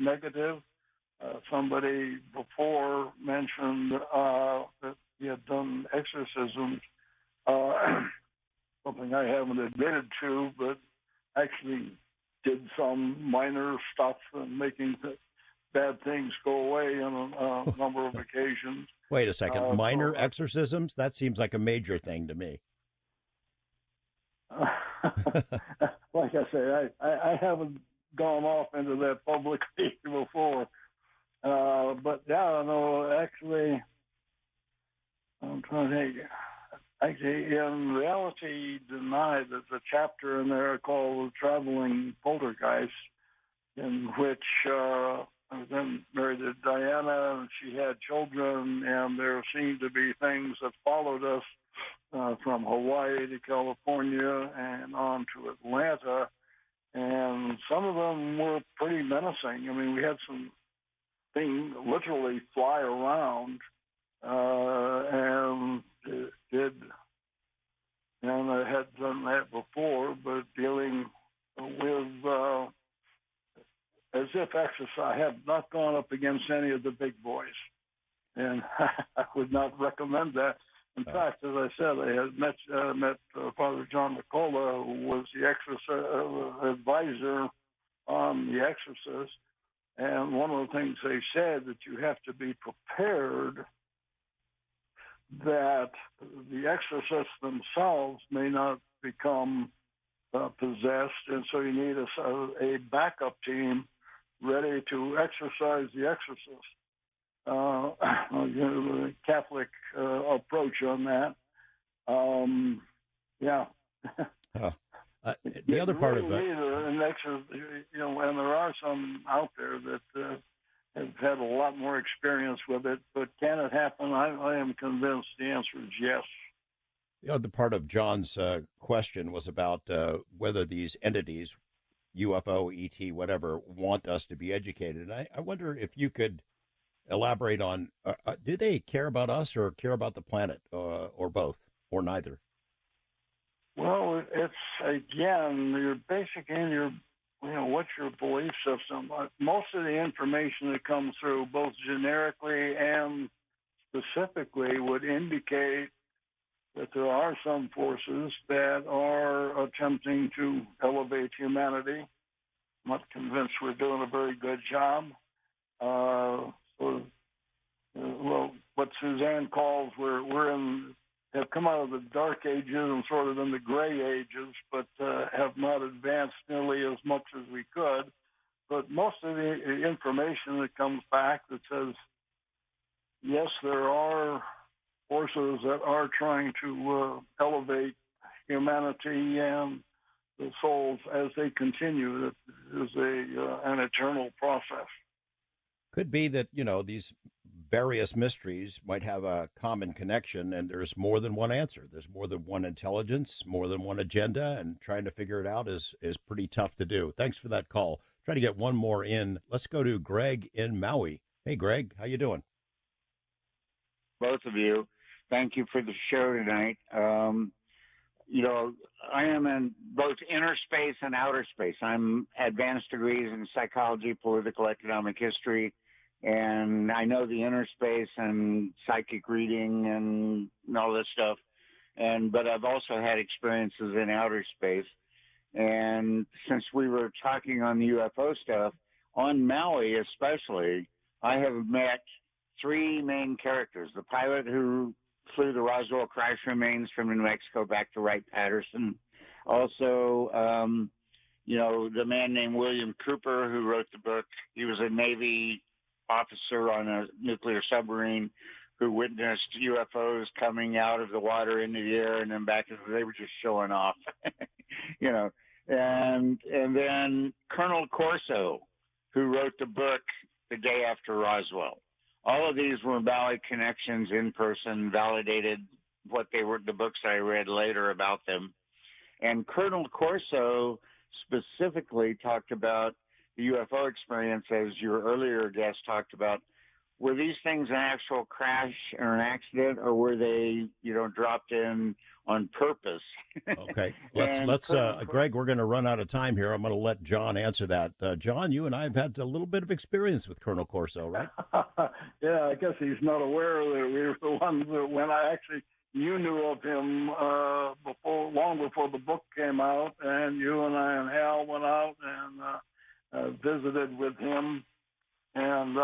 negative. Somebody before mentioned that he had done exorcisms, something I haven't admitted to, but actually did some minor stuff and making bad things go away on a number of occasions. Wait a second. Minor exorcisms? That seems like a major thing to me. Like I say, I haven't gone off into that publicly before. But yeah, no, actually, I'm trying to think. Actually, in reality, denied. There's a chapter in there called Traveling Poltergeists, in which I was then married to Diana, and she had children, and there seemed to be things that followed us from Hawaii to California and on to Atlanta, and some of them were pretty menacing. I mean, we had some things literally fly around, and and I had done that before, but dealing with as if exercise, I have not gone up against any of the big boys, and I would not recommend that. In fact, as I said, I had met Father John McCullough, who was the advisor on The Exorcist, and one of the things they said that you have to be prepared that the exorcists themselves may not become possessed, and so you need a backup team ready to exorcise the exorcist. The Catholic approach on that. Yeah. The other part of it, and there are some out there that have had a lot more experience with it, but can it happen? I am convinced the answer is yes. The other part of John's question was about whether these entities, UFO, ET, whatever, want us to be educated. And I wonder if you could elaborate on, do they care about us or care about the planet, or both, or neither? Well, it's, again, your basic and your, what's your belief system? Most of the information that comes through, both generically and specifically, would indicate that there are some forces that are attempting to elevate humanity. I'm not convinced we're doing a very good job. What Suzanne calls, have come out of the dark ages and sort of in the gray ages, but have not advanced nearly as much as we could. But most of the information that comes back that says, yes, there are forces that are trying to elevate humanity and the souls as they continue. That is an eternal process. Could be that, these various mysteries might have a common connection, and there's more than one answer. There's more than one intelligence, more than one agenda, and trying to figure it out is pretty tough to do. Thanks for that call. Try to get one more in. Let's go to Greg in Maui. Hey, Greg, how you doing? Both of you. Thank you for the show tonight. I am in both inner space and outer space. I'm advanced degrees in psychology, political economic history, and I know the inner space and psychic reading and all this stuff. But I've also had experiences in outer space. And since we were talking on the UFO stuff, on Maui especially, I have met three main characters: the pilot who flew the Roswell crash remains from New Mexico back to Wright-Patterson. Also, the man named William Cooper, who wrote the book. He was a Navy officer on a nuclear submarine who witnessed UFOs coming out of the water into the air and then back. They were just showing off, And then Colonel Corso, who wrote the book The Day After Roswell. All of these were Valley connections in person, validated what they were, the books I read later about them. And Colonel Corso specifically talked about the UFO experience, as your earlier guest talked about, were these things an actual crash or an accident, or were they, dropped in on purpose? Okay, let's Greg, we're going to run out of time here. I'm going to let John answer that. John, you and I have had a little bit of experience with Colonel Corso, right? Yeah, I guess he's not aware that we were the ones that when you knew of him long before the book came out, and you and I and Hal went out and visited with him, and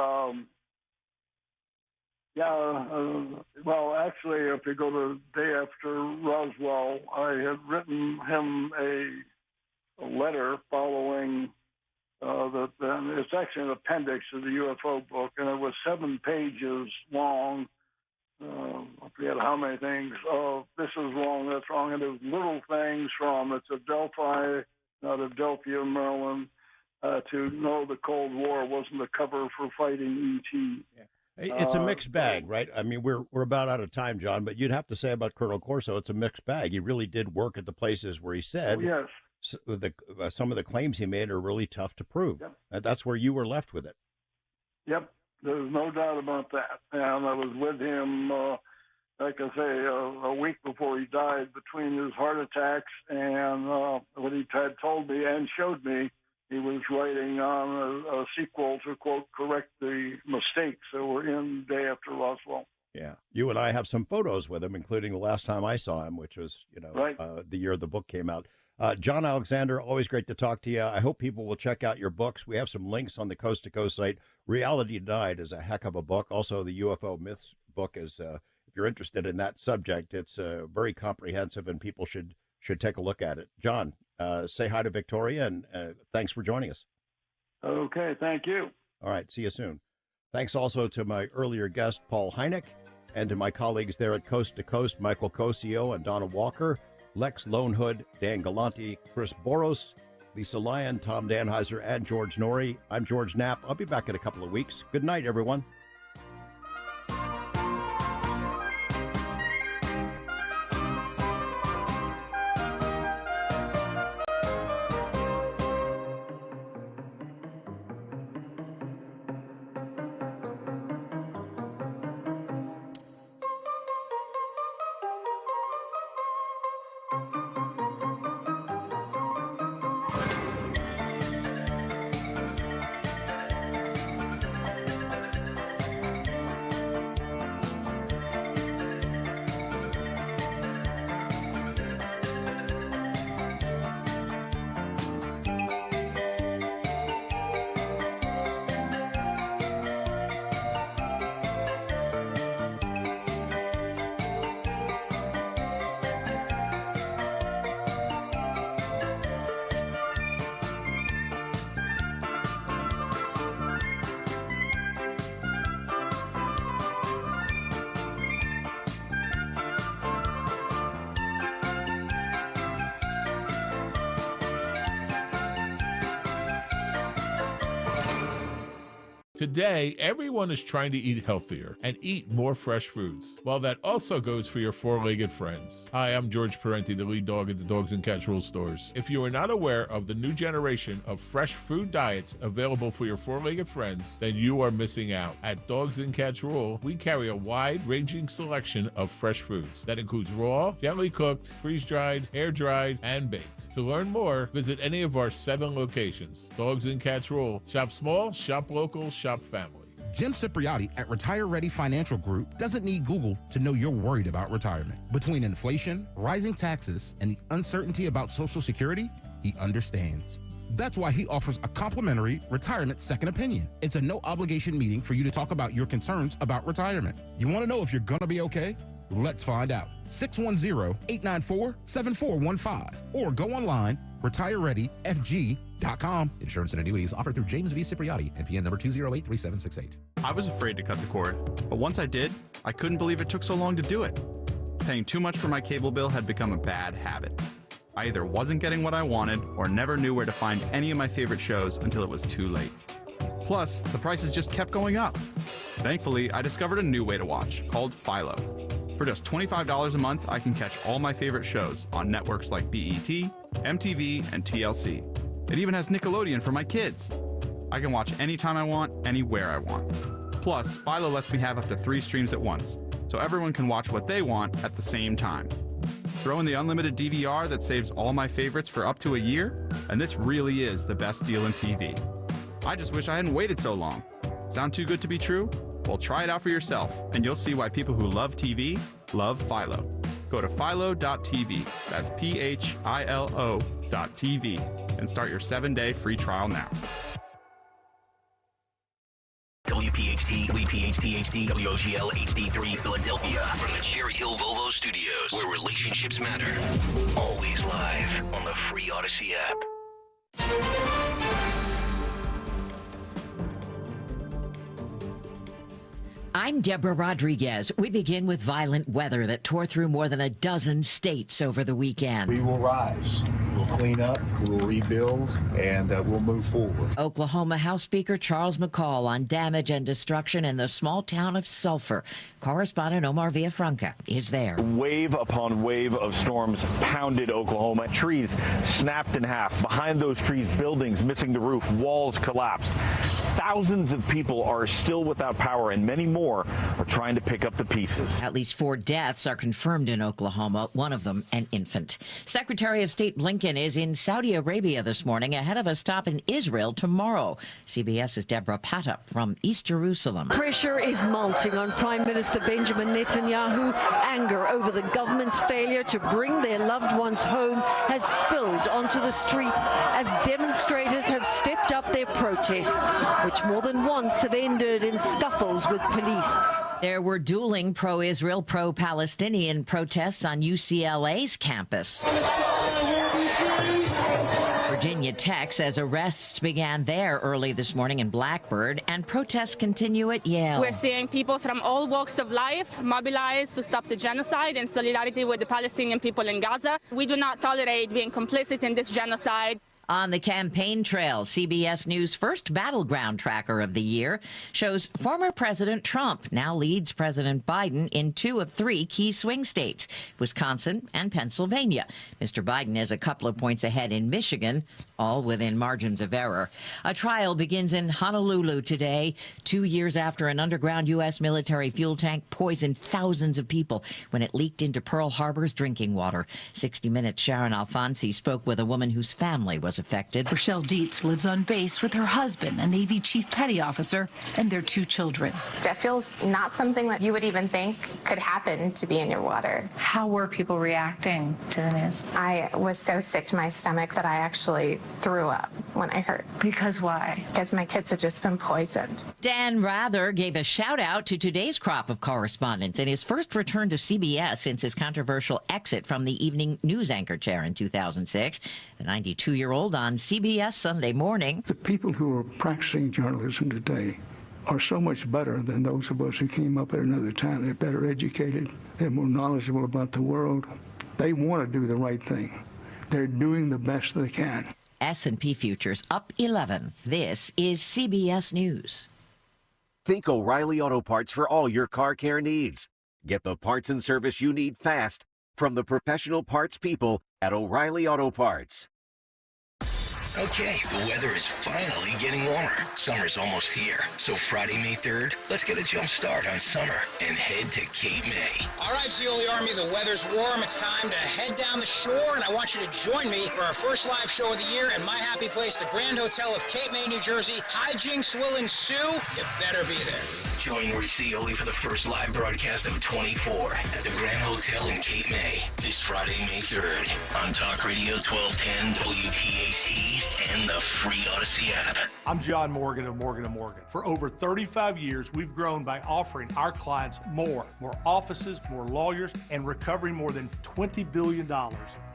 well, actually, if you go to the day after Roswell, I had written him a letter following and it's actually an appendix to the UFO book, and it was 7 pages long. I forget how many things. Oh, this is wrong, that's wrong. And there's little things from it's Adelphi, not Adelphia, Maryland, to know the Cold War wasn't a cover for fighting ET. Yeah. It's a mixed bag, right? I mean, we're about out of time, John, but you'd have to say about Colonel Corso, it's a mixed bag. He really did work at the places where he said yes. Some of the claims he made are really tough to prove. Yep. That's where you were left with it. Yep, there's no doubt about that. And I was with him, like I say, a week before he died, between his heart attacks and what he had told me and showed me. He was writing on a sequel to, quote, correct the mistakes that were in Day After Roswell. Yeah. You and I have some photos with him, including the last time I saw him, which was, right. The year the book came out. John Alexander, always great to talk to you. I hope people will check out your books. We have some links on the Coast to Coast site. Reality Denied is a heck of a book. Also, the UFO Myths book is, if you're interested in that subject, it's very comprehensive and people should take a look at it. John, say hi to Victoria, and thanks for joining us. Okay, thank you. All right, see you soon. Thanks also to my earlier guest, Paul Hynek, and to my colleagues there at Coast to Coast, Michael Cosio and Donna Walker, Lex Lonehood, Dan Galante, Chris Boros, Lisa Lyon, Tom Danheiser, and George Norrie. I'm George Knapp. I'll be back in a couple of weeks. Good night, everyone. Today, everyone is trying to eat healthier and eat more fresh foods. Well, that also goes for your four-legged friends. Hi, I'm George Parenti, the lead dog at the Dogs and Cats Rule stores. If you are not aware of the new generation of fresh food diets available for your four-legged friends, then you are missing out. At Dogs and Cats Rule, we carry a wide-ranging selection of fresh foods that includes raw, gently cooked, freeze-dried, air-dried, and baked. To learn more, visit any of our 7 locations. Dogs and Cats Rule. Shop small, shop local, shop family. Jim Cipriotti at Retire Ready Financial Group doesn't need Google to know you're worried about retirement. Between inflation, rising taxes, and the uncertainty about Social Security, he understands. That's why he offers a complimentary retirement second opinion. It's a no-obligation meeting for you to talk about your concerns about retirement. You want to know if you're going to be okay? Let's find out. 610-894-7415 or go online, retirereadyfg.com. Insurance and annuities offered through James V. Cipriotti, NPN number 2083768. I was afraid to cut the cord, but once I did, I couldn't believe it took so long to do it. Paying too much for my cable bill had become a bad habit. I either wasn't getting what I wanted or never knew where to find any of my favorite shows until it was too late. Plus, the prices just kept going up. Thankfully, I discovered a new way to watch called Philo. For just $25 a month, I can catch all my favorite shows on networks like BET, MTV, and TLC. It even has Nickelodeon for my kids. I can watch anytime I want, anywhere I want. Plus, Philo lets me have up to 3 streams at once, so everyone can watch what they want at the same time. Throw in the unlimited DVR that saves all my favorites for up to a year, and this really is the best deal in TV. I just wish I hadn't waited so long. Sound too good to be true? Well, try it out for yourself, and you'll see why people who love TV love Philo. Go to philo.tv, that's philo.tv, and start your 7-day free trial now. WPHT, WPHT HD, WOGL HD3 Philadelphia. From the Cherry Hill Volvo Studios, where relationships matter. Always live on the free Odyssey app. I'm Deborah Rodriguez. We begin with violent weather that tore through more than a dozen states over the weekend. We will rise. We'll clean up, we'll rebuild, and we'll move forward. Oklahoma House Speaker Charles McCall on damage and destruction in the small town of Sulphur. Correspondent Omar Villafranca is there. Wave upon wave of storms pounded Oklahoma. Trees snapped in half. Behind those trees, buildings missing the roof, walls collapsed. Thousands of people are still without power, and many more are trying to pick up the pieces. At least 4 deaths are confirmed in Oklahoma, one of them an infant. Secretary of State Blinken is in Saudi Arabia this morning ahead of a stop in Israel tomorrow. CBS's Deborah Patta from East Jerusalem. Pressure is mounting on Prime Minister Benjamin Netanyahu. Anger over the government's failure to bring their loved ones home has spilled onto the streets as demonstrators have stepped up their protests, which more than once have ended in scuffles with police. There were dueling pro-Israel, pro-Palestinian protests on UCLA's campus. Virginia Tech says arrests began there early this morning in Blackbird, and protests continue at Yale. We're seeing people from all walks of life mobilize to stop the genocide in solidarity with the Palestinian people in Gaza. We do not tolerate being complicit in this genocide. On the campaign trail, CBS News' first battleground tracker of the year shows former President Trump now leads President Biden in 2 of 3 key swing states, Wisconsin and Pennsylvania. Mr. Biden is a couple of points ahead in Michigan, all within margins of error. A trial begins in Honolulu today, 2 years after an underground U.S. military fuel tank poisoned thousands of people when it leaked into Pearl Harbor's drinking water. 60 Minutes' Sharon Alfonsi spoke with a woman whose family was affected. Rochelle Dietz lives on base with her husband, a Navy chief petty officer, and their 2 children. Jet fuel's not something that you would even think could happen to be in your water. How were people reacting to the news? I was so sick to my stomach that I actually threw up when I heard. Because why? Because my kids had just been poisoned. Dan Rather gave a shout out to today's crop of correspondents in his first return to CBS since his controversial exit from the evening news anchor chair in 2006. The 92-year-old on CBS Sunday Morning. The people who are practicing journalism today are so much better than those of us who came up at another time. They're better educated. They're more knowledgeable about the world. They want to do the right thing. They're doing the best they can. S&P futures up 11. This is CBS News. Think O'Reilly Auto Parts for all your car care needs. Get the parts and service you need fast from the professional parts people at O'Reilly Auto Parts. Okay, the weather is finally getting warmer. Summer's almost here. So Friday, May 3rd, let's get a jump start on summer and head to Cape May. All right, Sealy Army, the weather's warm. It's time to head down the shore, and I want you to join me for our first live show of the year at my happy place, the Grand Hotel of Cape May, New Jersey. Hijinks will ensue. You better be there. Join Rick Sealy for the first live broadcast of 24 at the Grand Hotel in Cape May this Friday, May 3rd on Talk Radio 1210 WPHT and the free Odyssey app. I'm John Morgan of Morgan & Morgan. For over 35 years, we've grown by offering our clients more offices, more lawyers, and recovering more than $20 billion.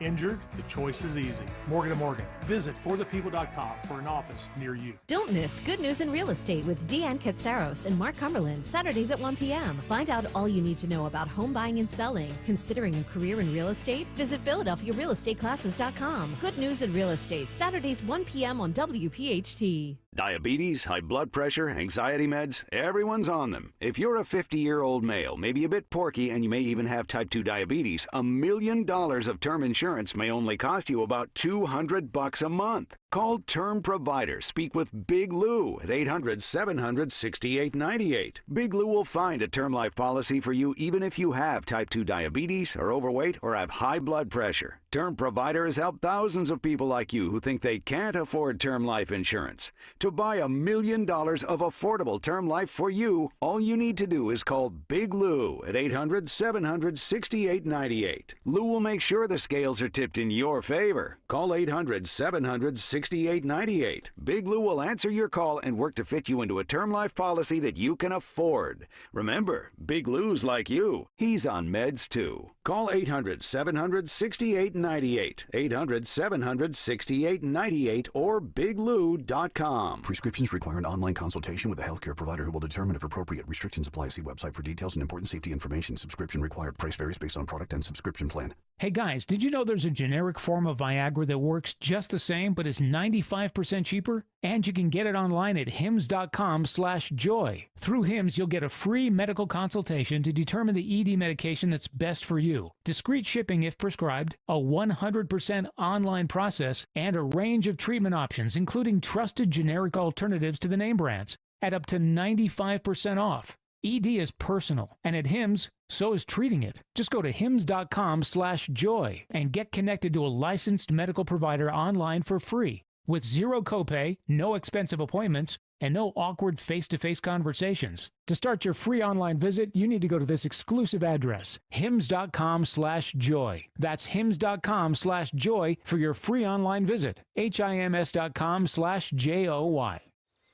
Injured? The choice is easy. Morgan & Morgan. Visit forthepeople.com for an office near you. Don't miss Good News in Real Estate with Deanne Katsaros and Mark Cumberland, Saturdays at 1 p.m. Find out all you need to know about home buying and selling. Considering a career in real estate? Visit PhiladelphiaRealEstateClasses.com. Good News in Real Estate, Saturdays 1 p.m. on WPHT. Diabetes, high blood pressure, anxiety meds, everyone's on them. If you're a 50-year-old male, maybe a bit porky, and you may even have type 2 diabetes, $1 million of term insurance may only cost you about $200 a month. Call Term Provider. Speak with Big Lou at 800-700-6898. Big Lou will find a term life policy for you even if you have type 2 diabetes, are overweight, or have high blood pressure. Term Provider has helped thousands of people like you who think they can't afford term life insurance. To buy $1 million of affordable term life for you, all you need to do is call Big Lou at 800-700-6898. Lou will make sure the scales are tipped in your favor. Call 800-700-6898. Big Lou will answer your call and work to fit you into a term life policy that you can afford. Remember, Big Lou's like you. He's on meds too. Call 800-700-6898. 800-700-6898 or biglou.com. Prescriptions require an online consultation with a healthcare provider who will determine if appropriate. Restrictions apply. See website for details and important safety information. Subscription required. Price varies based on product and subscription plan. Hey guys, did you know there's a generic form of Viagra that works just the same but is 95% cheaper? And you can get it online at hims.com/joy. Through Hims, you'll get a free medical consultation to determine the ED medication that's best for you. Discreet shipping if prescribed, a 100% online process, and a range of treatment options, including trusted generic alternatives to the name brands, at up to 95% off. ED is personal, and at Hims, so is treating it. Just go to hims.com/joy and get connected to a licensed medical provider online for free, with zero copay, no expensive appointments, and no awkward face-to-face conversations. To start your free online visit, you need to go to this exclusive address, hims.com/joy. That's hims.com/joy for your free online visit. HIMS.com/JOY.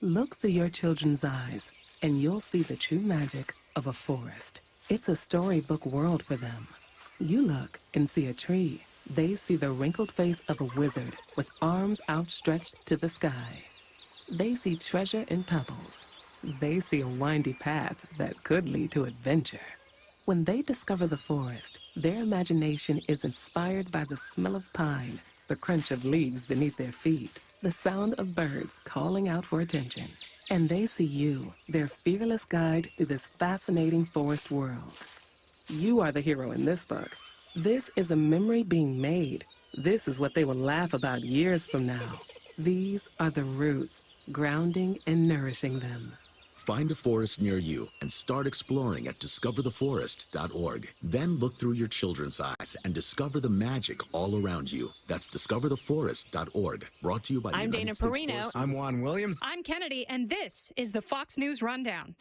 Look through your children's eyes, and you'll see the true magic of a forest. It's a storybook world for them. You look and see a tree. They see the wrinkled face of a wizard with arms outstretched to the sky. They see treasure in pebbles. They see a windy path that could lead to adventure. When they discover the forest, their imagination is inspired by the smell of pine, the crunch of leaves beneath their feet, the sound of birds calling out for attention. And they see you, their fearless guide through this fascinating forest world. You are the hero in this book. This is a memory being made. This is what they will laugh about years from now. These are the roots, grounding and nourishing them. Find a forest near you and start exploring at discovertheforest.org. Then look through your children's eyes and discover the magic all around you. That's discovertheforest.org. Brought to you by the I'm Dana United States Perino. Forest. I'm Juan Williams. I'm Kennedy, and this is the Fox News Rundown.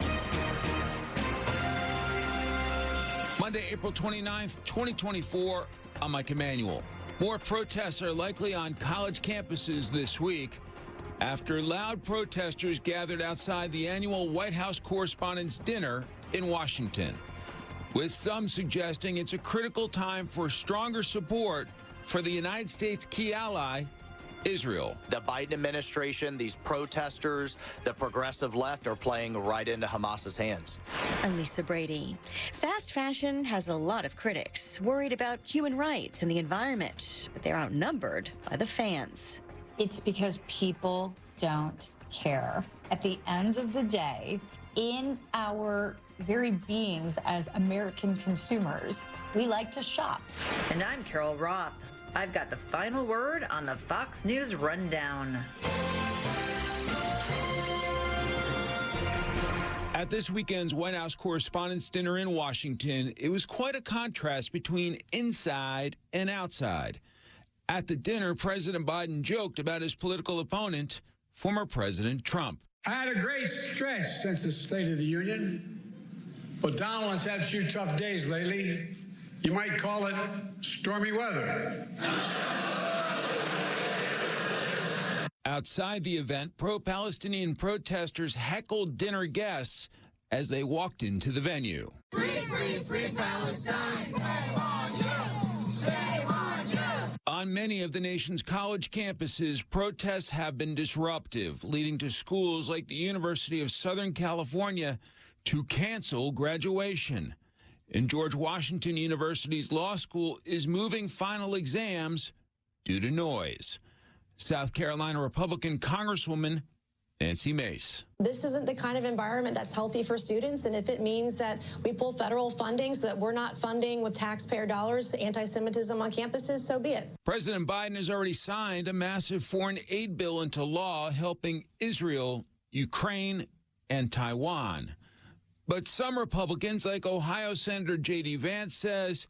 Monday, April 29th, 2024. I'm Mike Emanuel. More protests are likely on college campuses this week after loud protesters gathered outside the annual White House Correspondents' Dinner in Washington, with some suggesting it's a critical time for stronger support for the United States' key ally, Israel. The Biden administration, these protesters, the progressive left are playing right into Hamas's hands. Elisa Brady. Fast fashion has a lot of critics, worried about human rights and the environment, but they're outnumbered by the fans. It's because people don't care. At the end of the day, in our very beings as American consumers, we like to shop. And I'm Carol Roth. I've got the final word on the Fox News Rundown. At this weekend's White House Correspondents' Dinner in Washington, it was quite a contrast between inside and outside. At the dinner, President Biden joked about his political opponent, former President Trump. I had a great stretch since the State of the Union, but Donald has had a few tough days lately. You might call it stormy weather. Outside the event, pro-Palestinian protesters heckled dinner guests as they walked into the venue. Free, free, free Palestine. Shame on you. Shame on you. On many of the nation's college campuses, protests have been disruptive, leading to schools like the University of Southern California to cancel graduation. And George Washington University's law school is moving final exams due to noise. South Carolina Republican Congresswoman Nancy Mace. This isn't the kind of environment that's healthy for students, and if it means that we pull federal funding so that we're not funding with taxpayer dollars anti-Semitism on campuses, so be it. President Biden has already signed a massive foreign aid bill into law helping Israel, Ukraine, and Taiwan. But some Republicans, like Ohio Senator J.D. Vance, says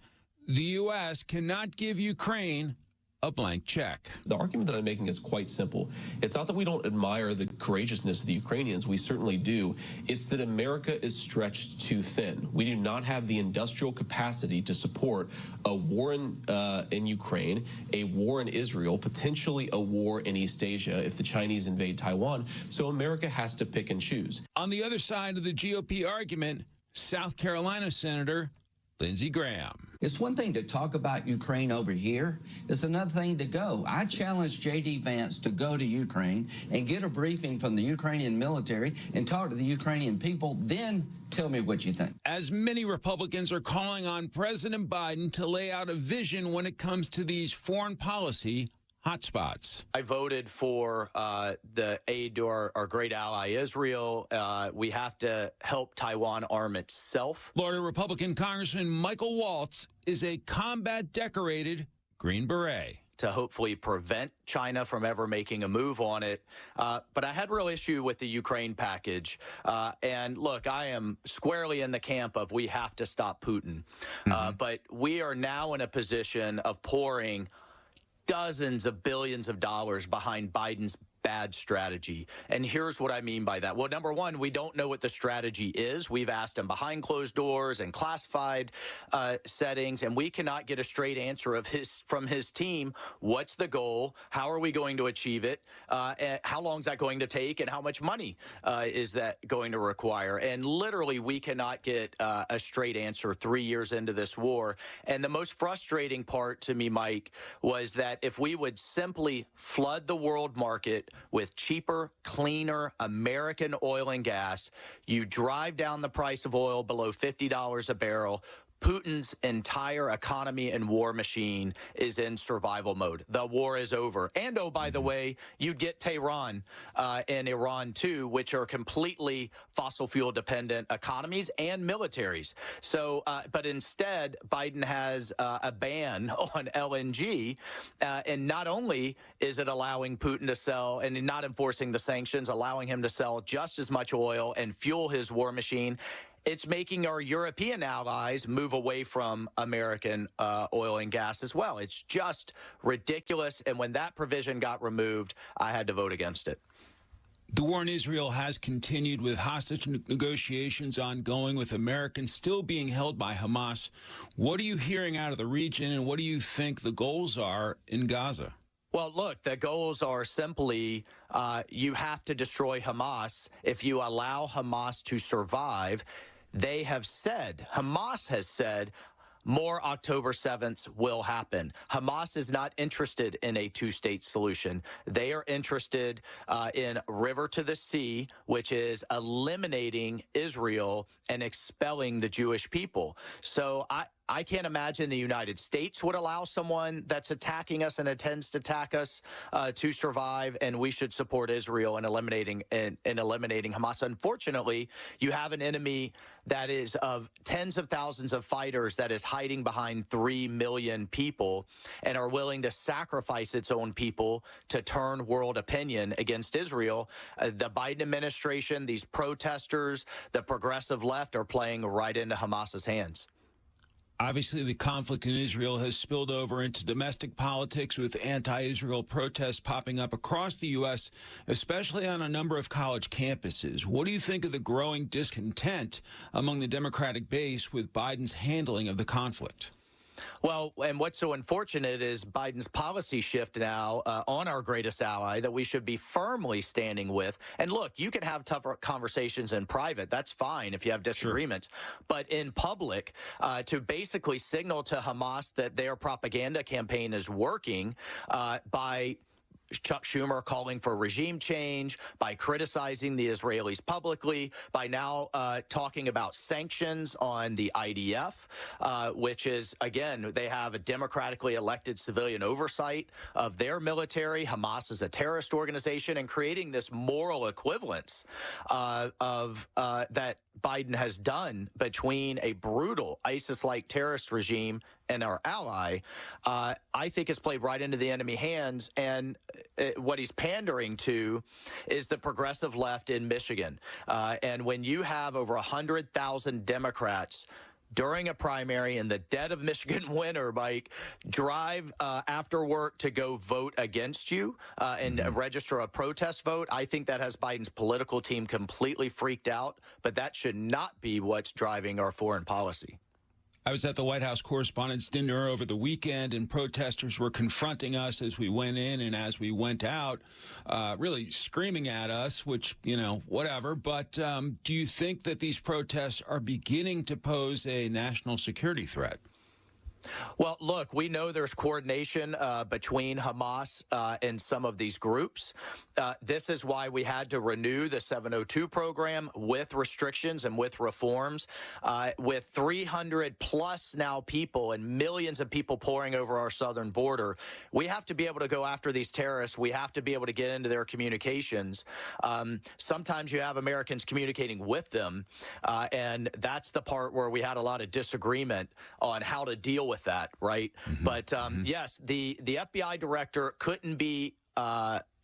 the U.S. cannot give Ukraine a blank check. The argument that I'm making is quite simple. It's not that we don't admire the courageousness of the Ukrainians. We certainly do. It's that America is stretched too thin. We do not have the industrial capacity to support a war in Ukraine, a war in Israel, potentially a war in East Asia if the Chinese invade Taiwan. So America has to pick and choose. On the other side of the GOP argument, South Carolina Senator Lindsey Graham. It's one thing to talk about Ukraine over here. It's another thing to go. I challenge J.D. Vance to go to Ukraine and get a briefing from the Ukrainian military and talk to the Ukrainian people. Then tell me what you think. As many Republicans are calling on President Biden to lay out a vision when it comes to these foreign policy hotspots. I voted for the aid to our great ally Israel. We have to help Taiwan arm itself. Florida Republican Congressman Michael Waltz is a combat-decorated Green Beret. To hopefully prevent China from ever making a move on it. But I had real issue with the Ukraine package. And look, I am squarely in the camp of we have to stop Putin. But we are now in a position of pouring dozens of billions of dollars behind Biden's bad strategy. And here's what I mean by that. Well, number one, we don't know what the strategy is. We've asked him behind closed doors and classified settings, and we cannot get a straight answer from his team. What's the goal? How are we going to achieve it? And how long is that going to take? And how much money is that going to require? And literally, we cannot get a straight answer 3 years into this war. And the most frustrating part to me, Mike, was that if we would simply flood the world market with cheaper, cleaner American oil and gas, you drive down the price of oil below $50 a barrel, Putin's entire economy and war machine is in survival mode. The war is over. And, oh, by the way, you'd get Tehran and Iran, too, which are completely fossil fuel dependent economies and militaries. So, but instead, Biden has a ban on LNG. And not only is it allowing Putin to sell and not enforcing the sanctions, allowing him to sell just as much oil and fuel his war machine, it's making our European allies move away from American oil and gas as well. It's just ridiculous. And when that provision got removed, I had to vote against it. The war in Israel has continued with hostage negotiations ongoing, with Americans still being held by Hamas. What are you hearing out of the region, and what do you think the goals are in Gaza? Well, look, the goals are simply you have to destroy Hamas. If you allow Hamas to survive, they have said, Hamas has said, more October 7th will happen. Hamas is not interested in a two-state solution. They are interested in river to the sea, which is eliminating Israel and expelling the Jewish people. So I can't imagine the United States would allow someone that's attacking us and intends to attack us to survive, and we should support Israel in eliminating Hamas. Unfortunately, you have an enemy that is of tens of thousands of fighters that is hiding behind 3 million people and are willing to sacrifice its own people to turn world opinion against Israel. The Biden administration, these protesters, the progressive left are playing right into Hamas's hands. Obviously, the conflict in Israel has spilled over into domestic politics, with anti-Israel protests popping up across the U.S., especially on a number of college campuses. What do you think of the growing discontent among the Democratic base with Biden's handling of the conflict? Well, and what's so unfortunate is Biden's policy shift now on our greatest ally that we should be firmly standing with. And look, you can have tougher conversations in private. That's fine if you have disagreements. Sure. But in public, to basically signal to Hamas that their propaganda campaign is working by Chuck Schumer calling for regime change, by criticizing the Israelis publicly, by now talking about sanctions on the IDF, which is, again, they have a democratically elected civilian oversight of their military. Hamas is a terrorist organization, and creating this moral equivalence that Biden has done between a brutal ISIS-like terrorist regime and our ally, I think has played right into the enemy hands. And what he's pandering to is the progressive left in Michigan. And when you have over 100,000 Democrats during a primary in the dead of Michigan winter, Mike, drive after work to go vote against you and register a protest vote, I think that has Biden's political team completely freaked out. But that should not be what's driving our foreign policy. I was at the White House Correspondents' Dinner over the weekend, and protesters were confronting us as we went in and as we went out, really screaming at us, which, you know, whatever. But do you think that these protests are beginning to pose a national security threat? Well, look, we know there's coordination between Hamas and some of these groups. This is why we had to renew the 702 program with restrictions and with reforms. With 300 plus now people and millions of people pouring over our southern border, we have to be able to go after these terrorists. We have to be able to get into their communications. Sometimes you have Americans communicating with them, and that's the part where we had a lot of disagreement on how to deal with that, right? But yes, the FBI director couldn't be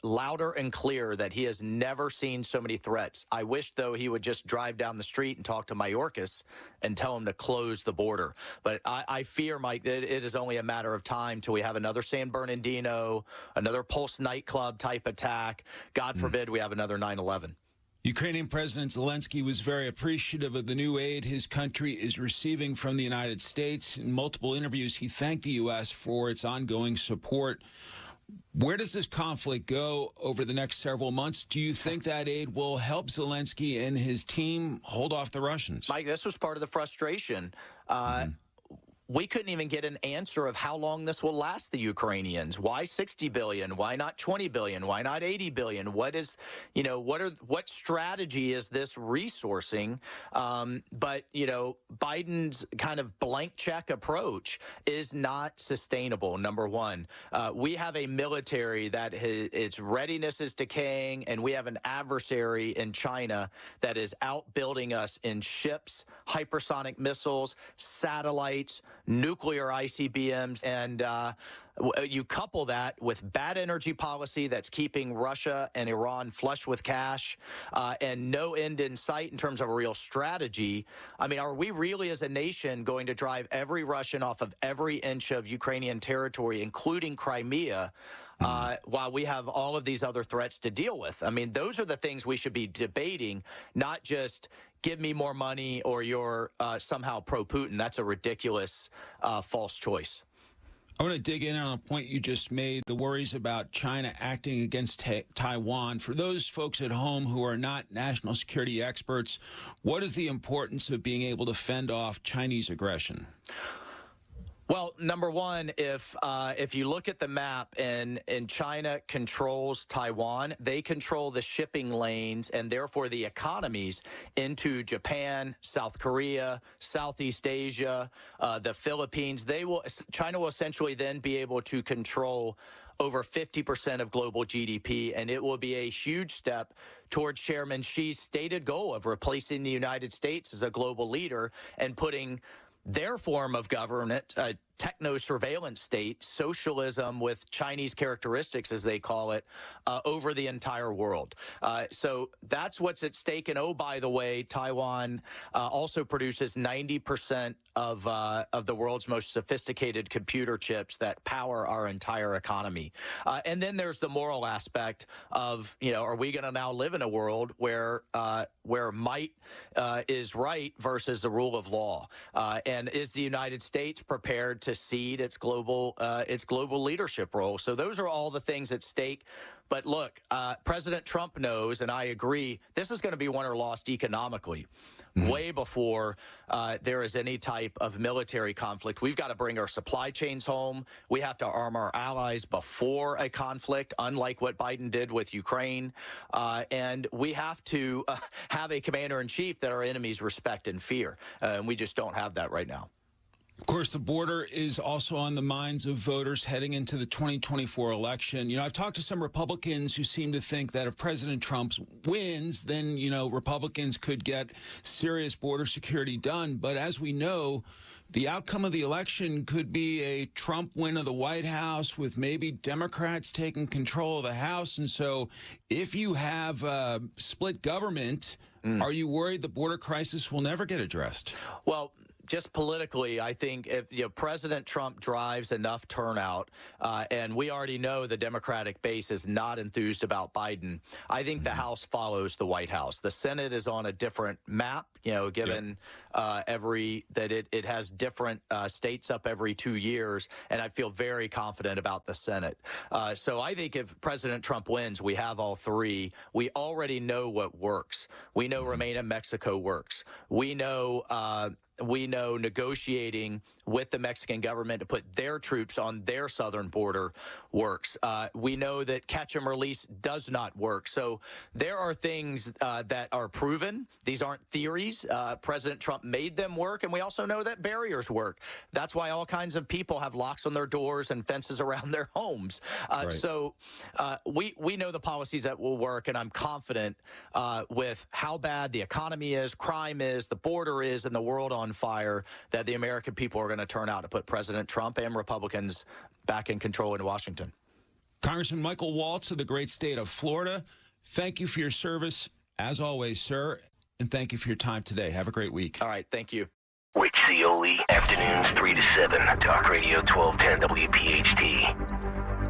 louder and clear that he has never seen so many threats. I wish, though, he would just drive down the street and talk to Mayorkas and tell him to close the border. But I fear, Mike, that it is only a matter of time till we have another San Bernardino, another Pulse nightclub type attack. God forbid we have another 9/11. Ukrainian President Zelensky was very appreciative of the new aid his country is receiving from the United States. In multiple interviews, he thanked the U.S. for its ongoing support. Where does this conflict go over the next several months? Do you think that aid will help Zelensky and his team hold off the Russians? Mike, this was part of the frustration. We couldn't even get an answer of how long this will last the Ukrainians. Why 60 billion? Why not 20 billion? Why not 80 billion? What is, you know, what strategy is this resourcing? But, you know, Biden's kind of blank check approach is not sustainable, number one. We have a military that its readiness is decaying, and we have an adversary in China that is outbuilding us in ships, hypersonic missiles, satellites, nuclear ICBMs, and you couple that with bad energy policy that's keeping Russia and Iran flush with cash and no end in sight in terms of a real strategy. I mean, are we really as a nation going to drive every Russian off of every inch of Ukrainian territory, including Crimea, while we have all of these other threats to deal with? I mean, those are the things we should be debating, not just give me more money or you're somehow pro-Putin. That's a ridiculous false choice. I want to dig in on a point you just made, the worries about China acting against Taiwan. For those folks at home who are not national security experts, what is the importance of being able to fend off Chinese aggression? Well, number one, if you look at the map and China controls Taiwan, they control the shipping lanes and therefore the economies into Japan, South Korea, Southeast Asia, the Philippines. China will essentially then be able to control over 50% of global GDP, and it will be a huge step towards Chairman Xi's stated goal of replacing the United States as a global leader and putting their form of government, a techno-surveillance state, socialism with Chinese characteristics, as they call it, over the entire world. So that's what's at stake. And oh, by the way, Taiwan also produces 90% of the world's most sophisticated computer chips that power our entire economy. And then there's the moral aspect of, you know, are we going to now live in a world where might is right versus the rule of law? And is the United States prepared to cede its global leadership role. So those are all the things at stake. But look, President Trump knows, and I agree, this is going to be won or lost economically. Way before there is any type of military conflict. We've got to bring our supply chains home. We have to arm our allies before a conflict, unlike what Biden did with Ukraine. And we have to have a commander-in-chief that our enemies respect and fear. And we just don't have that right now. Of course, the border is also on the minds of voters heading into the 2024 election. You know, I've talked to some Republicans who seem to think that if President Trump wins, then, you know, Republicans could get serious border security done. But as we know, the outcome of the election could be a Trump win of the White House with maybe Democrats taking control of the House. And so if you have split government, are you worried the border crisis will never get addressed? Well, just politically, I think if President Trump drives enough turnout, and we already know the Democratic base is not enthused about Biden, I think the House follows the White House. The Senate is on a different map, given it has different states up every 2 years, and I feel very confident about the Senate. So I think if President Trump wins, we have all three. We already know what works. We know Remain in Mexico works. We know negotiating with the Mexican government to put their troops on their southern border works. We know that catch and release does not work. So there are things that are proven. These aren't theories. President Trump made them work, and we also know that barriers work. That's why all kinds of people have locks on their doors and fences around their homes. So we know the policies that will work, and I'm confident with how bad the economy is, crime is, the border is, and the world on fire, that the American people are going to turn out to put President Trump and Republicans back in control in Washington. Congressman Michael Waltz of the great state of Florida, thank you for your service, as always, sir, and thank you for your time today. Have a great week. All right, thank you. Rich Cioli, afternoons 3 to 7, Talk Radio 1210 WPHT.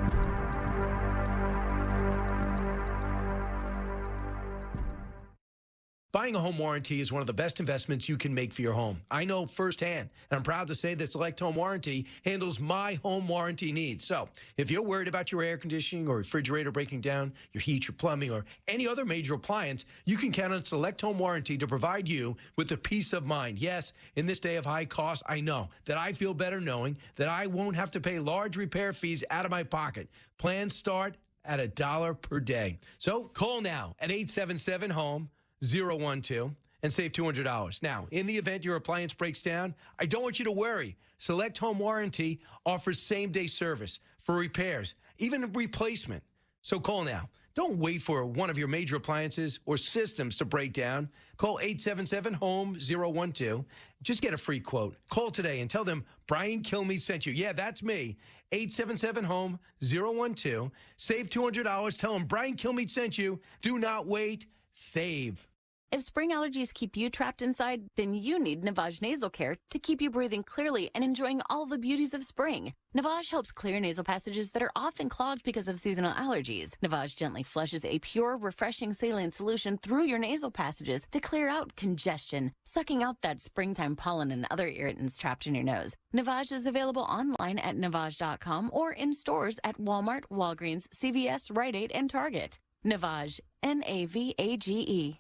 Buying a home warranty is one of the best investments you can make for your home. I know firsthand, and I'm proud to say that Select Home Warranty handles my home warranty needs. So if you're worried about your air conditioning or refrigerator breaking down, your heat, your plumbing, or any other major appliance, you can count on Select Home Warranty to provide you with the peace of mind. Yes, in this day of high costs, I know that I feel better knowing that I won't have to pay large repair fees out of my pocket. Plans start at $1 per day. So call now at 877-HOME. 012 and save $200. Now, in the event your appliance breaks down, I don't want you to worry. Select Home Warranty offers same-day service for repairs, even replacement. So call now. Don't wait for one of your major appliances or systems to break down. Call 877-HOME-012. Just get a free quote. Call today and tell them Brian Kilmeade sent you. Yeah, that's me. 877-HOME-012. Save $200. Tell them Brian Kilmeade sent you. Do not wait. Save. If spring allergies keep you trapped inside, then you need Navage Nasal Care to keep you breathing clearly and enjoying all the beauties of spring. Navage helps clear nasal passages that are often clogged because of seasonal allergies. Navage gently flushes a pure, refreshing saline solution through your nasal passages to clear out congestion, sucking out that springtime pollen and other irritants trapped in your nose. Navage is available online at Navage.com or in stores at Walmart, Walgreens, CVS, Rite Aid, and Target. Navage, Navage.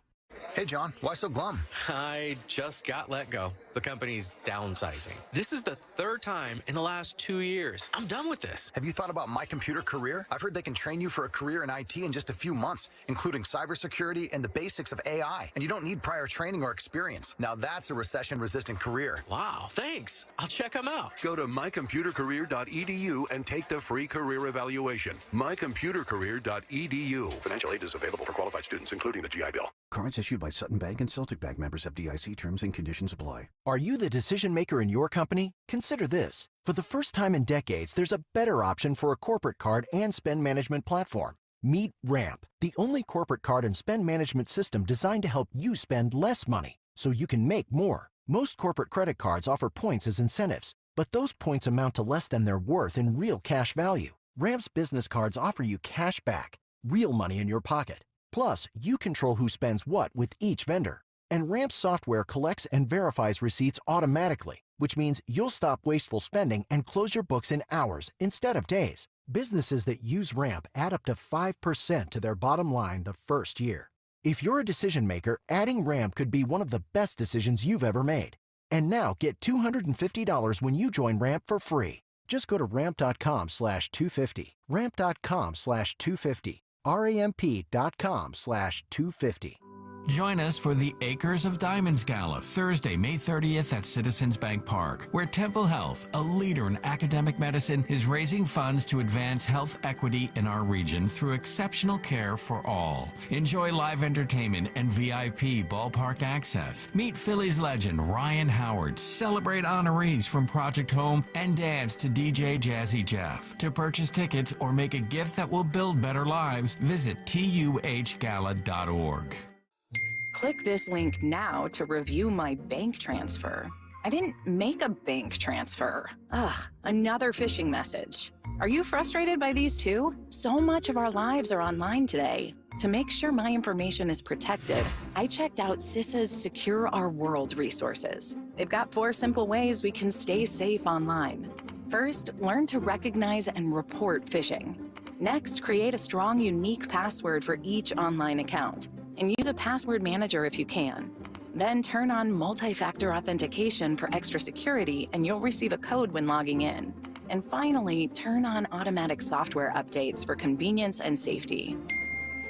Hey, John, why so glum? I just got let go. The company's downsizing. This is the third time in the last 2 years. I'm done with this. Have you thought about My Computer Career? I've heard they can train you for a career in IT in just a few months, including cybersecurity and the basics of AI. And you don't need prior training or experience. Now that's a recession-resistant career. Wow, thanks. I'll check them out. Go to mycomputercareer.edu and take the free career evaluation. mycomputercareer.edu. Financial aid is available for qualified students, including the GI Bill. Cards issued by Sutton Bank and Celtic Bank, members of FDIC. Terms and conditions apply. Are you the decision maker in your company? Consider this. For the first time in decades, there's a better option for a corporate card and spend management platform. Meet Ramp, the only corporate card and spend management system designed to help you spend less money so you can make more. Most corporate credit cards offer points as incentives, but those points amount to less than their worth in real cash value. Ramp's business cards offer you cash back, real money in your pocket. Plus, you control who spends what with each vendor. And Ramp software collects and verifies receipts automatically, which means you'll stop wasteful spending and close your books in hours instead of days. Businesses that use Ramp add up to 5% to their bottom line the first year. If you're a decision maker, adding Ramp could be one of the best decisions you've ever made. And now get $250 when you join Ramp for free. Just go to ramp.com/250. Ramp.com/250. ramp.com/250. Join us for the Acres of Diamonds Gala, Thursday, May 30th at Citizens Bank Park, where Temple Health, a leader in academic medicine, is raising funds to advance health equity in our region through exceptional care for all. Enjoy live entertainment and VIP ballpark access. Meet Phillies legend Ryan Howard, celebrate honorees from Project Home, and dance to DJ Jazzy Jeff. To purchase tickets or make a gift that will build better lives, visit tuhgala.org. Click this link now to review my bank transfer. I didn't make a bank transfer. Ugh, another phishing message. Are you frustrated by these too? So much of our lives are online today. To make sure my information is protected, I checked out CISA's Secure Our World resources. They've got 4 simple ways we can stay safe online. First, learn to recognize and report phishing. Next, create a strong, unique password for each online account. And use a password manager if you can. Then turn on multi-factor authentication for extra security, and you'll receive a code when logging in. And finally, turn on automatic software updates for convenience and safety.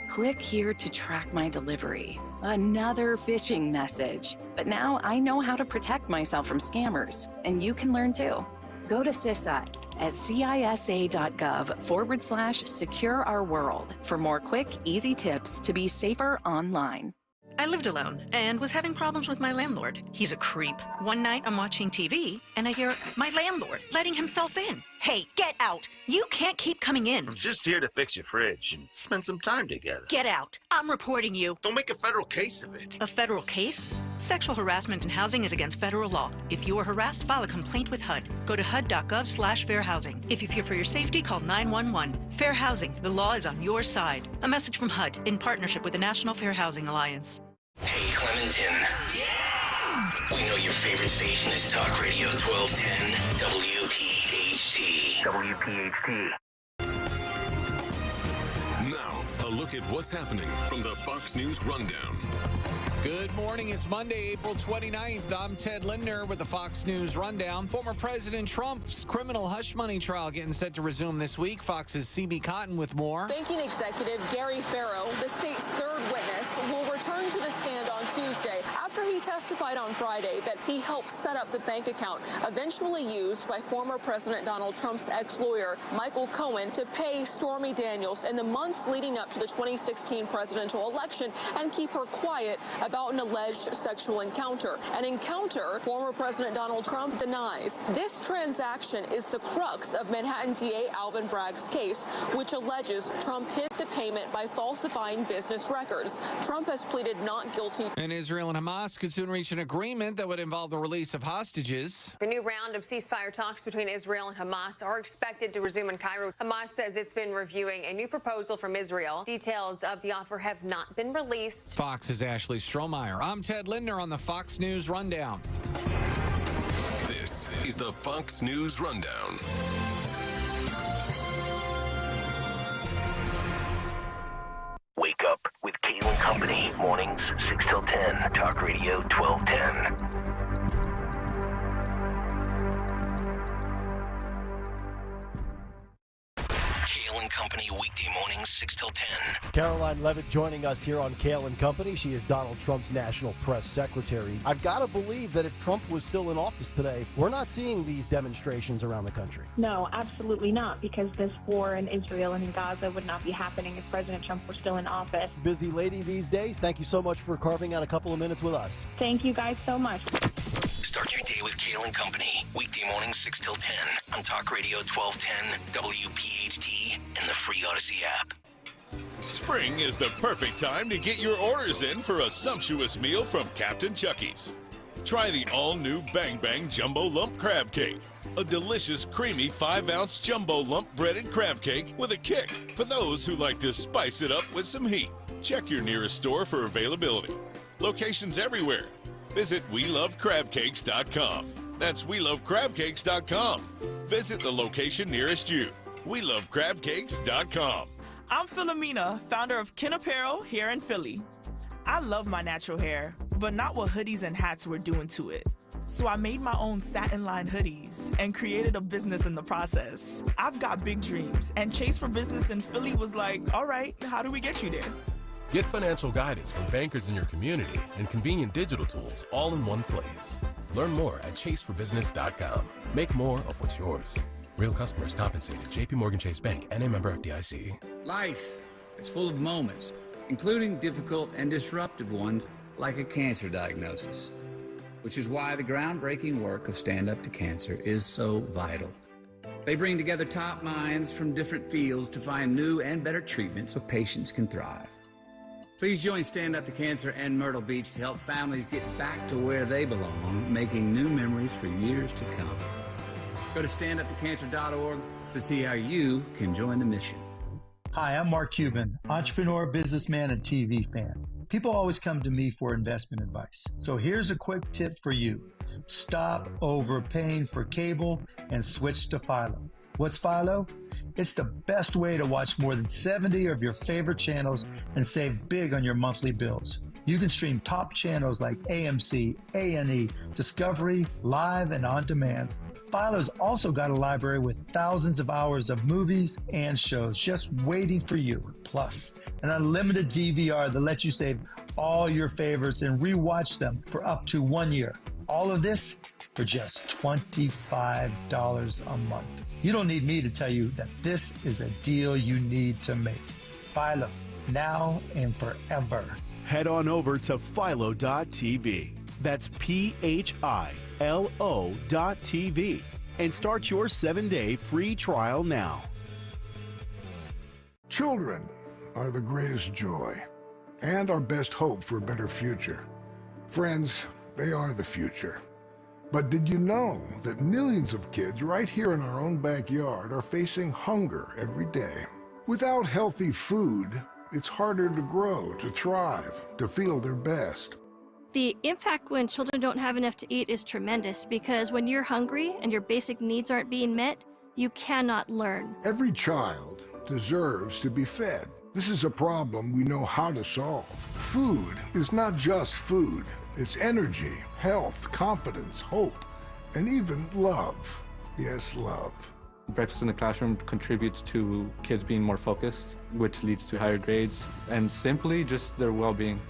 Click here to track my delivery. Another phishing message. But now I know how to protect myself from scammers, and you can learn too. Go to CISA at cisa.gov/secure our world for more quick, easy tips to be safer online. I lived alone and was having problems with my landlord. He's a creep. One night I'm watching TV and I hear my landlord letting himself in. Hey, get out. You can't keep coming in. I'm just here to fix your fridge and spend some time together. Get out. I'm reporting you. Don't make a federal case of it. A federal case? Sexual harassment in housing is against federal law. If you are harassed, file a complaint with HUD. Go to hud.gov/fair housing. If you fear for your safety, call 911. Fair housing. The law is on your side. A message from HUD in partnership with the National Fair Housing Alliance. Hey, Clementon. We know your favorite station is Talk Radio 1210 WPHT. WPHT. Now, a look at what's happening from the Fox News Rundown. Good morning. It's Monday, April 29th. I'm Ted Lindner with the Fox News Rundown. Former President Trump's criminal hush money trial getting set to resume this week. Fox's CB Cotton with more. Banking executive Gary Farrow, the state's third witness, will return to the stand on Tuesday after he testified on Friday that he helped set up the bank account eventually used by former President Donald Trump's ex-lawyer Michael Cohen to pay Stormy Daniels in the months leading up to the 2016 presidential election and keep her quiet about an alleged sexual encounter. An encounter former President Donald Trump denies. This transaction is the crux of Manhattan DA Alvin Bragg's case, which alleges Trump hid the payment by falsifying business records. Trump has pleaded not guilty. And Israel and Hamas could soon reach an agreement that would involve the release of hostages. A new round of ceasefire talks between Israel and Hamas are expected to resume in Cairo. Hamas says it's been reviewing a new proposal from Israel. Details of the offer have not been released. Fox's Ashley Stromeyer. I'm Ted Lindner on the Fox News Rundown. This is the Fox News Rundown. Wake up with Kayal Company. Mornings 6 till 10. Talk Radio 1210. Company, weekday mornings 6 till 10. Caroline Levitt joining us here on Kayal & Company. She is Donald Trump's national press secretary. I've got to believe that if Trump was still in office today, we're not seeing these demonstrations around the country. No, absolutely not, because this war in Israel and in Gaza would not be happening if President Trump were still in office. Busy lady these days. Thank you so much for carving out a couple of minutes with us. Thank you guys so much. Start your day with Kayal & Company. Weekday mornings 6 till 10 on Talk Radio 1210, WPHT, and the free Odyssey app. Spring is the perfect time to get your orders in for a sumptuous meal from Captain Chucky's. Try the all-new Bang Bang Jumbo Lump Crab Cake. A delicious, creamy 5-ounce jumbo lump breaded crab cake with a kick for those who like to spice it up with some heat. Check your nearest store for availability. Locations everywhere. Visit WeLoveCrabCakes.com. That's WeLoveCrabCakes.com. Visit the location nearest you. WeLoveCrabCakes.com. I'm Philomena, founder of Kin Apparel here in Philly. I love my natural hair, but not what hoodies and hats were doing to it. So I made my own satin-lined hoodies and created a business in the process. I've got big dreams, and Chase for Business in Philly was like, all right, how do we get you there? Get financial guidance from bankers in your community and convenient digital tools all in one place. Learn more at chaseforbusiness.com. Make more of what's yours. Real customers compensated. JP Morgan Chase Bank, N.A. member FDIC. Life is full of moments, including difficult and disruptive ones like a cancer diagnosis, which is why the groundbreaking work of Stand Up to Cancer is so vital. They bring together top minds from different fields to find new and better treatments so patients can thrive. Please join Stand Up to Cancer and Myrtle Beach to help families get back to where they belong, making new memories for years to come. Go to standuptocancer.org to see how you can join the mission. Hi, I'm Mark Cuban, entrepreneur, businessman, and TV fan. People always come to me for investment advice. So here's a quick tip for you. Stop overpaying for cable and switch to Philo. What's Philo? It's the best way to watch more than 70 of your favorite channels and save big on your monthly bills. You can stream top channels like AMC, A&E, Discovery, Live, and On Demand. Philo's also got a library with thousands of hours of movies and shows just waiting for you. Plus, an unlimited DVR that lets you save all your favorites and rewatch them for up to 1 year. All of this for just $25 a month. You don't need me to tell you that this is a deal you need to make. Philo, now and forever. Head on over to philo.tv. That's PHILO.tv and start your 7-day free trial now. Children are the greatest joy and our best hope for a better future. Friends, they are the future. But did you know that millions of kids right here in our own backyard are facing hunger every day? Without healthy food, it's harder to grow, to thrive, to feel their best. The impact when children don't have enough to eat is tremendous because when you're hungry and your basic needs aren't being met, you cannot learn. Every child deserves to be fed. This is a problem we know how to solve. Food is not just food. It's energy, health, confidence, hope, and even love. Yes, love. Breakfast in the classroom contributes to kids being more focused, which leads to higher grades, and simply just their well-being.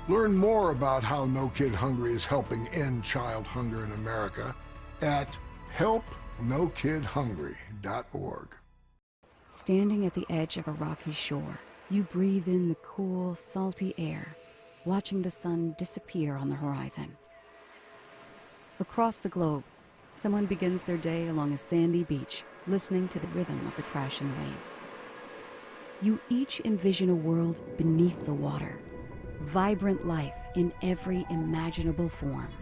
Learn more about how No Kid Hungry is helping end child hunger in America at helpnokidhungry.org. Standing at the edge of a rocky shore, you breathe in the cool, salty air, watching the sun disappear on the horizon. Across the globe, someone begins their day along a sandy beach, listening to the rhythm of the crashing waves. You each envision a world beneath the water, vibrant life in every imaginable form.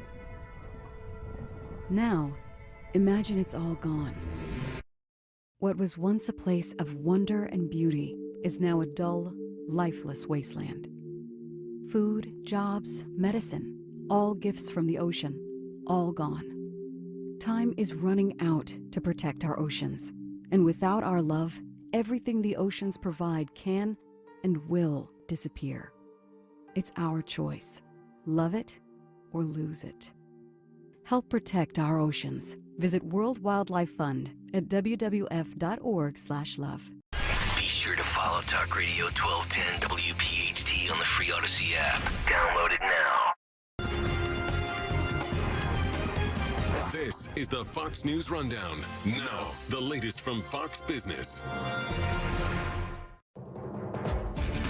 Now, imagine it's all gone. What was once a place of wonder and beauty is now a dull, lifeless wasteland. Food, jobs, medicine, all gifts from the ocean, all gone. Time is running out to protect our oceans, and without our love, everything the oceans provide can and will disappear. It's our choice. Love it or lose it. Help protect our oceans. Visit World Wildlife Fund at wwf.org/love. Be sure to follow Talk Radio 1210 WPHT on the free Odyssey app. Download it now. This is the Fox News Rundown. Now, the latest from Fox Business.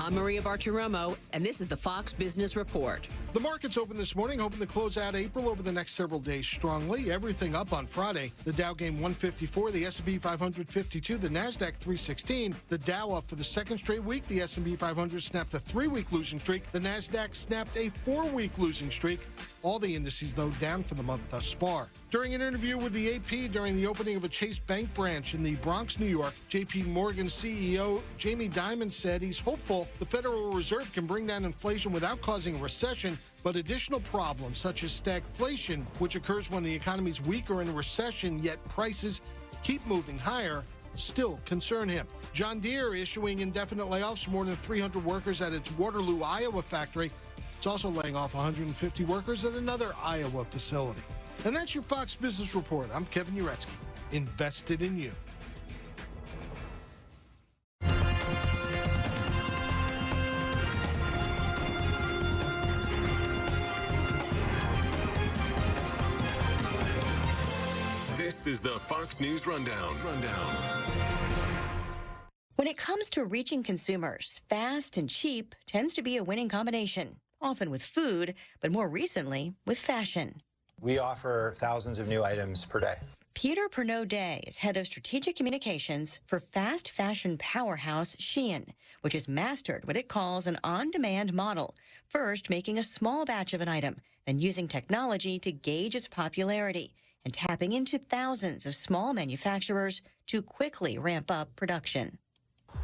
I'm Maria Bartiromo, and this is the Fox Business Report. The markets opened this morning, hoping to close out April over the next several days strongly. Everything up on Friday. The Dow gained 154, the S&P 500 52, the NASDAQ 316. The Dow up for the second straight week. The S&P 500 snapped a 3-week losing streak. The NASDAQ snapped a 4-week losing streak. All the indices, though, down for the month thus far. During an interview with the AP during the opening of a Chase Bank branch in the Bronx, New York, J.P. Morgan CEO Jamie Dimon said he's hopeful The Federal Reserve can bring down inflation without causing a recession, but additional problems such as stagflation, which occurs when the economy's weak or in a recession, yet prices keep moving higher, still concern him. John Deere issuing indefinite layoffs for more than 300 workers at its Waterloo, Iowa factory. It's also laying off 150 workers at another Iowa facility. And that's your Fox Business Report. I'm Kevin Uretsky, invested in you. This is the Fox News Rundown. When it comes to reaching consumers, fast and cheap tends to be a winning combination, often with food, but more recently with fashion. We offer thousands of new items per day. Peter Pernod-Day is head of strategic communications for fast fashion powerhouse Shein, which has mastered what it calls an on-demand model, first making a small batch of an item, then using technology to gauge its popularity, and tapping into thousands of small manufacturers to quickly ramp up production.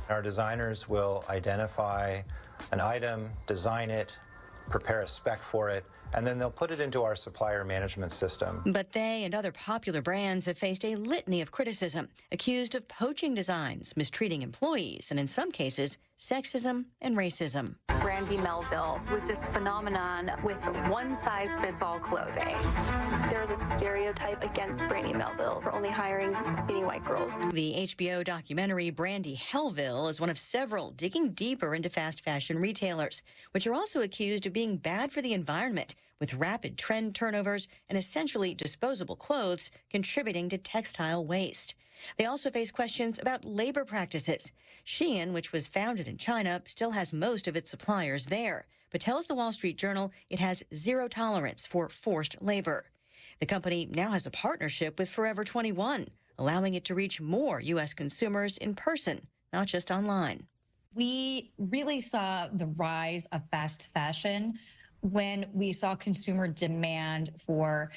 Our designers will identify an item, design it, prepare a spec for it, and then they'll put it into our supplier management system. But they and other popular brands have faced a litany of criticism, accused of poaching designs, mistreating employees, and in some cases, sexism and racism. Brandy Melville was this phenomenon with one-size-fits-all clothing. There's a stereotype against Brandy Melville for only hiring skinny white girls. The HBO documentary Brandy Hellville is one of several digging deeper into fast fashion retailers, which are also accused of being bad for the environment, with rapid trend turnovers and essentially disposable clothes contributing to textile waste. They also face questions about labor practices. Shein, which was founded in China, still has most of its suppliers there, but tells the Wall Street Journal it has zero tolerance for forced labor. The company now has a partnership with Forever 21, allowing it to reach more U.S. consumers in person, not just online. We really saw the rise of fast fashion when we saw consumer demand for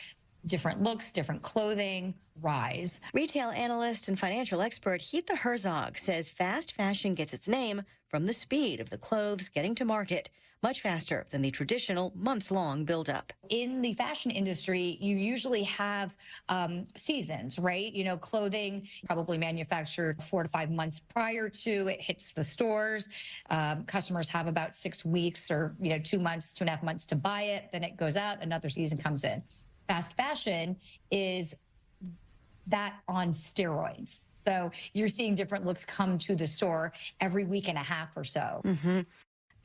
different looks, different clothing rise. Retail analyst and financial expert Heatha Herzog says fast fashion gets its name from the speed of the clothes getting to market, much faster than the traditional months-long buildup. In the fashion industry, you usually have seasons, right? You know, clothing probably manufactured 4 to 5 months prior to it hits the stores. Customers have about 6 weeks or, 2 months, 2.5 months to buy it. Then it goes out, another season comes in. Fast fashion is that on steroids. So you're seeing different looks come to the store every week and a half or so. Mm-hmm.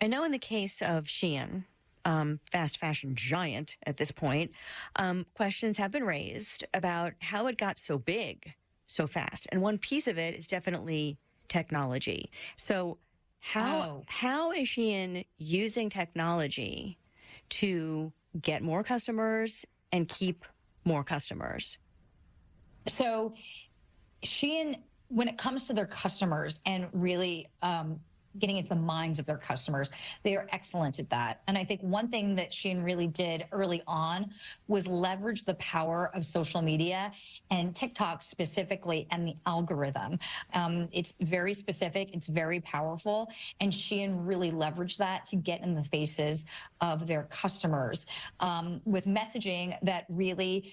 I know in the case of Shein, fast fashion giant at this point, questions have been raised about how it got so big so fast. And one piece of it is definitely technology. So how is Shein using technology to get more customers and keep more customers? So Shein, when it comes to their customers and really getting into the minds of their customers, they are excellent at that. And I think one thing that Shein really did early on was leverage the power of social media and TikTok specifically and the algorithm. It's very specific, it's very powerful, and Shein really leveraged that to get in the faces of their customers with messaging that really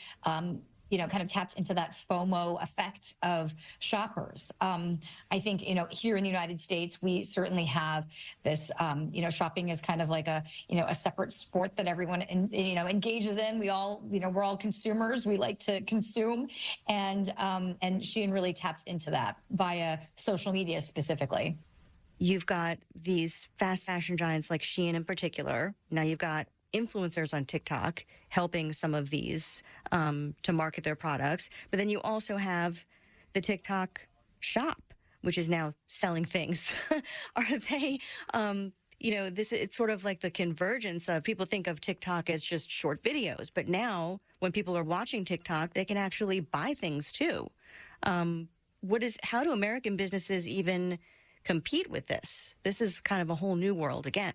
kind of tapped into that FOMO effect of shoppers. I think, here in the United States, we certainly have this, shopping is kind of like a separate sport that everyone, engages in. We all, we're all consumers. We like to consume. And Shein really tapped into that via social media specifically. You've got these fast fashion giants like Shein in particular. Now you've got influencers on TikTok helping some of these to market their products. But then you also have the TikTok shop, which is now selling things. Are they, it's sort of like the convergence of people think of TikTok as just short videos. But now when people are watching TikTok, they can actually buy things too. How do American businesses even compete with this? This is kind of a whole new world again.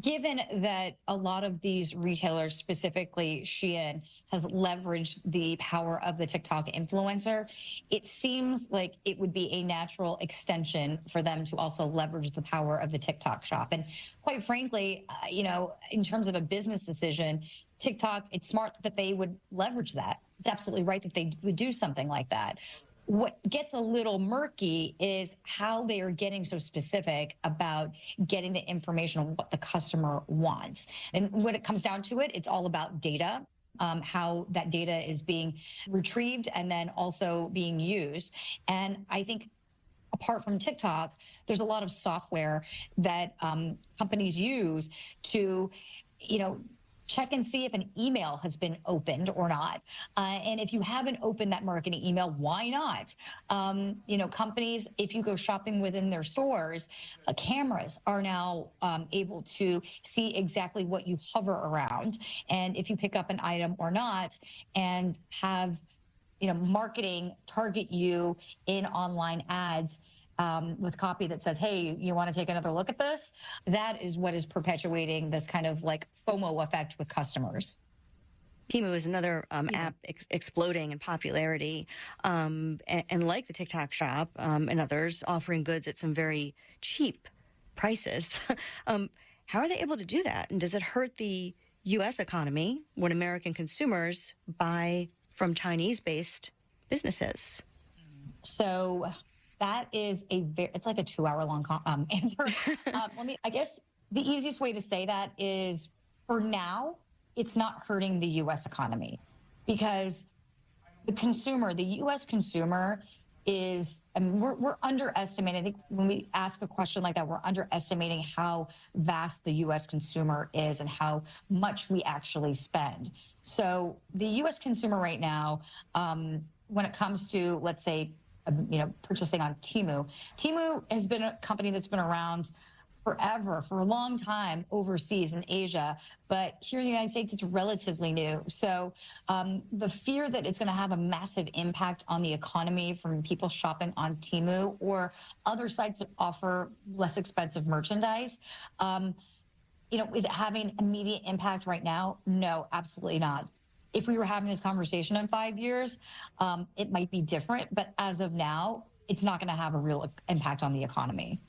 given that a lot of these retailers, specifically Shein, has leveraged the power of the TikTok influencer, it seems like it would be a natural extension for them to also leverage the power of the TikTok shop. And quite frankly, in terms of a business decision, TikTok, it's smart that they would leverage that. It's absolutely right that they would do something like that. What gets a little murky is how they are getting so specific about getting the information on what the customer wants. And when it comes down to it, it's all about data, how that data is being retrieved and then also being used. And I think apart from TikTok, there's a lot of software that companies use to, check and see if an email has been opened or not. And if you haven't opened that marketing email, why not? Companies, if you go shopping within their stores, cameras are now able to see exactly what you hover around. And if you pick up an item or not, and have, marketing target you in online ads, with copy that says, hey, you want to take another look at this? That is what is perpetuating this kind of like FOMO effect with customers. Temu is another app exploding in popularity, and like the TikTok shop and others, offering goods at some very cheap prices. How are they able to do that? And does it hurt the U.S. economy when American consumers buy from Chinese-based businesses? So that is it's like a 2-hour-long answer. I guess the easiest way to say that is, for now, it's not hurting the U.S. economy, because the U.S. consumer is, we're underestimating. I think when we ask a question like that, we're underestimating how vast the U.S. consumer is and how much we actually spend. So the U.S. consumer right now, when it comes to, let's say, purchasing on Temu. Temu has been a company that's been around forever, for a long time overseas in Asia, but here in the United States, it's relatively new. So the fear that it's going to have a massive impact on the economy from people shopping on Temu or other sites that offer less expensive merchandise, is it having immediate impact right now? No, absolutely not. If we were having this conversation in 5 years, it might be different. But as of now, it's not going to have a real impact on the economy.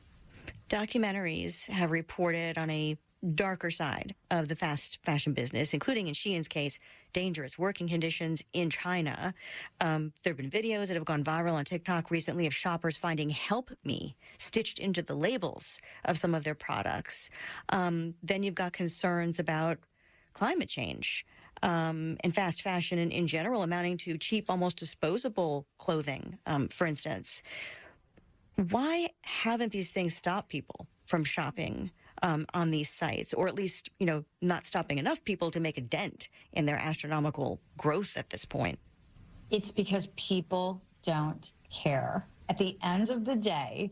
Documentaries have reported on a darker side of the fast fashion business, including in Shein's case, dangerous working conditions in China. There have been videos that have gone viral on TikTok recently of shoppers finding "Help Me" stitched into the labels of some of their products. Then you've got concerns about climate change. And fast fashion in general, amounting to cheap, almost disposable clothing, for instance. Why haven't these things stopped people from shopping on these sites, or at least, not stopping enough people to make a dent in their astronomical growth at this point? It's because people don't care. At the end of the day,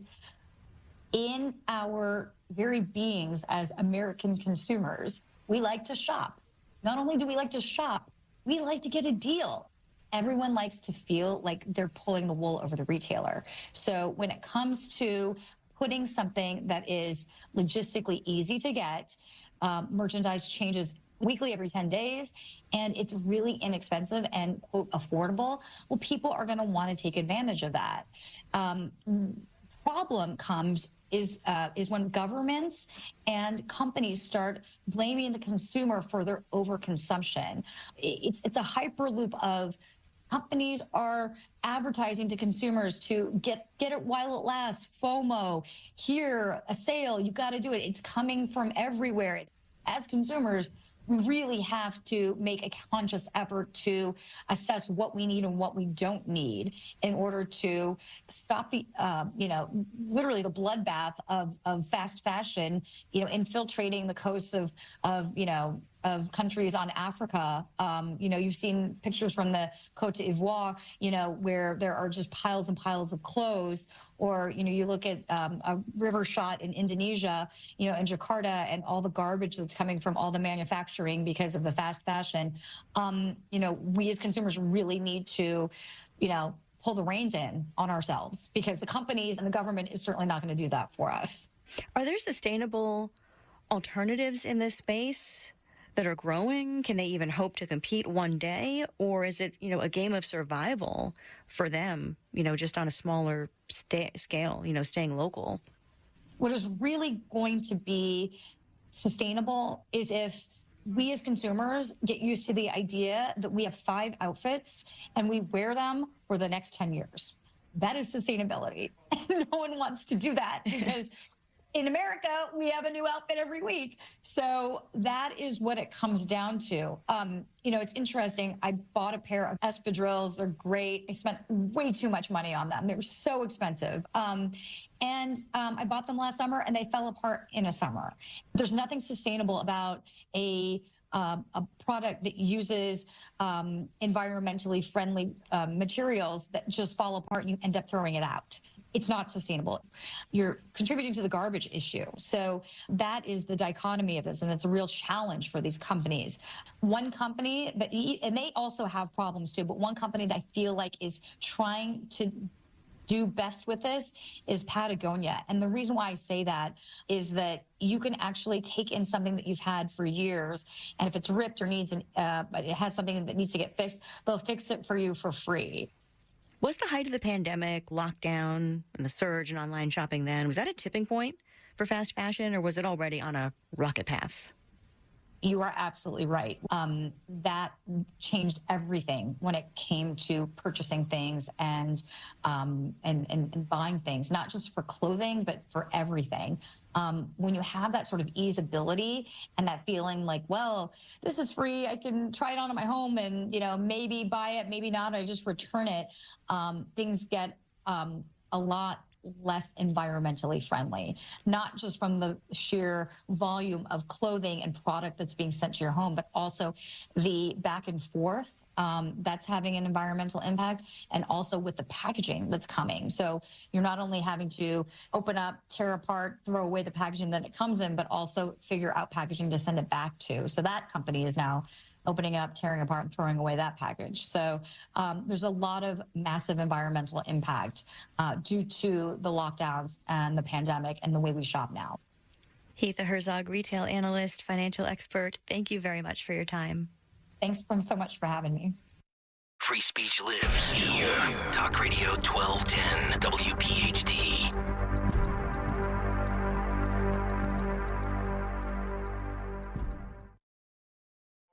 in our very beings as American consumers, we like to shop. Not only do we like to shop, we like to get a deal. Everyone likes to feel like they're pulling the wool over the retailer. So when it comes to putting something that is logistically easy to get, merchandise changes weekly every 10 days, and it's really inexpensive and, quote, affordable, well, people are going to want to take advantage of that. Problem comes is when governments and companies start blaming the consumer for their overconsumption. It's a hyperloop of companies are advertising to consumers to get it while it lasts, FOMO, here, a sale, you got to do it. It's coming from everywhere. As consumers, we really have to make a conscious effort to assess what we need and what we don't need in order to stop the, literally the bloodbath of fast fashion, infiltrating the coasts of countries on Africa. You've seen pictures from the Côte d'Ivoire, where there are just piles and piles of clothes. Or, you look at a river shot in Indonesia, in Jakarta, and all the garbage that's coming from all the manufacturing because of the fast fashion. We as consumers really need to, pull the reins in on ourselves, because the companies and the government is certainly not going to do that for us. Are there sustainable alternatives in this space that are growing? Can they even hope to compete one day? Or is it, a game of survival for them, just on a smaller scale, staying local? What is really going to be sustainable is if we as consumers get used to the idea that we have 5 outfits and we wear them for the next 10 years. That is sustainability. No one wants to do that because in America, we have a new outfit every week. So that is what it comes down to. It's interesting. I bought a pair of espadrilles. They're great. I spent way too much money on them. They were so expensive. I bought them last summer and they fell apart in a summer. There's nothing sustainable about a product that uses environmentally friendly materials that just fall apart and you end up throwing it out. It's not sustainable. You're contributing to the garbage issue. So that is the dichotomy of this, and it's a real challenge for these companies. One company and they also have problems too, but one company that I feel like is trying to do best with this is Patagonia. And the reason why I say that is that you can actually take in something that you've had for years, and if it's ripped or it has something that needs to get fixed, they'll fix it for you for free. Was the height of the pandemic, lockdown, and the surge in online shopping then, was that a tipping point for fast fashion, or was it already on a rocket path? You are absolutely right. That changed everything when it came to purchasing things and buying things, not just for clothing, but for everything. When you have that sort of easeability and that feeling like, well, this is free, I can try it on at my home and, maybe buy it, maybe not, I just return it, things get a lot less environmentally friendly, not just from the sheer volume of clothing and product that's being sent to your home, but also the back and forth that's having an environmental impact, and also with the packaging that's coming. So you're not only having to open up, tear apart, throw away the packaging that it comes in, but also figure out packaging to send it back to. So that company is now opening up, tearing apart, and throwing away that package. So there's a lot of massive environmental impact due to the lockdowns and the pandemic and the way we shop now. Heatha Herzog, retail analyst, financial expert, thank you very much for your time. Thanks so much for having me. Free speech lives here. Talk Radio 1210 WPHT.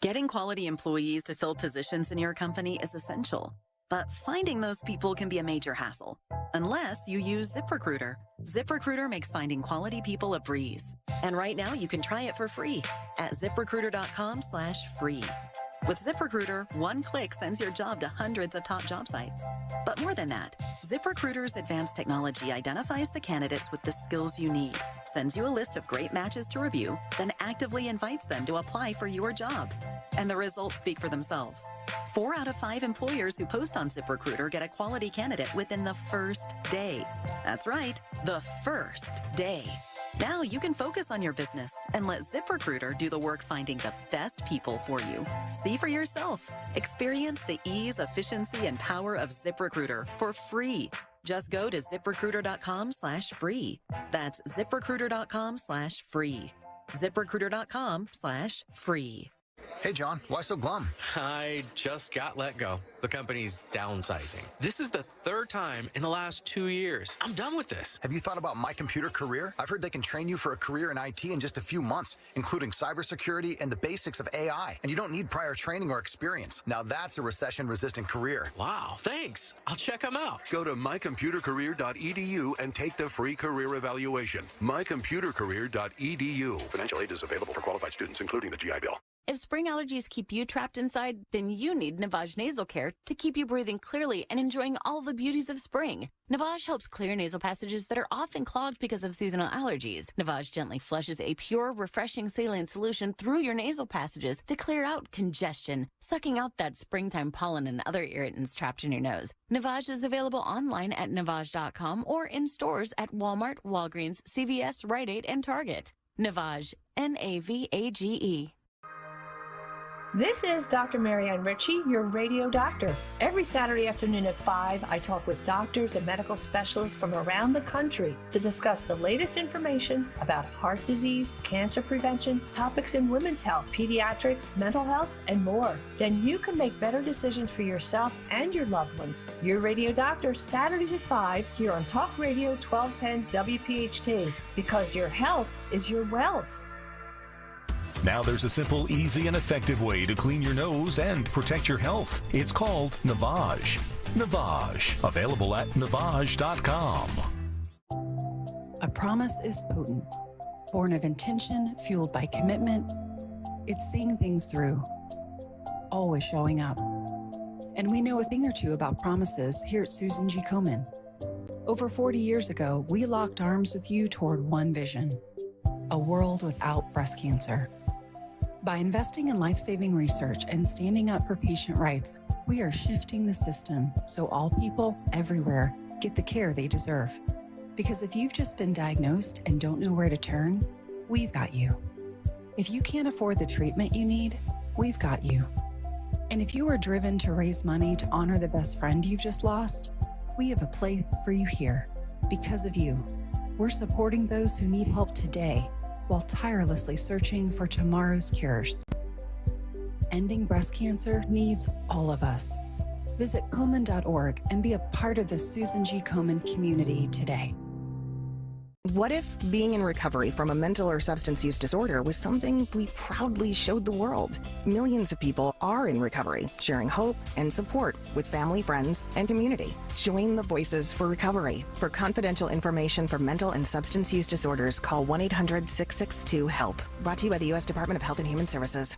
Getting quality employees to fill positions in your company is essential, but finding those people can be a major hassle, unless you use ZipRecruiter. ZipRecruiter makes finding quality people a breeze. And right now you can try it for free at ZipRecruiter.com/free. With ZipRecruiter, one click sends your job to hundreds of top job sites. But more than that, ZipRecruiter's advanced technology identifies the candidates with the skills you need, sends you a list of great matches to review, then actively invites them to apply for your job. And the results speak for themselves. 4 out of 5 employers who post on ZipRecruiter get a quality candidate within the first day. That's right, the first day. Now you can focus on your business and let ZipRecruiter do the work finding the best people for you. See for yourself. Experience the ease, efficiency, and power of ZipRecruiter for free. Just go to ZipRecruiter.com/free. That's ZipRecruiter.com/free. ZipRecruiter.com/free. Hey, John, why so glum? I just got let go. The company's downsizing. This is the 3rd time in the last 2 years. I'm done with this. Have you thought about My Computer Career? I've heard they can train you for a career in IT in just a few months, including cybersecurity and the basics of AI. And you don't need prior training or experience. Now that's a recession-resistant career. Wow, thanks. I'll check them out. Go to mycomputercareer.edu and take the free career evaluation. mycomputercareer.edu. Financial aid is available for qualified students, including the GI Bill. If spring allergies keep you trapped inside, then you need Navage Nasal Care to keep you breathing clearly and enjoying all the beauties of spring. Navage helps clear nasal passages that are often clogged because of seasonal allergies. Navage gently flushes a pure, refreshing saline solution through your nasal passages to clear out congestion, sucking out that springtime pollen and other irritants trapped in your nose. Navage is available online at Navage.com or in stores at Walmart, Walgreens, CVS, Rite Aid, and Target. Navage, Navage. This is Dr. Marianne Ritchie, your radio doctor. Every Saturday afternoon at 5, I talk with doctors and medical specialists from around the country to discuss the latest information about heart disease, cancer prevention, topics in women's health, pediatrics, mental health, and more. Then you can make better decisions for yourself and your loved ones. Your radio doctor, Saturdays at 5, here on Talk Radio 1210 WPHT, because your health is your wealth. Now there's a simple, easy, and effective way to clean your nose and protect your health. It's called Navage. Navage. Available at Navage.com. A promise is potent. Born of intention, fueled by commitment. It's seeing things through. Always showing up. And we know a thing or two about promises here at Susan G. Komen. Over 40 years ago, we locked arms with you toward one vision. A world without breast cancer. By investing in life-saving research and standing up for patient rights, we are shifting the system so all people everywhere get the care they deserve. Because if you've just been diagnosed and don't know where to turn, we've got you. If you can't afford the treatment you need, we've got you. And if you are driven to raise money to honor the best friend you've just lost, we have a place for you here. Because of you, we're supporting those who need help today while tirelessly searching for tomorrow's cures. Ending breast cancer needs all of us. Visit Komen.org and be a part of the Susan G. Komen community today. What if being in recovery from a mental or substance use disorder was something we proudly showed the world? Millions of people are in recovery, sharing hope and support with family, friends, and community. Join the Voices for Recovery. For confidential information for mental and substance use disorders, call 1-800-662-HELP. Brought to you by the U.S. Department of Health and Human Services.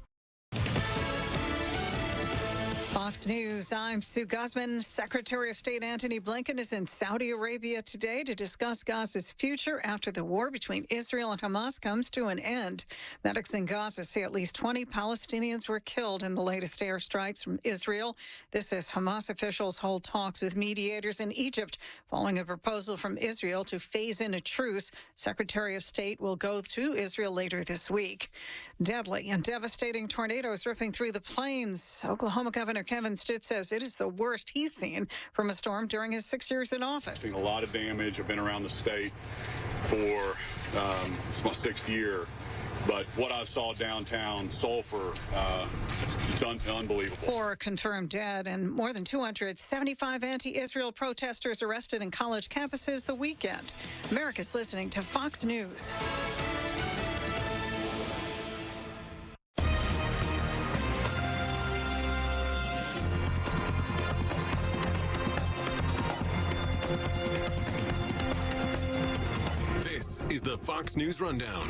Fox News, I'm Sue Guzman. Secretary of State Antony Blinken is in Saudi Arabia today to discuss Gaza's future after the war between Israel and Hamas comes to an end. Medics in Gaza say at least 20 Palestinians were killed in the latest airstrikes from Israel. This as Hamas officials hold talks with mediators in Egypt following a proposal from Israel to phase in a truce. Secretary of State will go to Israel later this week. Deadly and devastating tornadoes ripping through the plains. Oklahoma Governor Kevin Stitt says it is the worst he's seen from a storm during his 6 years in office. I've seen a lot of damage. I've been around the state for it's my 6th year. But what I saw downtown Sulphur, it's unbelievable. 4 confirmed dead and more than 275 anti-Israel protesters arrested in college campuses the weekend. America's listening to Fox News. Is the Fox News Rundown.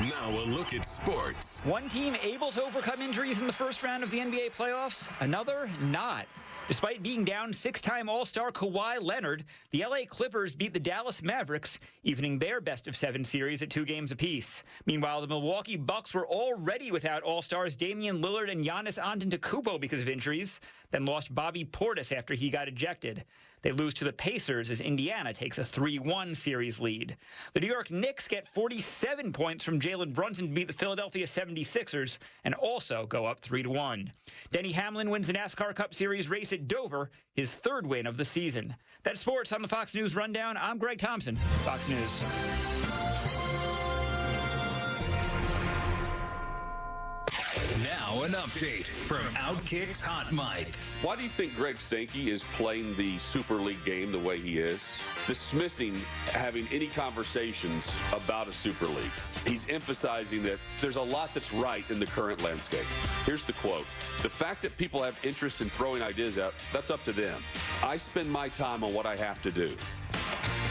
Now a look at sports. One team able to overcome injuries in the first round of the NBA playoffs, another not. Despite being down 6-time All-Star Kawhi Leonard, the LA Clippers beat the Dallas Mavericks, evening their best-of-7 series at 2 games apiece. Meanwhile, the Milwaukee Bucks were already without All-Stars Damian Lillard and Giannis Antetokounmpo because of injuries, then lost Bobby Portis after he got ejected. They lose to the Pacers as Indiana takes a 3-1 series lead. The New York Knicks get 47 points from Jalen Brunson to beat the Philadelphia 76ers and also go up 3-1. Denny Hamlin wins the NASCAR Cup Series race at Dover, his 3rd win of the season. That's sports on the Fox News Rundown. I'm Greg Thompson, Fox News. Now an update from Outkick's Hot Mic. Why do you think Greg Sankey is playing the Super League game the way he is? Dismissing having any conversations about a Super League. He's emphasizing that there's a lot that's right in the current landscape. Here's the quote. The fact that people have interest in throwing ideas out, that's up to them. I spend my time on what I have to do.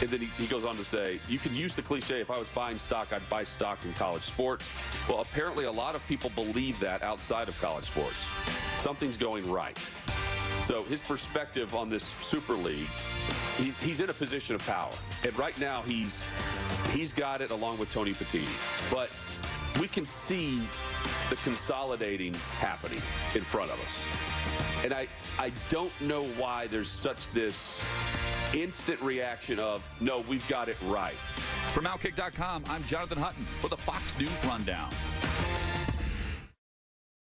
And then he goes on to say, you can use the cliche, if I was buying stock, I'd buy stock in college sports. Well, apparently a lot of people believe that outside of college sports. Something's going right. So his perspective on this Super League, he's in a position of power. And right now he's got it along with Tony Patini. But we can see the consolidating happening in front of us. And I don't know why there's such this instant reaction of, no, we've got it right. From Outkick.com, I'm Jonathan Hutton with a Fox News Rundown.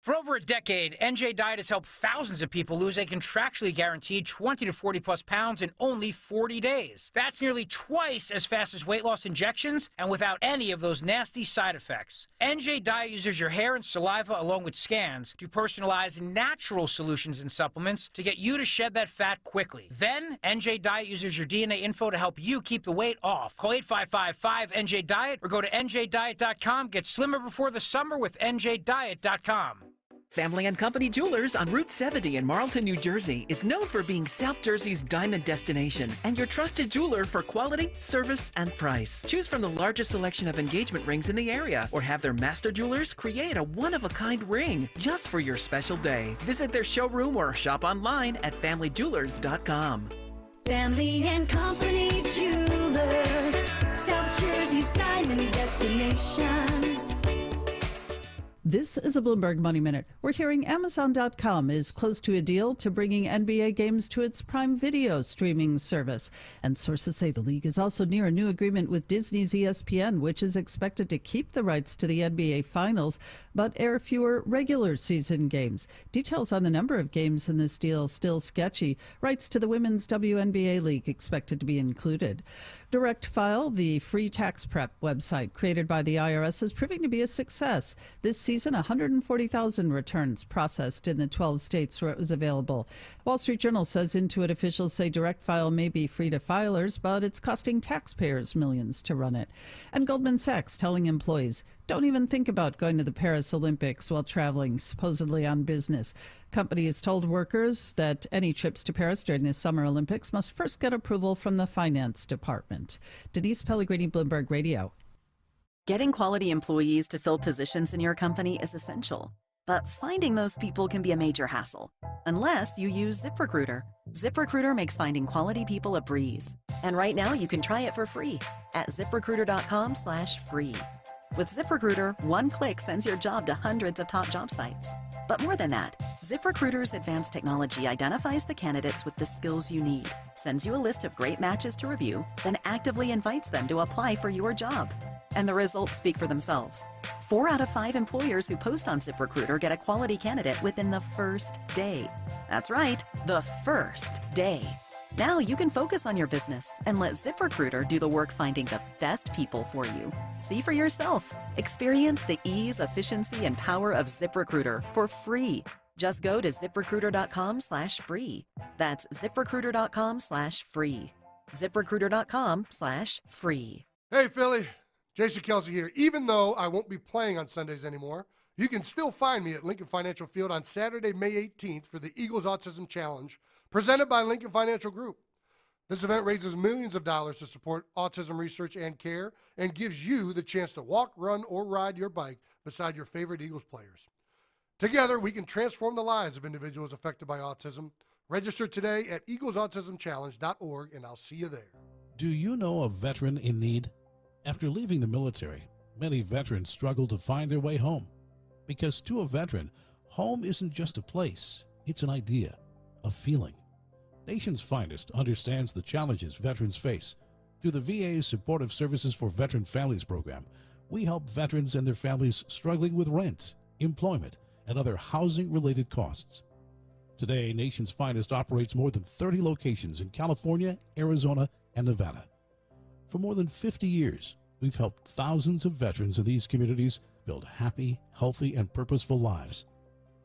For over a decade, NJ Diet has helped thousands of people lose a contractually guaranteed 20 to 40 plus pounds in only 40 days. That's nearly twice as fast as weight loss injections and without any of those nasty side effects. NJ Diet uses your hair and saliva along with scans to personalize natural solutions and supplements to get you to shed that fat quickly. Then, NJ Diet uses your DNA info to help you keep the weight off. Call 855-5NJ-DIET or go to njdiet.com. Get slimmer before the summer with njdiet.com. Family and Company Jewelers on Route 70 in Marlton, New Jersey is known for being South Jersey's diamond destination and your trusted jeweler for quality, service, and price. Choose from the largest selection of engagement rings in the area or have their master jewelers create a one-of-a-kind ring just for your special day. Visit their showroom or shop online at familyjewelers.com. Family and Company Jewelers, South Jersey's diamond destination. This is a Bloomberg Money Minute. We're hearing Amazon.com is close to a deal to bringing NBA games to its Prime Video streaming service. And sources say the league is also near a new agreement with Disney's ESPN, which is expected to keep the rights to the NBA Finals, but air fewer regular season games. Details on the number of games in this deal still sketchy. Rights to the Women's WNBA League expected to be included. Direct File, the free tax prep website created by the IRS, is proving to be a success. This season, 140,000 returns processed in the 12 states where it was available. Wall Street Journal says Intuit officials say Direct File may be free to filers, but it's costing taxpayers millions to run it. And Goldman Sachs telling employees, don't even think about going to the Paris Olympics while traveling, supposedly on business. Companies told workers that any trips to Paris during the Summer Olympics must first get approval from the finance department. Denise Pellegrini, Bloomberg Radio. Getting quality employees to fill positions in your company is essential, but finding those people can be a major hassle, unless you use ZipRecruiter. ZipRecruiter makes finding quality people a breeze. And right now you can try it for free at ZipRecruiter.com/free. With ZipRecruiter, one click sends your job to hundreds of top job sites. But more than that, ZipRecruiter's advanced technology identifies the candidates with the skills you need, sends you a list of great matches to review, then actively invites them to apply for your job. And the results speak for themselves. 4 out of 5 employers who post on ZipRecruiter get a quality candidate within the first day. That's right, the first day. Now you can focus on your business and let ZipRecruiter do the work finding the best people for you. See for yourself. Experience the ease, efficiency, and power of ZipRecruiter for free. Just go to ZipRecruiter.com/free. That's ZipRecruiter.com/free. ZipRecruiter.com/free. Hey, Philly. Jason Kelsey here. Even though I won't be playing on Sundays anymore, you can still find me at Lincoln Financial Field on Saturday, May 18th for the Eagles Autism Challenge, presented by Lincoln Financial Group. This event raises millions of dollars to support autism research and care and gives you the chance to walk, run, or ride your bike beside your favorite Eagles players. Together, we can transform the lives of individuals affected by autism. Register today at eaglesautismchallenge.org, and I'll see you there. Do you know a veteran in need? After leaving the military, many veterans struggle to find their way home. Because to a veteran, home isn't just a place, it's an idea, a feeling. Nation's Finest understands the challenges veterans face. Through the VA's Supportive Services for Veteran Families program, we help veterans and their families struggling with rent, employment, and other housing-related costs. Today, Nation's Finest operates more than 30 locations in California, Arizona, and Nevada. For more than 50 years, we've helped thousands of veterans in these communities build happy, healthy, and purposeful lives.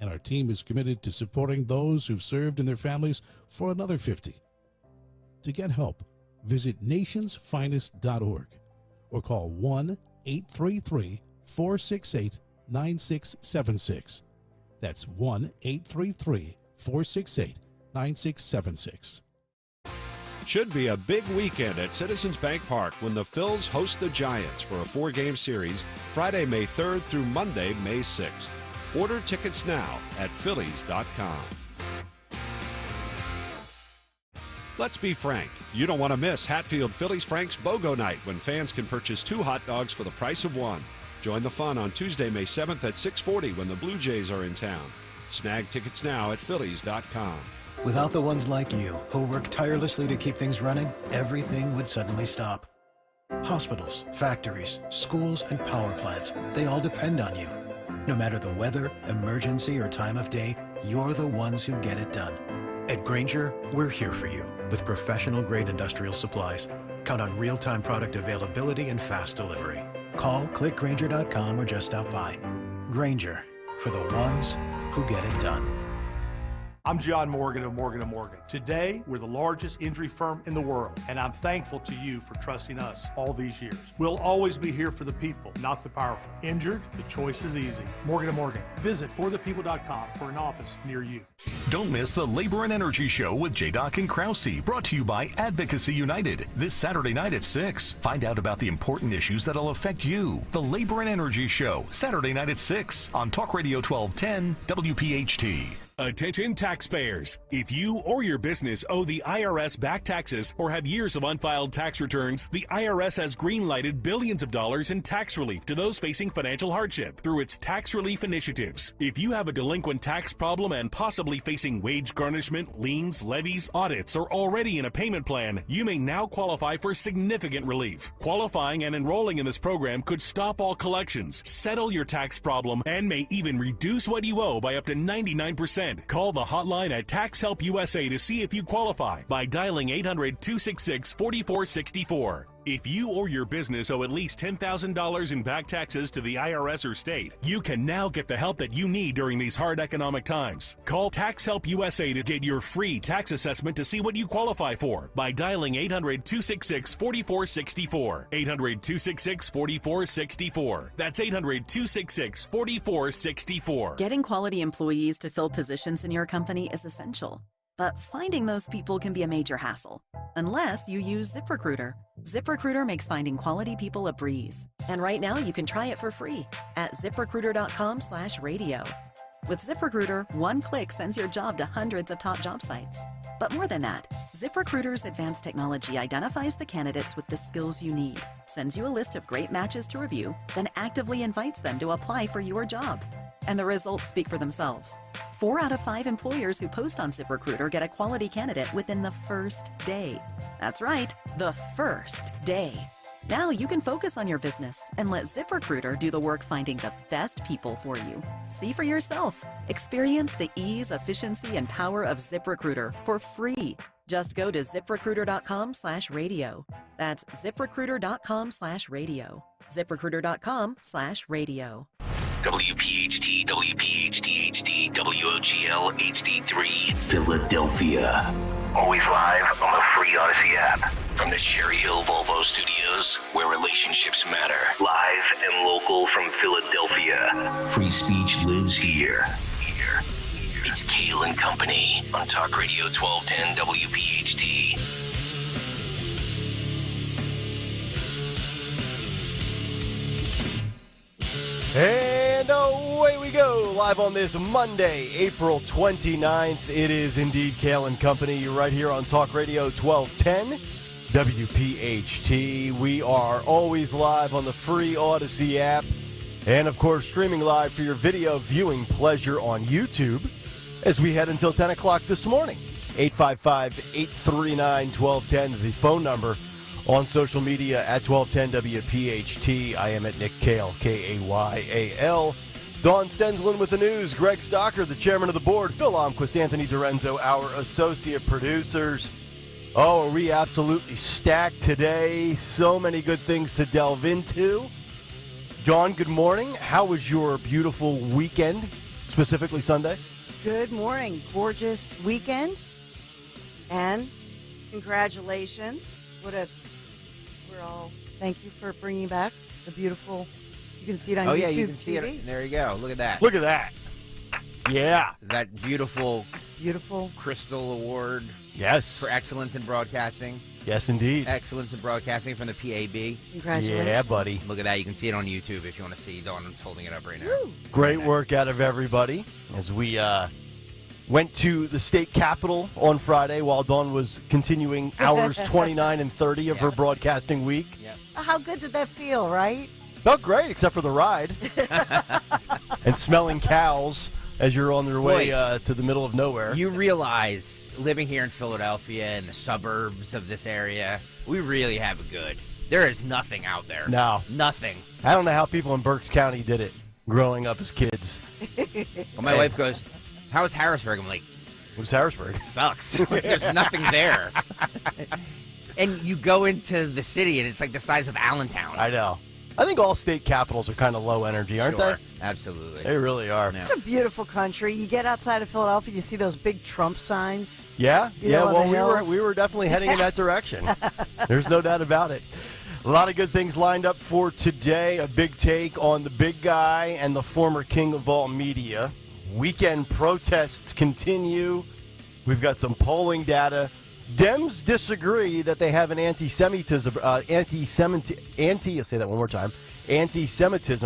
And our team is committed to supporting those who've served and their families for another 50. To get help, visit nationsfinest.org or call 1-833-468-9676. That's 1-833-468-9676. Should be a big weekend at Citizens Bank Park when the Phils host the Giants for a 4-game series Friday, May 3rd through Monday, May 6th. Order tickets now at Phillies.com. Let's be frank. You don't want to miss Hatfield Phillies Frank's BOGO Night when fans can purchase 2 hot dogs for the price of 1. Join the fun on Tuesday, May 7th at 6:40 when the Blue Jays are in town. Snag tickets now at Phillies.com. Without the ones like you, who work tirelessly to keep things running, everything would suddenly stop. Hospitals, factories, schools, and power plants, they all depend on you. No matter the weather, emergency, or time of day, you're the ones who get it done. At Grainger, we're here for you with professional-grade industrial supplies. Count on real-time product availability and fast delivery. Call, click Grainger.com, or just stop by. Grainger, for the ones who get it done. I'm John Morgan of Morgan & Morgan. Today, we're the largest injury firm in the world, and I'm thankful to you for trusting us all these years. We'll always be here for the people, not the powerful. Injured? The choice is easy. Morgan & Morgan. Visit forthepeople.com for an office near you. Don't miss the Labor and Energy Show with J-Doc and Krause, brought to you by Advocacy United, this Saturday night at 6. Find out about the important issues that'll affect you. The Labor and Energy Show, Saturday night at 6 on Talk Radio 1210 WPHT. Attention taxpayers. If you or your business owe the IRS back taxes or have years of unfiled tax returns, the IRS has green-lighted billions of dollars in tax relief to those facing financial hardship through its tax relief initiatives. If you have a delinquent tax problem and possibly facing wage garnishment, liens, levies, audits, or already in a payment plan, you may now qualify for significant relief. Qualifying and enrolling in this program could stop all collections, settle your tax problem, and may even reduce what you owe by up to 99%. Call the hotline at Tax Help USA to see if you qualify by dialing 800-266-4464. If you or your business owe at least $10,000 in back taxes to the IRS or state, you can now get the help that you need during these hard economic times. Call Tax Help USA to get your free tax assessment to see what you qualify for by dialing 800-266-4464. 800-266-4464. That's 800-266-4464. Getting quality employees to fill positions in your company is essential. But finding those people can be a major hassle, unless you use ZipRecruiter. ZipRecruiter makes finding quality people a breeze. And right now you can try it for free at ZipRecruiter.com/radio. With ZipRecruiter, one click sends your job to hundreds of top job sites. But more than that, ZipRecruiter's advanced technology identifies the candidates with the skills you need, sends you a list of great matches to review, then actively invites them to apply for your job. And the results speak for themselves. 4 out of 5 employers who post on ZipRecruiter get a quality candidate within the first day. That's right, the first day. Now you can focus on your business and let ZipRecruiter do the work finding the best people for you. See for yourself. Experience the ease, efficiency, and power of ZipRecruiter for free. Just go to ZipRecruiter.com/radio. That's ZipRecruiter.com/radio. ZipRecruiter.com/radio. WPHT, WPHT HD, WOGL HD3, Philadelphia. Always live on the free Odyssey app. From the Cherry Hill Volvo Studios, where relationships matter. Live and local from Philadelphia. Free speech lives here. It's Kayal and Company on Talk Radio 1210 WPHT. And away we go, live on this Monday, April 29th. It is indeed Kayal and Company. You're right here on Talk Radio 1210 WPHT. We are always live on the free Odyssey app. And, of course, streaming live for your video viewing pleasure on YouTube as we head until 10 o'clock this morning. 855-839-1210 is the phone number. On social media at 1210 WPHT. I am at Nick Kayal, Kayal. Dawn Stensland with the news. Greg Stocker, the chairman of the board. Phil Almquist, Anthony Dorenzo, our associate producers. Oh, are we absolutely stacked today? So many good things to delve into. John, good morning. How was your beautiful weekend, specifically Sunday? Good morning. Gorgeous weekend. And congratulations. Thank you for bringing back the beautiful, you can see it on YouTube. Oh, yeah, you can see TV. it. There you go. Look at that. Look at that. Yeah. That beautiful. It's beautiful. Crystal Award. Yes. For excellence in broadcasting. Yes, indeed. Excellence in broadcasting from the PAB. Congratulations. Yeah, buddy. Look at that. You can see it on YouTube if you want to see. Dawn's holding it up right now. Woo. Great work out of everybody as we went to the state capitol on Friday while Dawn was continuing hours 29 and 30 of her broadcasting week. Yep. How good did that feel, right? Felt great, except for the ride. And smelling cows as you're on your way to the middle of nowhere. You realize, living here in Philadelphia and the suburbs of this area, we really have it good. There is nothing out there. No. Nothing. I don't know how people in Berks County did it. growing up as kids. Well, my wife goes, how's Harrisburg? I'm like, what's Harrisburg? It sucks. There's nothing there. And you go into the city, and it's like the size of Allentown. I know. I think all state capitals are kind of low energy, aren't Sure, they? absolutely. They really are. It's a beautiful country. You get outside of Philadelphia, you see those big Trump signs. Yeah, You yeah. know, on Well, the we were definitely heading in that direction. There's no doubt about it. A lot of good things lined up for today. A big take on the big guy and the former king of all media. Weekend protests continue. We've got some polling data. Dems disagree that they have an anti-Semitism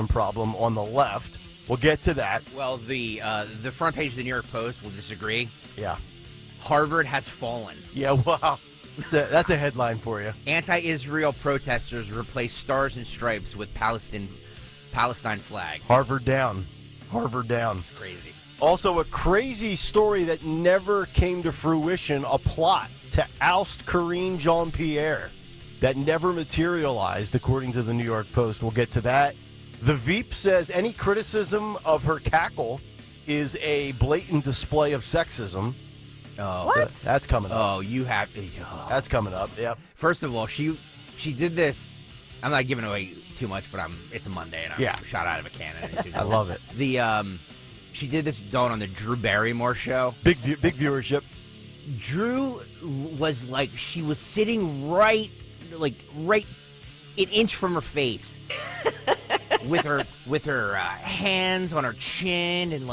problem on the left. We'll get to that. Well, the front page of the New York Post will disagree. Yeah. Harvard has fallen. Yeah, wow. That's a headline for you. Anti-Israel protesters replace stars and stripes with Palestine flag. Harvard down. Harvard down. Crazy. Also, a crazy story that never came to fruition, a plot to oust Karine Jean-Pierre that never materialized, according to the New York Post. We'll get to that. The Veep says any criticism of her cackle is a blatant display of sexism. Oh, What? That's coming up. Oh, you have to. That's coming up, yep. First of all, she did this. I'm not giving away too much, but it's a Monday, and I'm shot out of a cannon. I love it. She did this on the Drew Barrymore show. Big viewership. Drew was like, she was sitting right an inch from her face, with her hands on her chin, and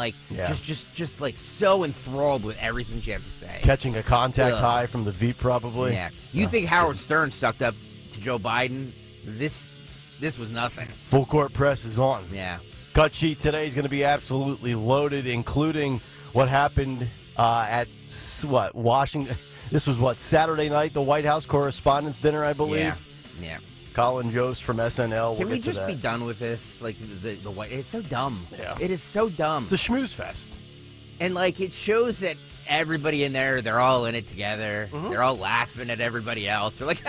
just like so enthralled with everything she had to say. Catching a contact high from the Veep, probably. Yeah. You think Howard Stern sucked up to Joe Biden? This was nothing. Full court press is on. Yeah. Cut sheet today is going to be absolutely loaded, including what happened at Washington. This was Saturday night, the White House Correspondents' Dinner, I believe. Yeah. Colin Jost from SNL. Can we just be done with this? Like the White? It's so dumb. Yeah. It is so dumb. It's a schmooze fest. And it shows that everybody in there, they're all in it together. Mm-hmm. They're all laughing at everybody else. They're like,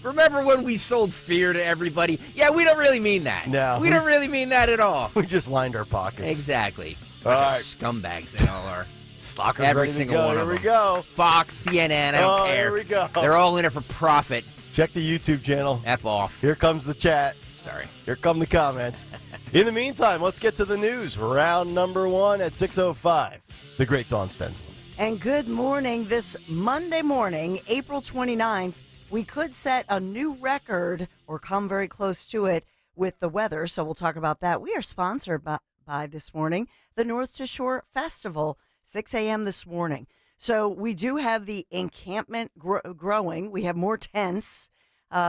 remember when we sold fear to everybody? Yeah, we don't really mean that. No. We don't really mean that at all. We just lined our pockets. Exactly. All right. Scumbags they all are. Stalkers Every ready to single go. one Here of we them. go. Fox, CNN, I don't care. Here we go. They're all in it for profit. Check the YouTube channel. F off. Here comes the chat. Sorry. Here come the comments. In the meantime, let's get to the news. Round number 1 at 6:05. The great Dawn Stensland. And good morning. This Monday morning, April 29th, we could set a new record or come very close to it with the weather. So we'll talk about that. We are sponsored by this morning, the North to Shore Festival, 6 a.m. this morning. So we do have the encampment growing. We have more tents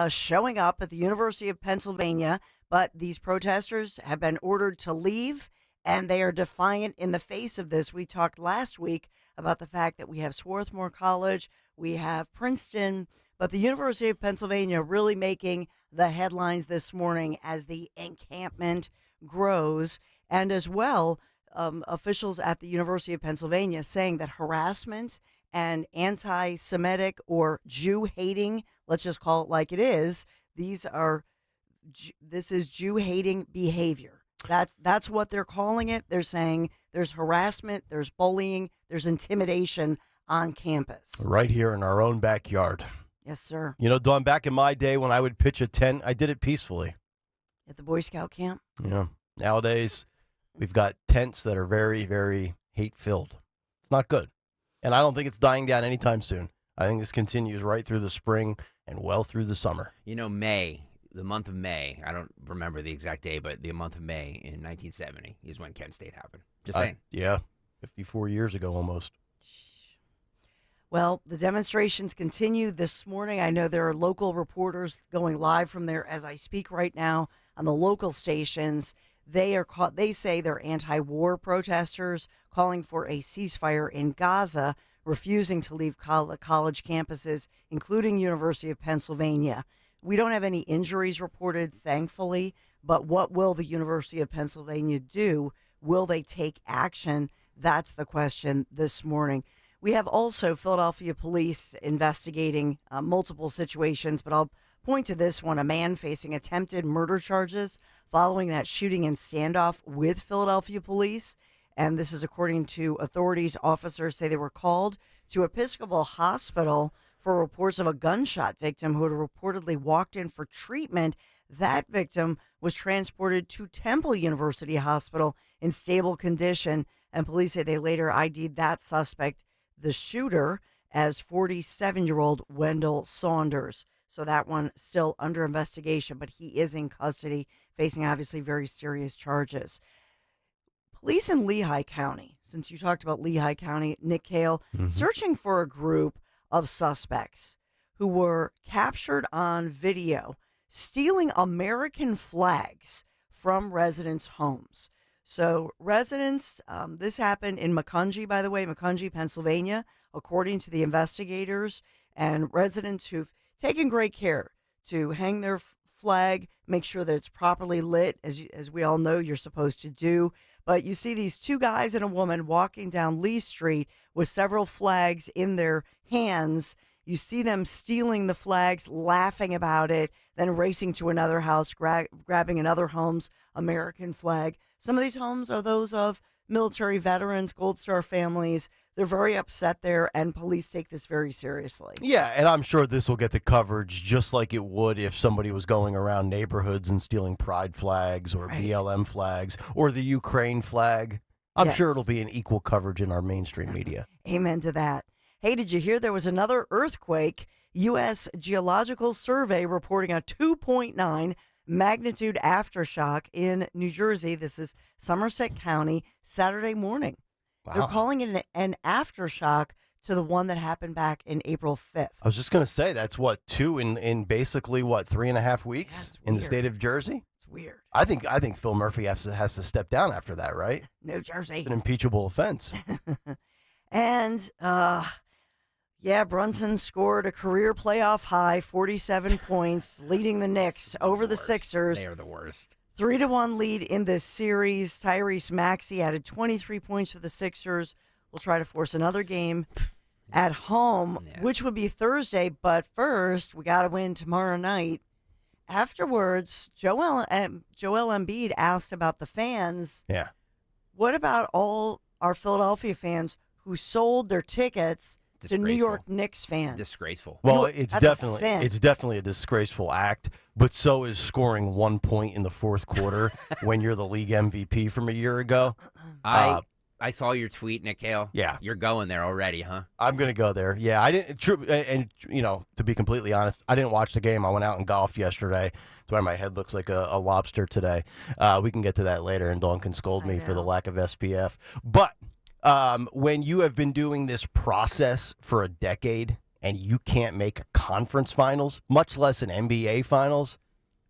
showing up at the University of Pennsylvania, but these protesters have been ordered to leave, and they are defiant in the face of this. We talked last week about the fact that we have Swarthmore College, we have Princeton, but the University of Pennsylvania really making the headlines this morning as the encampment grows, and as well, officials at the University of Pennsylvania saying that harassment and anti-Semitic or Jew-hating, let's just call it like it is, this is Jew-hating behavior. That's what they're calling it. They're saying there's harassment, there's bullying, there's intimidation on campus. Right here in our own backyard. Yes, sir. You know, Dawn, back in my day when I would pitch a tent, I did it peacefully. At the Boy Scout camp? Yeah. Nowadays, we've got tents that are very, very hate-filled. It's not good. And I don't think it's dying down anytime soon. I think this continues right through the spring and well through the summer. You know, the month of May, I don't remember the exact day, but the month of May in 1970 is when Kent State happened. Just saying. Yeah, 54 years ago almost. Well, the demonstrations continue this morning. I know there are local reporters going live from there as I speak right now on the local stations. They say they're anti-war protesters calling for a ceasefire in Gaza, refusing to leave college campuses, including University of Pennsylvania. We don't have any injuries reported, thankfully, but what will the University of Pennsylvania do? Will they take action? That's the question this morning. We have also Philadelphia police investigating multiple situations, but I'll point to this one, a man facing attempted murder charges following that shooting and standoff with Philadelphia police. And this is according to authorities. Officers say they were called to Episcopal Hospital for reports of a gunshot victim who had reportedly walked in for treatment. That victim was transported to Temple University Hospital in stable condition, and police say they later ID'd that suspect, the shooter, as 47-year-old Wendell Saunders. So that one still under investigation, but he is in custody, facing obviously very serious charges. Police in Lehigh County, since you talked about Lehigh County, Nick Kayal, searching for a group of suspects who were captured on video stealing American flags from residents' homes. So residents, this happened in Macungie, by the way, Macungie, Pennsylvania, according to the investigators, and residents who've taken great care to hang their flag, make sure that it's properly lit, as we all know you're supposed to do. But you see these two guys and a woman walking down Lee Street with several flags in their hands. You see them stealing the flags, laughing about it, then racing to another house, grabbing another home's American flag. Some of these homes are those of military veterans, Gold Star families. They're very upset there, and police take this very seriously. Yeah, and I'm sure this will get the coverage just like it would if somebody was going around neighborhoods and stealing pride flags or BLM flags or the Ukraine flag. I'm sure it'll be an equal coverage in our mainstream media. Amen to that. Hey, did you hear there was another earthquake? U.S. Geological Survey reporting a 2.9 magnitude aftershock in New Jersey. This is Somerset County, Saturday morning. Wow. They're calling it an aftershock to the one that happened back in April 5th. I was just going to say, that's what, 2 in basically, 3.5 weeks in the state of Jersey? It's weird. I think Phil Murphy has to step down after that, right? New Jersey. It's an impeachable offense. And, Brunson scored a career playoff high, 47 points, leading the Knicks over the Sixers. They are the worst. 3-1 lead in this series. Tyrese Maxey added 23 points for the Sixers. We'll try to force another game at home, which would be Thursday. But first, we got to win tomorrow night. Afterwards, Joel Embiid asked about the fans. Yeah. What about all our Philadelphia fans who sold their tickets to New York Knicks fans? Disgraceful. Well, it's definitely a disgraceful act, but so is scoring 1 point in the fourth quarter when you're the league MVP from a year ago. I saw your tweet, Nick Kayal. Yeah. You're going there already, huh? I'm going to go there. Yeah, I didn't. And to be completely honest, I didn't watch the game. I went out and golfed yesterday. That's why my head looks like a lobster today. We can get to that later, and Dawn can scold me for the lack of SPF. But when you have been doing this process for a decade and you can't make a conference finals, much less an NBA finals,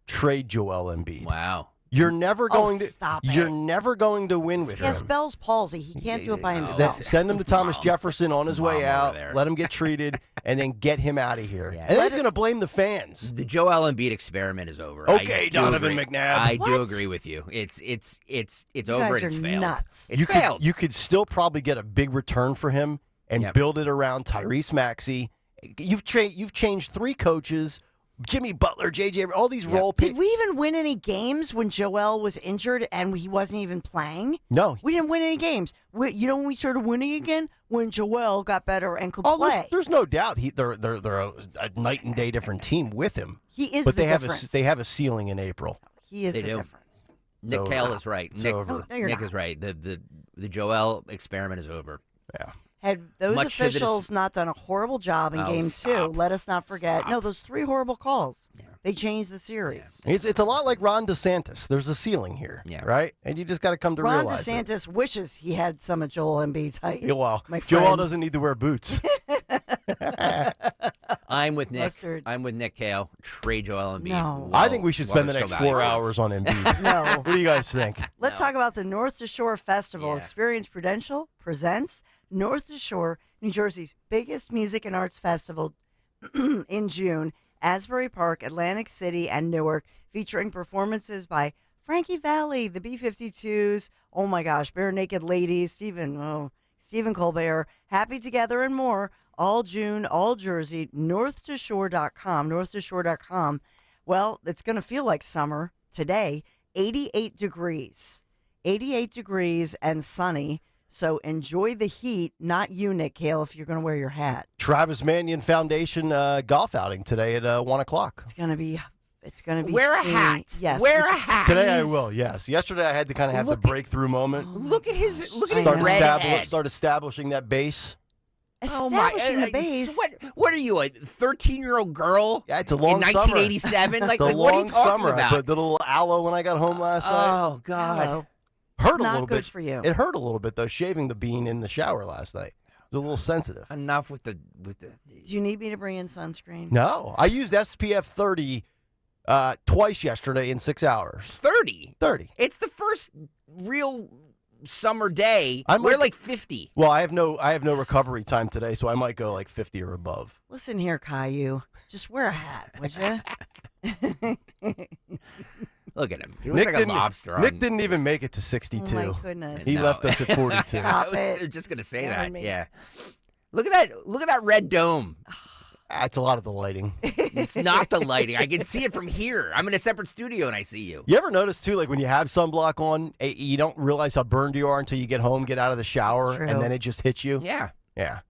trade Joel Embiid. Wow. You're never going to You're never going to win with him. He has Bell's palsy. He can't do it by himself. Send him to Thomas Jefferson on his way out. Let him get treated, and then get him out of here. Yeah. And then he's going to blame the fans. The Joel Embiid experiment is over. Okay, Donovan McNabb. I do agree with you. It's over and it's failed. Nuts. It's failed. You could still probably get a big return for him and build it around Tyrese Maxey. You've changed 3 coaches. Jimmy Butler, JJ, all these role players. Did we even win any games when Joel was injured and he wasn't even playing? No. We didn't win any games. You know when we started winning again? When Joel got better and could play. There's no doubt they're a night and day different team with him. He is but the difference. They have a ceiling in April. He is the difference. Nick Kayal is right. Nick not. is right. The Joel experiment is over. Yeah. Had those officials not done a horrible job in Game 2, let us not forget. No, those 3 horrible calls. Yeah. They changed the series. Yeah. It's a lot like Ron DeSantis. There's a ceiling here, right? And you just got to come to realize Ron DeSantis wishes he had some of Joel Embiid's height. Yeah, well, Joel doesn't need to wear boots. I'm with Nick. I'm with Nick Kayal. Trade Joel Embiid. No. I think we should spend the next 4 hours on Embiid. No. What do you guys think? Let's talk about the North to Shore Festival. Experience Prudential presents North to Shore, New Jersey's biggest music and arts festival in June. Asbury Park, Atlantic City, and Newark, featuring performances by Frankie Valli, the B-52s, oh my gosh, Bare Naked Ladies, Stephen Stephen Colbert, Happy Together and more, all June, all Jersey, north2shore.com, north2shore.com. Well, it's going to feel like summer today, 88 degrees. 88 degrees and sunny. So enjoy the heat, not you, Nick Kayal, if you're going to wear your hat. Travis Manion Foundation golf outing today at 1 o'clock. It's going to be Wear a steamy. hat. Yes. Wear a hat. Today I will, yes. Yesterday I had to kind of have the breakthrough moment. Look at his Start head. Start establishing that base. Establishing the base. What are you, a 13-year-old girl? Yeah, it's a long in summer. 1987. It's Like a what are you long talking summer. about? I put the little aloe when I got home last night. Oh God. Hurt It's a not little good bit for you. It hurt a little bit though, shaving the bean in the shower last night. It was a little sensitive. Enough with the. Do you need me to bring in sunscreen? No, I used SPF 30 twice yesterday in 6 hours. 30. 30. It's the first real summer day. I might- We're like 50. Well, I have no recovery time today, so I might go like 50 or above. Listen here, Caillou. Just wear a hat, would you? Look at him. He looks like a lobster. Nick didn't even make it to 62. Oh, my goodness. He left us at 42. Stop I it. was just gonna say Scaring that. me. Yeah. Look at that. Look at that red dome. That's a lot of the lighting. It's not the lighting. I can see it from here. I'm in a separate studio and I see you. You ever notice too, like when you have sunblock on, you don't realize how burned you are until you get home, get out of the shower, That's and true. then it just hits you? Yeah. Yeah.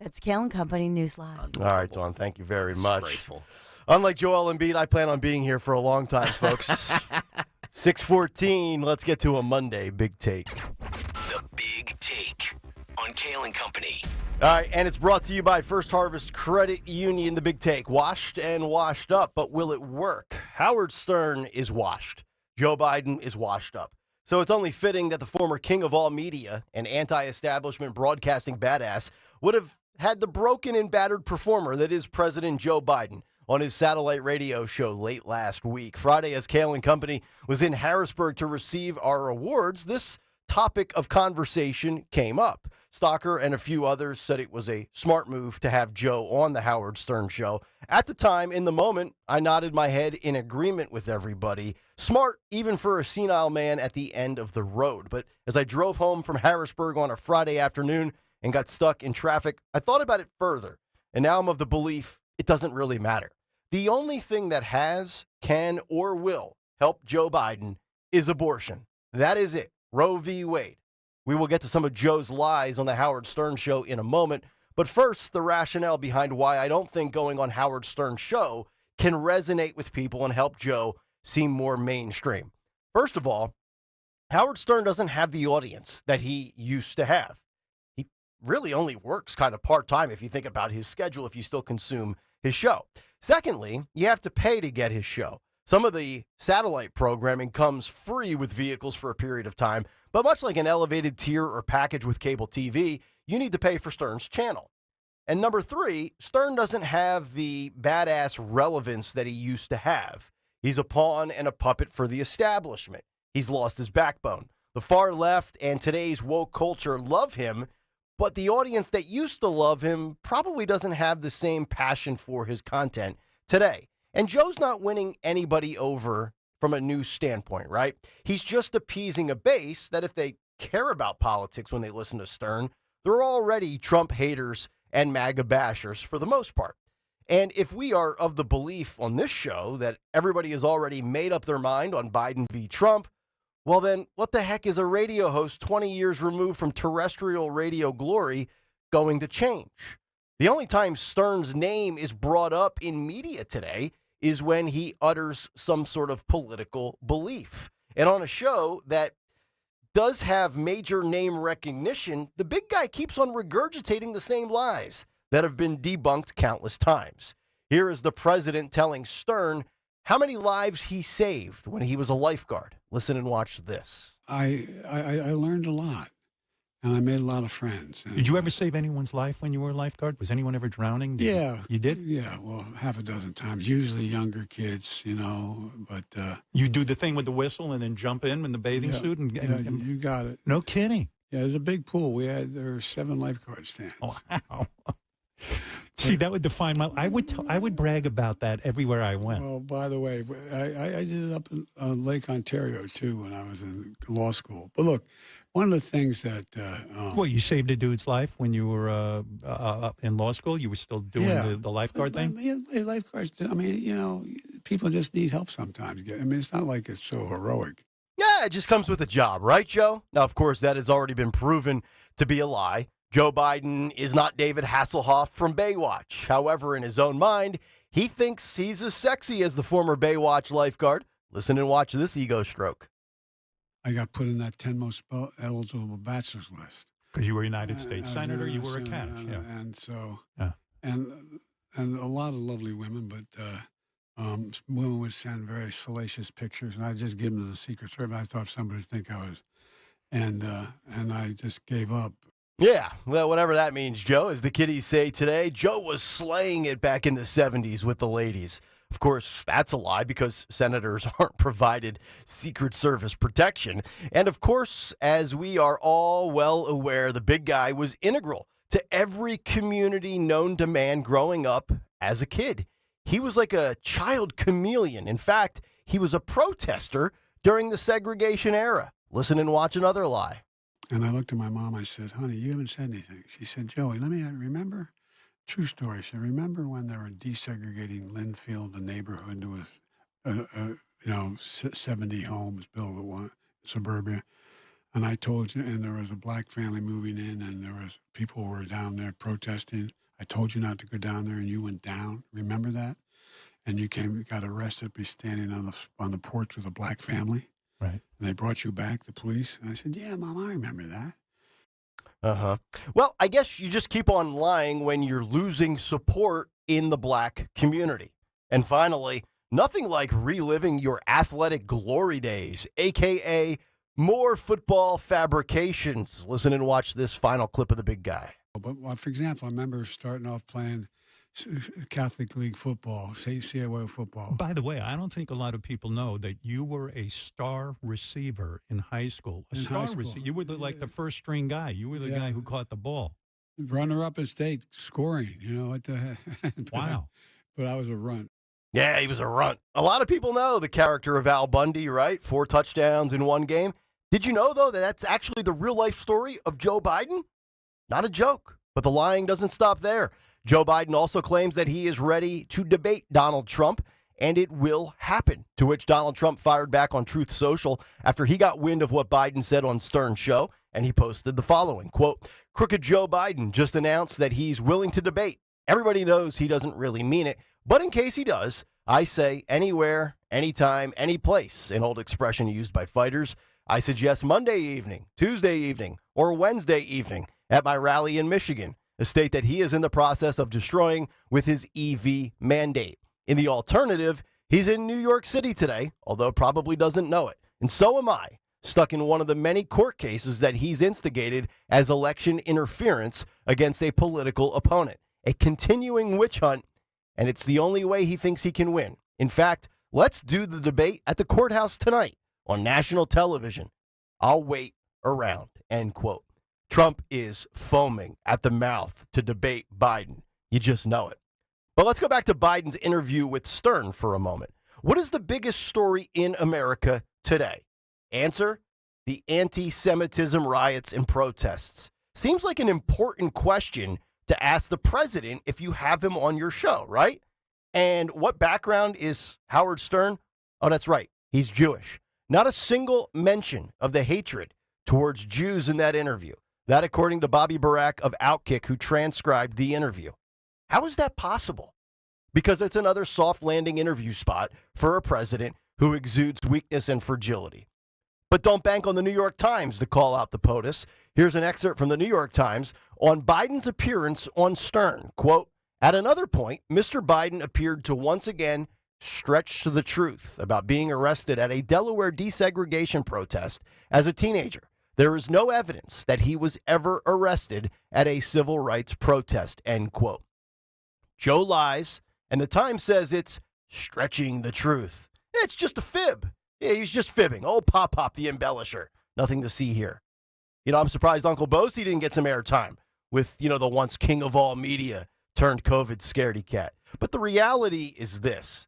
That's Kayal and Company News Live. All right, Dawn, thank you very much. Disgraceful. Unlike Joel Embiid, I plan on being here for a long time, folks. 6:14, let's get to a Monday Big Take. The Big Take on Kayal and Company. All right, and it's brought to you by First Harvest Credit Union, The Big Take. Washed and washed up, but will it work? Howard Stern is washed. Joe Biden is washed up. So it's only fitting that the former king of all media and anti-establishment broadcasting badass would have had the broken and battered performer that is President Joe Biden on his satellite radio show late last week. Friday, as Kayal and Company was in Harrisburg to receive our awards, this topic of conversation came up. Stalker and a few others said it was a smart move to have Joe on the Howard Stern show. At the time, in the moment, I nodded my head in agreement with everybody. Smart, even for a senile man at the end of the road. But as I drove home from Harrisburg on a Friday afternoon and got stuck in traffic, I thought about it further. And now I'm of the belief it doesn't really matter. The only thing that has, can, or will help Joe Biden is abortion. That is it. Roe v. Wade. We will get to some of Joe's lies on the Howard Stern show in a moment. But first, the rationale behind why I don't think going on Howard Stern's show can resonate with people and help Joe seem more mainstream. First of all, Howard Stern doesn't have the audience that he used to have. He really only works kind of part-time if you think about his schedule, if you still consume his show. Secondly, you have to pay to get his show. Some of the satellite programming comes free with vehicles for a period of time, but much like an elevated tier or package with cable TV, you need to pay for Stern's channel. And number three, Stern doesn't have the badass relevance that he used to have. He's a pawn and a puppet for the establishment. He's lost his backbone. The far left and today's woke culture love him, but the audience that used to love him probably doesn't have the same passion for his content today. And Joe's not winning anybody over from a news standpoint, right? He's just appeasing a base that if they care about politics when they listen to Stern, they're already Trump haters and MAGA bashers for the most part. And if we are of the belief on this show that everybody has already made up their mind on Biden v. Trump, well then what the heck is a radio host 20 years removed from terrestrial radio glory going to change? The only time Stern's name is brought up in media today is when he utters some sort of political belief. And on a show that does have major name recognition, the big guy keeps on regurgitating the same lies that have been debunked countless times. Here is the president telling Stern how many lives he saved when he was a lifeguard. Listen and watch this. I learned a lot, and I made a lot of friends. Did you ever save anyone's life when you were a lifeguard? Was anyone ever drowning? Yeah. You did? Yeah, well, half a dozen times. Usually younger kids, you know, but... You do the thing with the whistle and then jump in the bathing suit? And you got it. No kidding. Yeah, there's a big pool. There were 7 lifeguard stands. Wow. See, that would define my... I would brag about that everywhere I went. Well, by the way, I did it up in Lake Ontario, too, when I was in law school. But look, One of the things that Well, you saved a dude's life when you were in law school. You were still doing the lifeguard thing. Yeah, lifeguards. I mean, people just need help sometimes. I mean, it's not like it's so heroic. Yeah, it just comes with a job, right, Joe? Now, of course, that has already been proven to be a lie. Joe Biden is not David Hasselhoff from Baywatch. However, in his own mind, he thinks he's as sexy as the former Baywatch lifeguard. Listen and watch this ego stroke. I got put in that 10 most eligible bachelors list. Because you were a United States Senator, you were a catch. Yeah. And so, and a lot of lovely women, but women would send very salacious pictures, and I'd just give them to the Secret Service. I thought somebody would think I was, and I just gave up. Yeah, well, whatever that means, Joe. As the kiddies say today, Joe was slaying it back in the 70s with the ladies. Of course, that's a lie because senators aren't provided Secret Service protection. And of course, as we are all well aware, the big guy was integral to every community known to man growing up as a kid. He was like a child chameleon. In fact, he was a protester during the segregation era. Listen and watch another lie. And I looked at my mom, I said, honey, you haven't said anything. She said, Joey, remember? True story. She said, remember when they were desegregating Linfield, the neighborhood? There was, 70 homes built at one suburbia. And I told you, and there was a black family moving in, and there was people who were down there protesting. I told you not to go down there, and you went down. Remember that? And you got arrested, be standing on the porch with a black family. Right. And they brought you back, the police. And I said, yeah, Mom, I remember that. Uh-huh. Well, I guess you just keep on lying when you're losing support in the black community. And finally, nothing like reliving your athletic glory days, a.k.a. more football fabrications. Listen and watch this final clip of the big guy. But, for example, I remember starting off playing Catholic League football, CAA football. By the way, I don't think a lot of people know that you were a star receiver in high school. You were like the first string guy. You were the guy who caught the ball. Runner up in state, scoring. What the Wow. But I was a runt. Yeah, he was a runt. A lot of people know the character of Al Bundy, right? 4 touchdowns in one game. Did you know, though, that that's actually the real-life story of Joe Biden? Not a joke, but the lying doesn't stop there. Joe Biden also claims that he is ready to debate Donald Trump, and it will happen, to which Donald Trump fired back on Truth Social after he got wind of what Biden said on Stern's show, and he posted the following, quote, "Crooked Joe Biden just announced that he's willing to debate. Everybody knows he doesn't really mean it, but in case he does, I say anywhere, anytime, any place, an old expression used by fighters. I suggest Monday evening, Tuesday evening, or Wednesday evening at my rally in Michigan, a state that he is in the process of destroying with his EV mandate. In the alternative, he's in New York City today, although probably doesn't know it. And so am I, stuck in one of the many court cases that he's instigated as election interference against a political opponent. A continuing witch hunt, and it's the only way he thinks he can win. In fact, let's do the debate at the courthouse tonight on national television. I'll wait around," end quote. Trump is foaming at the mouth to debate Biden. You just know it. But let's go back to Biden's interview with Stern for a moment. What is the biggest story in America today? Answer: the anti-Semitism riots and protests. Seems like an important question to ask the president if you have him on your show, right? And what background is Howard Stern? Oh, that's right. He's Jewish. Not a single mention of the hatred towards Jews in that interview. That according to Bobby Barak of Outkick, who transcribed the interview. How is that possible? Because it's another soft landing interview spot for a president who exudes weakness and fragility. But don't bank on the New York Times to call out the POTUS. Here's an excerpt from the New York Times on Biden's appearance on Stern. Quote, "At another point, Mr. Biden appeared to once again stretch to the truth about being arrested at a Delaware desegregation protest as a teenager. There is no evidence that he was ever arrested at a civil rights protest," end quote. Joe lies, and the Times says it's stretching the truth. It's just a fib. Yeah, he's just fibbing. Oh, Pop the embellisher. Nothing to see here. I'm surprised Uncle Bosie didn't get some airtime with, the once king of all media turned COVID scaredy cat. But the reality is this.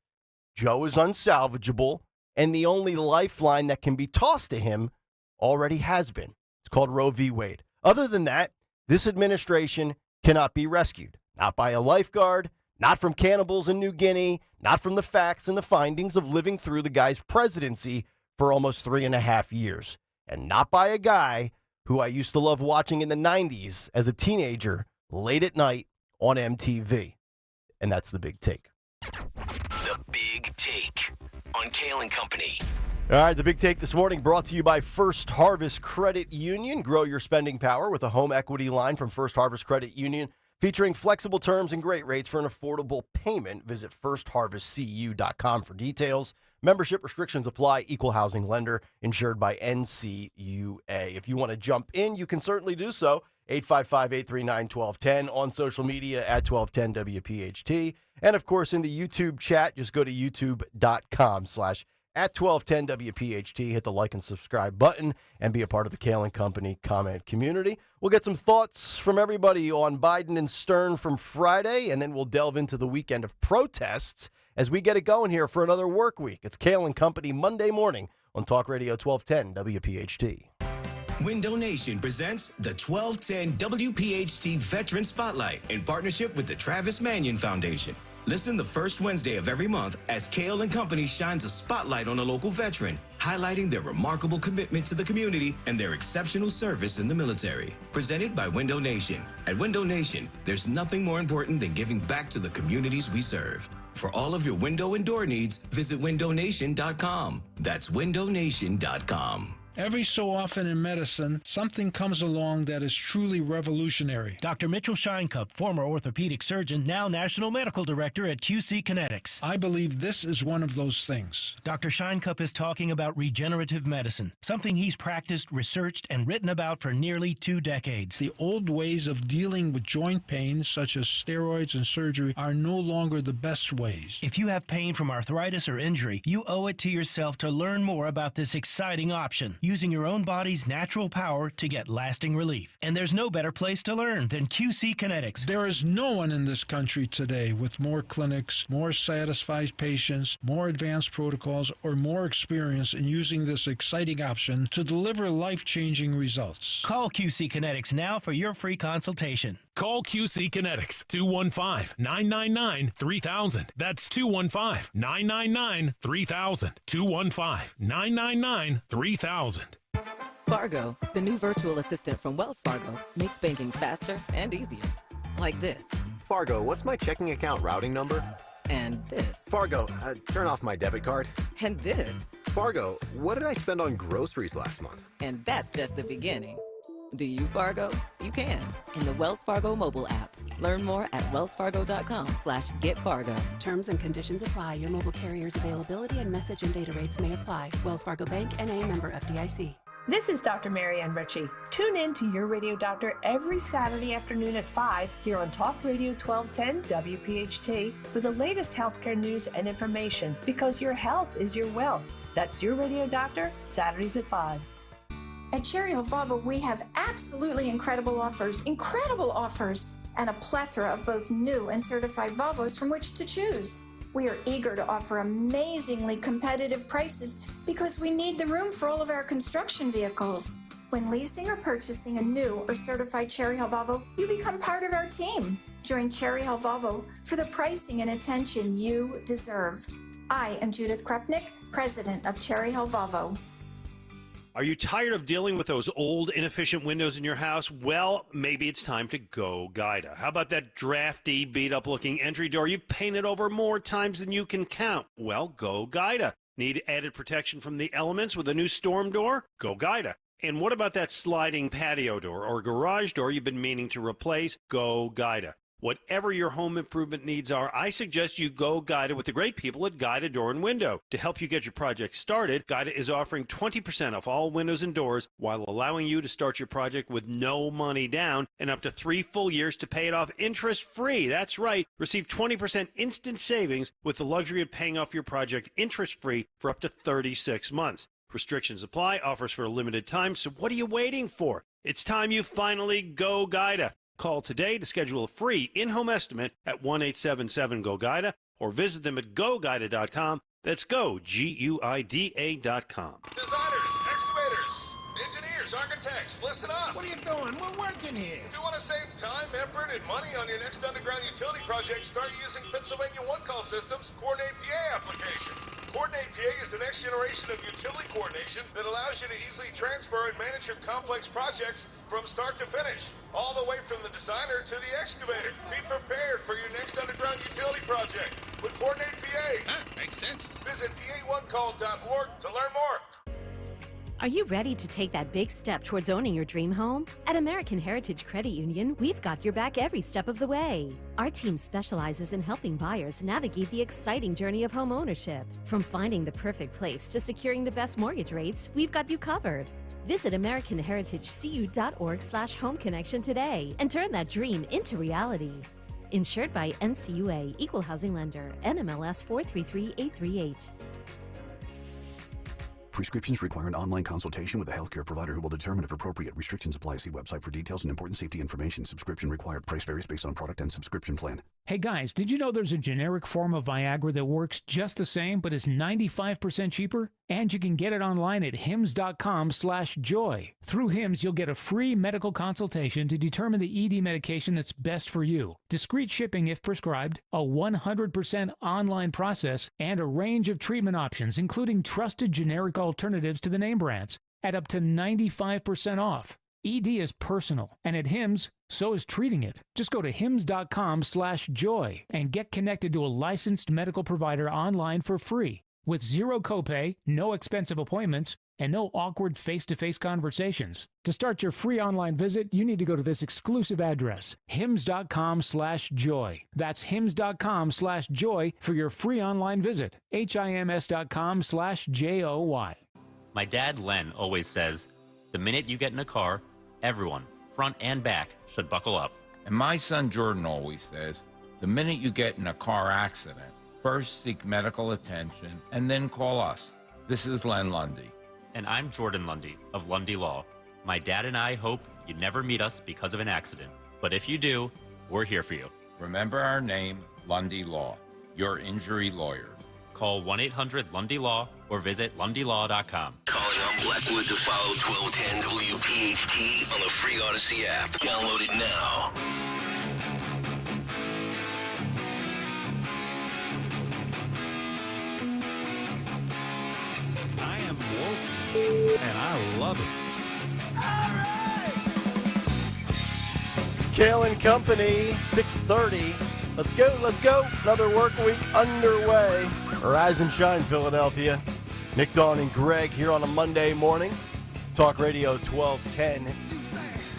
Joe is unsalvageable, and the only lifeline that can be tossed to him already has been. It's called Roe v. Wade. Other than that, this administration cannot be rescued. Not by a lifeguard, not from cannibals in New Guinea, not from the facts and the findings of living through the guy's presidency for almost 3.5 years. And not by a guy who I used to love watching in the 90s as a teenager late at night on MTV. And that's the big take. The Big Take on Kayal and Company. All right, the big take this morning brought to you by First Harvest Credit Union. Grow your spending power with a home equity line from First Harvest Credit Union, featuring flexible terms and great rates for an affordable payment. Visit firstharvestcu.com for details. Membership restrictions apply. Equal housing lender, insured by NCUA. If you want to jump in, you can certainly do so. 855-839-1210 on social media at 1210 WPHT. And, of course, in the YouTube chat, just go to youtube.com/at 1210 WPHT. Hit the like and subscribe button and be a part of the Kayal and Company comment community. We'll get some thoughts from everybody on Biden and Stern from Friday, and then we'll delve into the weekend of protests as we get it going here for another work week. It's Kayal and Company Monday morning on Talk Radio 1210 WPHT. Window Nation presents the 1210 WPHT Veteran Spotlight in partnership with the Travis Manion Foundation. Listen the first Wednesday of every month as Kayal and Company shines a spotlight on a local veteran, highlighting their remarkable commitment to the community and their exceptional service in the military. Presented by Window Nation. At Window Nation, there's nothing more important than giving back to the communities we serve. For all of your window and door needs, visit windownation.com. That's windownation.com. Every so often in medicine, something comes along that is truly revolutionary. Dr. Mitchell Scheinkup, former orthopedic surgeon, now National Medical Director at QC Kinetics. I believe this is one of those things. Dr. Scheinkup is talking about regenerative medicine, something he's practiced, researched, and written about for nearly 2 decades. The old ways of dealing with joint pain, such as steroids and surgery, are no longer the best ways. If you have pain from arthritis or injury, you owe it to yourself to learn more about this exciting option, using your own body's natural power to get lasting relief. And there's no better place to learn than QC Kinetics. There is no one in this country today with more clinics, more satisfied patients, more advanced protocols, or more experience in using this exciting option to deliver life-changing results. Call QC Kinetics now for your free consultation. Call QC Kinetics, 215-999-3000. That's 215-999-3000. 215-999-3000. Fargo, the new virtual assistant from Wells Fargo, makes banking faster and easier. Like this. Fargo, what's my checking account routing number? And this. Fargo, turn off my debit card. And this. Fargo, what did I spend on groceries last month? And that's just the beginning. Do you, Fargo? You can in the Wells Fargo mobile app. Learn more at wellsfargo.com/getfargo. Terms and conditions apply. Your mobile carrier's availability and message and data rates may apply. Wells Fargo Bank, N.A., member FDIC. This is Dr. Marianne Ritchie. Tune in to Your Radio Doctor every Saturday afternoon at 5 here on Talk Radio 1210 WPHT for the latest healthcare news and information, because your health is your wealth. That's Your Radio Doctor, Saturdays at 5. At Cherry Hill Volvo, we have absolutely incredible offers, and a plethora of both new and certified Volvos from which to choose. We are eager to offer amazingly competitive prices because we need the room for all of our construction vehicles. When leasing or purchasing a new or certified Cherry Hill Volvo, you become part of our team. Join Cherry Hill Volvo for the pricing and attention you deserve. I am Judith Krupnick, president of Cherry Hill Volvo. Are you tired of dealing with those old, inefficient windows in your house? Well, maybe it's time to go Guida. How about that drafty, beat-up-looking entry door you've painted over more times than you can count? Well, go Guida. Need added protection from the elements with a new storm door? Go Guida. And what about that sliding patio door or garage door you've been meaning to replace? Go Guida. Whatever your home improvement needs are, I suggest you go Guida with the great people at Guida Door and Window. To help you get your project started, Guida is offering 20% off all windows and doors while allowing you to start your project with no money down and up to 3 full years to pay it off interest-free. That's right. Receive 20% instant savings with the luxury of paying off your project interest-free for up to 36 months. Restrictions apply, offers for a limited time, so what are you waiting for? It's time you finally go Guida. Call today to schedule a free in-home estimate at 1-877-GO-GUIDA or visit them at GoGuida.com. That's GoGuida.com. Designers, excavators, engineers, architects, Next, listen up. What are you doing? We're working here. If you want to save time, effort, and money on your next underground utility project, start using Pennsylvania One Call System's Coordinate PA application. Coordinate PA is the next generation of utility coordination that allows you to easily transfer and manage your complex projects from start to finish, all the way from the designer to the excavator. Be prepared for your next underground utility project with Coordinate PA. Makes sense. Visit pa1call.org to learn more. Are you ready to take that big step towards owning your dream home? At American Heritage Credit Union, we've got your back every step of the way. Our team specializes in helping buyers navigate the exciting journey of home ownership. From finding the perfect place to securing the best mortgage rates, we've got you covered. Visit AmericanHeritageCU.org/home connection today and turn that dream into reality. Insured by NCUA, Equal Housing Lender, NMLS 433838. Prescriptions require an online consultation with a healthcare provider who will determine if appropriate. Restrictions apply. See website for details and important safety information. Subscription required. Price varies based on product and subscription plan. Hey guys, did you know there's a generic form of Viagra that works just the same but is 95% cheaper? And you can get it online at hims.com/joy. Through Hims, you'll get a free medical consultation to determine the ED medication that's best for you. Discreet shipping if prescribed, a 100% online process, and a range of treatment options, including trusted generic alternatives to the name brands, at up to 95% off. ED is personal, and at Hims, so is treating it. Just go to hims.com/joy and get connected to a licensed medical provider online for free, with zero copay, no expensive appointments, and no awkward face-to-face conversations. To start your free online visit, you need to go to this exclusive address, hims.com/joy. That's hims.com/joy for your free online visit, hims.com/joy. My dad, Len, always says, the minute you get in a car, everyone, front and back, should buckle up. And my son Jordan always says, the minute you get in a car accident, first seek medical attention and then call us. This is Len Lundy. And I'm Jordan Lundy of Lundy Law. My dad and I hope you never meet us because of an accident. But if you do, we're here for you. Remember our name, Lundy Law, your injury lawyers. Call 1-800-LUNDY-LAW or visit LundyLaw.com. Calling on Blackwood to follow 1210 WPHT on the free Odyssey app. Download it now. I am woke, and I love it. It's Kayal and Company, 6:30. Let's go, let's go. Another work week underway. Rise and shine, Philadelphia. Nick, Dawn, and Greg here on a Monday morning. Talk Radio 1210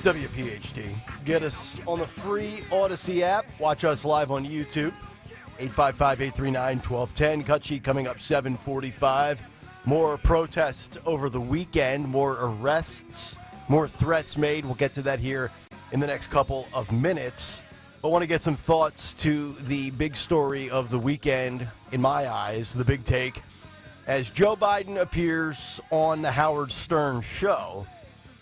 WPHT. Get us on the free Odyssey app. Watch us live on YouTube. 855-839-1210. Cut sheet coming up 7:45. More protests over the weekend. More arrests. More threats made. We'll get to that here in the next couple of minutes. I want to get some thoughts to the big story of the weekend, in my eyes, the big take, as Joe Biden appears on the Howard Stern show.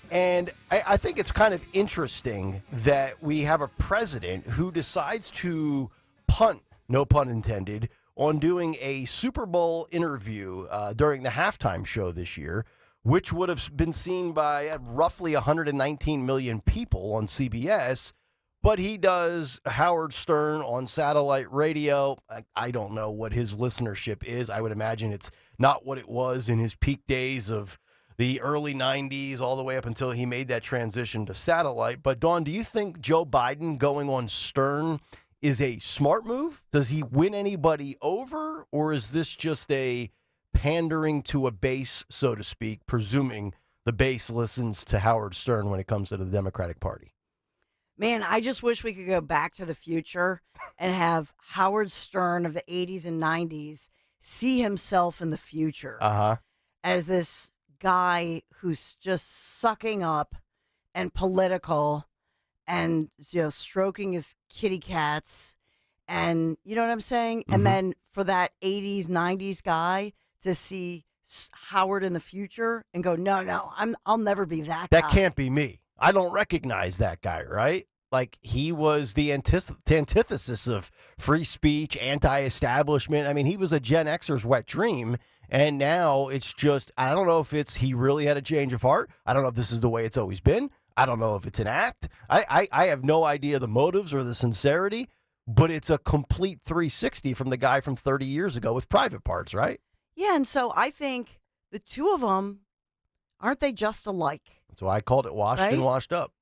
And I think it's kind of interesting that we have a president who decides to punt, no pun intended, on doing a Super Bowl interview during the halftime show this year, which would have been seen by roughly 119 million people on CBS. But he does Howard Stern on satellite radio. I don't know what his listenership is. I would imagine it's not what it was in his peak days of the early 90s all the way up until he made that transition to satellite. But, Dawn, do you think Joe Biden going on Stern is a smart move? Does he win anybody over? Or is this just a pandering to a base, so to speak, presuming the base listens to Howard Stern when it comes to the Democratic Party? Man, I just wish we could go back to the future and have Howard Stern of the 80s and 90s see himself in the future as this guy who's just sucking up and political and, you know, stroking his kitty cats. And you know what I'm saying? And then for that 80s, 90s guy to see Howard in the future and go, no, I'll never be that guy. That can't be me. I don't recognize that guy, right? Like, he was the antithesis of free speech, anti-establishment. I mean, he was a Gen Xer's wet dream, And now it's just, I don't know if it's he really had a change of heart. I don't know if this is the way it's always been. I don't know if it's an act. I have no idea the motives or the sincerity, but it's a complete 360 from the guy from 30 years ago with private parts, right? Yeah, and so I think the two of them, aren't they just alike? That's why I called it washed and washed up.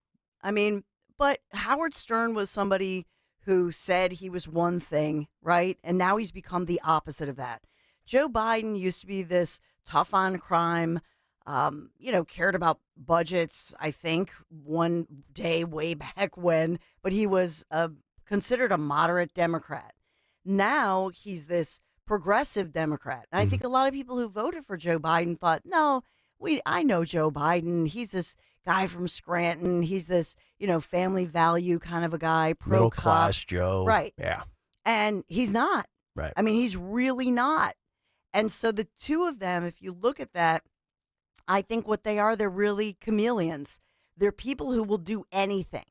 I mean, but Howard Stern was somebody who said he was one thing, right? And now he's become the opposite of that. Joe Biden used to be this tough on crime, cared about budgets, I think, one day way back when, but he was considered a moderate Democrat. Now he's this progressive Democrat. And I think a lot of people who voted for Joe Biden thought, no, I know Joe Biden. He's this guy from Scranton. He's this, family value kind of a guy, middle class Joe. Right. Yeah. And he's not. Right. I mean, he's really not. And so the two of them, if you look at that, I think what they are, they're really chameleons. They're people who will do anything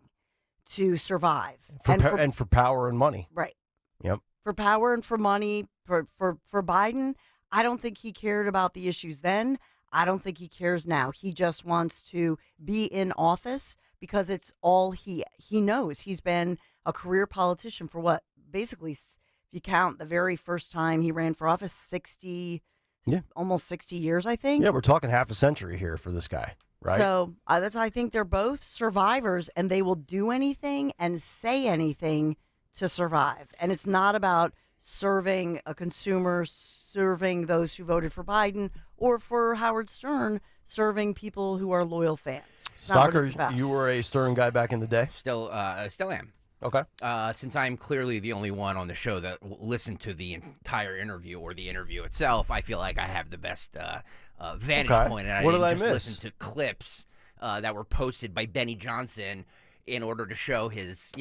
to survive. And for power and money. Right. Yep. For power and for money. For Biden, I don't think he cared about the issues then. I don't think he cares now. He just wants to be in office because it's all he knows. He's been a career politician for what? Basically, if you count the very first time he ran for office, almost 60 years, I think. Yeah, we're talking half a century here for this guy, right? So I think they're both survivors, and they will do anything and say anything to survive. And it's not about serving a consumer, serving those who voted for Biden, or for Howard Stern, serving people who are loyal fans. Stalker, you were a Stern guy back in the day? Still am. Okay. Since I'm clearly the only one on the show that listened to the entire interview or the interview itself, I feel like I have the best vantage point. And What I did I didn't just miss? listen to clips that were posted by Benny Johnson in order to show his,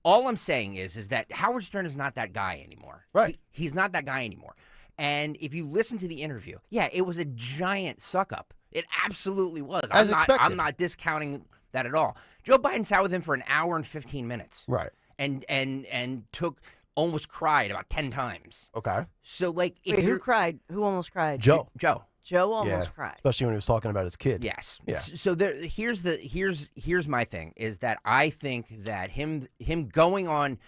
All I'm saying is that Howard Stern is not that guy anymore. Right. He's not that guy anymore. And if you listen to the interview, yeah, it was a giant suck-up. It absolutely was. As expected. I'm not discounting that at all. Joe Biden sat with him for an hour and 15 minutes. Right. And almost cried about 10 times. Okay. So, like, if Wait, you're... who cried? Who almost cried? Joe. Joe almost cried. Especially when he was talking about his kid. Yes. Yeah. So here's my thing is that I think that him going on,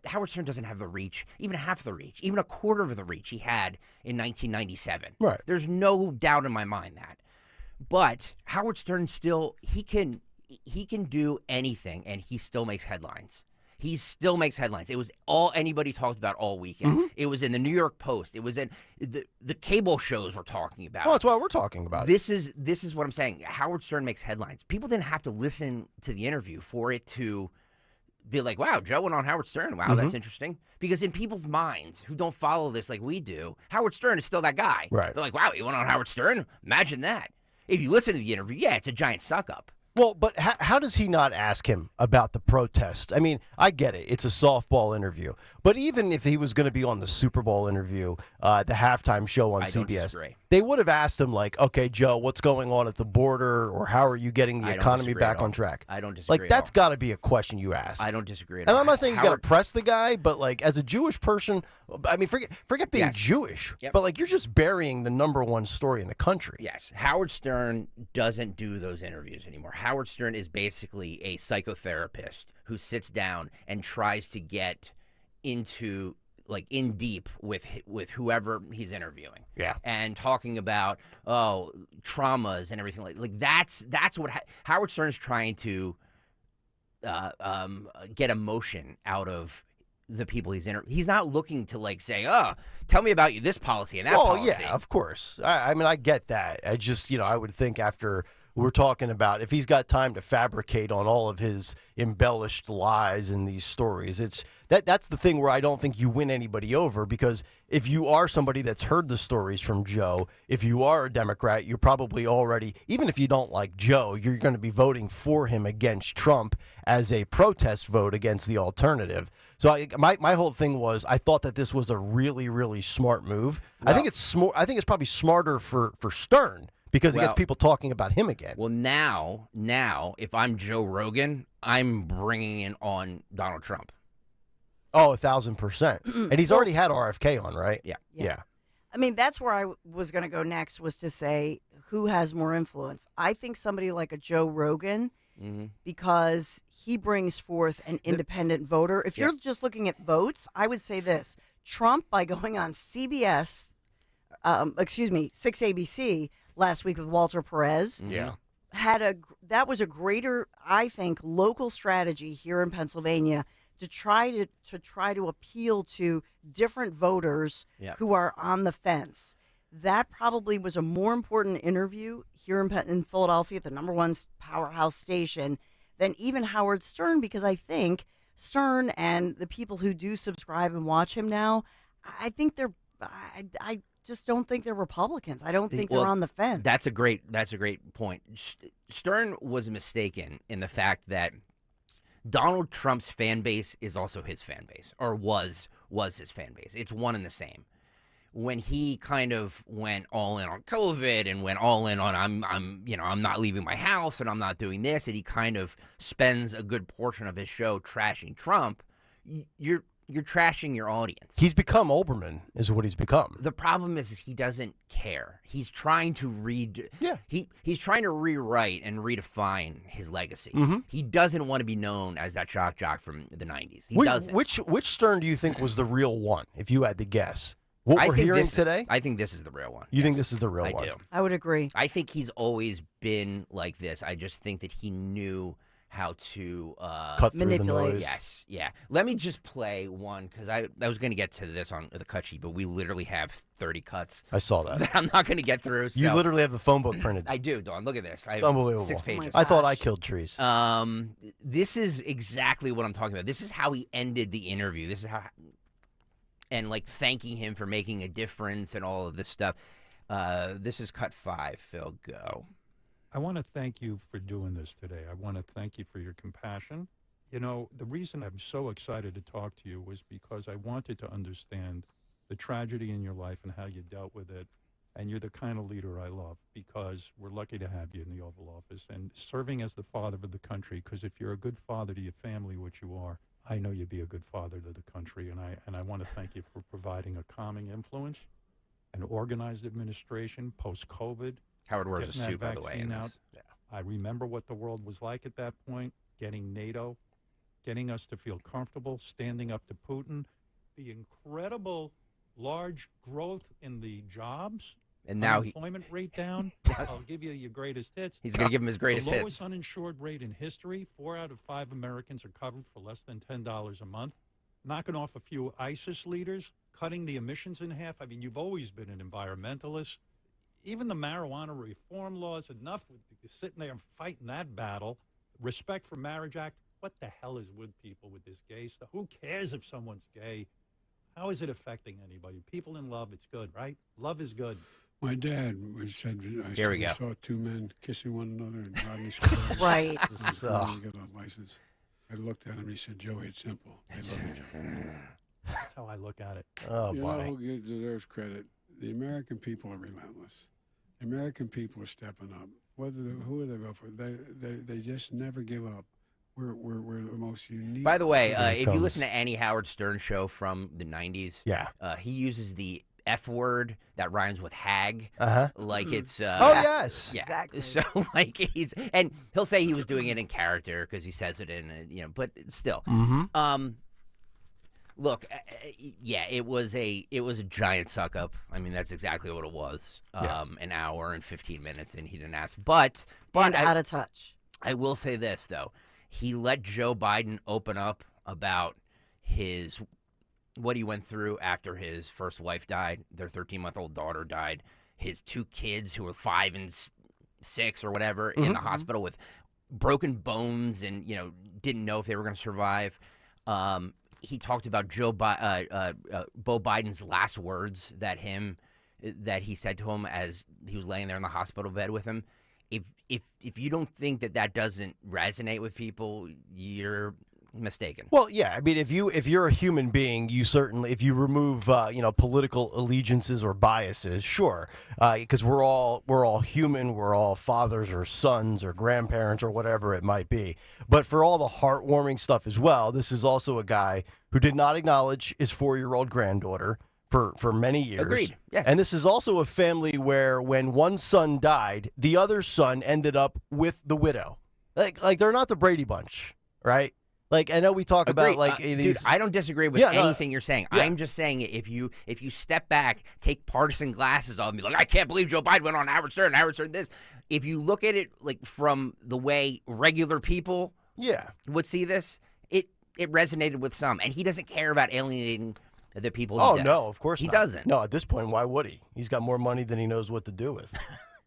Howard Stern doesn't have the reach, even half the reach, even a quarter of the reach he had in 1997. Right. There's no doubt in my mind that. But Howard Stern still he can do anything and he still makes headlines. He still makes headlines. It was all anybody talked about all weekend. Mm-hmm. It was in the New York Post. It was in the cable shows were talking about. Well, that's why we're talking about This is what I'm saying. Howard Stern makes headlines. People didn't have to listen to the interview for it to be like, wow, Joe went on Howard Stern. Wow, that's interesting. Because in people's minds who don't follow this like we do, Howard Stern is still that guy. Right. They're like, wow, he went on Howard Stern? Imagine that. If you listen to the interview, it's a giant suck-up. Well, but how does he not ask him about the protest? I mean, I get it. It's a softball interview. But even if he was going to be on the Super Bowl interview, the halftime show on CBS, they would have asked him, like, okay, Joe, what's going on at the border? Or how are you getting the economy back on track? I don't disagree. Like, that's got to be a question you ask. I don't disagree at and all. I'm not saying you got to press the guy, but, like, as a Jewish person, I mean, forget being Jewish. Yep. But, like, you're just burying the #1 story in the country. Yes. Howard Stern doesn't do those interviews anymore. Howard Stern is basically a psychotherapist who sits down and tries to get into in deep with whoever he's interviewing. Yeah. And talking about traumas and everything like that's what Howard Stern is trying to get emotion out of the people he's interviewing. He's not looking to say, tell me about this policy and that policy. Oh, yeah, of course. I mean, I get that. I just, I would think after we're talking about if he's got time to fabricate on all of his embellished lies in these stories, that's the thing where I don't think you win anybody over, because if you are somebody that's heard the stories from Joe, if you are a Democrat, you're probably already, even if you don't like Joe, you're going to be voting for him against Trump as a protest vote against the alternative. So my whole thing was, I thought that this was a really, really smart move. Well, I think it's probably smarter for Stern, because it gets people talking about him again. Well, now, if I'm Joe Rogan, I'm bringing in on Donald Trump. Oh, 1,000%. And he's already had RFK on, right? Yeah. Yeah. I mean, that's where I was going to go next, was to say who has more influence. I think somebody like a Joe Rogan, because he brings forth an independent voter. If you're just looking at votes, I would say this. Trump, by going on CBS, 6ABC last week with Walter Perez, that was a greater, I think, local strategy here in Pennsylvania to try to appeal to different voters who are on the fence. That probably was a more important interview here in Philadelphia, the #1 powerhouse station, than even Howard Stern, because I think Stern and the people who do subscribe and watch him now, I think I just don't think they're Republicans. I don't think they're on the fence. That's a great point. Stern was mistaken in the fact that Donald Trump's fan base is also his fan base, or was his fan base. It's one and the same. When he kind of went all in on COVID and went all in on I'm not leaving my house and I'm not doing this, and he kind of spends a good portion of his show trashing Trump, you're trashing your audience. He's become Olbermann, is what he's become. The problem is he doesn't care. He's trying to he's trying to rewrite and redefine his legacy. He doesn't want to be known as that shock jock from the 90s. He doesn't. Which Stern do you think was the real one, if you had to guess? What we're hearing today? I think this is the real one. You think this is the real one? I do. I would agree. I think he's always been like this. I just think that he knew how to cut through the noise. Yes, yeah. Let me just play one, because I was going to get to this on the cut sheet, but we literally have 30 cuts. I saw that. I'm not going to get through. So. You literally have the phone book printed. I do, Dawn. Look at this. I have Unbelievable. 6 pages. I thought I killed trees. This is exactly what I'm talking about. This is how he ended the interview. This is how, and like thanking him for making a difference and all of this stuff. This is cut 5. Phil, go. I want to thank you for doing this today. I want to thank you for your compassion. You know, the reason I'm so excited to talk to you was because I wanted to understand the tragedy in your life and how you dealt with it. And you're the kind of leader I love, because we're lucky to have you in the Oval Office and serving as the father of the country. Because if you're a good father to your family, which you are, I know you'd be a good father to the country. And I want to thank you for providing a calming influence, an organized administration post-COVID. Howard wears a suit, by the way. I remember what the world was like at that point, getting NATO, getting us to feel comfortable, standing up to Putin, the incredible large growth in the jobs, and now unemployment rate down. I'll give you your greatest hits. He's going to give him his greatest hits. The hits. lowest uninsured rate in history. 4 out of 5 Americans are covered for less than $10 a month. Knocking off a few ISIS leaders, cutting the emissions in half. I mean, you've always been an environmentalist. Even the marijuana reform laws, enough with sitting there and fighting that battle. Respect for Marriage Act. What the hell is with people with this gay stuff? Who cares if someone's gay? How is it affecting anybody? People in love, it's good, right? Love is good. My dad said, Here we go. I saw 2 men kissing one another in Rodney Square. Right. Get a license. I looked at him and he said, Joey, it's simple. I love each other. That's how I look at it. Oh, you buddy. know who deserves credit? The American people are relentless. The American people are stepping up. Who are they vote for? They just never give up. We're the most unique. By the way, if you listen to any Howard Stern show from the 90s, he uses the F word that rhymes with hag, like it's. Oh yes, yeah. Exactly. So like he'll say he was doing it in character because he says it in but still. Look, yeah, it was a giant suck up. I mean, that's exactly what it was. An hour and 15 minutes, and he didn't ask. But out of touch. I will say this though. He let Joe Biden open up about what he went through after his first wife died, their 13-month-old daughter died, his 2 kids who were 5 and 6 or whatever in the hospital with broken bones and didn't know if they were going to survive. He talked about Bo Biden's last words that he said to him as he was laying there in the hospital bed with him. If you don't think that doesn't resonate with people, you're mistaken. Well, yeah. I mean, if you're a human being, you certainly, if you remove political allegiances or biases, sure, because we're all human. We're all fathers or sons or grandparents or whatever it might be. But for all the heartwarming stuff as well, this is also a guy who did not acknowledge his 4-year-old granddaughter, for many years. Agreed, yes. And this is also a family where when one son died, the other son ended up with the widow. Like they're not the Brady Bunch, right? Like, I know we talk Agreed. about, like, dude, I don't disagree with anything you're saying. Yeah. I'm just saying if you step back, take partisan glasses off, and be like, I can't believe Joe Biden went on Howard Stern this. If you look at it like from the way regular people would see this, it resonated with some. And he doesn't care about alienating the people he does. No, of course he not. doesn't. No, at this point, why would he? He's got more money than he knows what to do with.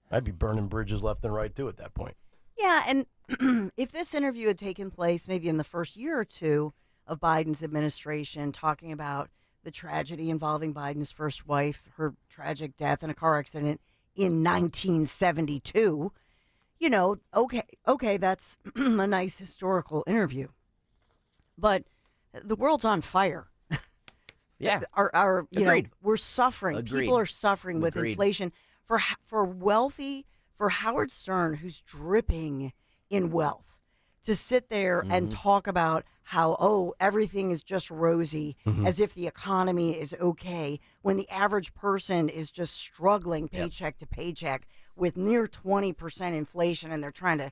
I'd be burning bridges left and right, too, at that point. Yeah, and if this interview had taken place maybe in the first year or two of Biden's administration, talking about the tragedy involving Biden's first wife, her tragic death in a car accident in 1972, okay, that's a nice historical interview. But the world's on fire. Yeah. We're suffering. Agreed. People are suffering with Agreed. inflation. For Howard Stern, who's dripping in wealth, to sit there and talk about how, everything is just rosy, as if the economy is okay, when the average person is just struggling paycheck to paycheck with near 20% inflation, and they're trying to,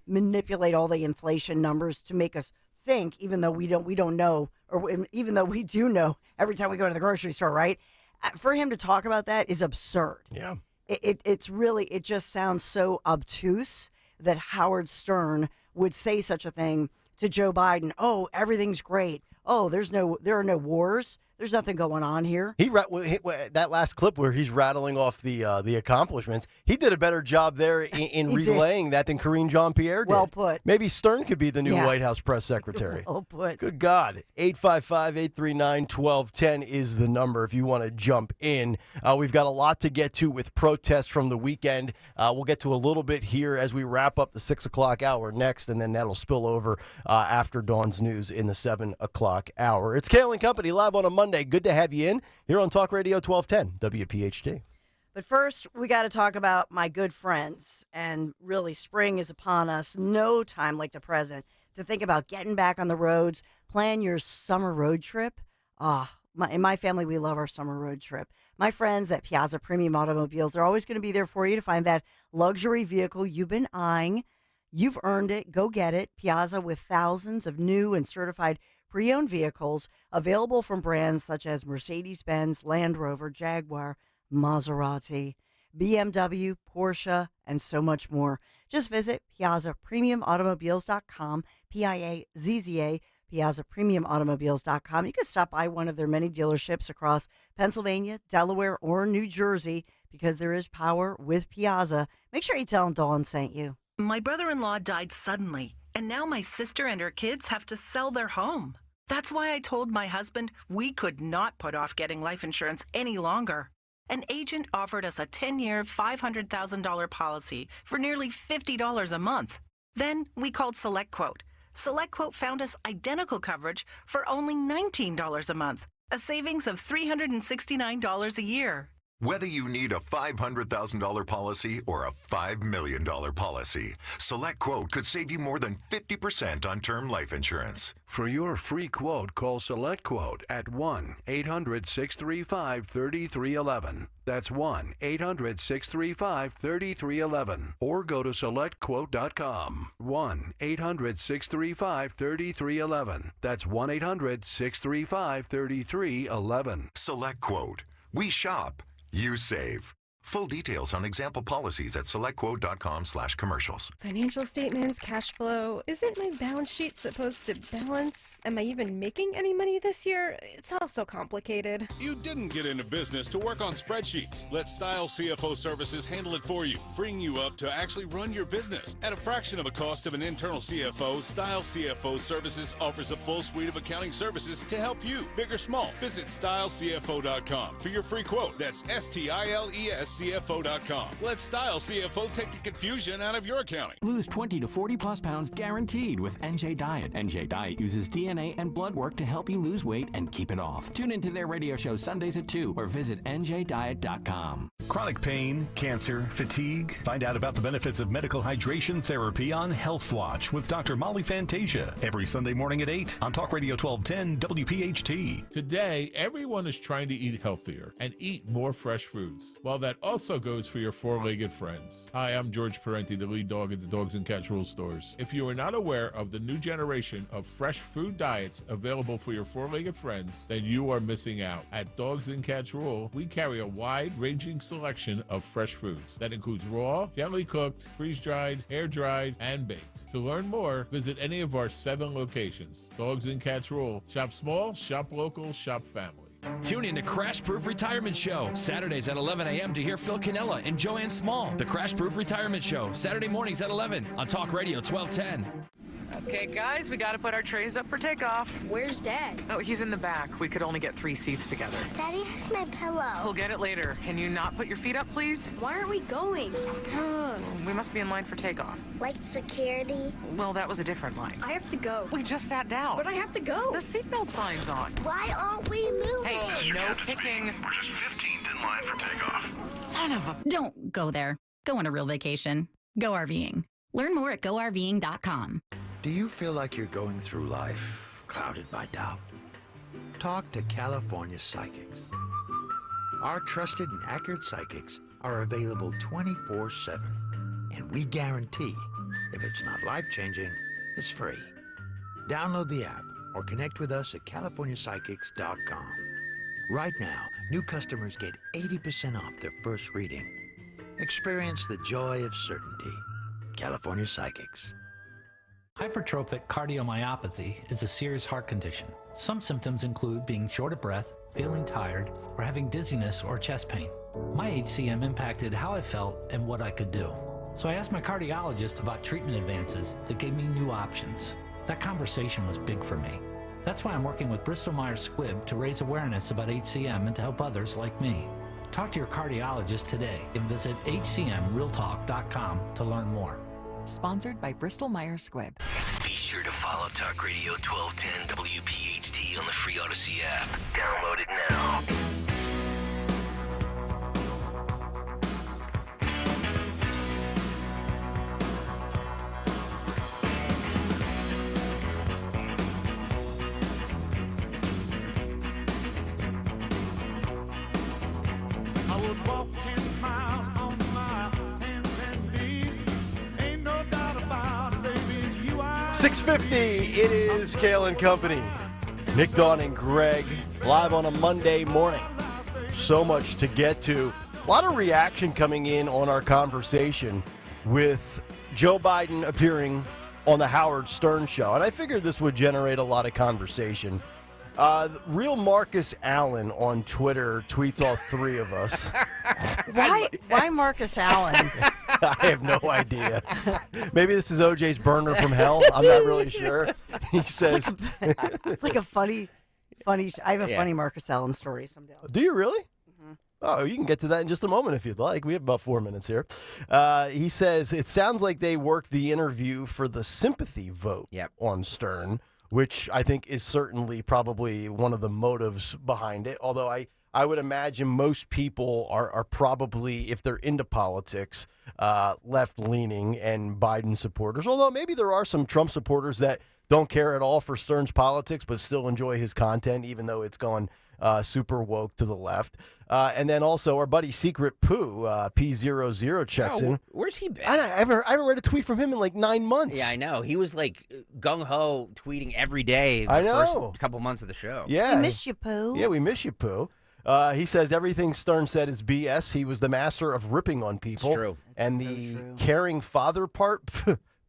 manipulate all the inflation numbers to make us think, even though we don't know, or even though we do know every time we go to the grocery store, right? For him to talk about that is absurd. Yeah. It just sounds so obtuse that Howard Stern would say such a thing to Joe Biden. Oh, everything's great. Oh, there are no wars. There's nothing going on here. That last clip where he's rattling off the accomplishments, he did a better job there in relaying that than Karine Jean-Pierre did. Well put. Maybe Stern could be the new White House press secretary. Well put. Good God. 855-839-1210 is the number if you want to jump in. We've got a lot to get to with protests from the weekend. We'll get to a little bit here as we wrap up the 6 o'clock hour next, and then that'll spill over after Dawn's news in the 7 o'clock hour. It's Kayal and Company live on a Monday. Good to have you in here on Talk Radio 1210 WPHT. But first, we got to talk about my good friends. And really, spring is upon us. No time like the present to think about getting back on the roads, plan your summer road trip. In my family, we love our summer road trip. My friends at Piazza Premium Automobiles, they're always going to be there for you to find that luxury vehicle you've been eyeing. You've earned it. Go get it. Piazza, with thousands of new and certified pre-owned vehicles available from brands such as Mercedes-Benz, Land Rover, Jaguar, Maserati, BMW, Porsche, and so much more. Just visit PiazzaPremiumAutomobiles.com, Piazza, PiazzaPremiumAutomobiles.com. You can stop by one of their many dealerships across Pennsylvania, Delaware, or New Jersey, because there is power with Piazza. Make sure you tell them Dawn sent you. My brother-in-law died suddenly, and now my sister and her kids have to sell their home. That's why I told my husband we could not put off getting life insurance any longer. An agent offered us a 10-year, $500,000 policy for nearly $50 a month. Then we called SelectQuote. SelectQuote found us identical coverage for only $19 a month, a savings of $369 a year. Whether you need a $500,000 policy or a $5 million policy, SelectQuote could save you more than 50% on term life insurance. For your free quote, call SelectQuote at 1-800-635-3311. That's 1-800-635-3311. Or go to SelectQuote.com. 1-800-635-3311. That's 1-800-635-3311. SelectQuote. We shop. You save. Full details on example policies at selectquote.com/commercials. Financial statements, cash flow. Isn't my balance sheet supposed to balance? Am I even making any money this year? It's all so complicated. You didn't get into business to work on spreadsheets. Let Style CFO Services handle it for you, freeing you up to actually run your business. At a fraction of a cost of an internal CFO, Style CFO Services offers a full suite of accounting services to help you, big or small. Visit stylecfo.com for your free quote. That's STILES StyleCFO.com. Let Style CFO take the confusion out of your accounting. Lose 20 to 40 plus pounds guaranteed with NJ Diet. NJ Diet uses DNA and blood work to help you lose weight and keep it off. Tune into their radio show Sundays at 2 or visit njdiet.com. Chronic pain, cancer, fatigue. Find out about the benefits of medical hydration therapy on Health Watch with Dr. Molly Fantasia every Sunday morning at 8 on Talk Radio 1210 WPHT. Today, everyone is trying to eat healthier and eat more fresh foods. Well, that also goes for your four-legged friends. Hi, I'm George Parenti, the lead dog at the Dogs and Cats Rule stores. If you are not aware of the new generation of fresh food diets available for your four-legged friends, then you are missing out. At Dogs and Cats Rule, we carry a wide-ranging selection of fresh foods that includes raw, gently cooked, freeze-dried, air-dried, and baked. To learn more, visit any of our 7 locations. Dogs and Cats Rule. Shop small, shop local, shop family. Tune in to Crash Proof Retirement Show, Saturdays at 11 a.m. to hear Phil Cannella and Joanne Small. The Crash Proof Retirement Show, Saturday mornings at 11 on Talk Radio 1210. Okay, guys, we got to put our trays up for takeoff. Where's Dad? Oh, he's in the back. We could only get 3 seats together. Daddy has my pillow. We'll get it later. Can you not put your feet up, please? Why aren't we going? We must be in line for takeoff. Like security? Well, that was a different line. I have to go. We just sat down. But I have to go. The seatbelt sign's on. Why aren't we moving? Hey, no picking. We're just 15th in line for takeoff. Son of a... Don't go there. Go on a real vacation. Go RVing. Learn more at GoRVing.com. Do you feel like you're going through life clouded by doubt? Talk to California Psychics. Our trusted and accurate psychics are available 24/7. And we guarantee, if it's not life-changing, it's free. Download the app or connect with us at CaliforniaPsychics.com. Right now, new customers get 80% off their first reading. Experience the joy of certainty. California Psychics. Hypertrophic cardiomyopathy is a serious heart condition. Some symptoms include being short of breath, feeling tired, or having dizziness or chest pain. My HCM impacted how I felt and what I could do. So I asked my cardiologist about treatment advances that gave me new options. That conversation was big for me. That's why I'm working with Bristol Myers Squibb to raise awareness about HCM and to help others like me. Talk to your cardiologist today and visit hcmrealtalk.com to learn more. Sponsored by Bristol Myers Squibb. Be sure to follow Talk Radio 1210 WPHT on the free Odyssey app. Download it now. I would walk 10 miles on my hands and knees. Ain't no doubt about it, baby, it's you I 6:50, it is Kayal and Company. Nick, Dawn, and Greg, live on a Monday morning. So much to get to. A lot of reaction coming in on our conversation with Joe Biden appearing on the Howard Stern show. And I figured this would generate a lot of conversation. Real Marcus Allen on Twitter tweets all 3 of us. Why Marcus Allen? I have no idea. Maybe this is OJ's burner from hell. I'm not really sure. He says... It's like a funny... I have a funny Marcus Allen story someday. Do you really? Oh, you can get to that in just a moment if you'd like. We have about 4 minutes here. He says, it sounds like they worked the interview for the sympathy vote on Stern, which I think is certainly probably one of the motives behind it. Although I would imagine most people are probably, if they're into politics, left-leaning and Biden supporters. Although maybe there are some Trump supporters that don't care at all for Stern's politics but still enjoy his content, even though it's gone super woke to the left. And then also our buddy Secret Pooh, P00 checks in. Where's he been? I haven't read a tweet from him in like 9 months. Yeah, I know. He was like gung-ho tweeting every day the first couple months of the show. Yeah. We miss you, Pooh. Yeah, we miss you, Pooh. He says everything Stern said is BS. He was the master of ripping on people. It's true. And the caring father part,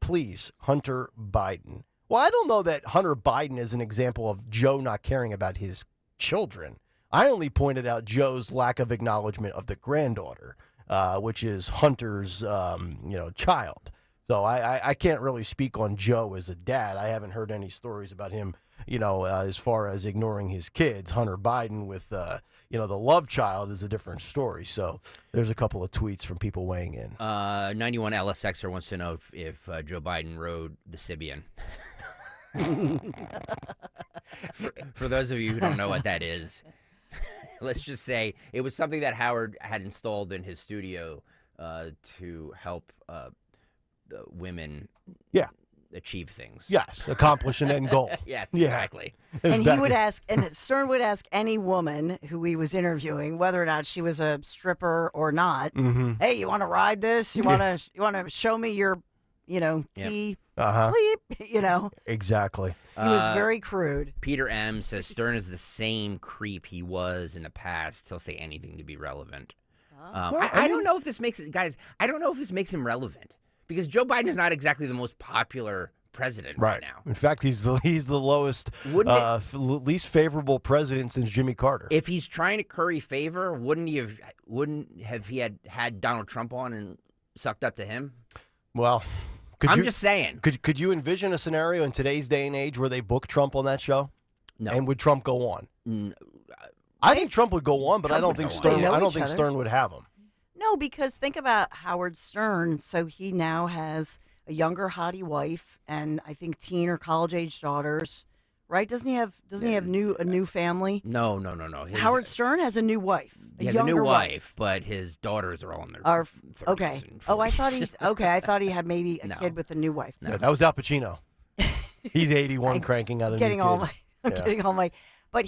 please, Hunter Biden. Well, I don't know that Hunter Biden is an example of Joe not caring about his children. I only pointed out Joe's lack of acknowledgement of the granddaughter, which is Hunter's, child. So I can't really speak on Joe as a dad. I haven't heard any stories about him, as far as ignoring his kids. Hunter Biden with, the love child is a different story. So there's a couple of tweets from people weighing in. 91 LSXer wants to know if Joe Biden rode the Sibian. For those of you who don't know what that is, let's just say it was something that Howard had installed in his studio to help the women achieve things. Yes, accomplish an end goal. Yes, exactly. And he would ask, and Stern would ask any woman who he was interviewing, whether or not she was a stripper or not, hey, you want to ride this? You want to show me your, key? Bleep, Exactly. He was very crude. Peter M. says Stern is the same creep he was in the past. He'll say anything to be relevant. I don't know if this makes it, guys. I don't know if this makes him relevant because Joe Biden is not exactly the most popular president right now. In fact, he's the lowest, least favorable president since Jimmy Carter. If he's trying to curry favor, wouldn't he have had Donald Trump on and sucked up to him? Well, I'm just saying. Could you envision a scenario in today's day and age where they book Trump on that show? No. And would Trump go on? I think Trump would go on, but I don't think Stern. I don't think Stern would have him. No, because think about Howard Stern. So he now has a younger hottie wife, and I think teen or college age daughters. Right? Doesn't he have a new family? No. Howard Stern has a new wife. He has a new wife, but his daughters are all in their 30s okay. and 40s. Oh, I thought he had maybe a kid with a new wife. No, that was Al Pacino. He's 81, cranking out a getting new kid. Getting all my. But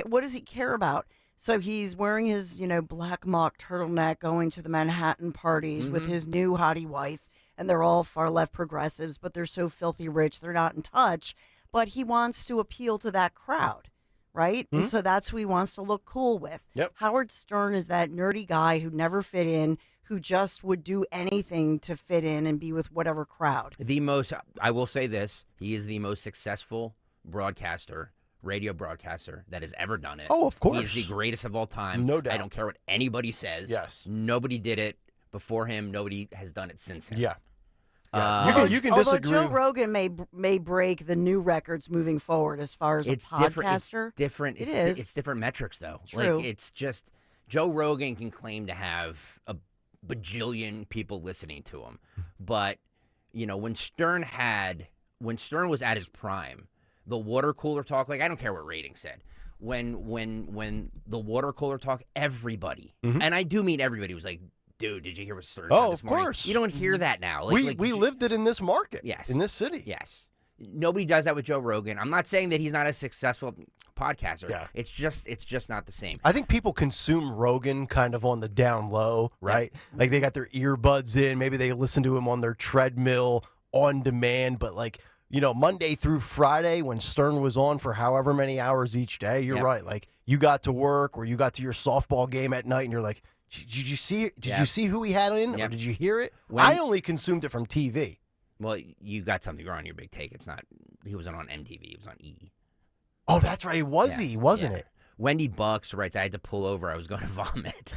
what does he care about? So he's wearing his, black mock turtleneck, going to the Manhattan parties with his new hottie wife, and they're all far left progressives, but they're so filthy rich, they're not in touch. But he wants to appeal to that crowd, right? And so that's who he wants to look cool with. Yep. Howard Stern is that nerdy guy who never fit in, who just would do anything to fit in and be with whatever crowd. I will say this, he is the most successful radio broadcaster that has ever done it. Oh, of course. He is the greatest of all time. No doubt. I don't care what anybody says. Yes. Nobody did it before him. Nobody has done it since him. Yeah. You can although disagree. Joe Rogan may break the new records moving forward as far as a podcaster. It's different. It is. It's different metrics, though. True. Like, it's just Joe Rogan can claim to have a bajillion people listening to him, but when Stern was at his prime, the water cooler talk. Like I don't care what ratings said. When the water cooler talk, everybody, and I do mean everybody, was like, dude, did you hear what Stern said this morning? Of course. You don't hear that now. We lived it in this market. Yes. In this city. Yes. Nobody does that with Joe Rogan. I'm not saying that he's not a successful podcaster. Yeah. It's just not the same. I think people consume Rogan kind of on the down low, right? Yeah. Like they got their earbuds in. Maybe they listen to him on their treadmill on demand. But Monday through Friday when Stern was on for however many hours each day, you're right. Like you got to work or you got to your softball game at night and you're like, did you see who he had in, or did you hear it? I only consumed it from TV. Well, you got something wrong on your big take. It's not. He wasn't on MTV. He was on E. Oh, that's right. He wasn't it? Wendy Bucks writes, I had to pull over. I was going to vomit.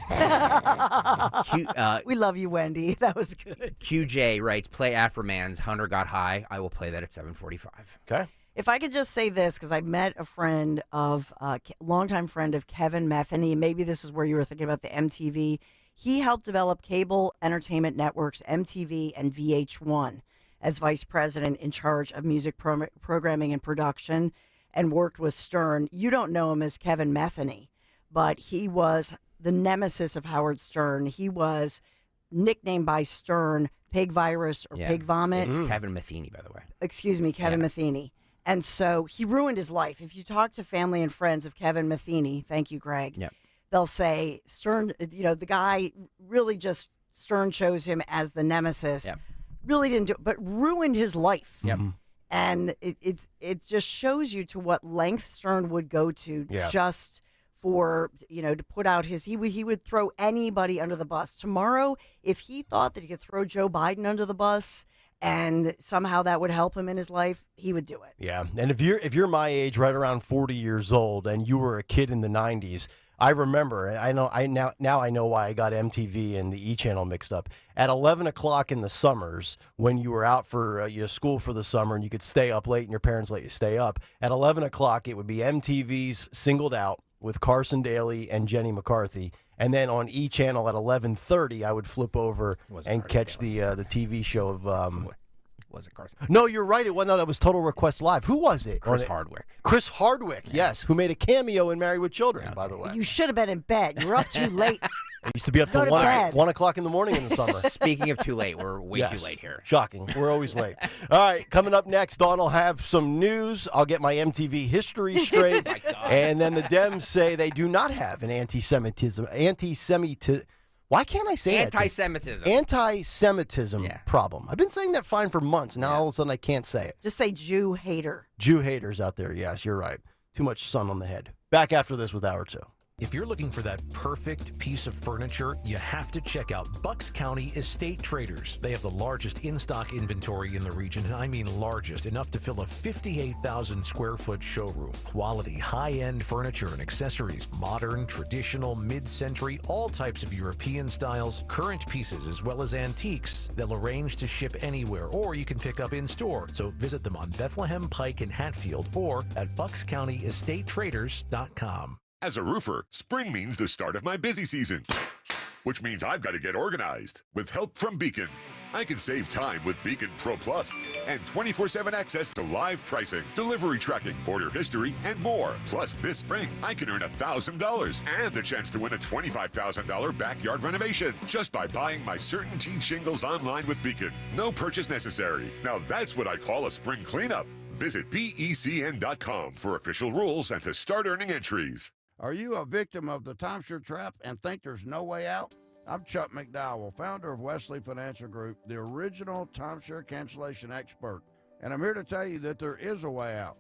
We love you, Wendy. That was good. QJ writes, play Afroman's Hunter Got High. I will play that at 7:45. Okay. If I could just say this, because I met a longtime friend of Kevin Metheny. Maybe this is where you were thinking about the MTV. He helped develop cable entertainment networks, MTV and VH1, as vice president in charge of music programming and production, and worked with Stern. You don't know him as Kevin Metheny, but he was the nemesis of Howard Stern. He was nicknamed by Stern Pig Virus or Pig Vomit. It's Kevin Metheny, by the way. Excuse me, Kevin Metheny. And so he ruined his life. If you talk to family and friends of Kevin Metheny, thank you, Greg, they'll say Stern, the guy really just, Stern chose him as the nemesis. Really didn't do it, but ruined his life. And it just shows you to what length Stern would go to just for, to put out he would throw anybody under the bus. Tomorrow, if he thought that he could throw Joe Biden under the bus and somehow that would help him in his life, he would do it. Yeah. And if you're my age, right around 40 years old, and you were a kid in the 90s, I remember. Now I know why I got MTV and the E! Channel mixed up. At 11 o'clock in the summers, when you were out for school for the summer and you could stay up late and your parents let you stay up, at 11 o'clock it would be MTV's Singled Out with Carson Daly and Jenny McCarthy. And then on E! Channel at 11:30, I would flip over and catch the TV show of... Was it Carson? No, you're right. It wasn't. No, that was Total Request Live. Who was it? Chris Hardwick. Chris Hardwick, yes, who made a cameo in Married with Children, by the way. You should have been in bed. You were up too late. I used to be up till 1 o'clock in the morning in the summer. Speaking of too late, we're way too late here. Shocking. We're always late. All right, coming up next, Dawn will have some news. I'll get my MTV history straight. And then the Dems say they do not have an anti-Semitism. Why can't I say anti-Semitism? Anti-Semitism problem. I've been saying that fine for months. Now all of a sudden I can't say it. Just say Jew hater. Jew haters out there. Yes, you're right. Too much sun on the head. Back after this with Hour 2. If you're looking for that perfect piece of furniture, you have to check out Bucks County Estate Traders. They have the largest in-stock inventory in the region, and I mean largest, enough to fill a 58,000 square foot showroom. Quality, high-end furniture and accessories, modern, traditional, mid-century, all types of European styles, current pieces, as well as antiques. They'll arrange to ship anywhere, or you can pick up in-store. So visit them on Bethlehem Pike in Hatfield or at buckscountyestatetraders.com. As a roofer, spring means the start of my busy season, which means I've got to get organized. With help from Beacon, I can save time with Beacon Pro Plus and 24/7 access to live pricing, delivery tracking, order history, and more. Plus, this spring, I can earn $1,000 and the chance to win a $25,000 backyard renovation just by buying my CertainTeed shingles online with Beacon. No purchase necessary. Now that's what I call a spring cleanup. Visit BECN.com for official rules and to start earning entries. Are you a victim of the timeshare trap and think there's no way out? I'm Chuck McDowell, founder of Wesley Financial Group, the original timeshare cancellation expert. And I'm here to tell you that there is a way out.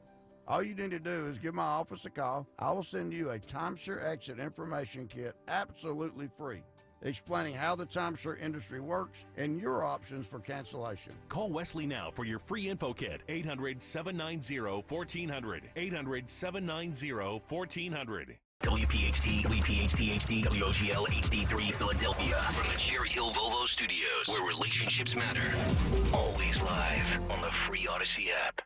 All you need to do is give my office a call. I will send you a timeshare exit information kit absolutely free, explaining how the timeshare industry works and your options for cancellation. Call Wesley now for your free info kit. 800-790-1400. 800-790-1400. WPHT, WPHT HD, WOGL HD3 Philadelphia. From the Cherry Hill Volvo Studios, where relationships matter. Always live on the free Odyssey app.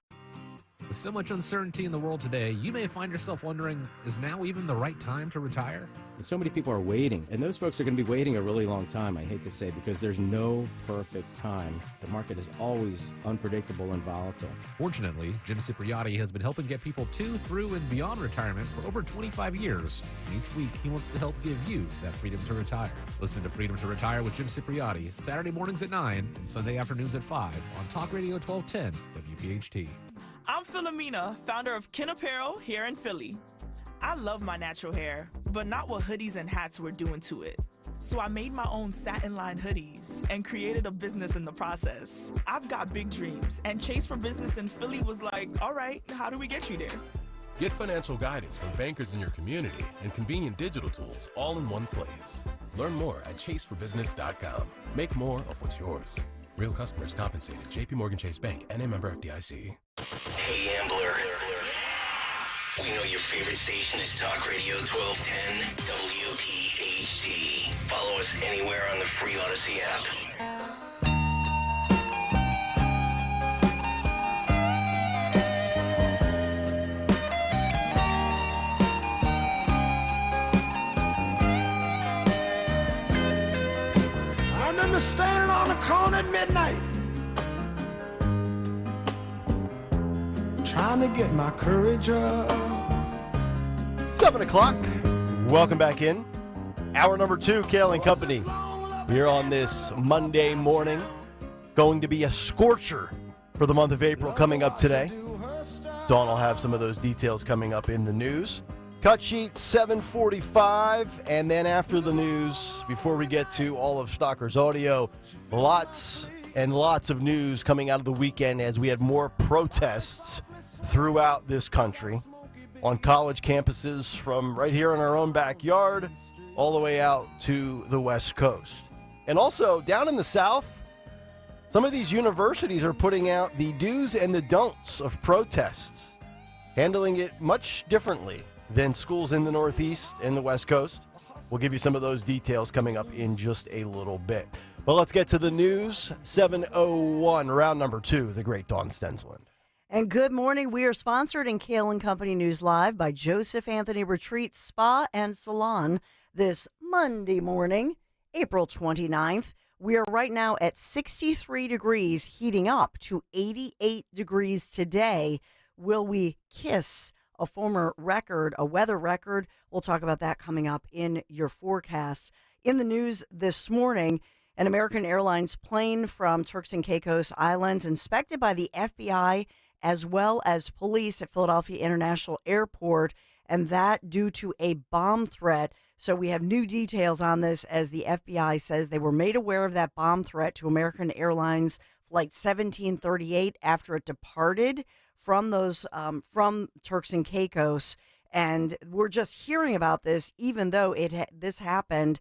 With so much uncertainty in the world today, you may find yourself wondering, is now even the right time to retire? And so many people are waiting, and those folks are going to be waiting a really long time, I hate to say, because there's no perfect time. The market is always unpredictable and volatile. Fortunately, Jim Cipriotti has been helping get people to, through, and beyond retirement for over 25 years. And each week, he wants to help give you that freedom to retire. Listen to Freedom to Retire with Jim Cipriotti, Saturday mornings at 9 and Sunday afternoons at 5 on Talk Radio 1210 WPHT. I'm Philomena, founder of Kin Apparel here in Philly. I love my natural hair, but not what hoodies and hats were doing to it. So I made my own satin-lined hoodies and created a business in the process. I've got big dreams, and Chase for Business in Philly was like, all right, how do we get you there? Get financial guidance from bankers in your community and convenient digital tools all in one place. Learn more at chaseforbusiness.com. Make more of what's yours. Real customers compensated. JP Morgan Chase Bank, N.A. member FDIC. Hey, Ambler. We know your favorite station is Talk Radio 1210 WPHT. Follow us anywhere on the free Odyssey app. I remember standing on the corner at midnight, trying to get my courage up. 7 o'clock. Welcome back in. Hour number 2, Kayal and Company. Here on this Monday morning. Going to be a scorcher for the month of April coming up today. Dawn will have some of those details coming up in the news. Cut sheet 7:45, and then after the news, before we get to all of Stocker's audio, lots and lots of news coming out of the weekend as we had more protests throughout this country on college campuses from right here in our own backyard all the way out to the West Coast. And also down in the South, some of these universities are putting out the do's and the don'ts of protests, handling it much differently than schools in the Northeast and the West Coast. We'll give you some of those details coming up in just a little bit. But let's get to the news. 7:01, round number 2, the great Dawn Stensland. And good morning. We are sponsored in Kayal and Company News Live by Joseph Anthony Retreat Spa and Salon this Monday morning, April 29th. We are right now at 63 degrees, heating up to 88 degrees today. Will we kiss a former record, a weather record? We'll talk about that coming up in your forecast. In the news this morning, an American Airlines plane from Turks and Caicos Islands inspected by the FBI as well as police at Philadelphia International Airport, and that due to a bomb threat. So we have new details on this as the FBI says they were made aware of that bomb threat to American Airlines Flight 1738 after it departed from from Turks and Caicos. And we're just hearing about this, even though this happened,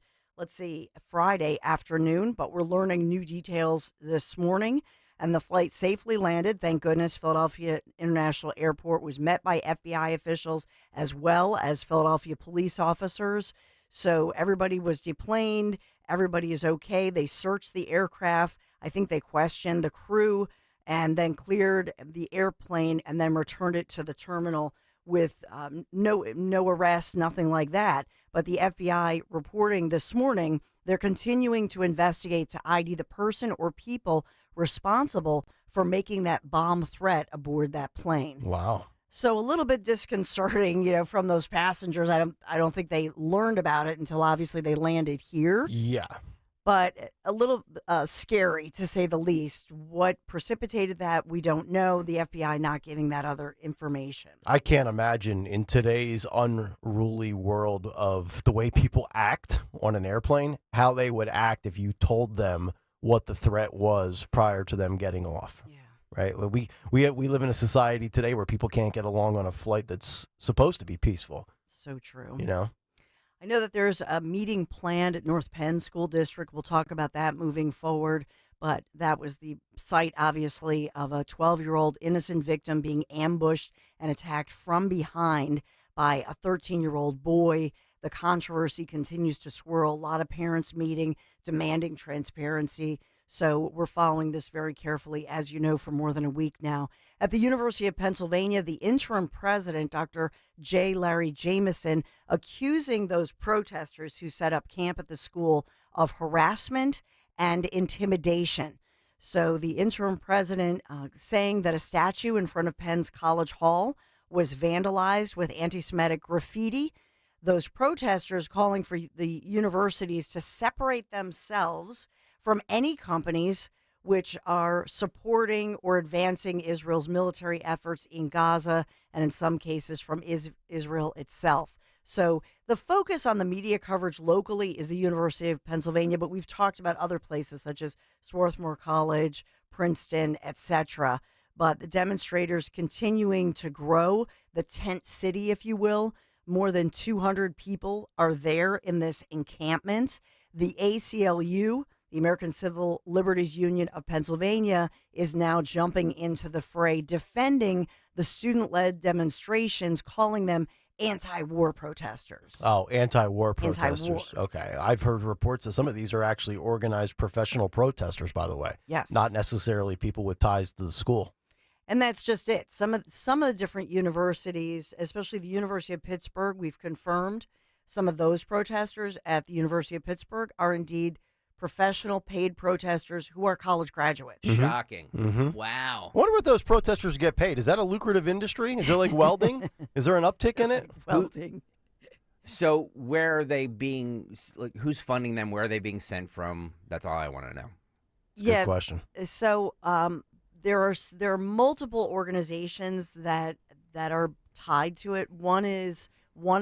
Friday afternoon, but we're learning new details this morning. And the flight safely landed. Thank goodness. Philadelphia International Airport was met by FBI officials as well as Philadelphia police officers. So everybody was deplaned. Everybody is okay. They searched the aircraft. I think they questioned the crew and then cleared the airplane and then returned it to the terminal with no arrests, nothing like that. But the FBI reporting this morning, they're continuing to investigate to ID the person or people responsible for making that bomb threat aboard that plane. Wow. So a little bit disconcerting, from those passengers. I don't think they learned about it until obviously they landed here. Yeah. But a little scary, to say the least. What precipitated that, we don't know. The FBI not giving that other information. I can't imagine in today's unruly world of the way people act on an airplane, how they would act if you told them what the threat was prior to them getting off. Yeah. Right? We live in a society today where people can't get along on a flight that's supposed to be peaceful. So true. I know that there's a meeting planned at North Penn School District. We'll talk about that moving forward. But that was the site, obviously, of a 12-year-old innocent victim being ambushed and attacked from behind by a 13-year-old boy. The controversy continues to swirl. A lot of parents meeting, demanding transparency. So we're following this very carefully, as you know, for more than a week now. At the University of Pennsylvania, the interim president, Dr. J. Larry Jameson, accusing those protesters who set up camp at the school of harassment and intimidation. So the interim president saying that a statue in front of Penn's College Hall was vandalized with anti-Semitic graffiti. Those protesters calling for the universities to separate themselves from any companies which are supporting or advancing Israel's military efforts in Gaza and in some cases from Israel itself. So the focus on the media coverage locally is the University of Pennsylvania, but we've talked about other places such as Swarthmore College, Princeton, etc. But the demonstrators continuing to grow, the tent city, if you will. More than 200 people are there in this encampment. The ACLU, the American Civil Liberties Union of Pennsylvania, is now jumping into the fray, defending the student-led demonstrations, calling them anti-war protesters. Oh, anti-war protesters. Anti-war. Okay. I've heard reports that some of these are actually organized professional protesters, by the way. Yes. Not necessarily people with ties to the school. And that's just it. Some of the different universities, especially the University of Pittsburgh, we've confirmed some of those protesters at the University of Pittsburgh are indeed professional paid protesters who are college graduates. Mm-hmm. Shocking. Mm-hmm. Wow. I wonder what those protesters get paid. Is that a lucrative industry? Is there like welding? Is there an uptick in it? Welding. So where are they being, who's funding them? Where are they being sent from? That's all I want to know. Yeah. Good question. So there are multiple organizations that are tied to it. One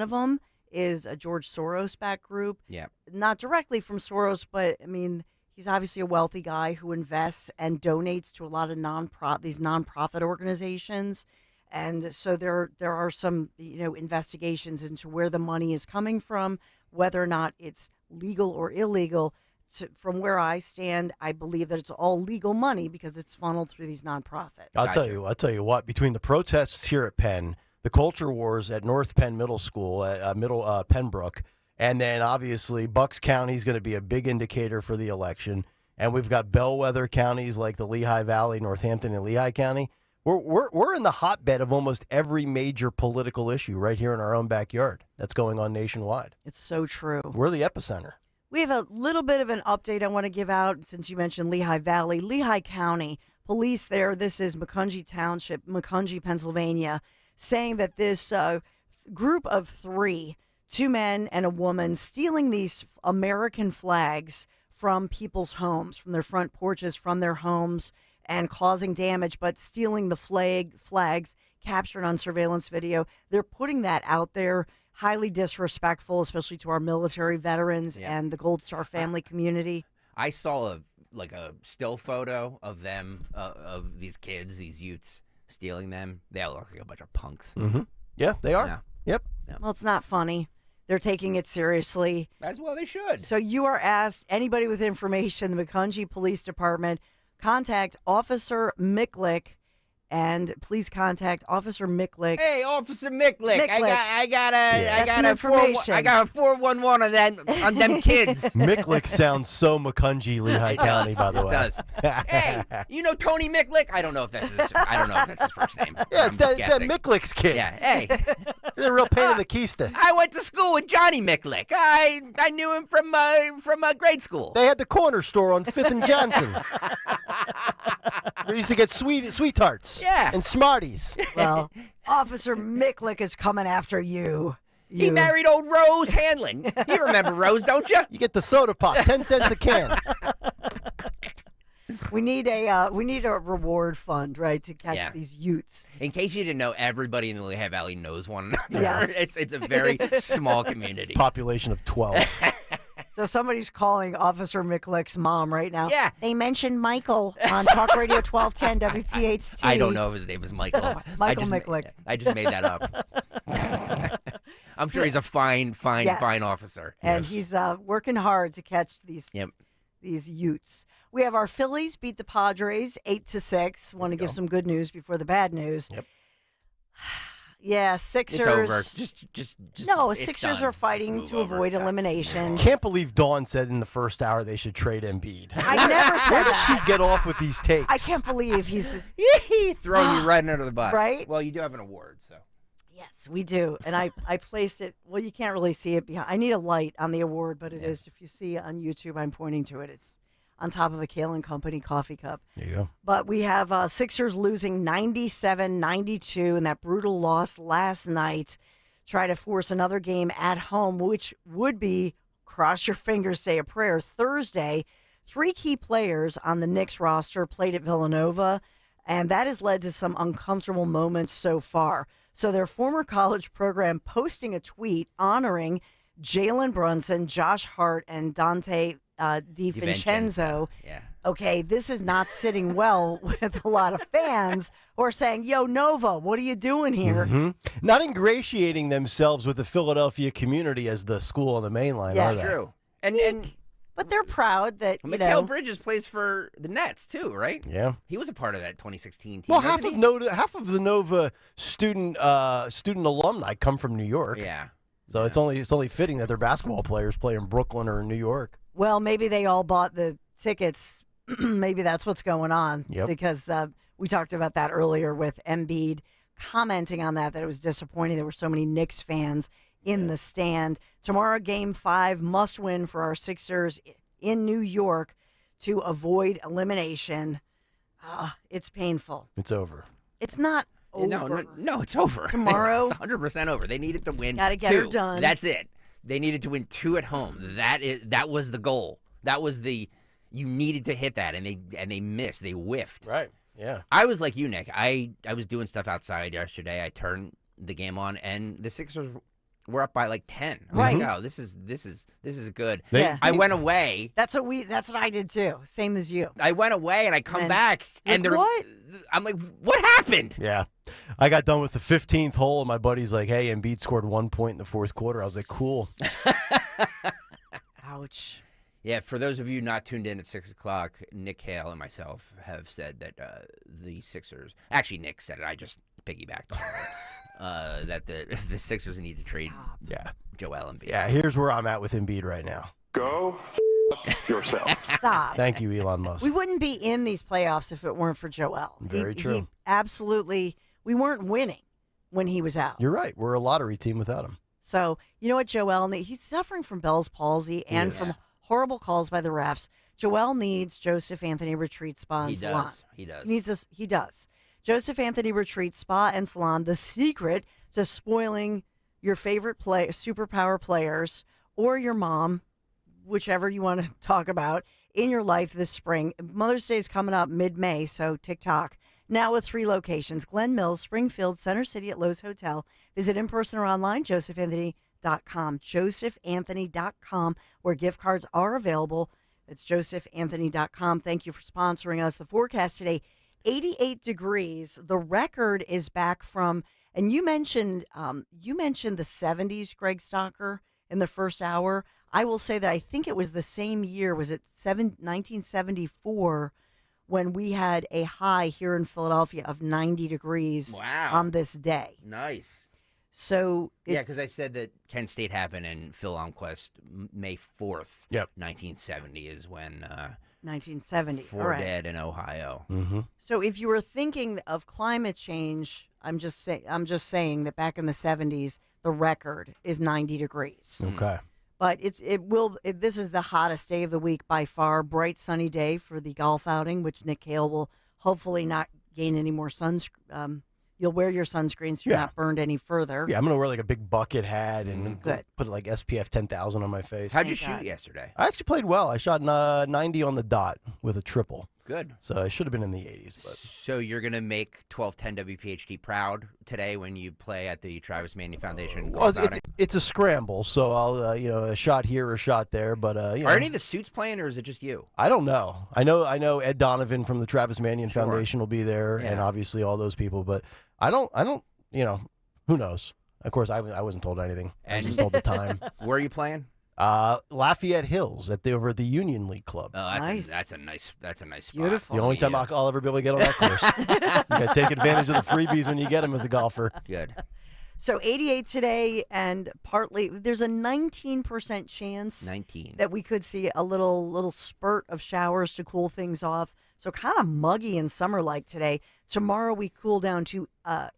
of them is a George Soros-backed group. Yeah. Not directly from Soros, but I mean, he's obviously a wealthy guy who invests and donates to a lot of these nonprofit organizations. And so there are some, investigations into where the money is coming from, whether or not it's legal or illegal. From where I stand, I believe that it's all legal money because it's funneled through these nonprofits. I'll tell you what, between the protests here at Penn, the culture wars at North Penn Middle School, at Pembroke, and then obviously Bucks County is going to be a big indicator for the election. And we've got bellwether counties like the Lehigh Valley, Northampton, and Lehigh County. We're in the hotbed of almost every major political issue right here in our own backyard that's going on nationwide. It's so true. We're the epicenter. We have a little bit of an update I want to give out since you mentioned Lehigh Valley. Lehigh County police there, this is Macungie Township, Macungie, Pennsylvania, saying that this group of 3, 2 men and a woman, stealing these American flags from people's homes, from their front porches, from their homes, and causing damage, but stealing the flags captured on surveillance video. They're putting that out there, highly disrespectful, especially to our military veterans and the Gold Star family community. I saw a still photo of them, of these kids, these youths, stealing them. They all look like a bunch of punks. Mm-hmm. Yeah, they are. Yeah. Yep. Yeah. Well, it's not funny. They're taking it seriously. As well they should. So you are asked, anybody with information, the Macungie Police Department, contact Officer Micklick, and please contact Officer Micklick. Hey, Officer Micklick, I got a 411 on them kids. Micklick sounds so Macungie, Lehigh County, by the way. It does. Hey, you know Tony Micklick? I don't know if that's his first name. Yeah, I'm it's just that guessing. Micklick's kid. Yeah. Hey, he's a real pain in the keister. I went to school with Johnny Micklick. I knew him from grade school. They had the corner store on 5th and Johnson. They used to get sweet tarts. Yeah. And Smarties. Well, Officer Micklick is coming after you. He married old Rose Hanlon. You remember Rose, don't you? You get the soda pop, 10 cents a can. We need a reward fund, right, to catch these youths. In case you didn't know, everybody in the Lehigh Valley knows one another. Yes. It's a very small community. Population of 12. So somebody's calling Officer Micklick's mom right now. Yeah. They mentioned Michael on Talk Radio 1210 WPHT. I don't know if his name is Michael. Michael Micklick. I just made that up. I'm sure he's a fine officer. And he's working hard to catch these youths. We have our Phillies beat the Padres 8-6. Want to give some good news before the bad news. Yep. Yeah, Sixers. It's over. Just no, it's Sixers done. are fighting to avoid elimination. Can't believe Dawn said in the first hour they should trade Embiid. I never said Where does that. she get off with these takes? I can't believe he's throwing you right under the bus. Right? Well, you do have an award, so. Yes, we do. And I placed it. Well, you can't really see it behind. I need a light on the award, but it is. If you see on YouTube, I'm pointing to it. It's on top of a Kayal and Company coffee cup. There you go. But we have Sixers losing 97-92 in that brutal loss last night. Try to force another game at home, which would be, cross your fingers, say a prayer, Thursday. 3 key players on the Knicks roster played at Villanova, and that has led to some uncomfortable moments so far. So their former college program posting a tweet honoring Jalen Brunson, Josh Hart, and Dante DiVincenzo. Yeah. Okay, this is not sitting well with a lot of fans who are saying, yo, Nova, what are you doing here? Mm-hmm. Not ingratiating themselves with the Philadelphia community as the school on the main line, are they? True. And but they're proud that, Mikal Bridges plays for the Nets, too, right? Yeah. He was a part of that 2016 team. Well, half of the Nova student alumni come from New York. Yeah. So it's only fitting that their basketball players play in Brooklyn or in New York. Well, maybe they all bought the tickets. Maybe that's what's going on. Yep. Because we talked about that earlier with Embiid commenting on that it was disappointing there were so many Knicks fans in the stand. Tomorrow, Game 5, must win for our Sixers in New York to avoid elimination. It's painful. It's over. It's not over. No, it's over. Tomorrow. It's 100% over. They needed to win Gotta get 2. her done. That's it. They needed to win 2 at home. That was the goal. That was you needed to hit that, and they missed. They whiffed. Right. Yeah. I was like you, Nick. I was doing stuff outside yesterday. I turned the game on, and the Sixers were up by like 10. I'm right. like, oh, this is good. Yeah. I went away. That's what I did too. Same as you. I went away, and I come back, and they're what? I'm like, what happened? Yeah. I got done with the 15th hole, and my buddy's like, hey, Embiid scored 1 point in the fourth quarter. I was like, cool. Ouch. Yeah, for those of you not tuned in at 6 o'clock, Nick Kayal and myself have said that the Sixers, actually Nick said it, I just piggybacked on. That the Sixers need to trade Joel Embiid. Yeah, here's where I'm at with Embiid right now. Go yourself. Stop. Thank you, Elon Musk. We wouldn't be in these playoffs if it weren't for Joel. Very true. He absolutely, we weren't winning when he was out. You're right. We're a lottery team without him. So, you know what, Joel, he's suffering from Bell's palsy and from horrible calls by the refs. Joel needs Joseph Anthony Retreat Spa and Salon. He does. He does. Joseph Anthony Retreat Spa and Salon, the secret to spoiling your favorite superpower players or your mom, whichever you want to talk about, in your life this spring. Mother's Day is coming up mid-May, so TikTok. Now with 3 locations, Glen Mills, Springfield, Center City at Lowe's Hotel. Visit in person or online, josephanthony.com. josephanthony.com, where gift cards are available. That's josephanthony.com. Thank you for sponsoring us. The forecast today, 88 degrees. The record is back from, and you mentioned the 70s, Greg Stocker, in the first hour. I will say that I think it was the same year, was it 1974, when we had a high here in Philadelphia of 90 degrees on this day. Nice. So because I said that Kent State happened in Phil Almquist May 4th, 1970 is when 1970. 4 dead in Ohio. Mm-hmm. So if you were thinking of climate change, I'm just saying that back in the 70s, the record is 90 degrees. Okay. But this is the hottest day of the week by far. Bright sunny day for the golf outing, which Nick Kayal will hopefully not gain any more sunscreen. You'll wear your sunscreen so you're not burned any further. Yeah, I'm going to wear like a big bucket hat and Good. put like SPF 10,000 on my face. How'd you shoot yesterday? I actually played well. I shot 90 on the dot with a triple. Good. So I should have been in the 80s. But. So you're going to make 1210 WPHT proud today when you play at the Travis Manning Foundation golf outing? It's a scramble, so I'll a shot here or a shot there. But Are any of the suits playing, or is it just you? I don't know. I know Ed Donovan from the Travis Manning Foundation will be there, and obviously all those people. But I don't. Who knows? Of course, I wasn't told anything. I was just told the time. Where are you playing? Lafayette Hills over at the Union League Club. Oh, that's a nice spot. Beautiful. The only time I'll ever be able to get on that course. You got to take advantage of the freebies when you get them as a golfer. Good. So 88 today, and partly there's a 19% chance that we could see a little spurt of showers to cool things off. So kind of muggy and summer-like today. Tomorrow we cool down to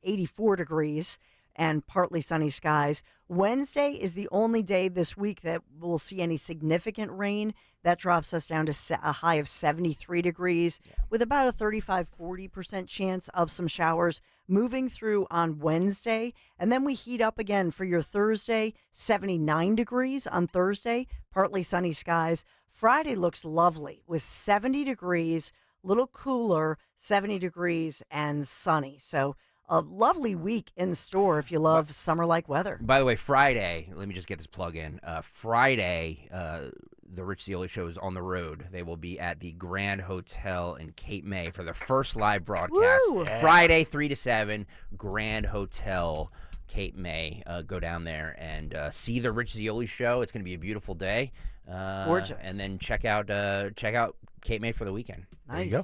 84 degrees and partly sunny skies. Wednesday is the only day this week that we'll see any significant rain. That drops us down to a high of 73 degrees with about a 35-40% chance of some showers moving through on Wednesday. And then we heat up again for your Thursday, 79 degrees on Thursday, partly sunny skies. Friday looks lovely with 70 degrees, a little cooler, 70 degrees and sunny. So a lovely week in store if you love summer-like weather. By the way, Friday, let me just get this plug in. Friday, the Rich Zeoli Show is on the road. They will be at the Grand Hotel in Cape May for their first live broadcast. Yeah. Friday, 3 to 7, Grand Hotel, Cape May. Go down there and see the Rich Zeoli Show. It's going to be a beautiful day. Gorgeous. And then check out Cape May for the weekend. Nice. There you go.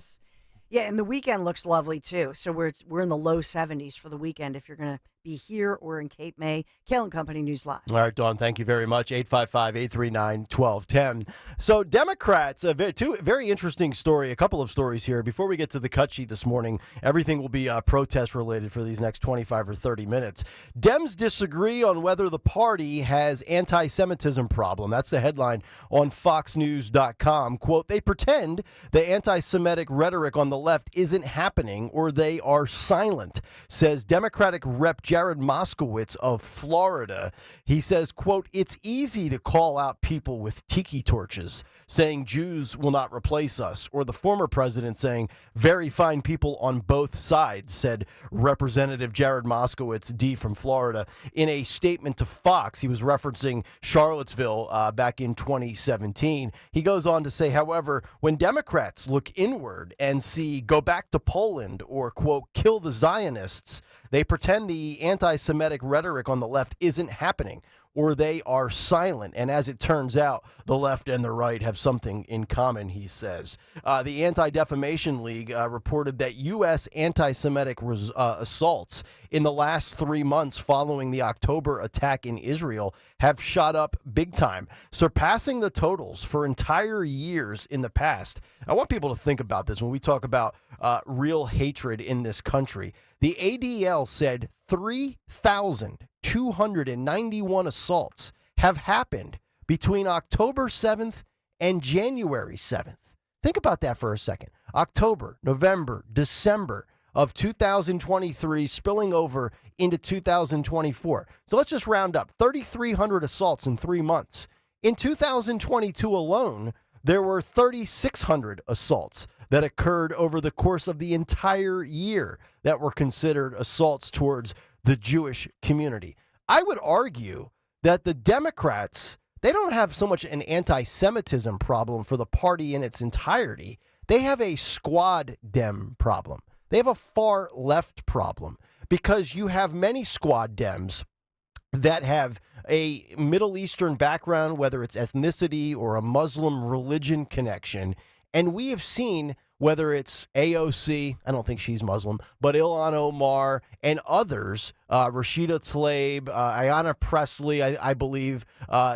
Yeah, and the weekend looks lovely, too. So we're in the low 70s for the weekend if you're going to be here or in Cape May. Kayal and Company News Live. All right, Dawn, thank you very much. 855-839-1210. So Democrats, two very interesting story, a couple of stories here. Before we get to the cut sheet this morning, everything will be protest-related for these next 25 or 30 minutes. Dems disagree on whether the party has anti-Semitism problem. That's the headline on FoxNews.com. Quote, they pretend the anti-Semitic rhetoric on the left isn't happening or they are silent, says Democratic Rep. Jared Moskowitz of Florida. He says, quote, it's easy to call out people with tiki torches, saying Jews will not replace us, or the former president saying very fine people on both sides, said Representative Jared Moskowitz, D from Florida. In a statement to Fox, he was referencing Charlottesville back in 2017. He goes on to say, however, when Democrats look inward and see go back to Poland or, quote, kill the Zionists, they pretend the anti-Semitic rhetoric on the left isn't happening. or they are silent. And as it turns out, the left and the right have something in common, he says. The Anti-Defamation League reported that U.S. anti-Semitic assaults in the last 3 months following the October attack in Israel have shot up big time, surpassing the totals for entire years in the past. I want people to think about this when we talk about real hatred in this country. The ADL said 3,291 assaults have happened between October 7th and January 7th. Think about that for a second. October, November, December of 2023 spilling over into 2024. So let's just round up 3,300 assaults in 3 months. In 2022 alone, there were 3,600 assaults that occurred over the course of the entire year that were considered assaults towards the Jewish community. I would argue that the Democrats, they don't have so much an anti-Semitism problem for the party in its entirety. They have a squad Dem problem. They have a far left problem because you have many squad Dems that have a Middle Eastern background, whether it's ethnicity or a Muslim religion connection. And we have seen, whether it's AOC, I don't think she's Muslim, but Ilhan Omar and others, Rashida Tlaib, Ayanna Pressley, I believe,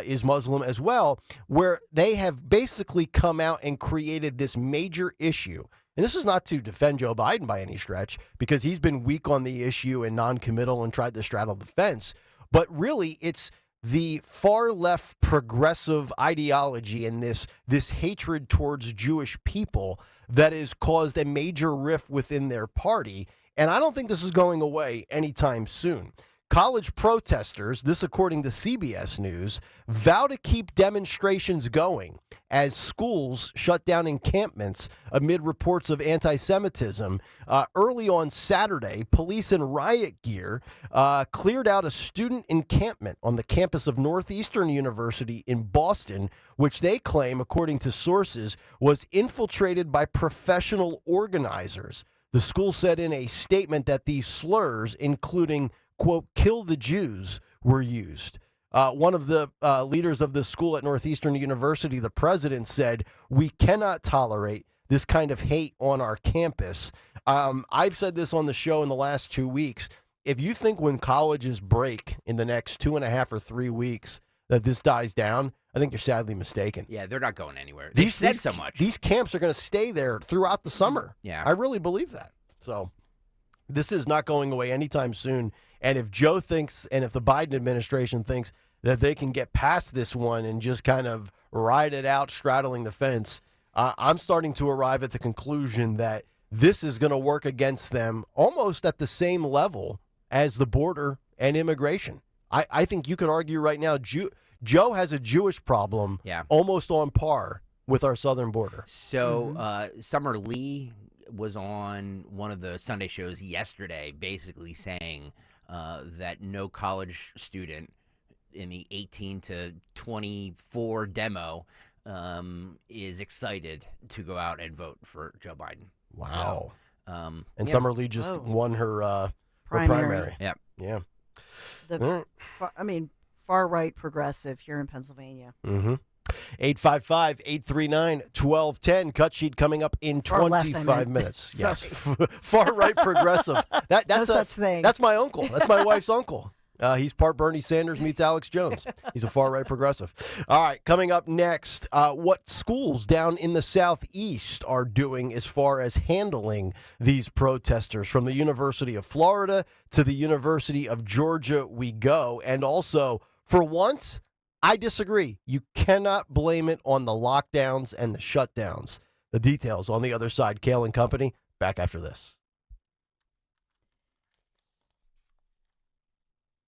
is Muslim as well, where they have basically come out and created this major issue. And this is not to defend Joe Biden by any stretch, because he's been weak on the issue and non-committal and tried to straddle the fence. But really, it's the far left progressive ideology and this hatred towards Jewish people that has caused a major rift within their party. And I don't think this is going away anytime soon. College protesters, this according to CBS News, vow to keep demonstrations going as schools shut down encampments amid reports of anti-Semitism. Early on Saturday, police in riot gear cleared out a student encampment on the campus of Northeastern University in Boston, which they claim, according to sources, was infiltrated by professional organizers. The school said in a statement that these slurs, including, quote, "kill the Jews," were used. One of the leaders of the school at Northeastern University, the president, said, "We cannot tolerate this kind of hate on our campus." I've said this on the show in the last 2 weeks. If you think when colleges break in the next 2.5 or 3 weeks that this dies down, I think you're sadly mistaken. Yeah, they're not going anywhere. They've said so much. These camps are going to stay there throughout the summer. Yeah. I really believe that. So this is not going away anytime soon. And if Joe thinks, and if the Biden administration thinks that they can get past this one and just kind of ride it out, straddling the fence, I'm starting to arrive at the conclusion that this is going to work against them almost at the same level as the border and immigration. I think you could argue right now, Joe has a Jewish problem almost on par with our southern border. So Summer Lee was on one of the Sunday shows yesterday basically saying that no college student in the 18 to 24 demo is excited to go out and vote for Joe Biden. Wow. So, and Summer Lee just won her primary. Yeah. Yeah. Far right progressive here in Pennsylvania. 855-839-1210. Cut sheet coming up in 25 minutes. Yes. Far right progressive. That's no such thing. That's my uncle. That's my wife's uncle. He's part Bernie Sanders meets Alex Jones. He's a far right progressive. All right, coming up next, what schools down in the Southeast are doing as far as handling these protesters. From the University of Florida to the University of Georgia we go. And also, for once, I disagree. You cannot blame it on the lockdowns and the shutdowns. The details on the other side. Kayal and Company, back after this.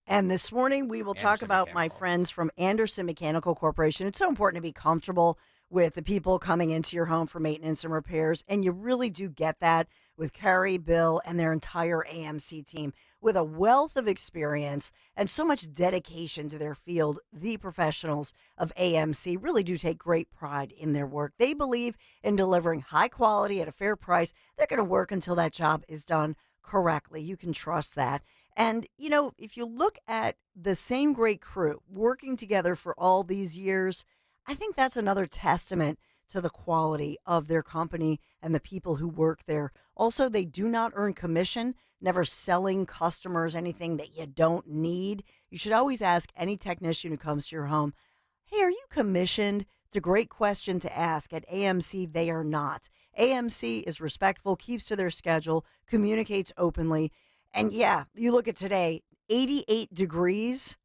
And this morning we will talk about my friends from Anderson Mechanical Corporation. It's so important to be comfortable with the people coming into your home for maintenance and repairs. And you really do get that with Carrie, Bill, and their entire AMC team with a wealth of experience and so much dedication to their field. The professionals of AMC really do take great pride in their work. They believe in delivering high quality at a fair price. They're going to work until that job is done correctly. You can trust that. And, you know, if you look at the same great crew working together for all these years, I think that's another testament to the quality of their company and the people who work there. Also, they do not earn commission, never selling customers anything that you don't need. You should always ask any technician who comes to your home, hey, are you commissioned? It's a great question to ask. At AMC, they are not. AMC is respectful, keeps to their schedule, communicates openly. And yeah, you look at today, 88 degrees.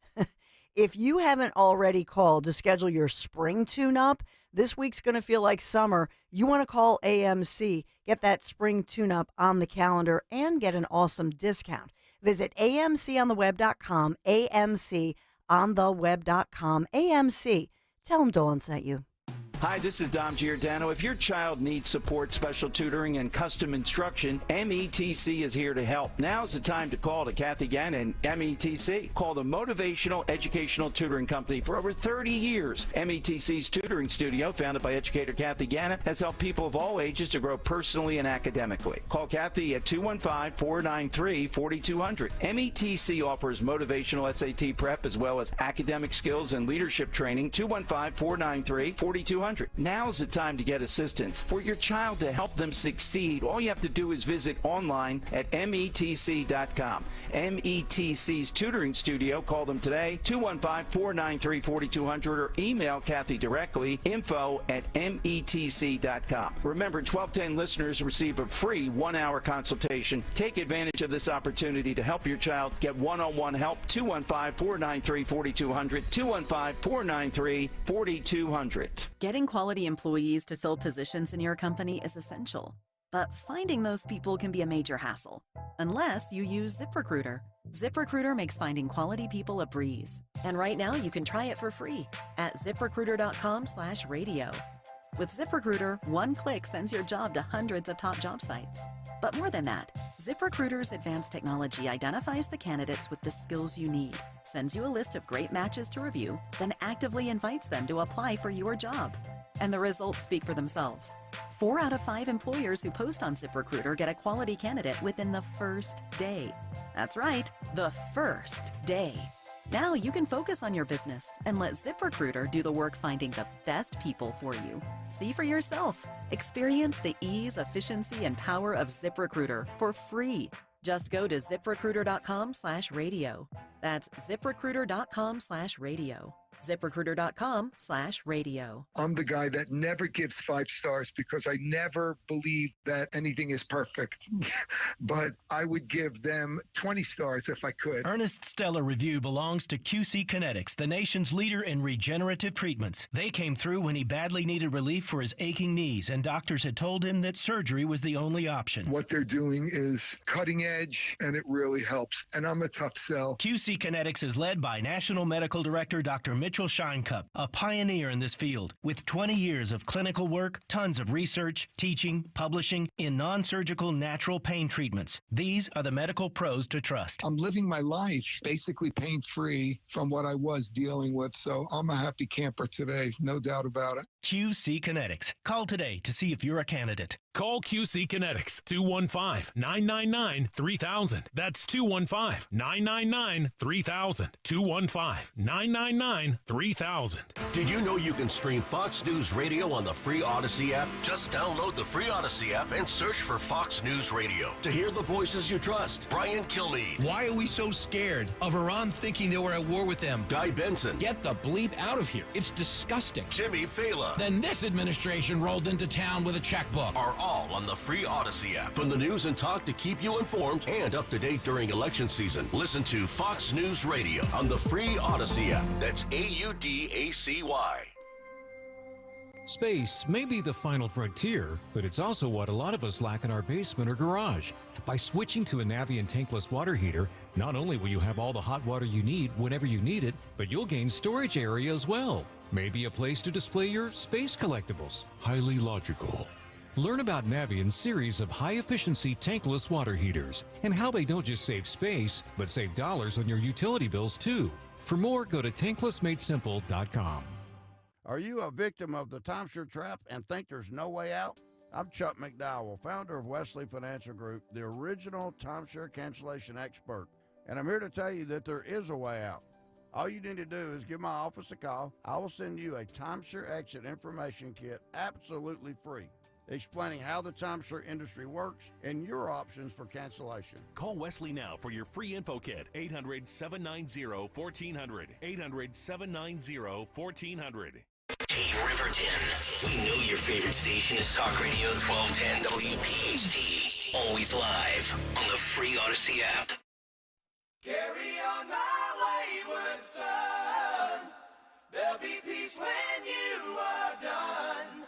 If you haven't already called to schedule your spring tune-up, this week's going to feel like summer. You want to call AMC, get that spring tune-up on the calendar, and get an awesome discount. Visit amcontheweb.com, amcontheweb.com, AMC. Tell them Dawn sent you. Hi, this is Dom Giordano. If your child needs support, special tutoring, and custom instruction, METC is here to help. Now's the time to call to Kathy Gannon, METC. Call the Motivational Educational Tutoring Company for over 30 years. METC's tutoring studio, founded by educator Kathy Gannon, has helped people of all ages to grow personally and academically. Call Kathy at 215-493-4200. METC offers motivational SAT prep as well as academic skills and leadership training. 215-493-4200. Now's the time to get assistance. For your child to help them succeed, all you have to do is visit online at metc.com. METC's tutoring studio. Call them today, 215-493-4200, or email Kathy directly, info@metc.com. Remember, 1210 listeners receive a free 1-hour consultation. Take advantage of this opportunity to help your child get one-on-one help. 215-493-4200, 215-493-4200. Getting quality employees to fill positions in your company is essential, but finding those people can be a major hassle, unless you use ZipRecruiter. ZipRecruiter makes finding quality people a breeze. And right now you can try it for free at ziprecruiter.com/radio. With ZipRecruiter, one click sends your job to hundreds of top job sites. But more than that, ZipRecruiter's advanced technology identifies the candidates with the skills you need, sends you a list of great matches to review, then actively invites them to apply for your job. And the results speak for themselves. 4 out of 5 employers who post on ZipRecruiter get a quality candidate within the first day. That's right, the first day. Now you can focus on your business and let ZipRecruiter do the work finding the best people for you. See for yourself. Experience the ease, efficiency, and power of ZipRecruiter for free. Just go to ziprecruiter.com/radio. That's ziprecruiter.com/radio. ZipRecruiter.com/radio. I'm the guy that never gives 5 stars because I never believe that anything is perfect. But I would give them 20 stars if I could. Ernest Stellar Review belongs to QC Kinetics, the nation's leader in regenerative treatments. They came through when he badly needed relief for his aching knees, and doctors had told him that surgery was the only option. What they're doing is cutting edge, and it really helps. And I'm a tough sell. QC Kinetics is led by National Medical Director Dr. Mitchell Shinecup, a pioneer in this field. With 20 years of clinical work, tons of research, teaching, publishing in non-surgical natural pain treatments. These are the medical pros to trust. I'm living my life basically pain-free from what I was dealing with, so I'm a happy camper today, no doubt about it. QC Kinetics. Call today to see if you're a candidate. Call QC Kinetics, 215-999-3000. That's 215-999-3000. 215-999-3000. Did you know you can stream Fox News Radio on the free Odyssey app? Just download the free Odyssey app and search for Fox News Radio to hear the voices you trust. Brian Kilmeade. Why are we so scared of Iran thinking that we're at war with them? Guy Benson. Get the bleep out of here. It's disgusting. Jimmy Fallon. Then this administration rolled into town with a checkbook. Are all on the free Odyssey app. From the news and talk to keep you informed and up to date during election season. Listen to Fox News Radio on the free Odyssey app. That's AUDACY. Space may be the final frontier, but it's also what a lot of us lack in our basement or garage. By switching to a Navien tankless water heater, not only will you have all the hot water you need whenever you need it, but you'll gain storage area as well. Maybe a place to display your space collectibles. Highly logical. Learn about Navient's series of high-efficiency tankless water heaters and how they don't just save space, but save dollars on your utility bills too. For more, go to tanklessmadesimple.com. Are you a victim of the timeshare trap and think there's no way out? I'm Chuck McDowell, founder of Wesley Financial Group, the original timeshare cancellation expert. And I'm here to tell you that there is a way out. All you need to do is give my office a call. I will send you a timeshare exit information kit absolutely free, explaining how the timeshare industry works and your options for cancellation. Call Wesley now for your free info kit. 800-790-1400. 800-790-1400. Hey, Riverton. We know your favorite station is Talk Radio 1210 WPHT. Always live on the free Odyssey app. Carry on my wayward son. There'll be peace when you are done.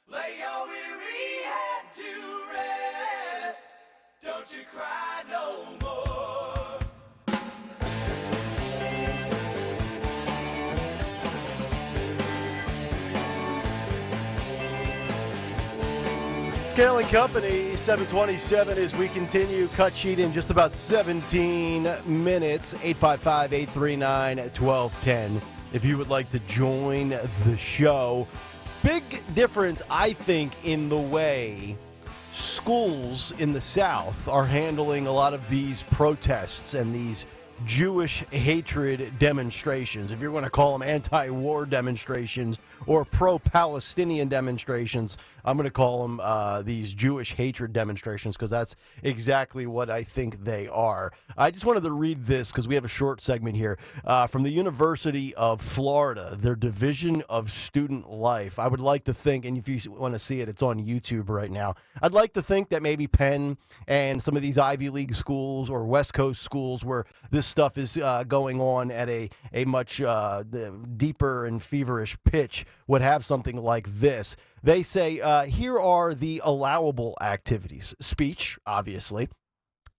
Lay your weary head to rest. Don't you cry no more. Kayal and Company, 727 as we continue. Cut sheet in just about 17 minutes. 855-839-1210 if you would like to join the show. Big difference, I think, in the way schools in the South are handling a lot of these protests and these Jewish hatred demonstrations, if you're going to call them anti-war demonstrations or pro-Palestinian demonstrations. I'm going to call them these Jewish hatred demonstrations because that's exactly what I think they are. I just wanted to read this because we have a short segment here from the University of Florida, their Division of Student Life. I would like to think, and if you want to see it, it's on YouTube right now. I'd like to think that maybe Penn and some of these Ivy League schools or West Coast schools where this stuff is going on at a much deeper and feverish pitch would have something like this. They say, here are the allowable activities. Speech, obviously.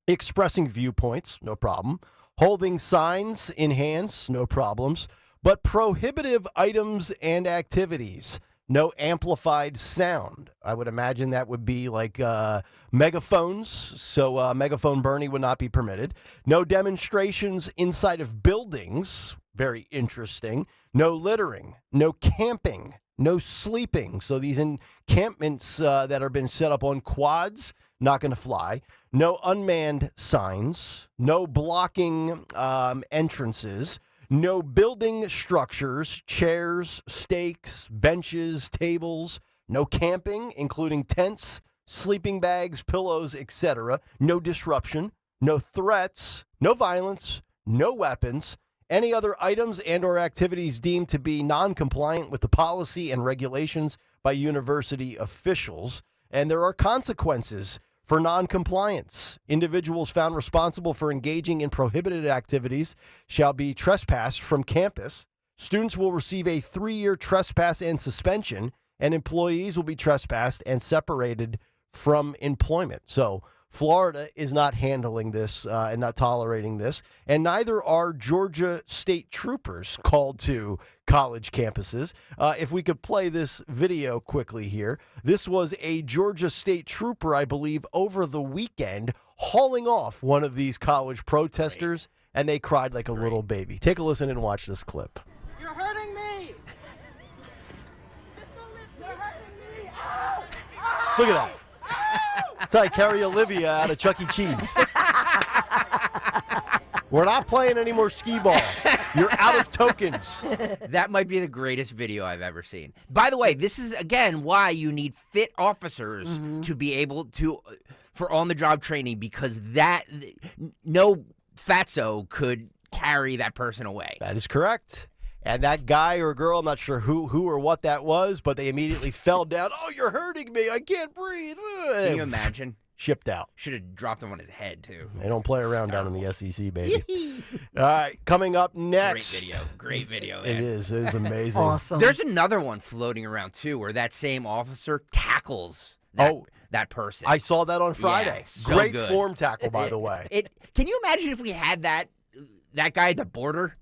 Expressing viewpoints, no problem. Holding signs in hands, no problems. But prohibitive items and activities. No amplified sound. I would imagine that would be like megaphones, so megaphone burning would not be permitted. No demonstrations inside of buildings. Very interesting. No littering. No camping. No sleeping. So these encampments that are been set up on quads, not going to fly. No unmanned signs. No blocking entrances. No building structures, chairs, stakes, benches, tables. No camping, including tents, sleeping bags, pillows, etc. No disruption. No threats. No violence. No weapons. Any other items and or activities deemed to be non-compliant with the policy and regulations by university officials. And there are consequences for non-compliance. Individuals found responsible for engaging in prohibited activities shall be trespassed from campus. Students will receive a 3-year trespass and suspension, and employees will be trespassed and separated from employment. So Florida is not handling this and not tolerating this, and neither are Georgia state troopers called to college campuses. If we could play this video quickly here. This was a Georgia state trooper, I believe, over the weekend, hauling off one of these college protesters, and they cried like a little baby. Take a listen and watch this clip. You're hurting me! You're hurting me! Ow! Ow! Look at that. That's how I carry Olivia out of Chuck E. Cheese. We're not playing any more skee ball. You're out of tokens. That might be the greatest video I've ever seen. By the way, this is, again, why you need fit officers to be able to, for on-the-job training, because that, no fatso could carry that person away. That is correct. And that guy or girl, I'm not sure who or what that was, but they immediately fell down. Oh, you're hurting me. I can't breathe. Can you imagine? Shipped out. Should have dropped him on his head, too. They don't play around down in the SEC, baby. All right, coming up next. Great video. Great video. It is amazing. Awesome. There's another one floating around, too, where that same officer tackles that person. I saw that on Friday. Yeah, so great good. form tackle, by the way. Can you imagine if we had that guy at the border?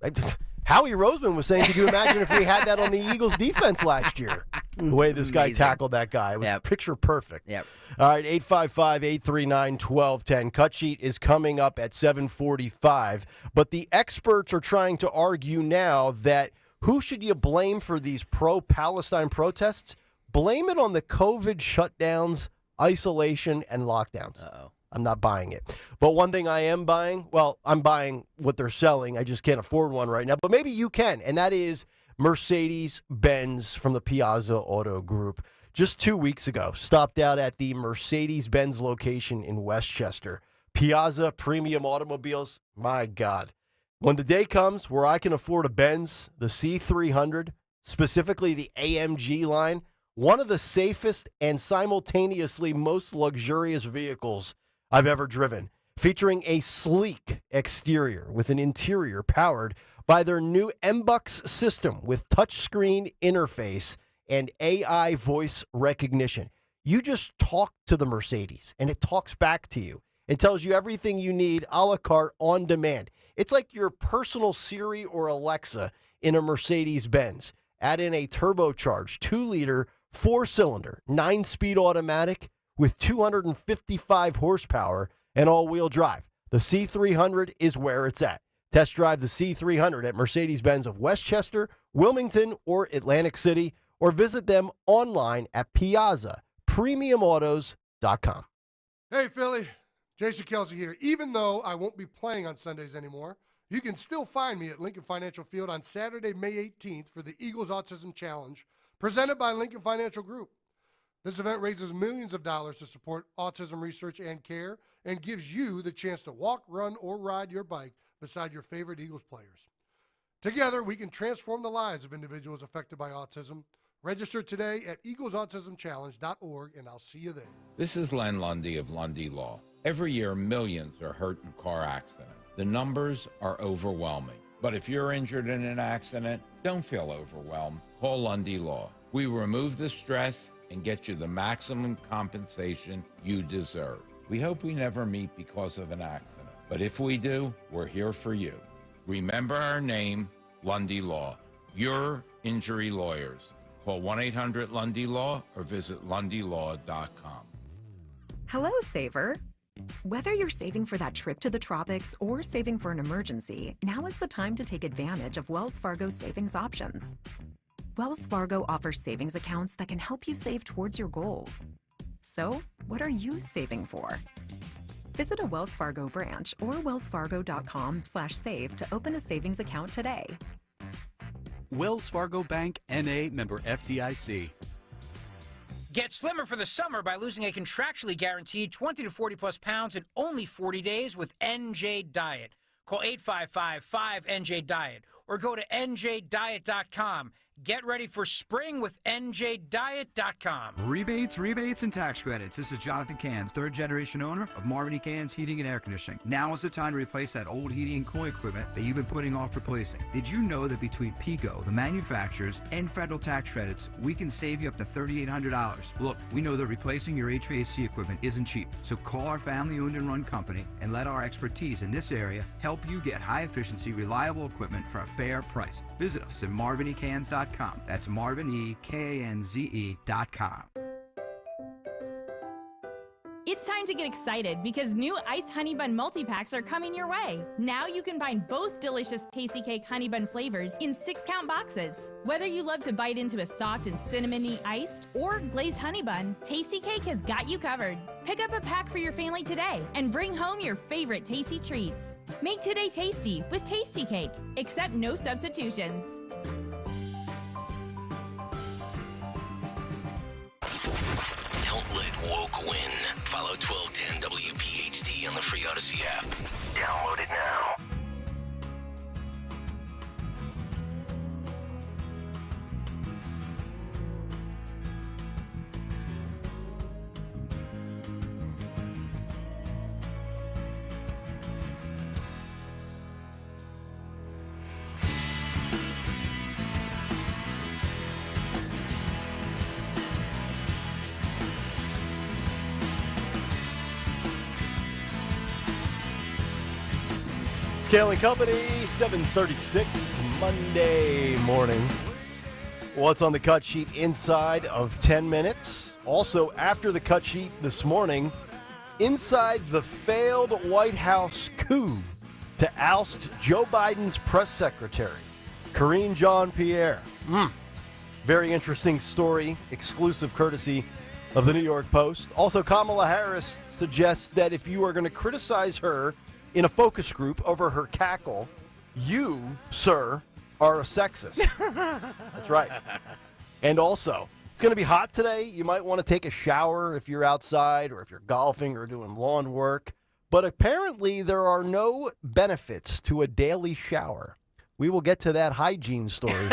Howie Roseman was saying, could you imagine if we had that on the Eagles defense last year? The way this guy tackled that guy. It was picture perfect. Yep. All right, 855-839-1210. Cut sheet is coming up at 7:45. But the experts are trying to argue now that who should you blame for these pro-Palestine protests? Blame it on the COVID shutdowns, isolation, and lockdowns. Uh-oh. I'm not buying it. But one thing I am buying, well, I'm buying what they're selling. I just can't afford one right now. But maybe you can, and that is Mercedes-Benz from the Piazza Auto Group. Just 2 weeks ago, stopped out at the Mercedes-Benz location in Westchester. Piazza Premium Automobiles, my God. When the day comes where I can afford a Benz, the C300, specifically the AMG line, one of the safest and simultaneously most luxurious vehicles I've ever driven, featuring a sleek exterior with an interior powered by their new MBUX system with touchscreen interface and AI voice recognition. You just talk to the Mercedes, and it talks back to you. It tells you everything you need a la carte on demand. It's like your personal Siri or Alexa in a Mercedes-Benz. Add in a turbocharged 2-liter, 4-cylinder, 9-speed automatic with 255 horsepower and all-wheel drive. The C300 is where it's at. Test drive the C300 at Mercedes-Benz of Westchester, Wilmington, or Atlantic City, or visit them online at PiazzaPremiumAutos.com. Hey, Philly. Jason Kelsey here. Even though I won't be playing on Sundays anymore, you can still find me at Lincoln Financial Field on Saturday, May 18th for the Eagles Autism Challenge, presented by Lincoln Financial Group. This event raises millions of dollars to support autism research and care and gives you the chance to walk, run, or ride your bike beside your favorite Eagles players. Together, we can transform the lives of individuals affected by autism. Register today at eaglesautismchallenge.org, and I'll see you there. This is Len Lundy of Lundy Law. Every year, millions are hurt in car accidents. The numbers are overwhelming. But if you're injured in an accident, don't feel overwhelmed. Call Lundy Law. We remove the stress and get you the maximum compensation you deserve. We hope we never meet because of an accident. But if we do, we're here for you. Remember our name, Lundy Law. Your injury lawyers. Call 1-800-LUNDY-LAW or visit LundyLaw.com. Hello, Saver. Whether you're saving for that trip to the tropics or saving for an emergency, now is the time to take advantage of Wells Fargo's savings options. Wells Fargo offers savings accounts that can help you save towards your goals. So, what are you saving for? Visit a Wells Fargo branch or wellsfargo.com/save to open a savings account today. Wells Fargo Bank, N.A., member FDIC. Get slimmer for the summer by losing a contractually guaranteed 20 to 40-plus pounds in only 40 days with NJ Diet. Call 855-5NJ-DIET or go to njdiet.com. Get ready for spring with njdiet.com. Rebates, and tax credits. This is Jonathan Cans, third-generation owner of Marvin E. Cans Heating and Air Conditioning. Now is the time to replace that old heating and cooling equipment that you've been putting off replacing. Did you know that between PICO, the manufacturers, and federal tax credits, we can save you up to $3,800? Look, we know that replacing your HVAC equipment isn't cheap, so call our family-owned and run company and let our expertise in this area help you get high-efficiency, reliable equipment for a fair price. Visit us at marvinecans.com. That's marvinecans.com. It's time to get excited because new iced honey bun multi-packs are coming your way. Now you can find both delicious Tasty Cake honey bun flavors in 6-count boxes. Whether you love to bite into a soft and cinnamony iced or glazed honey bun, Tasty Cake has got you covered. Pick up a pack for your family today and bring home your favorite tasty treats. Make today tasty with Tasty Cake, except no substitutions. Don't let woke win. Follow 1210 WPHT on the free Odyssey app. Download it now. Kayal Company, 7:36, Monday morning. What's on the cut sheet inside of 10 minutes? Also, after the cut sheet this morning, inside the failed White House coup to oust Joe Biden's press secretary, Karine Jean-Pierre. Very interesting story, exclusive courtesy of the New York Post. Also, Kamala Harris suggests that if you are going to criticize her in a focus group over her cackle, you, sir, are a sexist. That's right. And also, it's going to be hot today. You might want to take a shower if you're outside or if you're golfing or doing lawn work. But apparently, there are no benefits to a daily shower. We will get to that hygiene story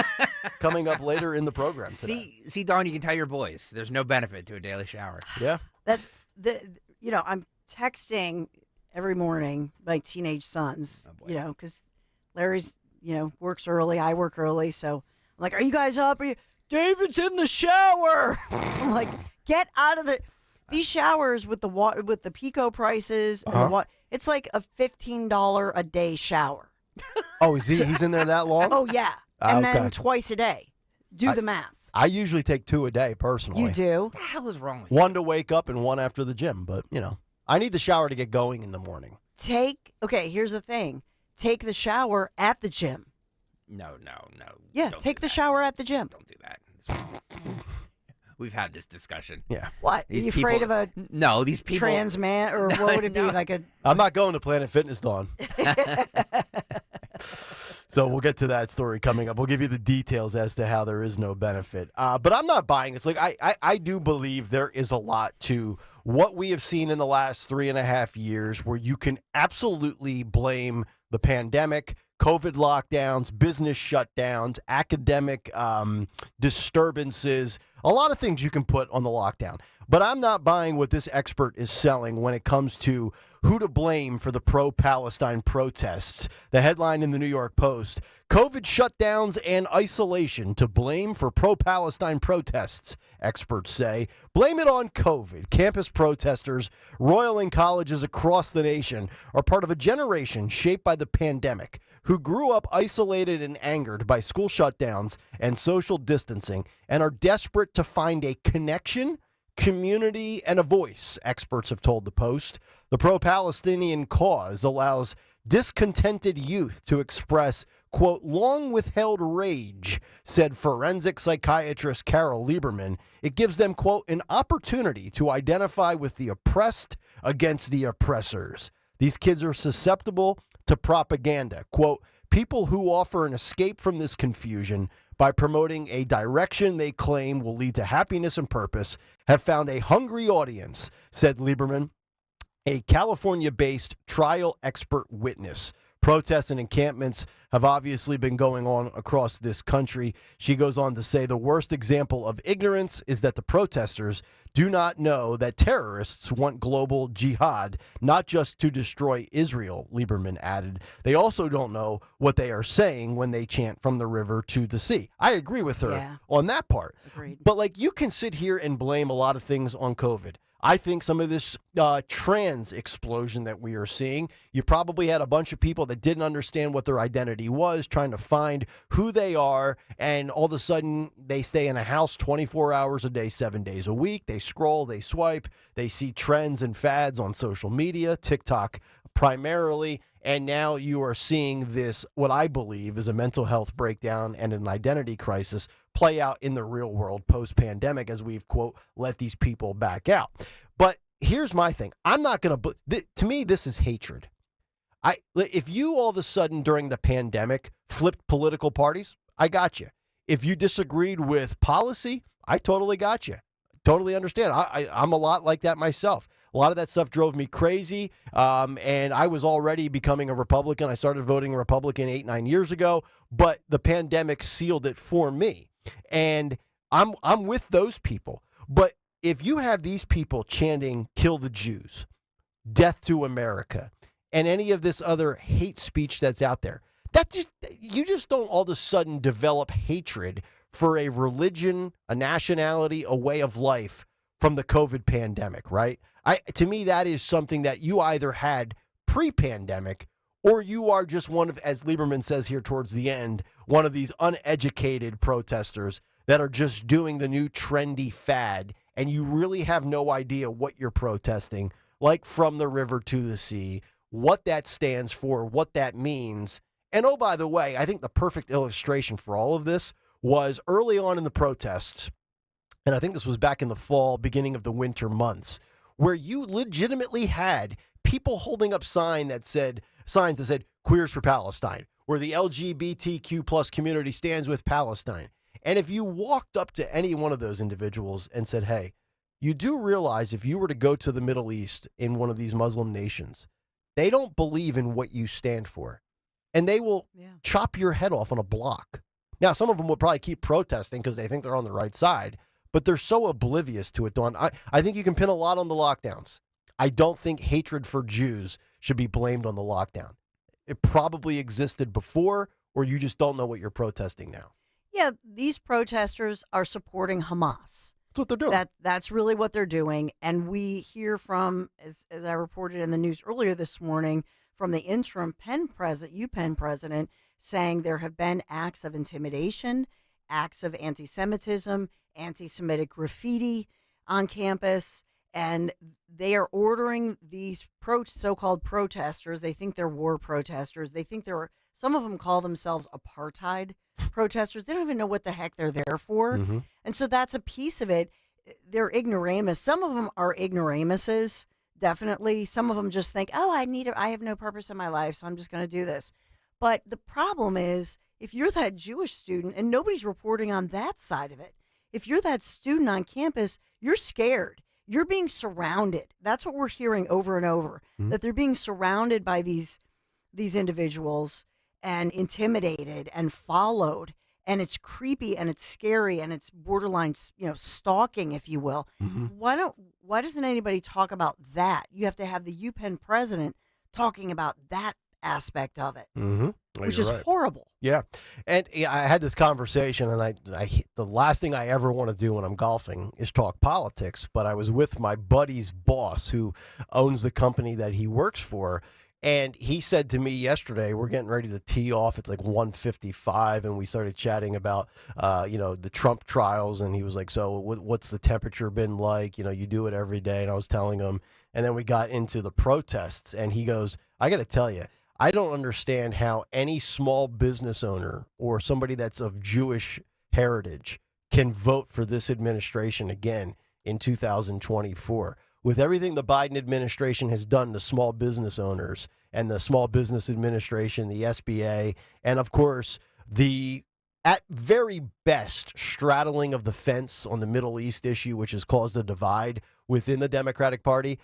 coming up later in the program today. See, Dawn, you can tell your boys there's no benefit to a daily shower. Yeah. That's I'm texting every morning my teenage sons, because Larry's, works early. I work early. So I'm like, are you guys up? David's in the shower. I'm like, get out of these showers with the water, with the Pico prices. And it's like a $15 a day shower. Oh, he's in there that long? Oh, yeah. And then twice a day. Do the math. I usually take 2 a day, personally. You do? What the hell is wrong with you? 1 to wake up and 1 after the gym. But, I need the shower to get going in the morning. Here's the thing. Take the shower at the gym. No. Yeah, take the shower at the gym. Don't do that. We've had this discussion. Yeah. What? Are you afraid of a these people trans man, or what would it be like a? I'm not going to Planet Fitness, Dawn. So we'll get to that story coming up. We'll give you the details as to how there is no benefit. But I'm not buying this. Like I do believe there is a lot to what we have seen in the last 3.5 years, where you can absolutely blame the pandemic, COVID lockdowns, business shutdowns, academic disturbances, a lot of things you can put on the lockdown. But I'm not buying what this expert is selling when it comes to who to blame for the pro-Palestine protests. The headline in the New York Post, COVID shutdowns and isolation to blame for pro-Palestine protests, experts say. Blame it on COVID. Campus protesters roiling colleges across the nation are part of a generation shaped by the pandemic who grew up isolated and angered by school shutdowns and social distancing and are desperate to find a connection, community, and a voice, experts have told the Post. The pro-Palestinian cause allows discontented youth to express, quote, long-withheld rage, said forensic psychiatrist Carol Lieberman. It gives them, quote, an opportunity to identify with the oppressed against the oppressors. These kids are susceptible to propaganda. Quote, people who offer an escape from this confusion by promoting a direction they claim will lead to happiness and purpose have found a hungry audience, said Lieberman, a California-based trial expert witness. Protests and encampments have obviously been going on across this country. She goes on to say the worst example of ignorance is that the protesters do not know that terrorists want global jihad, not just to destroy Israel, Lieberman added. They also don't know what they are saying when they chant from the river to the sea. I agree with her on that part. Agreed. But you can sit here and blame a lot of things on COVID. I think some of this trans explosion that we are seeing, you probably had a bunch of people that didn't understand what their identity was, trying to find who they are, and all of a sudden they stay in a house 24 hours a day, 7 days a week. They scroll, they swipe, they see trends and fads on social media, TikTok primarily, and now you are seeing this, what I believe is a mental health breakdown and an identity crisis play out in the real world post-pandemic as we've, quote, let these people back out. But here's my thing. I'm not going to me, this is hatred. If you all of a sudden during the pandemic flipped political parties, I got you. If you disagreed with policy, I totally got you. Totally understand. I'm a lot like that myself. A lot of that stuff drove me crazy, and I was already becoming a Republican. I started voting Republican 8-9 years ago, but the pandemic sealed it for me. And I'm with those people. But if you have these people chanting, kill the Jews, death to America, and any of this other hate speech that's out there, you just don't all of a sudden develop hatred for a religion, a nationality, a way of life from the COVID pandemic, right? To me, that is something that you either had pre-pandemic or you are just one of, as Lieberman says here towards the end, one of these uneducated protesters that are just doing the new trendy fad, and you really have no idea what you're protesting, like from the river to the sea, what that stands for, what that means. And oh, by the way, I think the perfect illustration for all of this was early on in the protests, and I think this was back in the fall, beginning of the winter months, where you legitimately had people holding up signs that said Queers for Palestine, where the LGBTQ plus community stands with Palestine. And if you walked up to any one of those individuals and said, hey, you do realize if you were to go to the Middle East in one of these Muslim nations, they don't believe in what you stand for. And they will chop your head off on a block. Now, some of them will probably keep protesting because they think they're on the right side, but they're so oblivious to it, Dawn. I think you can pin a lot on the lockdowns. I don't think hatred for Jews should be blamed on the lockdown. It probably existed before, or you just don't know what you're protesting now. Yeah, these protesters are supporting Hamas. That's what they're doing. That's really what they're doing. And we hear from, as I reported in the news earlier this morning, from the interim UPenn president saying there have been acts of intimidation, acts of anti-Semitism, anti-Semitic graffiti on campus, and they are ordering these so-called protesters. They think they're war protesters. They think some of them call themselves apartheid protesters. They don't even know what the heck they're there for. Mm-hmm. And so that's a piece of it. They're ignoramus. Some of them are ignoramuses, definitely. Some of them just think, oh, I have no purpose in my life, so I'm just going to do this. But the problem is, if you're that Jewish student, and nobody's reporting on that side of it, if you're that student on campus, you're scared. You're being surrounded. That's what we're hearing over and over, that they're being surrounded by these individuals and intimidated and followed. And it's creepy and it's scary and it's borderline, stalking, if you will. Mm-hmm. Why doesn't anybody talk about that? You have to have the UPenn president talking about that aspect of it, which is horrible. Yeah. And I had this conversation, and the last thing I ever want to do when I'm golfing is talk politics, but I was with my buddy's boss who owns the company that he works for, and he said to me yesterday, we're getting ready to tee off. It's like 1:55, and we started chatting about, the Trump trials, and he was like, so what's the temperature been like? You do it every day, and I was telling him, and then we got into the protests, and he goes, I got to tell you, I don't understand how any small business owner or somebody that's of Jewish heritage can vote for this administration again in 2024. With everything the Biden administration has done to small business owners and the Small Business Administration, the SBA, and of course, at very best, straddling of the fence on the Middle East issue, which has caused a divide within the Democratic Party.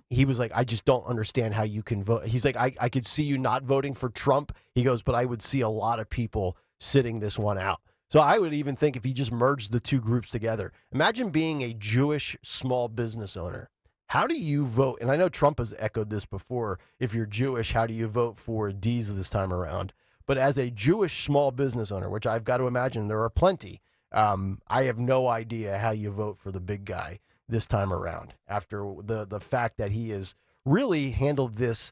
He was like, I just don't understand how you can vote. He's like, I could see you not voting for Trump. He goes, but I would see a lot of people sitting this one out. So I would even think if he just merged the two groups together, imagine being a Jewish small business owner. How do you vote? And I know Trump has echoed this before. If you're Jewish, how do you vote for D's this time around? But as a Jewish small business owner, which I've got to imagine there are plenty, I have no idea how you vote for the big guy this time around after the fact that he has really handled this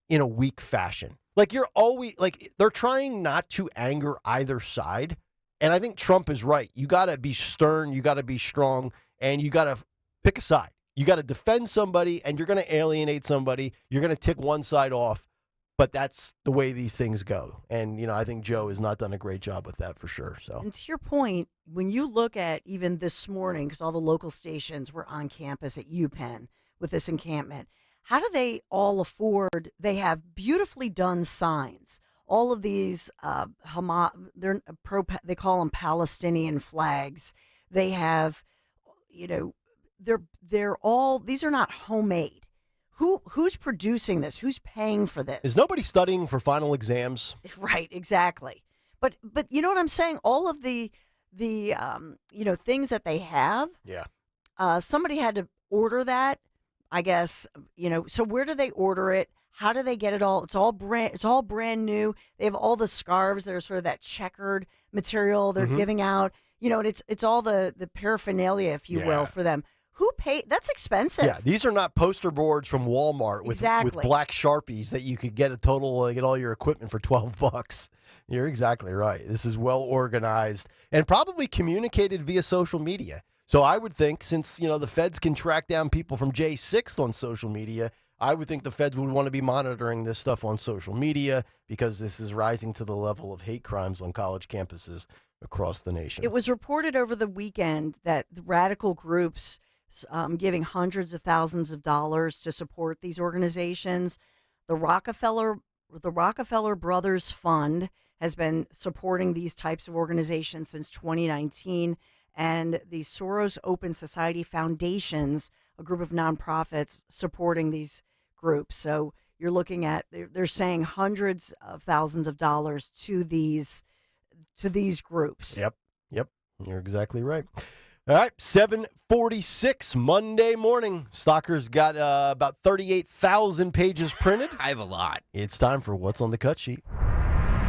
in a weak fashion. Like they're trying not to anger either side. And I think Trump is right. You got to be stern. You got to be strong, and you got to pick a side. You got to defend somebody, and you're going to alienate somebody. You're going to tick one side off, but that's the way these things go. And, I think Joe has not done a great job with that for sure. So, and to your point, when you look at even this morning, because all the local stations were on campus at UPenn with this encampment, how do they all afford? They have beautifully done signs. All of these Hamas, they call them Palestinian flags. They have, they're all, these are not homemade. Who's producing this? Who's paying for this? Is nobody studying for final exams? Right, exactly. But you know what I'm saying? All of the things that they have. Yeah. Somebody had to order that, I guess. So where do they order it? How do they get it all? It's all brand new. They have all the scarves that are sort of that checkered material they're giving out. And it's all the paraphernalia, if you will, for them. Who paid? That's expensive. Yeah, these are not poster boards from Walmart with black Sharpies that you could get get all your equipment for $12. You're exactly right. This is well organized and probably communicated via social media. So I would think, since the feds can track down people from J6 on social media, I would think the feds would want to be monitoring this stuff on social media because this is rising to the level of hate crimes on college campuses across the nation. It was reported over the weekend that the radical groups giving hundreds of thousands of dollars to support these organizations. The Rockefeller Brothers Fund has been supporting these types of organizations since 2019, and the Soros Open Society Foundations, a group of nonprofits supporting these groups. So you're looking at, they're saying hundreds of thousands of dollars to these groups. Yep. You're exactly right. All right, 7:46 Monday morning. Stalker's got about 38,000 pages printed. I have a lot. It's time for What's on the Cut Sheet.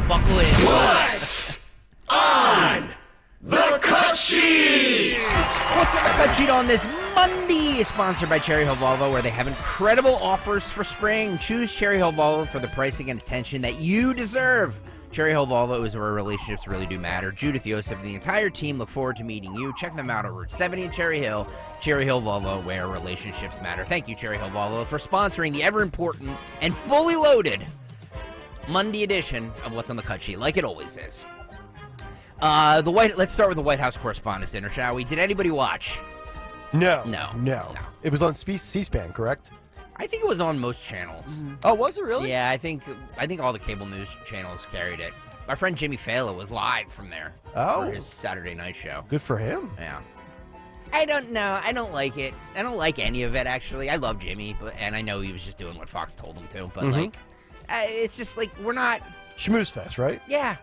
Buckle in. What's on the cut sheet? What's on the cut sheet on this Monday is sponsored by Cherry Hill Volvo, where they have incredible offers for spring. Choose Cherry Hill Volvo for the pricing and attention that you deserve. Cherry Hill Volvo is where relationships really do matter. Judith Yosef and the entire team look forward to meeting you. Check them out at Route 70 in Cherry Hill. Cherry Hill Volvo, where relationships matter. Thank you, Cherry Hill Volvo, for sponsoring the ever-important and fully loaded Monday edition of What's on the Cut Sheet, like it always is. Let's start with the White House Correspondents' Dinner, shall we? Did anybody watch? No. No. It was on C-SPAN, correct? I think it was on most channels. Oh, was it really? Yeah, I think all the cable news channels carried it. My friend Jimmy Fallon was live from there for his Saturday night show. Good for him. Yeah. I don't know. I don't like it. I don't like any of it, actually. I love Jimmy, and I know he was just doing what Fox told him to. But, it's just like we're not... Schmooze fest, right? Yeah.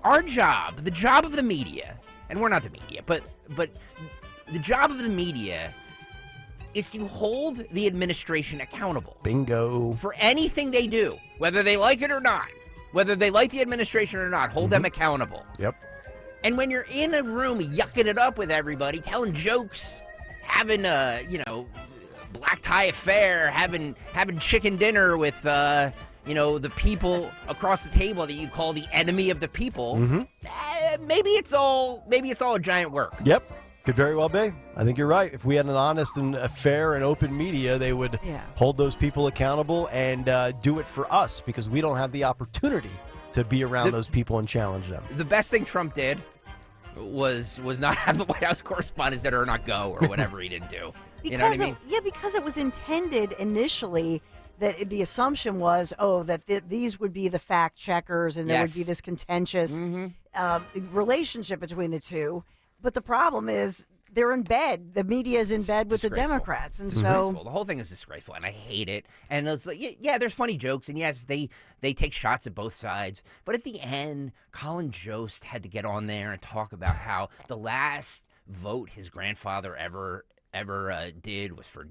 Our job, the job of the media, and we're not the media, but the job of the media is to hold the administration accountable. Bingo. For anything they do, whether they like it or not, whether they like the administration or not, hold them accountable. Yep. And when you're in a room yucking it up with everybody, telling jokes, having a, black tie affair, having chicken dinner with, the people across the table that you call the enemy of the people, maybe it's all a giant work. Yep. Could very well be. I think you're right. If we had an honest and a fair and open media, they would hold those people accountable and do it for us, because we don't have the opportunity to be around those people and challenge them. The best thing Trump did was not have the White House Correspondents' Dinner or not go or whatever he didn't do. You know what I mean? Because it was intended initially that the assumption was, that these would be the fact checkers and there would be this contentious relationship between the two. But the problem is they're in bed. The media is in bed with the Democrats. And so the whole thing is disgraceful, and I hate it. And it's like, yeah, there's funny jokes, and yes, they take shots at both sides. But at the end, Colin Jost had to get on there and talk about how the last vote his grandfather ever did was for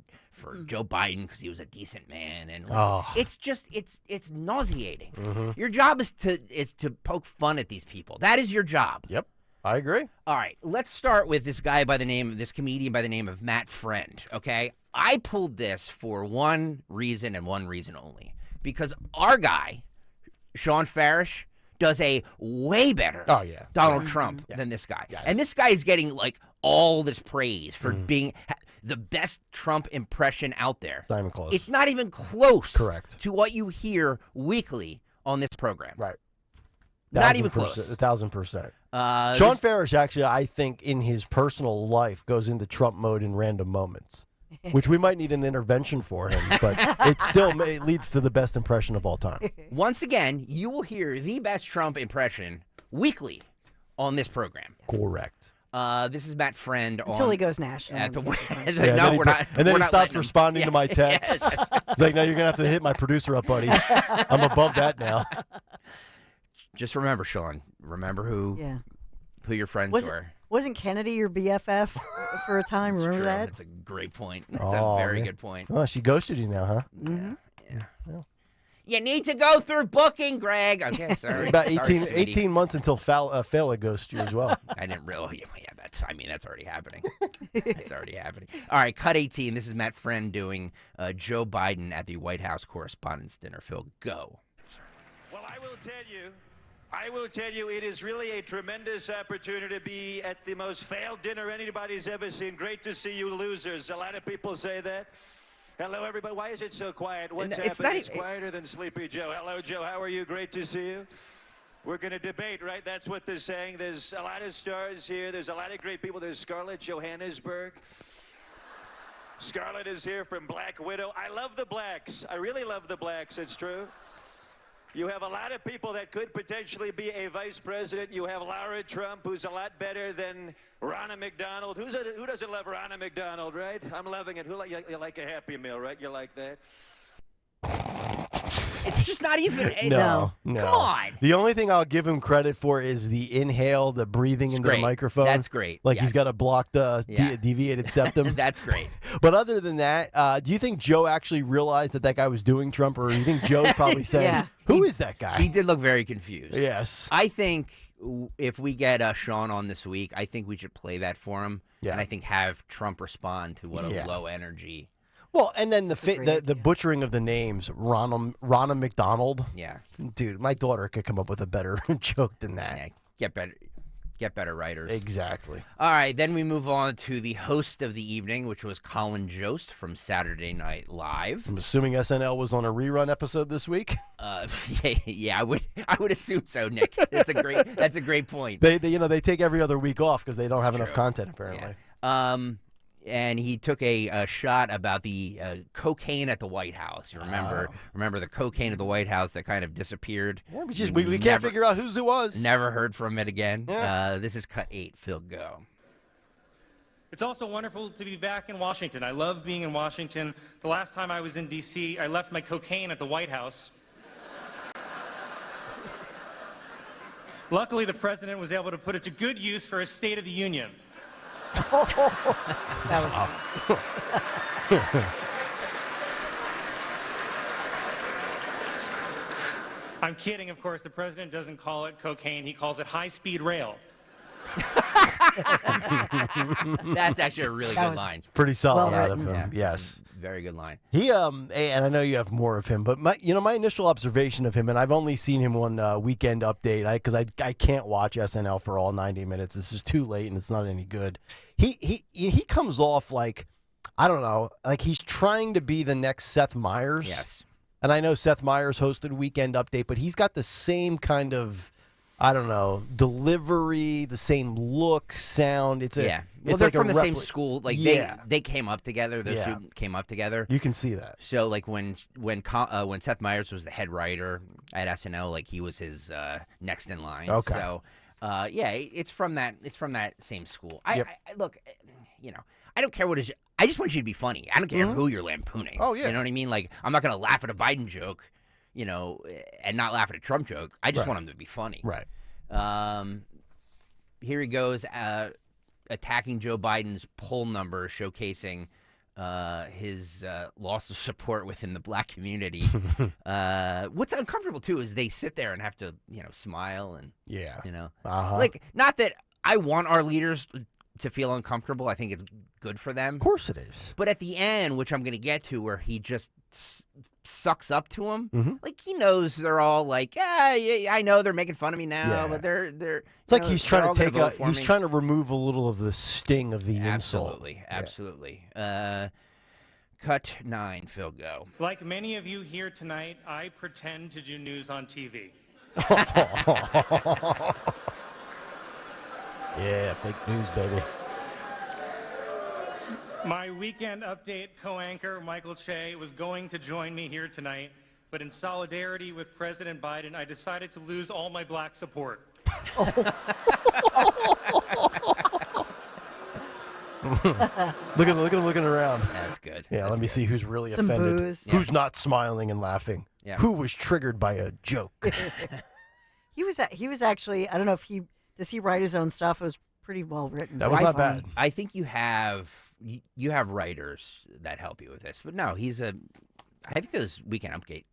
Joe Biden because he was a decent man, and it's just it's nauseating. Your job is to poke fun at these people. That is your job. Yep. I agree. All right, let's start with this comedian by the name of Matt Friend, okay? I pulled this for one reason and one reason only, because our guy, Sean Farish, does a way better Donald Trump than this guy. Yes. And this guy is getting, all this praise for being the best Trump impression out there. It's not even close. It's not even close Correct. to what you hear weekly on this program. Right. Not even close. 1,000%. Sean Farish, actually, I think, in his personal life, goes into Trump mode in random moments, which we might need an intervention for him, but it leads to the best impression of all time. Once again, you will hear the best Trump impression weekly on this program. Correct. This is Matt Friend until he goes national. We're not. And then he stops responding to my texts. It's like, no, you're gonna have to hit my producer up, buddy. I'm above that now. Just remember, Sean. Remember who your friends were. Wasn't Kennedy your BFF for a time? Remember true. that? That's a great point. That's a very good point. Oh, she ghosted you now, huh? Mm-hmm. Yeah. You need to go through booking, Greg. Okay, sorry. About 18 months until Fela ghosted you as well. I didn't really. Yeah, that's already happening. That's already happening. All right, cut 18. This is Matt Friend doing Joe Biden at the White House Correspondents' Dinner. Phil, go. Well, I will tell you, it is really a tremendous opportunity to be at the most failed dinner anybody's ever seen. Great to see you losers. A lot of people say that. Hello, everybody. Why is it so quiet? What's happening? It's quieter than Sleepy Joe. Hello, Joe. How are you? Great to see you. We're going to debate, right? That's what they're saying. There's a lot of stars here. There's a lot of great people. There's Scarlett Johannesburg. Scarlett is here from Black Widow. I love the blacks. I really love the blacks. It's true. You have a lot of people that could potentially be a vice president. You have Lara Trump, who's a lot better than Ronna McDonald. Who doesn't love Ronna McDonald, right? I'm loving it. You like a Happy Meal, right? You like that? It's just not even. No. Come on. The only thing I'll give him credit for is the inhale, the breathing into great. the microphone. That's great. Like Yes. he's got a blocked deviated septum. That's great. But other than that, do you think Joe actually realized that guy was doing Trump, or do you think Joe's probably saying, "Who is that guy?" He did look very confused. Yes. I think if we get Sean on this week, I think we should play that for him. Yeah. And I think have Trump respond to what a low energy. Well, and then the butchering of the names, Ronna McDonald. Yeah. Dude, my daughter could come up with a better joke than that. Yeah, get better writers. Exactly. All right, then we move on to the host of the evening, which was Colin Jost from Saturday Night Live. I'm assuming SNL was on a rerun episode this week. Yeah, I would assume so, Nick. That's a great point. They take every other week off because they don't have enough content apparently. Yeah. And he took a shot about the cocaine at the White House. You remember the cocaine at the White House that kind of disappeared? Yeah, we can't figure out whose it was. Never heard from it again. Yeah. This is cut 8. Phil, go. It's also wonderful to be back in Washington. I love being in Washington. The last time I was in D.C., I left my cocaine at the White House. Luckily, the president was able to put it to good use for his State of the Union. That was I'm kidding, of course. The president doesn't call it cocaine. He calls it high-speed rail. That's actually a really good line. Pretty solid out of him. Yeah. Yes. Very good line. He and I know you have more of him, but my initial observation of him, and I've only seen him on Weekend Update because I can't watch SNL for all 90 minutes. This is too late and it's not any good. He comes off like, I don't know, like he's trying to be the next Seth Meyers. Yes. And I know Seth Meyers hosted Weekend Update, but he's got the same kind of, I don't know, delivery, the same look, sound. It's Well, it's they're like from the same school. Like they came up together. Those two came up together. You can see that. So like when Seth Meyers was the head writer at SNL, like he was his next in line. Okay. So it's from that same school. I look, I don't care what is. I just want you to be funny. I don't care who you're lampooning. Oh yeah. You know what I mean? Like I'm not gonna laugh at a Biden joke, and not laugh at a Trump joke. I just want him to be funny. Right. Here he goes, attacking Joe Biden's poll number, showcasing his loss of support within the black community. What's uncomfortable too is they sit there and have to, smile and like, not that I want our leaders to feel uncomfortable. I think it's good for them. Of course it is. But at the end, which I'm going to get to, where he just sucks up to him, like he knows they're all like, yeah, I know they're making fun of me now, but they're. It's like he's trying to trying to remove a little of the sting of the insult. Absolutely. Cut 9, Phil, go. Like many of you here tonight, I pretend to do news on TV. Yeah, fake news, baby. My Weekend Update co-anchor, Michael Che, was going to join me here tonight, but in solidarity with President Biden, I decided to lose all my black support. Look at him looking around. That's good. Yeah, let me see who's really Some offended. booze. Who's not smiling and laughing? Yeah. Who was triggered by a joke? He was actually, I don't know if does he write his own stuff? It was pretty well written. That was not bad. I think you have writers that help you with this, but no, I think those Weekend Update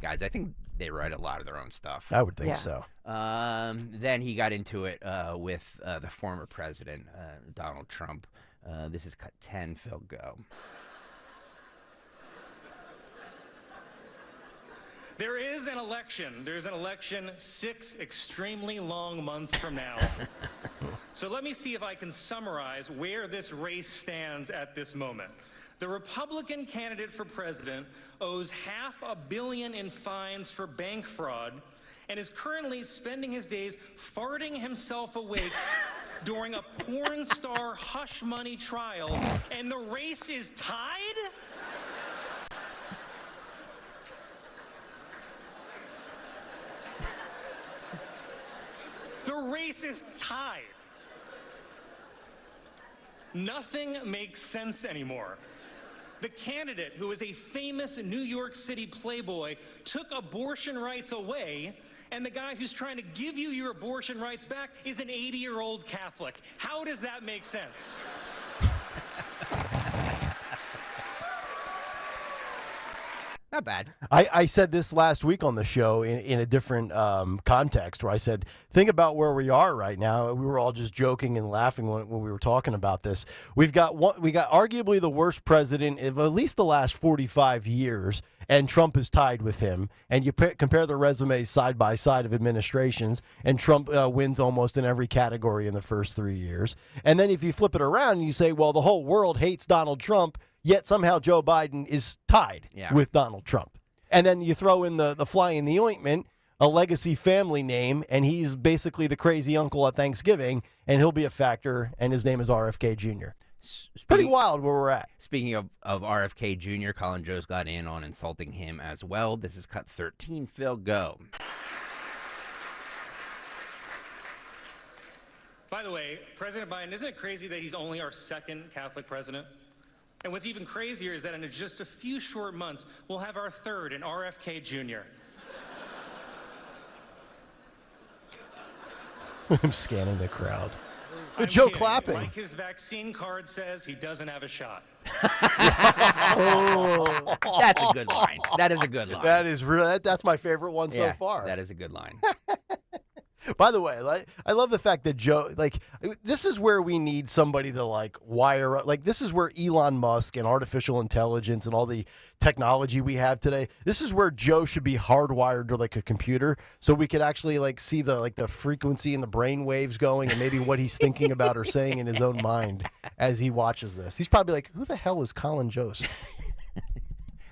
guys, I think they write a lot of their own stuff. I would think so. Then he got into it with the former president, Donald Trump. This is cut 10, Phil, go. There is an election. There's an election 6 extremely long months from now. So let me see if I can summarize where this race stands at this moment. The Republican candidate for president owes $500 million in fines for bank fraud and is currently spending his days farting himself awake during a porn star hush money trial, and the race is tied? The race is tied. Nothing makes sense anymore. The candidate, who is a famous New York City playboy, took abortion rights away, and the guy who's trying to give you your abortion rights back is an 80-year-old Catholic. How does that make sense? Not bad. I said this last week on the show in a different context, where I said, think about where we are right now. We were all just joking and laughing when we were talking about this. We got arguably the worst president of at least the last 45 years, and Trump is tied with him. And you compare the resumes side by side of administrations, and Trump wins almost in every category in the first 3 years. And then if you flip it around and you say, well, the whole world hates Donald Trump, yet somehow Joe Biden is tied with Donald Trump. And then you throw in the fly in the ointment, a legacy family name, and he's basically the crazy uncle at Thanksgiving, and he'll be a factor, and his name is RFK Jr. It's pretty wild where we're at. Speaking of RFK Jr., Colin Jost got in on insulting him as well. This is cut 13. Phil, go. By the way, President Biden, isn't it crazy that he's only our second Catholic president? And what's even crazier is that in just a few short months, we'll have our third in RFK Jr. I'm scanning the crowd. I'm Joe kidding. clapping. Like his vaccine card says, he doesn't have a shot. Oh, that's a good line. That is a good line. That is real. That's my favorite one so far. That is a good line. By the way, I love the fact that Joe, this is where we need somebody to, wire up. This is where Elon Musk and artificial intelligence and all the technology we have today, this is where Joe should be hardwired to, a computer, so we could actually, see the frequency and the brain waves going and maybe what he's thinking about or saying in his own mind as he watches this. He's probably like, who the hell is Colin Jost?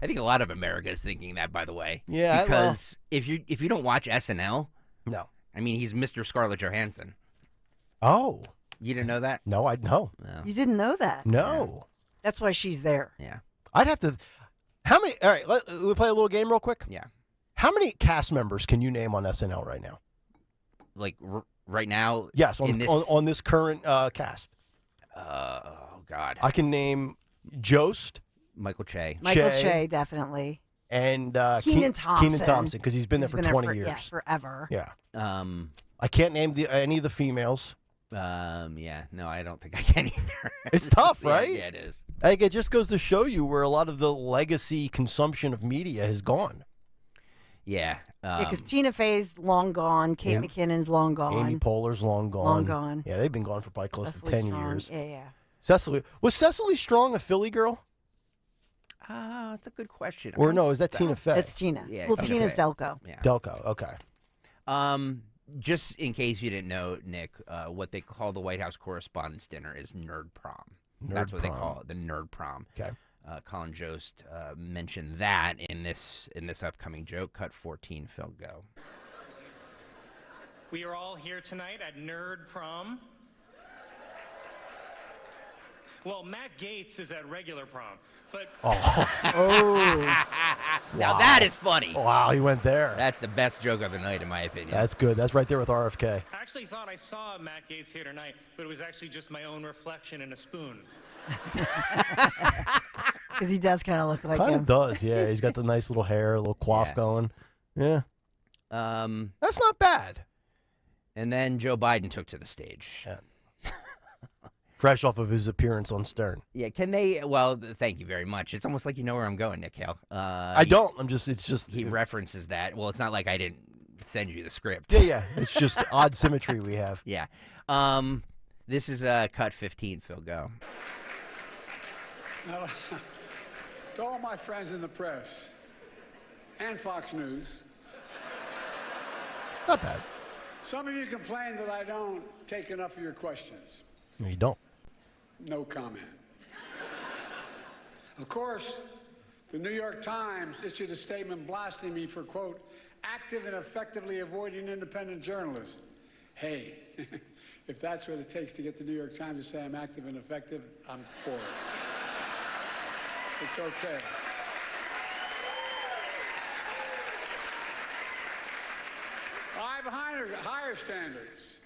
I think a lot of America is thinking that, by the way. Yeah, because if you don't watch SNL, no. I mean, he's Mr. Scarlett Johansson. Oh. You didn't know that? No, no. You didn't know that? No. That's why she's there. Yeah. I'd have to. How many? All right, we play a little game real quick? Yeah. How many cast members can you name on SNL right now? Right now? Yes, on this current cast. Oh, God. I can name Jost. Michael Che. Michael Che, definitely. And Keenan Thompson. Keenan Thompson, because he's been there for 20 years. Yeah, forever. Yeah. I can't name any of the females. Yeah. No, I don't think I can either. It's tough, right? Yeah, it is. It just goes to show you where a lot of the legacy consumption of media has gone. Yeah. Because Tina Fey's long gone. Kate McKinnon's long gone. Amy Poehler's long gone. Long gone. Yeah, they've been gone for probably close Cecily to 10 Strong. years. Yeah. Was Cecily Strong a Philly girl? That's a good question. Or no, is that Tina Fey? It's Tina. Yeah, well, Tina Tina's Fey. Delco. Yeah. Delco, okay. Just in case you didn't know, Nick, what they call the White House Correspondents' Dinner is Nerd Prom. That's what they call it, the Nerd Prom. Okay. Colin Jost mentioned that in this upcoming joke. Cut 14, Phil, go. We are all here tonight at Nerd Prom. Well, Matt Gaetz is at regular prom, but... Now that is funny. Wow, he went there. That's the best joke of the night, in my opinion. That's good. That's right there with RFK. I actually thought I saw Matt Gaetz here tonight, but it was actually just my own reflection in a spoon. Because he does kind of look like Kind him. of does, yeah. He's got the nice little hair, a little coif going. Yeah. That's not bad. And then Joe Biden took to the stage. Yeah. Fresh off of his appearance on Stern. Yeah, can they? Well, thank you very much. It's almost like you know where I'm going, Nick Hale. I don't. It's just. He references that. Well, it's not like I didn't send you the script. Yeah. It's just odd symmetry we have. Yeah. This is cut 15, Phil, go. Now, to all my friends in the press and Fox News. Not bad. Some of you complain that I don't take enough of your questions. No, you don't. No comment. Of course, the New York Times issued a statement blasting me for, quote, active and effectively avoiding independent journalists. Hey, if that's what it takes to get the New York Times to say I'm active and effective, I'm for it. It's okay. I have higher standards.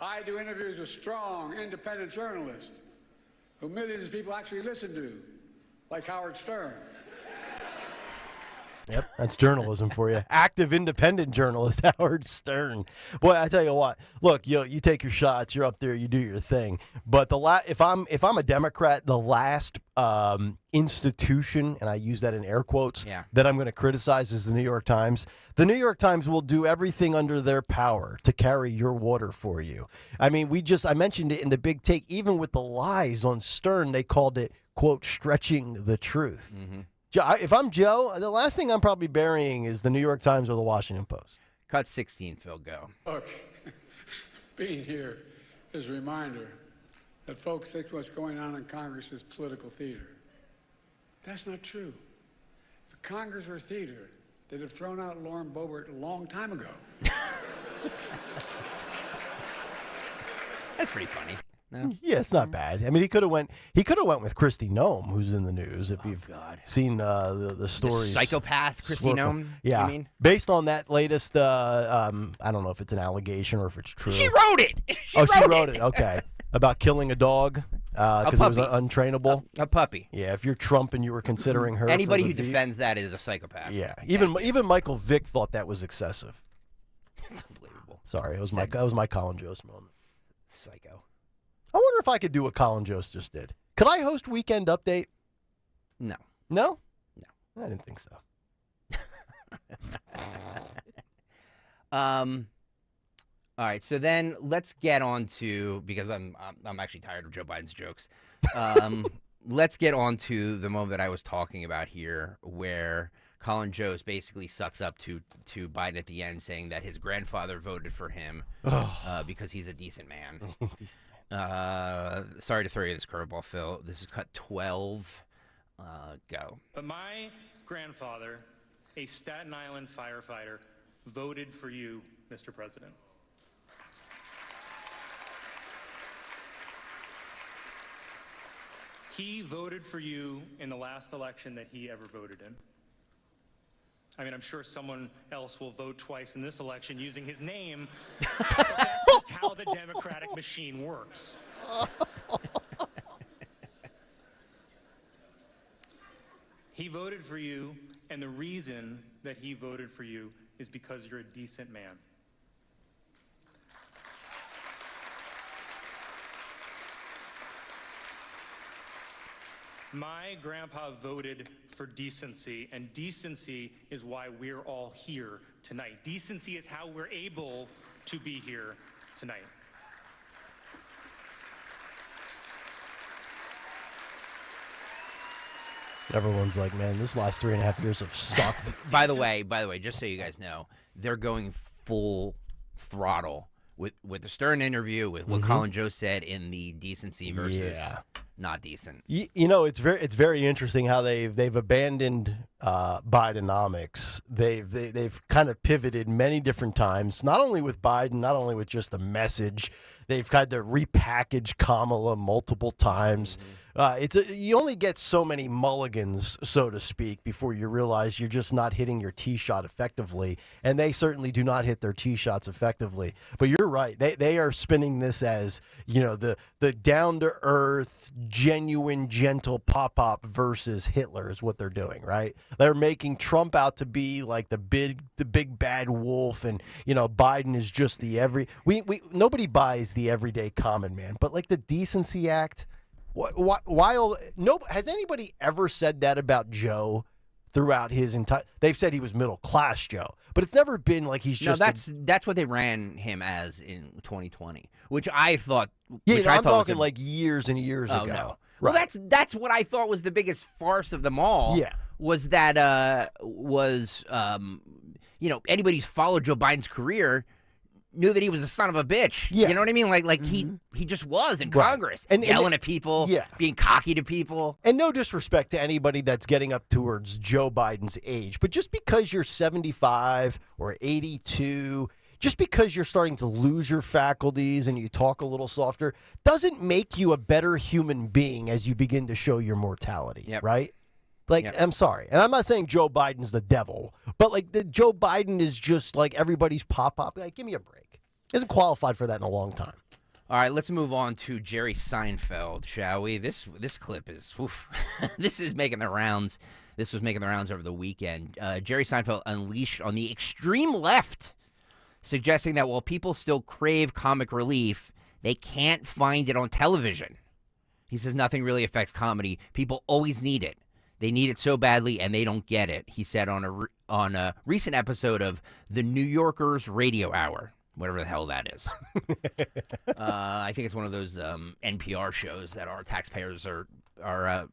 I do interviews with strong, independent journalists who millions of people actually listen to, like Howard Stern. Yep, that's journalism for you. Active, independent journalist Howard Stern. Boy, I tell you what. Look, you take your shots. You're up there. You do your thing. But if I'm a Democrat, the last institution, and I use that in air quotes, that I'm going to criticize is the New York Times. The New York Times will do everything under their power to carry your water for you. I mean, I mentioned it in the big take. Even with the lies on Stern, they called it, quote, stretching the truth. Mm-hmm. If I'm Joe, the last thing I'm probably burying is the New York Times or the Washington Post. Cut 16, Phil, go. Look, being here is a reminder that folks think what's going on in Congress is political theater. That's not true. If Congress were theater, they'd have thrown out Lauren Boebert a long time ago. That's pretty funny. No? Yeah, it's not bad. I mean, he could have went with Kristi Noem, who's in the news. If you've seen the stories, the psychopath Kristi Noem. Yeah, you mean? Based on that latest, I don't know if it's an allegation or if it's true. She wrote it. She wrote it. Okay, about killing a dog because it was untrainable. A puppy. Yeah, if you're Trump and you were considering her, anybody who defends that is a psychopath. Yeah, even Michael Vick thought that was excessive. It's unbelievable. Sorry, it was my Colin Jost moment. Psycho. I wonder if I could do what Colin Jost just did. Could I host Weekend Update? No. No? No. I didn't think so. All right, so then let's get on to, because I'm actually tired of Joe Biden's jokes. Let's get on to the moment that I was talking about here, where Colin Jost basically sucks up to Biden at the end, saying that his grandfather voted for him because he's a decent man. Sorry to throw you this curveball, Phil. This is cut 12. Go. But my grandfather, a Staten Island firefighter, voted for you, Mr. President. He voted for you in the last election that he ever voted in. I mean, I'm sure someone else will vote twice in this election using his name, but that's just how the Democratic machine works. He voted for you, and the reason that he voted for you is because you're a decent man. My grandpa voted for decency, and decency is why we're all here tonight. Decency is how we're able to be here tonight. Everyone's like, man, this last 3.5 years have sucked. By the way, just so you guys know, they're going full throttle with the Stern interview, with what Colin Jost said in the decency versus not decent. You know, it's very interesting how they've abandoned Bidenomics. They've kind of pivoted many different times, not only with Biden, not only with just the message. They've had to repackage Kamala multiple times. You only get so many mulligans, so to speak, before you realize you're just not hitting your tee shot effectively. And they certainly do not hit their tee shots effectively. But you're right. They are spinning this as, you know, the down-to-earth, genuine, gentle pop-up versus Hitler is what they're doing, right? They're making Trump out to be like the big bad wolf, and, you know, Biden is just the nobody buys the everyday common man. But like the Decency Act, has anybody ever said that about Joe throughout his entire? They've said he was middle class Joe, but it's never been like he's just. No, that's what they ran him as in 2020, which I thought. Yeah, I'm talking like years and years ago. No. Right. Well, that's what I thought was the biggest farce of them all. Yeah, was that you know, anybody who's followed Joe Biden's career knew that he was a son of a bitch. Yeah. You know what I mean? Like he just was in Right. Congress, And yelling at people, yeah. being cocky to people. And no disrespect to anybody that's getting up towards Joe Biden's age, but just because you're 75 or 82, just because you're starting to lose your faculties and you talk a little softer, doesn't make you a better human being as you begin to show your mortality, right? Like, I'm sorry. And I'm not saying Joe Biden's the devil, but like Joe Biden is just like everybody's pop-up. Like, give me a break. Isn't qualified for that in a long time. All right, let's move on to Jerry Seinfeld, shall we? This clip is, this is making the rounds. This was making the rounds over the weekend. Jerry Seinfeld unleashed on the extreme left, suggesting that while people still crave comic relief, they can't find it on television. He says nothing really affects comedy. People always need it. They need it so badly, and they don't get it, he said on a recent episode of The New Yorker's Radio Hour, whatever the hell that is. I think it's one of those NPR shows that our taxpayers are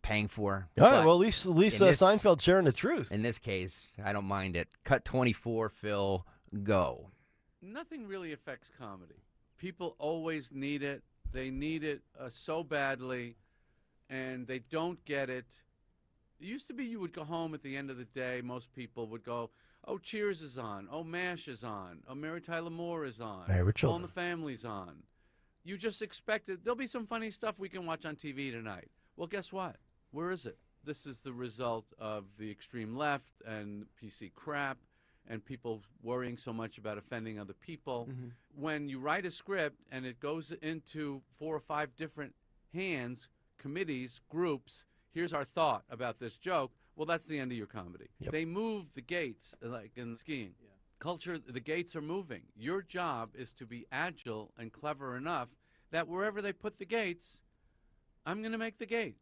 paying for. All right, well, at least Seinfeld sharing the truth. In this case, I don't mind it. Cut 24, Phil, go. Nothing really affects comedy. People always need it. They need it so badly. And they don't get it. It used to be you would go home at the end of the day, most people would go, oh, Cheers is on. Oh, MASH is on. Oh, Mary Tyler Moore is on. Hey, we're All in children. the Family's on. You just expected, there'll be some funny stuff we can watch on TV tonight. Well, guess what? Where is it? This is the result of the extreme left and PC crap and people worrying so much about offending other people. When you write a script and it goes into 4 or 5 different hands, committees, groups, here's our thought about this joke, well, that's the end of your comedy. They move the gates, like in skiing. Culture, the gates are moving. Your job is to be agile and clever enough that wherever they put the gates, I'm going to make the gate.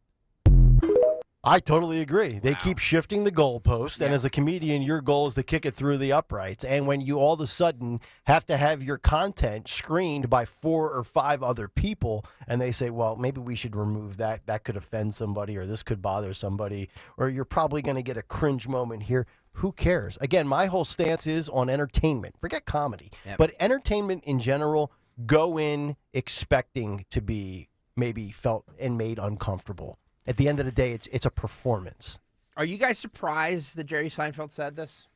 I totally agree. They keep shifting the goalpost, and as a comedian, your goal is to kick it through the uprights. And when you all of a sudden have to have your content screened by 4 or 5 other people, and they say, well, maybe we should remove that. That could offend somebody, or this could bother somebody, or you're probably going to get a cringe moment here. Who cares? Again, my whole stance is on entertainment. Forget comedy. But entertainment in general, go in expecting to be maybe felt and made uncomfortable. At the end of the day, it's a performance. Are you guys surprised that Jerry Seinfeld said this?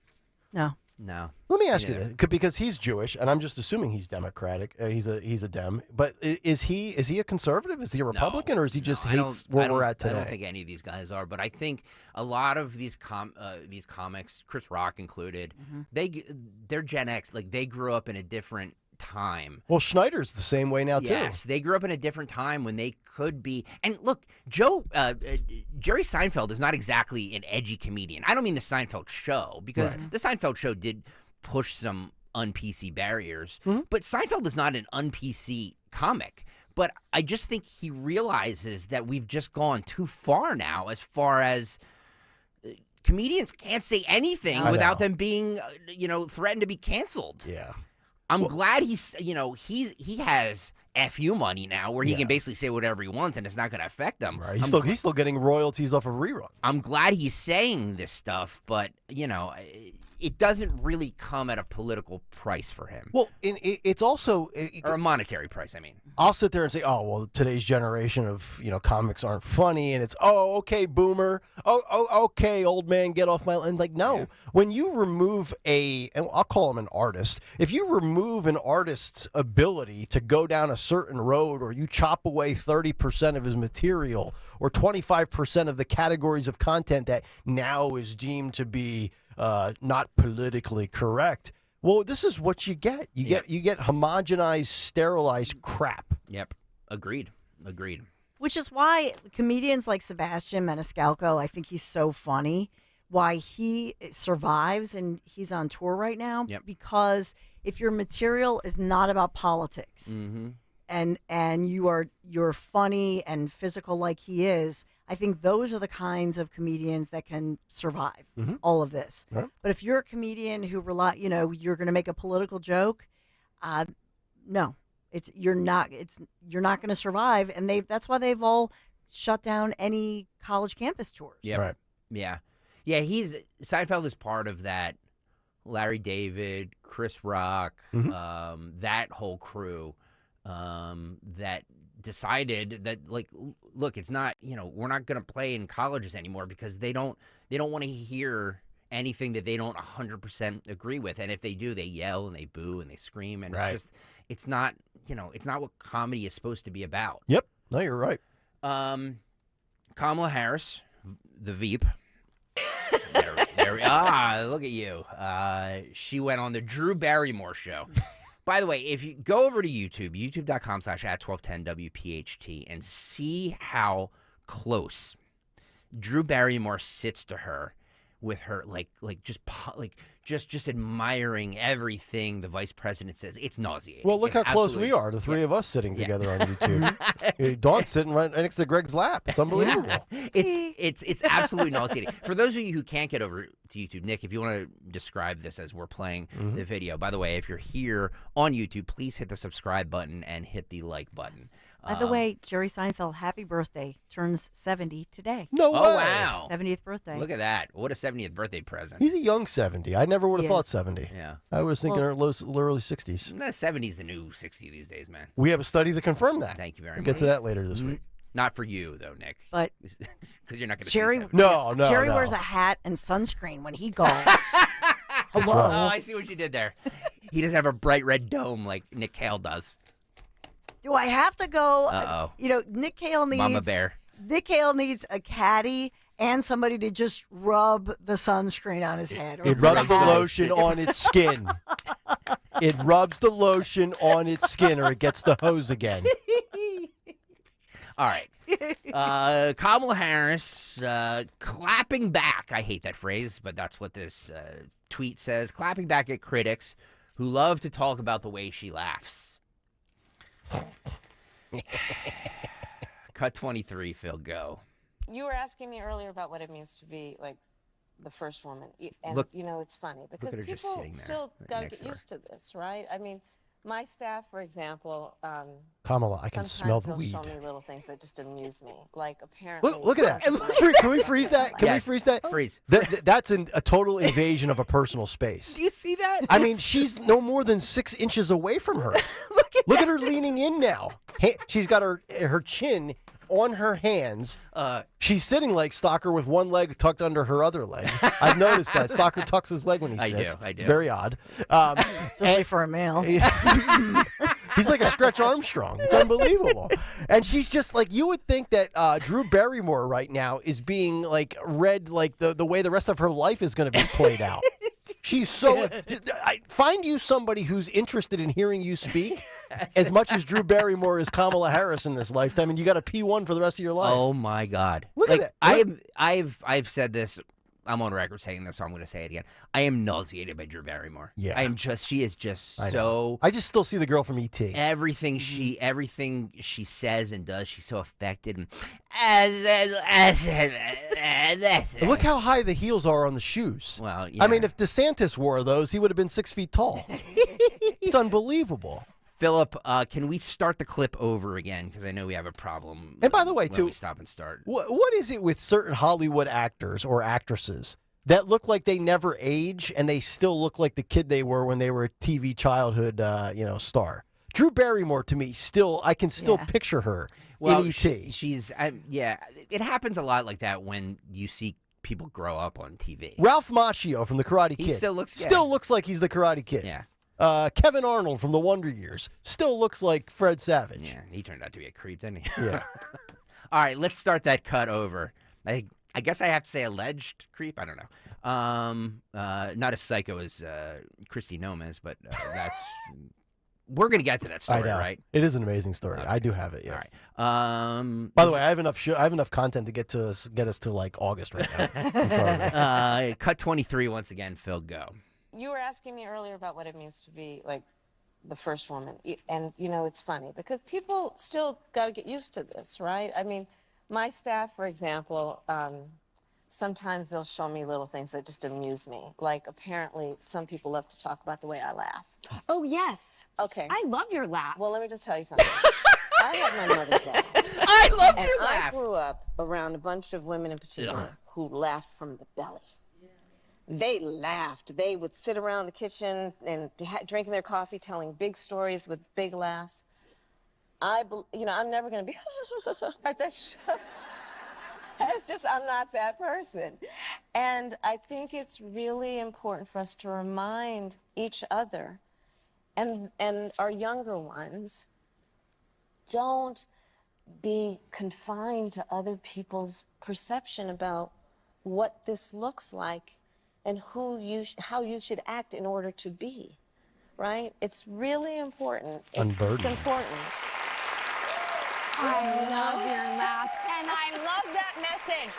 No. No. Let me ask you this, because he's Jewish, and I'm just assuming he's Democratic. He's a Dem. But is he a conservative? Is he a Republican, or is he just hates where we're at today? I don't think any of these guys are, but I think a lot of these comics, Chris Rock included, they're Gen X. Like, they grew up in a different time. Well, Schneider's the same way now, too. Yes, they grew up in a different time when they could be. And look, Jerry Seinfeld is not exactly an edgy comedian. I don't mean the Seinfeld show, because the Seinfeld show did push some un-PC barriers, but Seinfeld is not an un-PC comic. But I just think he realizes that we've just gone too far now as far as comedians can't say anything without them being, threatened to be canceled. Yeah. I'm glad he has FU money now where he can basically say whatever he wants and it's not going to affect him. Right. He's still getting royalties off of rerun. I'm glad he's saying this stuff, but, it doesn't really come at a political price for him. Well, it's also... or a monetary price, I mean. I'll sit there and say, oh, well, today's generation of, comics aren't funny, and it's, oh, okay, boomer. Oh, okay, old man, get off my... And like, no. When you remove and I'll call him an artist, if you remove an artist's ability to go down a certain road, or you chop away 30% of his material, or 25% of the categories of content that now is deemed to be not politically correct, well, this is what you get. You get homogenized, sterilized crap. Yep. Agreed. Which is why comedians like Sebastian Maniscalco, I think he's so funny, why he survives and he's on tour right now, because if your material is not about politics and you're funny and physical like he is, I think those are the kinds of comedians that can survive all of this. Right. But if you're a comedian who you're going to make a political joke, no, you're not going to survive. And that's why they've all shut down any college campus tours. Yeah. Right. Yeah. Yeah. Seinfeld is part of that Larry David, Chris Rock, that whole crew that decided that, like, look, it's not, we're not going to play in colleges anymore because they don't want to hear anything that they don't 100% agree with. And if they do, they yell and they boo and they scream. And Right. it's not what comedy is supposed to be about. Yep. No, you're right. Kamala Harris, the Veep. Look at you. She went on the Drew Barrymore show. By the way, if you go over to YouTube, youtube.com/@1210WPHT, and see how close Drew Barrymore sits to her with her, just admiring everything the vice president says. It's nauseating. Well, look It's how close absolutely- we are, the three of us sitting together on YouTube. Dawn's sitting right next to Greg's lap. It's unbelievable. It's absolutely nauseating. For those of you who can't get over to YouTube, Nick, if you want to describe this as we're playing the video. By the way, if you're here on YouTube, please hit the subscribe button and hit the like button. By the way, Jerry Seinfeld, happy birthday. Turns 70 today. No way. Oh, wow. 70th birthday. Look at that. What a 70th birthday present. He's a young 70. I never would have He thought is. 70. Yeah. I was thinking early 60s. The 70's the new 60 these days, man. We have a study to confirm that. Thank you very We'll much. get to that later this week. Not for you, though, Nick. But because you're not going to Jerry, see 70. Jerry wears a hat and sunscreen when he goes. Hello. Oh, I see what you did there. He doesn't have a bright red dome like Nick Kayal does. Do I have to go? Uh-oh. Nick Kayal needs Mama Bear. Nick Kayal needs a caddy and somebody to just rub the sunscreen on his head. It rubs the lotion on its skin. It rubs the lotion on its skin, or it gets the hose again. All right. Kamala Harris clapping back. I hate that phrase, but that's what this tweet says. Clapping back at critics who love to talk about the way she laughs. Cut 23, Phil, go. You were asking me earlier about what it means to be like the first woman, and Look- it's funny because at her just people sitting there still got to next get to her. used to this, right? I mean, my staff, for example, Kamala, I can sometimes smell the they'll weed. show me little things that just amuse me, like apparently. Look at that. Can we freeze that? Can we freeze that? Freeze. That's a total invasion of a personal space. Do you see that? I mean, she's no more than 6 inches away from her. Look at her leaning in now. She's got her chin on her hands. She's sitting like Stalker with one leg tucked under her other leg. I've noticed that. Stalker tucks his leg when he sits. I do. Very odd. Especially for a male. He's like a Stretch Armstrong. It's unbelievable. And she's just like, you would think that Drew Barrymore right now is being like read like the way the rest of her life is going to be played out. She's so. Find you somebody who's interested in hearing you speak as much as Drew Barrymore is Kamala Harris in this lifetime, and you got a P1 for the rest of your life. Oh my God! Look at that. I've said this. I'm on record saying this, so I'm going to say it again. I am nauseated by Drew Barrymore. Yeah. I am just. She is just I know. so. I just still see the girl from E.T. Everything she says and does, she's so affected. And look how high the heels are on the shoes. Well, yeah. I mean, if DeSantis wore those, he would have been 6 feet tall. It's unbelievable. Philip, can we start the clip over again? Because I know we have a problem. And by the way, when too, we stop and start. What is it with certain Hollywood actors or actresses that look like they never age and they still look like the kid they were when they were a TV childhood, star? Drew Barrymore, to me, I can still picture her in E.T. She's, it happens a lot like that when you see people grow up on TV. Ralph Macchio from The Karate Kid still looks like he's the Karate Kid. Yeah. Kevin Arnold from The Wonder Years still looks like Fred Savage. Yeah, he turned out to be a creep, didn't he? Yeah. All right, let's start that cut over. I guess I have to say alleged creep. I don't know. Not as psycho as Christy Gomez, but that's. We're gonna get to that story, I know. right? It is an amazing story. Okay. I do have it. Yes. All right. By the way, I have enough content to get us to like August right now. in front of me. Cut 23 once again. Phil, go. You were asking me earlier about what it means to be like the first woman, and it's funny because people still got to get used to this, right? I mean, my staff, for example, sometimes they'll show me little things that just amuse me. Like apparently, some people love to talk about the way I laugh. Oh yes. Okay. I love your laugh. Well, let me just tell you something. I have my mother's laugh. I love and your laugh. I grew up around a bunch of women in particular who laughed from the belly. they laughed. They would sit around the kitchen and drinking their coffee, telling big stories with big laughs. I'm never going to be, that's just, I'm not that person. And I think it's really important for us to remind each other and our younger ones, don't be confined to other people's perception about what this looks like and how you should act in order to be, right? It's really important. It's important. I love your laugh, and I love that message.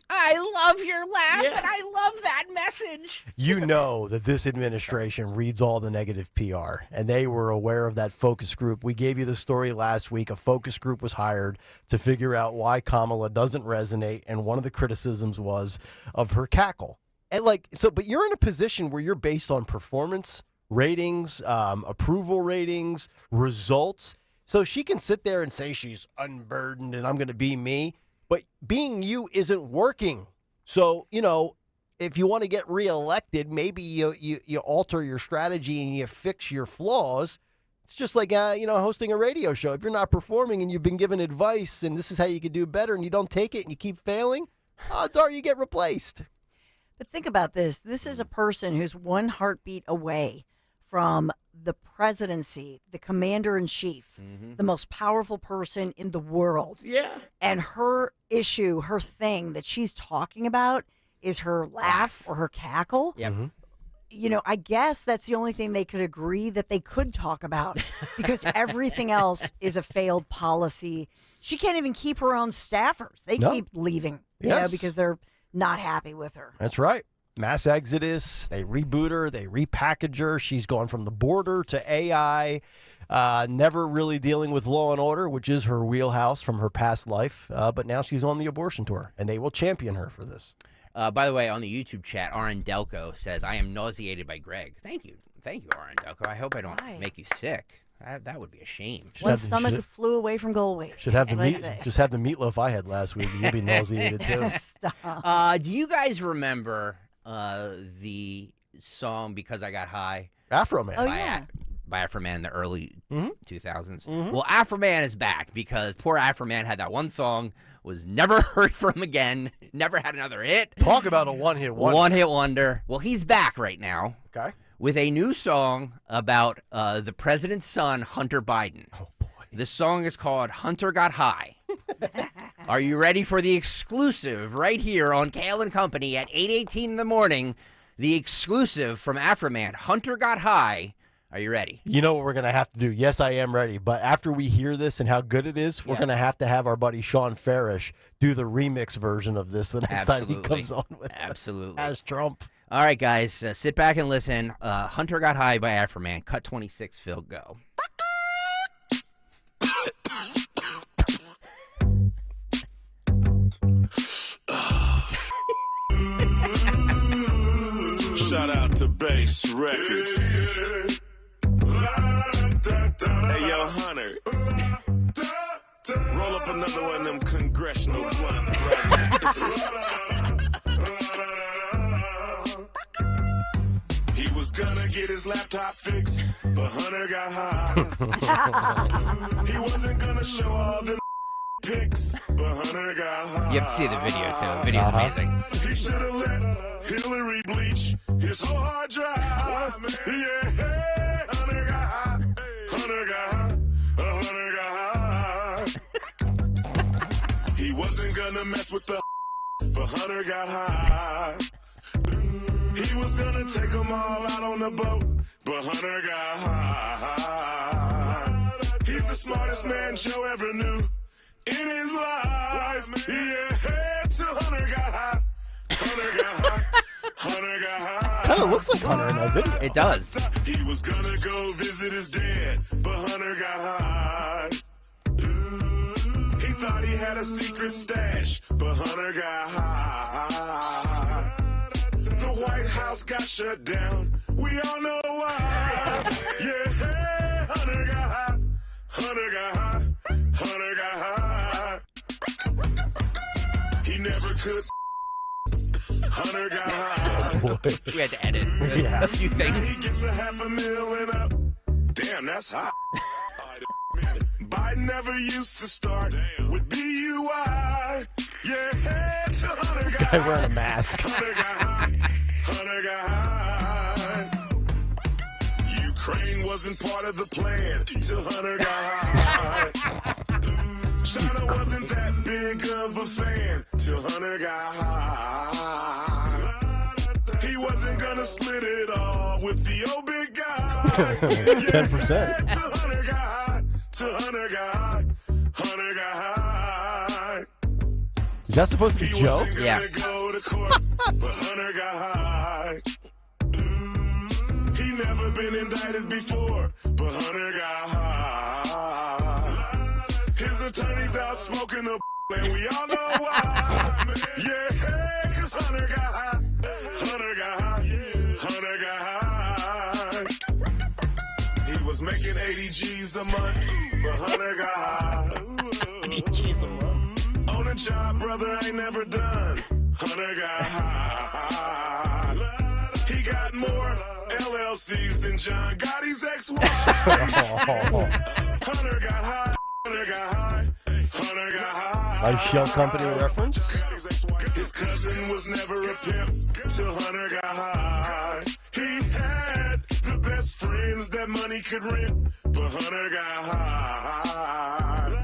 I love your laugh, and I love that message. You know that this administration reads all the negative PR, and they were aware of that focus group. We gave you the story last week. A focus group was hired to figure out why Kamala doesn't resonate, and one of the criticisms was of her cackle. And but you're in a position where you're based on performance, ratings, approval ratings, results. So she can sit there and say she's unburdened and I'm going to be me. But being you isn't working. So, if you want to get reelected, maybe you alter your strategy and you fix your flaws. It's just like, hosting a radio show. If you're not performing and you've been given advice and this is how you could do better and you don't take it and you keep failing, odds are you get replaced. But think about this. This is a person who's one heartbeat away from the presidency, the commander-in-chief, the most powerful person in the world. Yeah. And her issue, her thing that she's talking about is her laugh or her cackle. Yeah. I guess that's the only thing they could agree that they could talk about because everything else is a failed policy. She can't even keep her own staffers. They keep leaving, because they're not happy with her. That's right. Mass exodus. They reboot her. They repackage her. She's gone from the border to AI, never really dealing with law and order, which is her wheelhouse from her past life. But now she's on the abortion tour, and they will champion her for this. By the way, on the YouTube chat, RN Delco says, I am nauseated by Greg. Thank you. Thank you, RN Delco. I hope I don't make you sick. That would be a shame. One stomach flew away from goal weight. Should have the meat. Just have the meatloaf I had last week. You'll be nauseated too. Stop. Do you guys remember the song "Because I Got High"? Afro Man. By Afro Man in the early 2000s. Well, Afro Man is back because poor Afro Man had that one song, was never heard from again, never had another hit. Talk about a one-hit wonder. One-hit wonder. Well, he's back right now. Okay. With a new song about the president's son, Hunter Biden. Oh, boy. The song is called Hunter Got High. Are you ready for the exclusive right here on Kayal and Company at 8:18 in the morning? The exclusive from Afro Man, Hunter Got High. Are you ready? You know what we're going to have to do? Yes, I am ready. But after we hear this and how good it is, we're going to have our buddy Sean Farish do the remix version of this the next time he comes on with us as Trump. All right, guys, sit back and listen. Hunter Got High by Afro Man. Cut 26, Phil, go. Shout out to Bass Records. Hey, yo, Hunter. Roll up another one of them congressional blunts. He was gonna get his laptop fixed, but Hunter got high. He wasn't gonna show all the pics, but Hunter got high. You have to see the video, too. The video's amazing. He should have let Hillary bleach his whole hard drive. Yeah, hey, Hunter got high. Hunter got high. Hunter got high. He wasn't gonna mess with the but Hunter got high. He was gonna take them all out on the boat, but Hunter got high. He's the smartest man Joe ever knew in his life. Yeah, hey, till Hunter got high. Hunter got high. Hunter got high. Kind of looks like Hunter in that video. It does. He was gonna go visit his dad, but Hunter got high. He thought he had a secret stash, but Hunter got high. The White House got shut down. We all know why. Yeah, hey, Hunter got high. Hunter got high. Hunter got high. He never could. Hunter got high. We had to edit Yeah. a few things. He gets a $500,000 and up. Damn, that's hot. Biden never used to start with BUI. Yeah, head to Hunter got Guy wearing a mask. Hunter got high. Hunter got high. Ukraine wasn't part of the plan till Hunter got high. China wasn't that big of a fan till Hunter got high. He wasn't gonna split it all with the old big guy. 10%. Till Hunter got high. Till Hunter got high. Hunter got high. Is that supposed to be Joe? Wasn't gonna go to court, but Hunter got high. He never been indicted before, but Hunter got high. His attorney's out smoking the and we all know why. Yeah, cause Hunter got high. Hunter got high. Hunter got high. He was making 80 G's a month, but Hunter got high. 80 G's a month. On a job, brother, ain't never done. Hunter got high. He got more LLCs than John Gotti's ex-wife. Hunter got high. Hunter got high. Hunter got high. Nice Shell Company reference. His cousin was never a pimp till Hunter got high. He had the best friends that money could rent, but Hunter got high.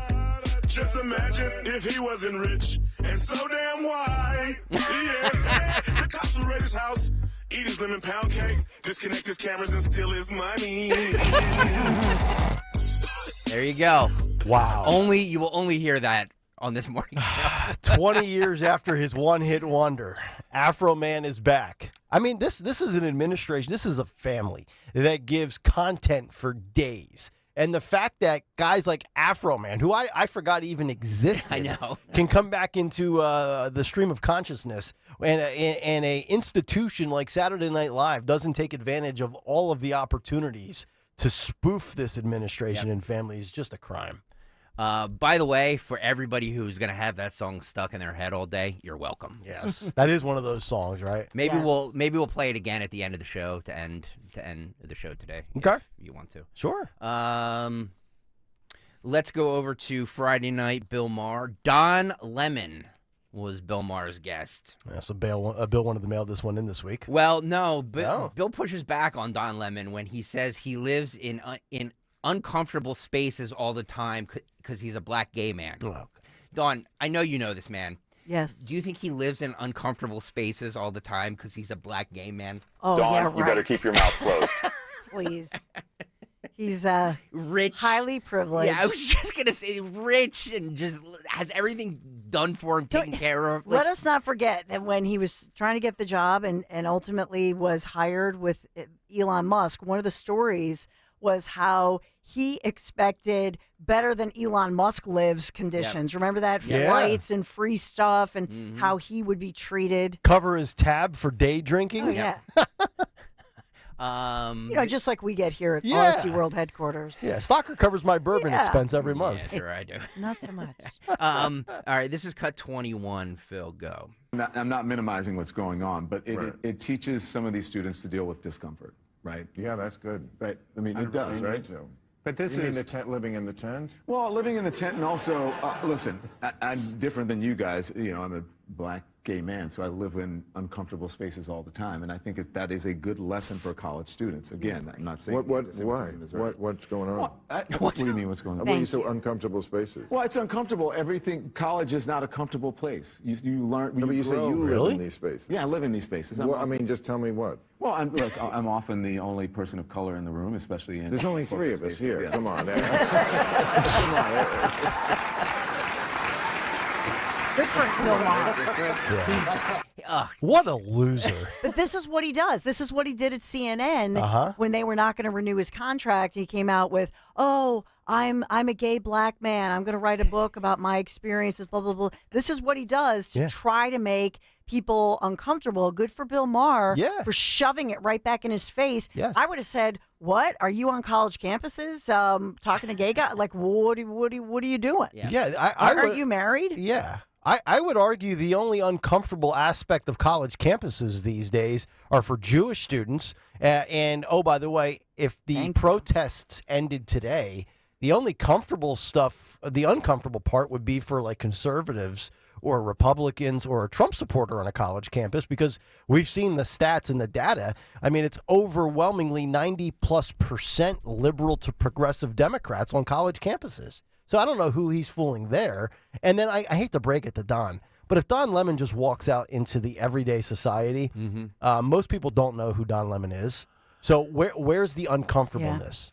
Just imagine if he wasn't rich and so damn white. Yeah, the cops would raid his house, eat his lemon pound cake, disconnect his cameras and steal his money. There you go. Wow. You will only hear that on this morning show. 20 years after his one-hit wonder, Afro Man is back. I mean, this is an administration, this is a family that gives content for days. And the fact that guys like Afro Man, who I forgot even existed, I know. can come back into the stream of consciousness, and a institution like Saturday Night Live doesn't take advantage of all of the opportunities to spoof this administration and family is just a crime. By the way, for everybody who's going to have that song stuck in their head all day, you're welcome. Yes. That is one of those songs, right? Maybe we'll play it again at the end of the show to end the show today. Okay. If you want to. Sure. Let's go over to Friday night, Bill Maher. Don Lemon was Bill Maher's guest. Yeah, so Bill wanted to mail this one in this week. Well, no, Bill pushes back on Don Lemon when he says he lives in uncomfortable spaces all the time because he's a black gay man. Oh, okay. Don, I know you know this man. Yes. Do you think he lives in uncomfortable spaces all the time because he's a black gay man? Oh, Dawn, yeah, right. you better keep your mouth closed. Please. He's rich, highly privileged. Yeah, I was just gonna say rich and just has everything done for him, taken care of. Let us not forget that when he was trying to get the job and ultimately was hired with Elon Musk, one of the stories was how he expected better than Elon Musk lives conditions. Remember that? Yeah. Flights and free stuff and how he would be treated. Cover his tab for day drinking? Oh, yeah. Just like we get here at RSC World headquarters. Yeah, Stalker covers my bourbon expense every month. Yeah, sure I do. Not so much. All right, this is cut 21. Phil, go. I'm not minimizing what's going on, but it teaches some of these students to deal with discomfort, right? Yeah, that's good. Right. I mean, it does, right? But this is the tent, living in the tent. Well, living in the tent, and also, listen, I'm different than you guys. I'm a black gay man, so I live in uncomfortable spaces all the time, and I think that is a good lesson for college students. Again, I'm not saying Why? What's going on? What do you mean? What's going on? What are you so uncomfortable spaces? Well, it's uncomfortable. College is not a comfortable place. You learn. No, but you say you live in these spaces. Yeah, I live in these spaces. Just tell me what. Well, I'm often the only person of color in the room, especially in. There's only three of us here. Yeah. Come on. Come on. Good for Bill Maher. What a loser. But this is what he does. This is what he did at CNN when they were not going to renew his contract. He came out with, I'm a gay black man. I'm going to write a book about my experiences, blah, blah, blah. This is what he does to try to make people uncomfortable. Good for Bill Maher for shoving it right back in his face. Yes. I would have said, what? Are you on college campuses talking to gay guys? Like, what are you doing? Yeah. Are you married? Yeah. I would argue the only uncomfortable aspect aspect of college campuses these days are for Jewish students. And, oh, by the way, if the protests ended today, the only comfortable stuff, the uncomfortable part would be for like conservatives or Republicans or a Trump supporter on a college campus, because we've seen the stats and the data. I mean, it's overwhelmingly 90+% liberal to progressive Democrats on college campuses. So I don't know who he's fooling there. And then I hate to break it to Don, but if Don Lemon just walks out into the everyday society, most people don't know who Don Lemon is. So where's the uncomfortableness?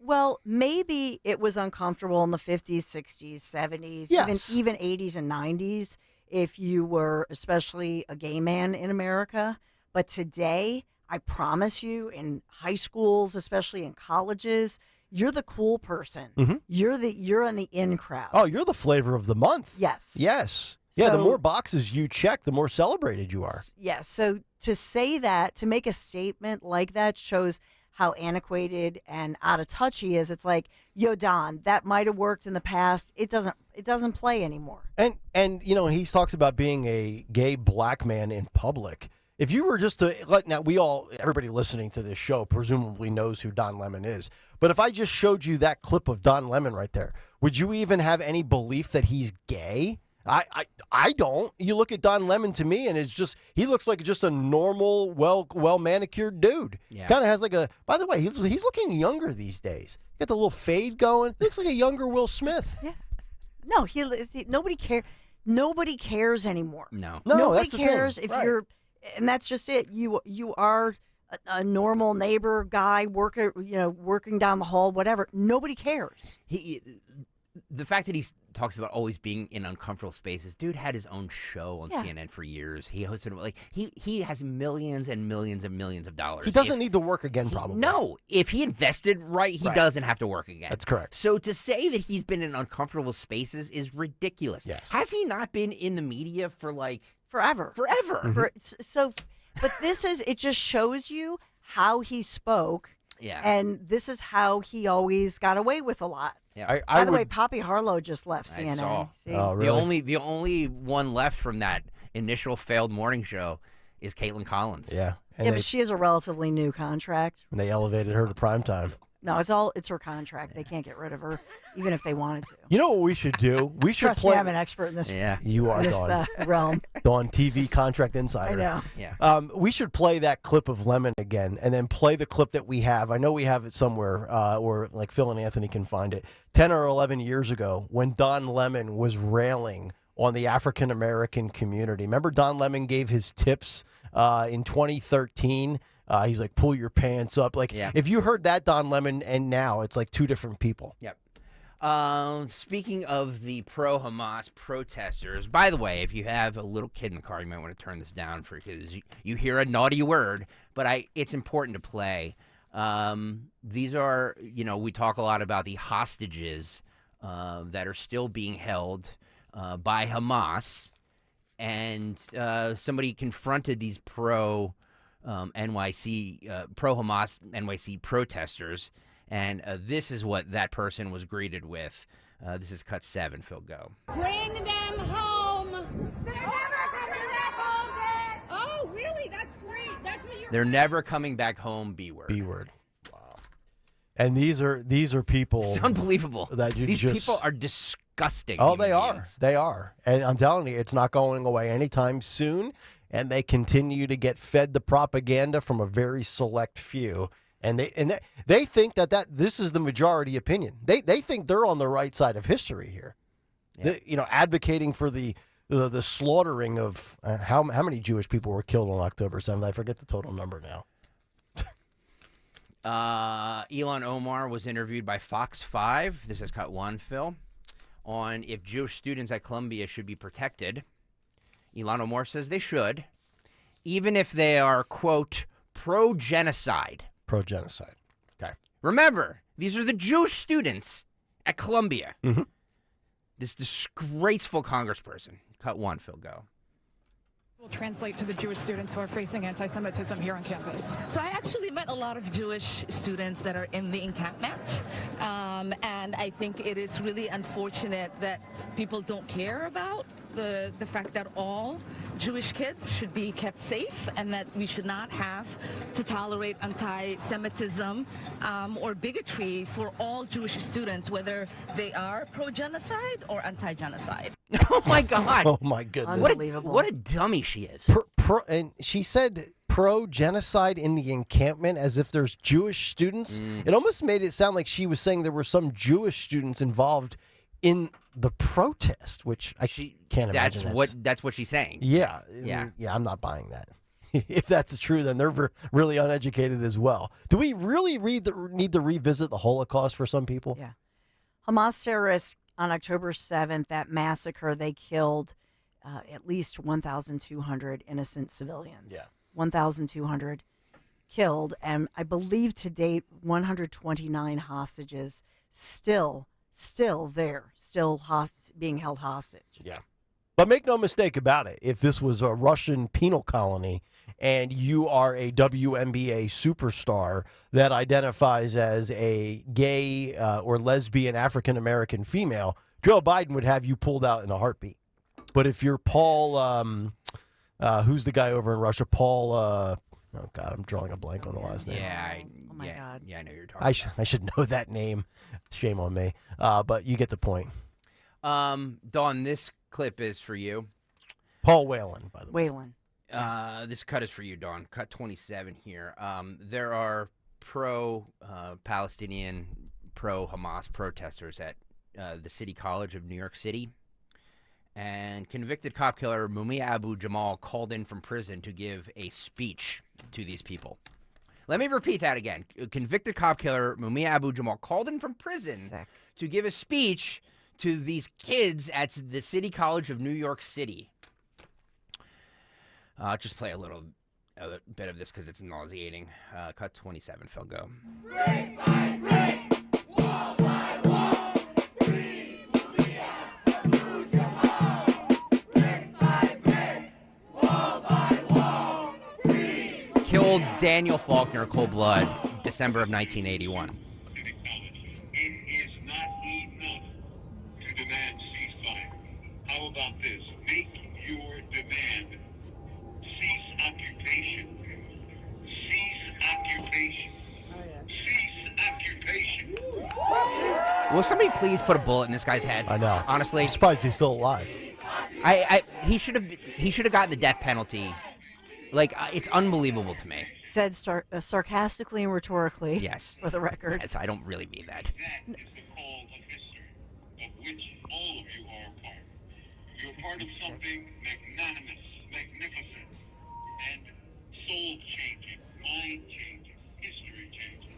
Well, maybe it was uncomfortable in the 50s, 60s, 70s, even 80s and 90s if you were especially a gay man in America. But today, I promise you, in high schools, especially in colleges, you're the cool person. You're in the in crowd. Oh, you're the flavor of the month. Yes. Yes. Yeah, the So- more boxes you check, the more celebrated you are. Yeah, so to say that, to make a statement like that shows how antiquated and out of touch he is. It's like, yo, Don, that might have worked in the past. It doesn't play anymore. And you know, he talks about being a gay black man in public. If you were just to now, everybody listening to this show presumably knows who Don Lemon is. But if I just showed you that clip of Don Lemon right there, would you even have any belief that he's gay? I don't. You look at Don Lemon to me, and it's just he looks like just a normal, well manicured dude. Yeah. Kind of has like a. By the way, he's looking younger these days. Got the little fade going. He looks like a younger Will Smith. Yeah. No, nobody cares. Nobody cares anymore. No. Nobody that's the thing. cares if Right. you're, and that's just it. You are a normal neighbor guy working down the hall, whatever. Nobody cares. The fact that he talks about always being in uncomfortable spaces, dude had his own show on Yeah. CNN for years. He hosted he has millions and millions and millions of dollars. He doesn't need to work again, probably. No, if he invested right, he doesn't have to work again. That's correct. So to say that he's been in uncomfortable spaces is ridiculous. Yes. Has he not been in the media for like Forever. But it just shows you how he spoke. Yeah. And this is how he always got away with a lot. Yeah. By the way, Poppy Harlow just left CNN. I saw. See? Oh, really? The only one left from that initial failed morning show is Caitlin Collins. Yeah. But she has a relatively new contract. And they elevated her to primetime. No, it's her contract. They can't get rid of her, even if they wanted to. You know what we should do? We should Trust play. me, I'm an expert in this. Yeah. You are, in this Dawn. realm. Dawn, TV contract insider. I know. Yeah. We should play that clip of Lemon again, and then play the clip that we have. I know we have it somewhere, or like Phil and Anthony can find it. 10 or 11 years ago, when Don Lemon was railing on the African American community. Remember, Don Lemon gave his tips in 2013. He's like, pull your pants up. Like, if you heard that Don Lemon and now, it's like two different people. Yep. Speaking of the pro-Hamas protesters, by the way, if you have a little kid in the car, you might want to turn this down because you hear a naughty word, but it's important to play. These are, we talk a lot about the hostages that are still being held by Hamas, and somebody confronted these pro-Hamas NYC protesters, and this is what that person was greeted with. This is cut 7. Phil, go. Bring them home. They're never coming back home, Dad. Oh, really? That's great. That's what you're. They're never coming back home. B word. B word. Wow. And these are people. It's unbelievable. That you These just, people are disgusting. Oh, human they are. beings. They are. And I'm telling you, it's not going away anytime soon. And they continue to get fed the propaganda from a very select few. And they think that this is the majority opinion. They think they're on the right side of history here. Yeah. Advocating for the slaughtering of how many Jewish people were killed on October 7th. I forget the total number now. Ilhan Omar was interviewed by Fox 5. This is cut 1, Phil, on if Jewish students at Columbia should be protected. Ilhan Omar says they should, even if they are, quote, pro-genocide. Pro-genocide. Okay. Remember, these are the Jewish students at Columbia. Mm-hmm. This disgraceful congressperson. Cut 1, Phil, go. Will translate to the Jewish students who are facing anti-Semitism here on campus. So I actually met a lot of Jewish students that are in the encampment, and I think it is really unfortunate that people don't care about the fact that all Jewish kids should be kept safe and that we should not have to tolerate anti-Semitism or bigotry for all Jewish students, whether they are pro-genocide or anti-genocide. Oh, my God. Oh, my goodness. What a dummy she is. And she said pro-genocide in the encampment as if there's Jewish students. It almost made it sound like she was saying there were some Jewish students involved in the protest, which I can't imagine. That's what she's saying. Yeah. Yeah. Yeah, I'm not buying that. If that's true, then they're really uneducated as well. Do we really need to revisit the Holocaust for some people? Yeah. Hamas terrorists on October 7th, that massacre, they killed at least 1,200 innocent civilians. Yeah. 1,200 killed, and I believe to date 129 hostages still there, being held hostage. Yeah. But make no mistake about it. If this was a Russian penal colony and you are a WNBA superstar that identifies as a gay or lesbian African-American female, Joe Biden would have you pulled out in a heartbeat. But if you're Paul, who's the guy over in Russia? Paul, oh, God, I'm drawing a blank on the last name. Yeah. Oh, my God. Yeah, I know you're talking I should know that name. Shame on me. But you get the point. Dawn, this clip is for you. Paul Whelan, by the way. Whelan. This cut is for you, Dawn. Cut 27 here. There are pro-Palestinian, pro-Hamas protesters at the City College of New York City. And convicted cop killer Mumia Abu Jamal called in from prison to give a speech to these people. Let me repeat that again. Convicted cop killer Mumia Abu Jamal called in from prison to give a speech to these kids at the City College of New York City. Just play a bit of this because it's nauseating. Cut 27, Phil, go. Brick by brick, wall by wall, free Mumia Abu Jamal. Brick by brick, wall by wall, free. Killed Daniel Faulkner, cold blood, December of 1981. It is not enough to demand ceasefire. How about this? Make your demand. Cease occupation. Cease occupation. Cease occupation. Will somebody please put a bullet in this guy's head? I know. Honestly, I'm surprised he's still alive. He should have gotten the death penalty. Like, it's unbelievable to me. Said sarcastically and rhetorically. Yes. For the record. Yes, I don't really mean that. That is the call of history, of which all of you are a part. You're part of something magnanimous, magnificent, and soul-changing, mind-changing, history-changing.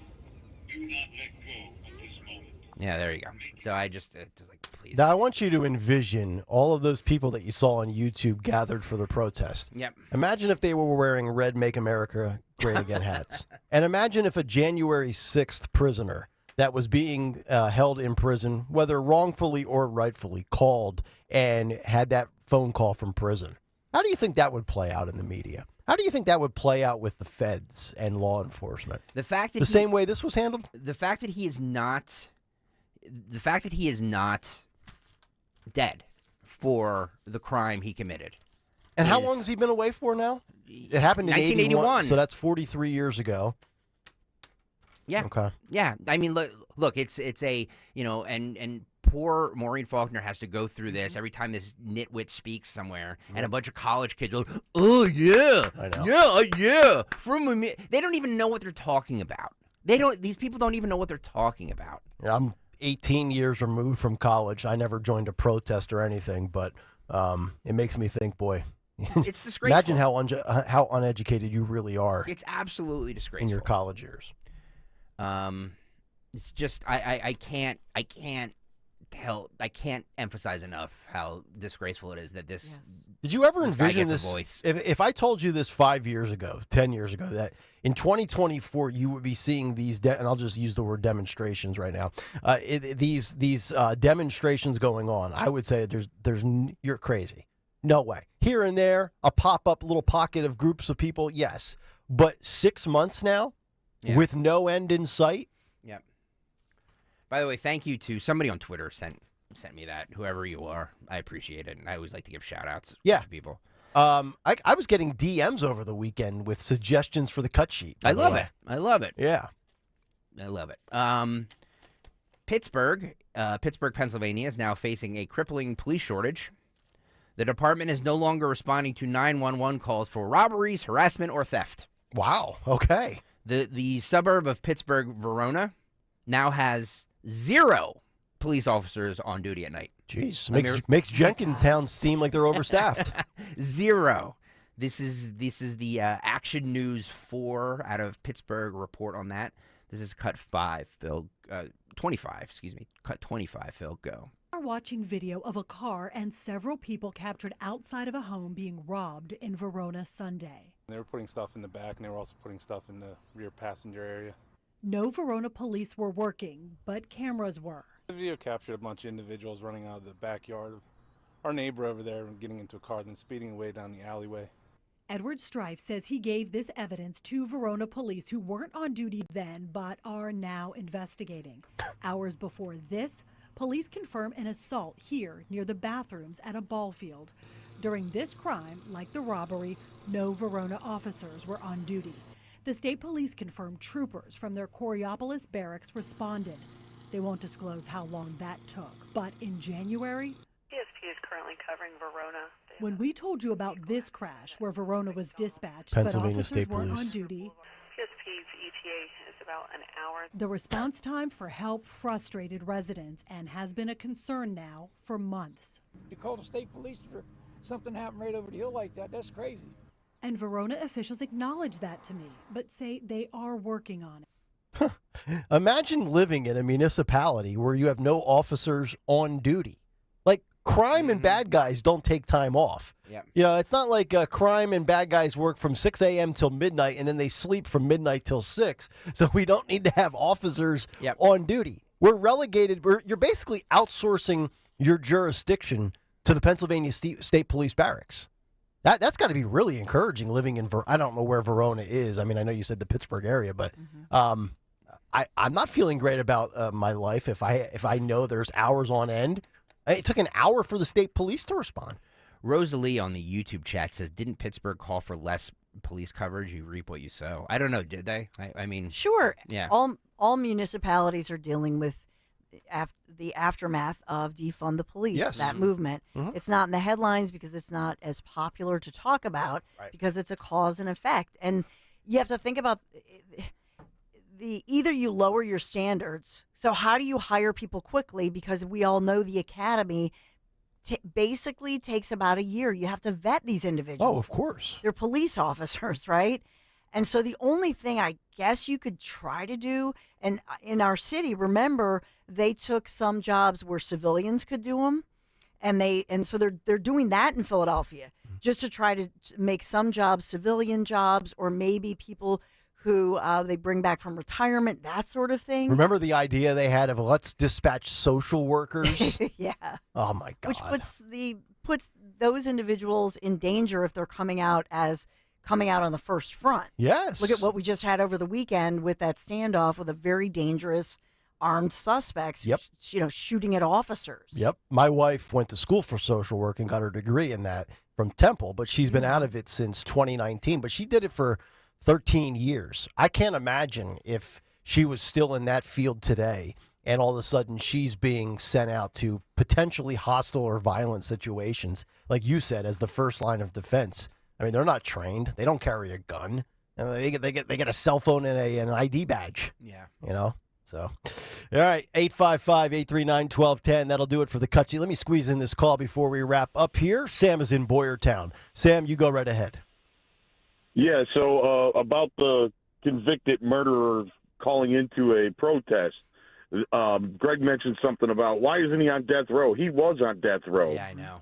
Do not let go of this moment. Yeah, there you go. So I just like, please. Now, I want you to envision all of those people that you saw on YouTube gathered for the protest. Yep. Imagine if they were wearing red Make America Great Again hats. And imagine if a January 6th prisoner that was being held in prison, whether wrongfully or rightfully, called and had that phone call from prison. How do you think that would play out in the media? How do you think that would play out with the feds and law enforcement? The fact that the same way this was handled? The fact that he is not dead for the crime he committed. And how long has he been away for now? It happened in 1981. So that's 43 years ago. Yeah. Okay. Yeah. I mean, look, it's a, and poor Maureen Faulkner has to go through this every time this nitwit speaks somewhere, and a bunch of college kids are like, oh, yeah. I know. Yeah. They don't even know what they're talking about. These people don't even know what they're talking about. Yeah, I'm 18 years removed from college. I never joined a protest or anything, but it makes me think, boy. It's disgraceful. Imagine how uneducated you really are. It's absolutely disgraceful. In your college years. It's just I can't emphasize enough how disgraceful it is that this. Yes. Did you ever guy envision gets this? A voice. If I told you this 5 years ago, 10 years ago, that in 2024 you would be seeing these, and I'll just use the word demonstrations right now. These demonstrations going on, I would say you're crazy. No way. Here and there, a pop-up little pocket of groups of people, yes. But 6 months now, with no end in sight. Yep. By the way, thank you to somebody on Twitter sent me that. Whoever you are, I appreciate it, and I always like to give shout-outs to people. I was getting DMs over the weekend with suggestions for the cut sheet. I love it. I love it. Yeah. I love it. Pittsburgh, Pennsylvania is now facing a crippling police shortage. The department is no longer responding to 911 calls for robberies, harassment, or theft. Wow. Okay. The suburb of Pittsburgh, Verona, now has 0 police officers on duty at night. Jeez, makes Jenkintown seem like they're overstaffed. 0. This is the Action News 4 out of Pittsburgh report on that. This is cut 5, Phil. 25, excuse me. Cut 25, Phil. Go. Are watching video of a car and several people captured outside of a home being robbed in Verona Sunday. They were putting stuff in the back, and they were also putting stuff in the rear passenger area. No Verona police were working, but cameras were. The video captured a bunch of individuals running out of the backyard of our neighbor over there and getting into a car, then speeding away down the alleyway. Edward Strife says he gave this evidence to Verona police who weren't on duty then but are now investigating. Hours before this, police confirm an assault here near the bathrooms at a ball field. During this crime, like the robbery, no Verona officers were on duty. The state police confirmed troopers from their Coriopolis barracks responded. They won't disclose how long that took, but in January, PSP is currently covering Verona. when we told you about this crash where Verona was dispatched, Pennsylvania but officers State weren't Police. on duty, PSP's ETA is about an hour. the response time for help frustrated residents and has been a concern now for months. To call the state police for something happened right over the hill like that, that's crazy. And Verona officials acknowledge that to me, but say they are working on it. Imagine living in a municipality where you have no officers on duty. Like, crime and bad guys don't take time off. Yep. You know, it's not like crime and bad guys work from 6 a.m. till midnight and then they sleep from midnight till 6. So we don't need to have officers on duty. We're relegated. You're basically outsourcing your jurisdiction to the Pennsylvania State Police Barracks. That's got to be really encouraging living in I don't know where Verona is. I mean, I know you said the Pittsburgh area, but I'm not feeling great about my life if I know there's hours on end. It took an hour for the state police to respond. Rosalie on the YouTube chat says, didn't Pittsburgh call for less police coverage? You reap what you sow. I don't know, did they? I mean, sure. Yeah. All municipalities are dealing with the aftermath of defund the police, Yes. that movement. Mhm. It's not in the headlines because it's not as popular to talk about because it's a cause and effect. And you have to think about either you lower your standards. So how do you hire people quickly? Because we all know the academy basically takes about a year. You have to vet these individuals. Oh, of course. They're police officers, right? And so the only thing I guess you could try to do, and in our city, remember, they took some jobs where civilians could do them, and so they're doing that in Philadelphia just to try to make some jobs civilian jobs, or maybe people who they bring back from retirement, that sort of thing. Remember the idea they had of let's dispatch social workers? Yeah. Oh my God. Which puts those individuals in danger if they're coming out on the first front. Yes. Look at what we just had over the weekend with that standoff with a very dangerous armed suspects, shooting at officers. Yep. My wife went to school for social work and got her degree in that from Temple, but she's been out of it since 2019. But she did it for 13 years. I can't imagine if she was still in that field today and all of a sudden she's being sent out to potentially hostile or violent situations, like you said, as the first line of defense. I mean, they're not trained. They don't carry a gun. They get a cell phone and an ID badge. Yeah. You know? So, all right, 855-839-1210. That'll do it for the cut sheet. Let me squeeze in this call before we wrap up here. Sam is in Boyertown. Sam, you go right ahead. Yeah, so about the convicted murderer calling into a protest, Greg mentioned something about why isn't he on death row? He was on death row. Yeah, I know.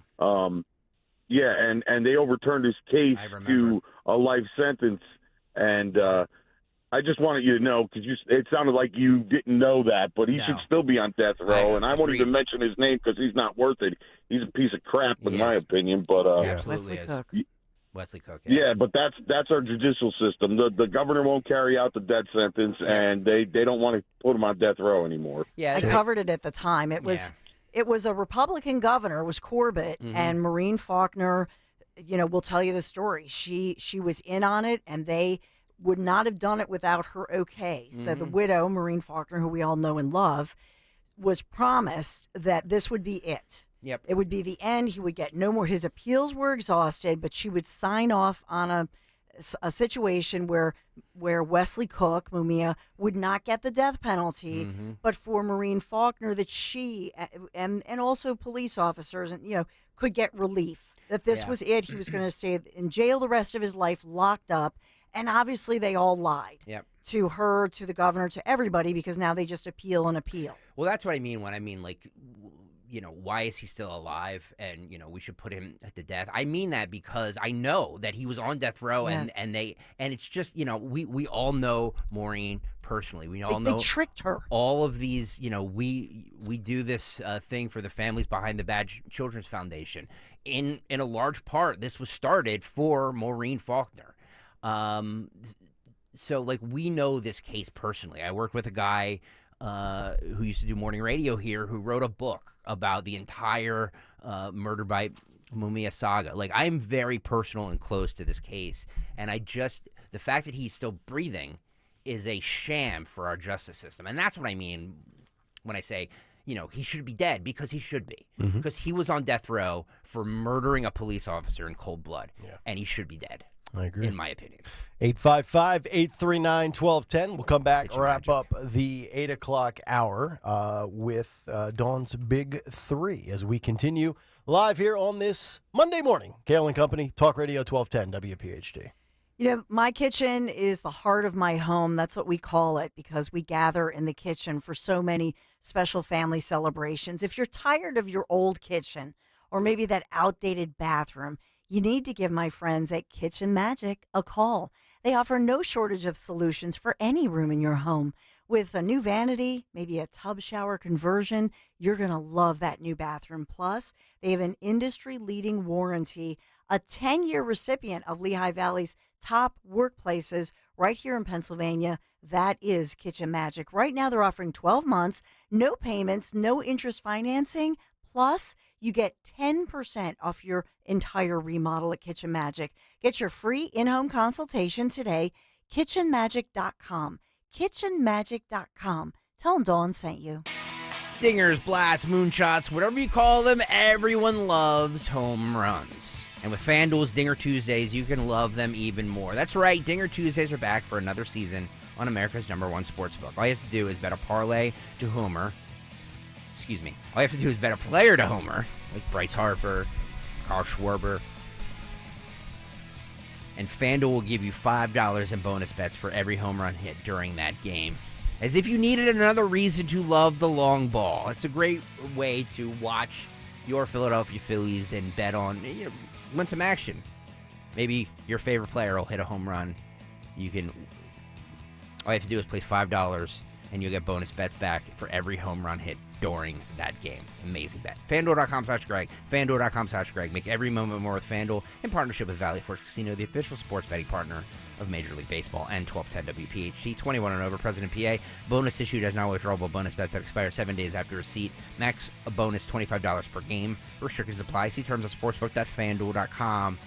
Yeah, and they overturned his case to a life sentence. And I just wanted you to know, because it sounded like you didn't know that, but he should still be on death row. And I won't even mention his name because he's not worth it. He's a piece of crap, in my opinion. But absolutely is. Wesley Cook. Yeah, but that's our judicial system. The governor won't carry out the death sentence, and they don't want to put him on death row anymore. Yeah, I covered it at the time. It was a Republican governor, it was Corbett, and Maureen Faulkner. will tell you the story. She was in on it, and they would not have done it without her okay. So the widow, Maureen Faulkner, who we all know and love, was promised that this would be it. Yep. It would be the end. He would get no more. His appeals were exhausted, but she would sign off on a situation where Wesley Cook, Mumia, would not get the death penalty, but for Maureen Faulkner, that she and also police officers and could get relief. That this was it. He was going to stay in jail the rest of his life, locked up, and obviously they all lied. Yep. To her, to the governor, to everybody, because now they just appeal and appeal. Well, that's what I mean when I mean, like, why is he still alive? And, we should put him to death. I mean that because I know that he was on death row, and it's just, we all know Maureen personally. We all know they tricked her. All of these, we do this thing for the families behind the Bad Children's Foundation. In a large part, this was started for Maureen Faulkner. So, like, we know this case personally. I worked with a guy who used to do morning radio here who wrote a book about the entire murder by Mumia saga. Like, I'm very personal and close to this case. And the fact that he's still breathing is a sham for our justice system. And that's what I mean when I say, he should be dead, because he should be. Because he was on death row for murdering a police officer in cold blood. Yeah. And he should be dead. I agree. In my opinion. 855-839-1210. We'll come back, wrap up the 8 o'clock hour with Dawn's Big Three as we continue live here on this Monday morning. Kayal and Company, Talk Radio 1210 WPHT. My kitchen is the heart of my home. That's what we call it, because we gather in the kitchen for so many special family celebrations. If you're tired of your old kitchen or maybe that outdated bathroom, you need to give my friends at Kitchen Magic a call. They offer no shortage of solutions for any room in your home. With a new vanity, maybe a tub shower conversion, you're going to love that new bathroom. Plus, they have an industry-leading warranty, a 10-year recipient of Lehigh Valley's top workplaces right here in Pennsylvania. That is Kitchen Magic. Right now, they're offering 12 months, no payments, no interest financing. Plus, you get 10% off your entire remodel at Kitchen Magic. Get your free in-home consultation today, kitchenmagic.com. kitchenmagic.com. Tell them Dawn sent you. Dingers, blasts, moonshots, whatever you call them, everyone loves home runs. And with FanDuel's Dinger Tuesdays, you can love them even more. That's right, Dinger Tuesdays are back for another season on America's #1 sportsbook. All you have to do is bet a parlay to homer. All you have to do is bet a player to homer, like Bryce Harper, Carl Schwarber. And FanDuel will give you $5 in bonus bets for every home run hit during that game. As if you needed another reason to love the long ball. It's a great way to watch your Philadelphia Phillies and bet on, win some action. Maybe your favorite player will hit a home run. All you have to do is place $5 and you'll get bonus bets back for every home run hit during that game. Amazing bet. FanDuel.com/Greg. FanDuel.com/Greg. Make every moment more with FanDuel in partnership with Valley Forge Casino, the official sports betting partner of Major League Baseball and 1210 WPHT. 21 and over, President PA. Bonus issued as non-withdrawable bonus bets that expire 7 days after receipt. Max a bonus $25 per game. Restrictions apply. See terms at sportsbook.fanduel.com.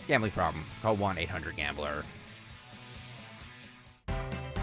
Gambling problem? Call 1-800-GAMBLER.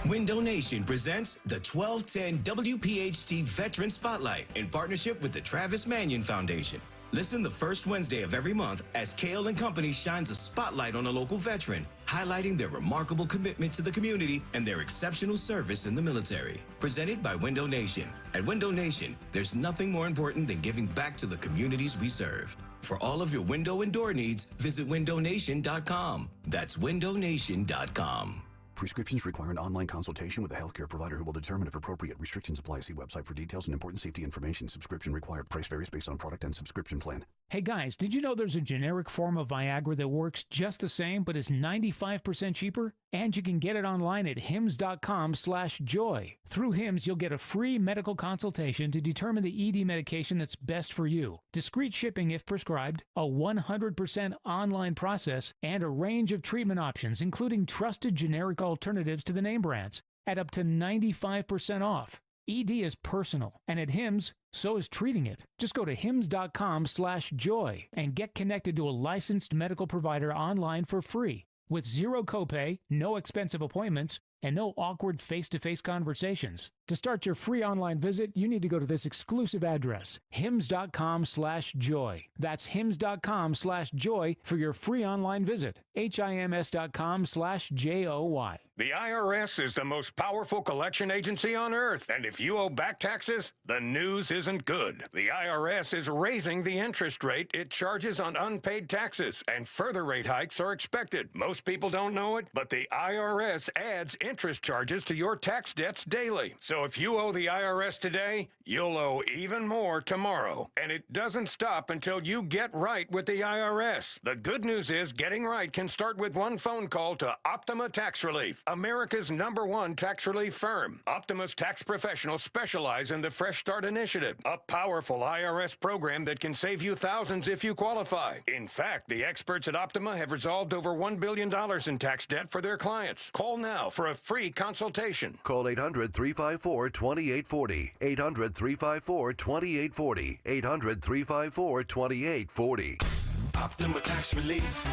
Window Nation presents the 1210 WPHT Veteran Spotlight in partnership with the Travis Manion Foundation. Listen the first Wednesday of every month as Kayal and Company shines a spotlight on a local veteran, highlighting their remarkable commitment to the community and their exceptional service in the military. Presented by Window Nation. At Window Nation, there's nothing more important than giving back to the communities we serve. For all of your window and door needs, visit windownation.com. That's windownation.com. Prescriptions require an online consultation with a healthcare provider who will determine if appropriate. Restrictions apply. See website for details and important safety information. Subscription required. Price varies based on product and subscription plan. Hey guys, did you know there's a generic form of Viagra that works just the same but is 95% cheaper? And you can get it online at hims.com/joy. Through Hims, you'll get a free medical consultation to determine the ED medication that's best for you. Discreet shipping if prescribed, a 100% online process, and a range of treatment options, including trusted generic alternatives to the name brands, at up to 95% off. ED is personal, and at HIMSS, so is treating it. Just go to hims.com/joy and get connected to a licensed medical provider online for free with zero copay, no expensive appointments, and no awkward face-to-face conversations. To start your free online visit, you need to go to this exclusive address, hims.com/joy. That's hims.com/joy for your free online visit. HIMS.com/JOY. The IRS is the most powerful collection agency on earth, and if you owe back taxes, the news isn't good. The IRS is raising the interest rate it charges on unpaid taxes, and further rate hikes are expected. Most people don't know it, but the IRS adds interest charges to your tax debts daily. So if you owe the IRS today, you'll owe even more tomorrow. And it doesn't stop until you get right with the IRS. The good news is getting right can start with one phone call to Optima Tax Relief, America's #1 tax relief firm. Optima's tax professionals specialize in the Fresh Start Initiative, a powerful IRS program that can save you thousands if you qualify. In fact, the experts at Optima have resolved over $1 billion in tax debt for their clients. Call now for a free consultation. Call 800-354-2840. 800-354-2840. 800-354-2840. Optima Tax Relief.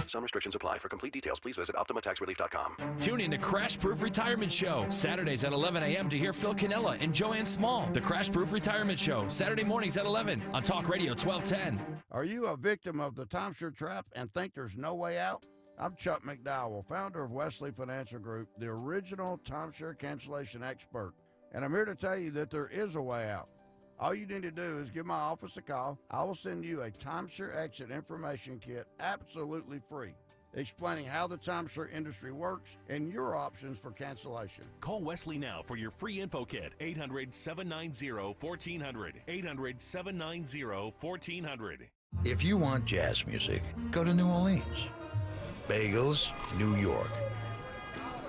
Some restrictions apply. For complete details, please visit OptimaTaxRelief.com. Tune in to Crash Proof Retirement Show, Saturdays at 11 a.m. to hear Phil Cannella and Joanne Small. The Crash Proof Retirement Show, Saturday mornings at 11 on Talk Radio 1210. Are you a victim of the timeshare trap and think there's no way out? I'm Chuck McDowell, founder of Wesley Financial Group, the original timeshare cancellation expert. And I'm here to tell you that there is a way out. All you need to do is give my office a call. I will send you a timeshare exit information kit absolutely free, explaining how the timeshare industry works and your options for cancellation. Call Wesley now for your free info kit. 800-790-1400. 800-790-1400. If you want jazz music, go to New Orleans. Bagels, New York.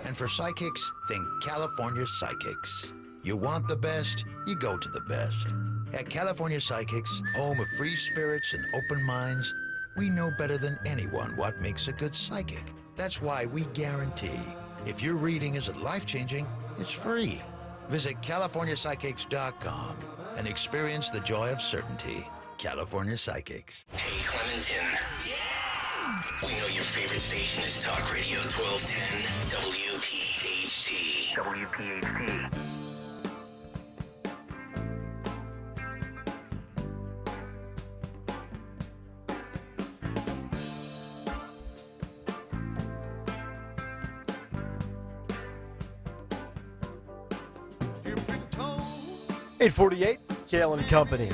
And for psychics, think California Psychics. You want the best, you go to the best. At California Psychics, home of free spirits and open minds, we know better than anyone what makes a good psychic. That's why we guarantee, if your reading isn't life-changing, it's free. Visit CaliforniaPsychics.com and experience the joy of certainty. California Psychics. Hey, Clementon. We know your favorite station is Talk Radio 1210 WPHT. WPHT. $8:48, Kayal and Company.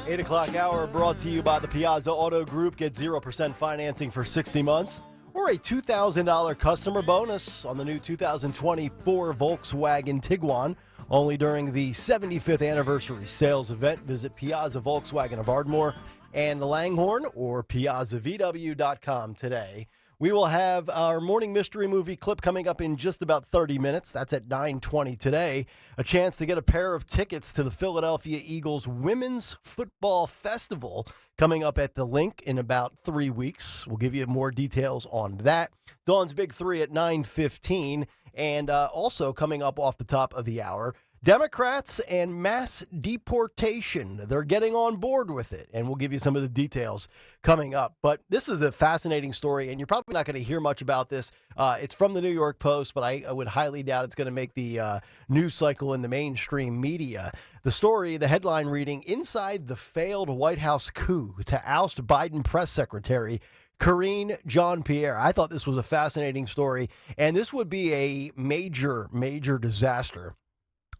8 o'clock hour brought to you by the Piazza Auto Group. Get 0% financing for 60 months or a $2,000 customer bonus on the new 2024 Volkswagen Tiguan. Only during the 75th anniversary sales event. Visit Piazza Volkswagen of Ardmore and the Langhorne or PiazzaVW.com today. We will have our morning mystery movie clip coming up in just about 30 minutes. That's at 9:20 today. A chance to get a pair of tickets to the Philadelphia Eagles Women's Football Festival coming up at the Link in about 3 weeks. We'll give you more details on that. Dawn's Big Three at 9:15. And also coming up off the top of the hour, Democrats and mass deportation. They're getting on board with it, and we'll give you some of the details coming up. But this is a fascinating story, and you're probably not going to hear much about this. It's from the New York Post, but I would highly doubt it's going to make the news cycle in the mainstream media. The story, the headline reading, Inside the Failed White House Coup to Oust Biden Press Secretary Karine Jean-Pierre. I thought this was a fascinating story, and this would be a major, major disaster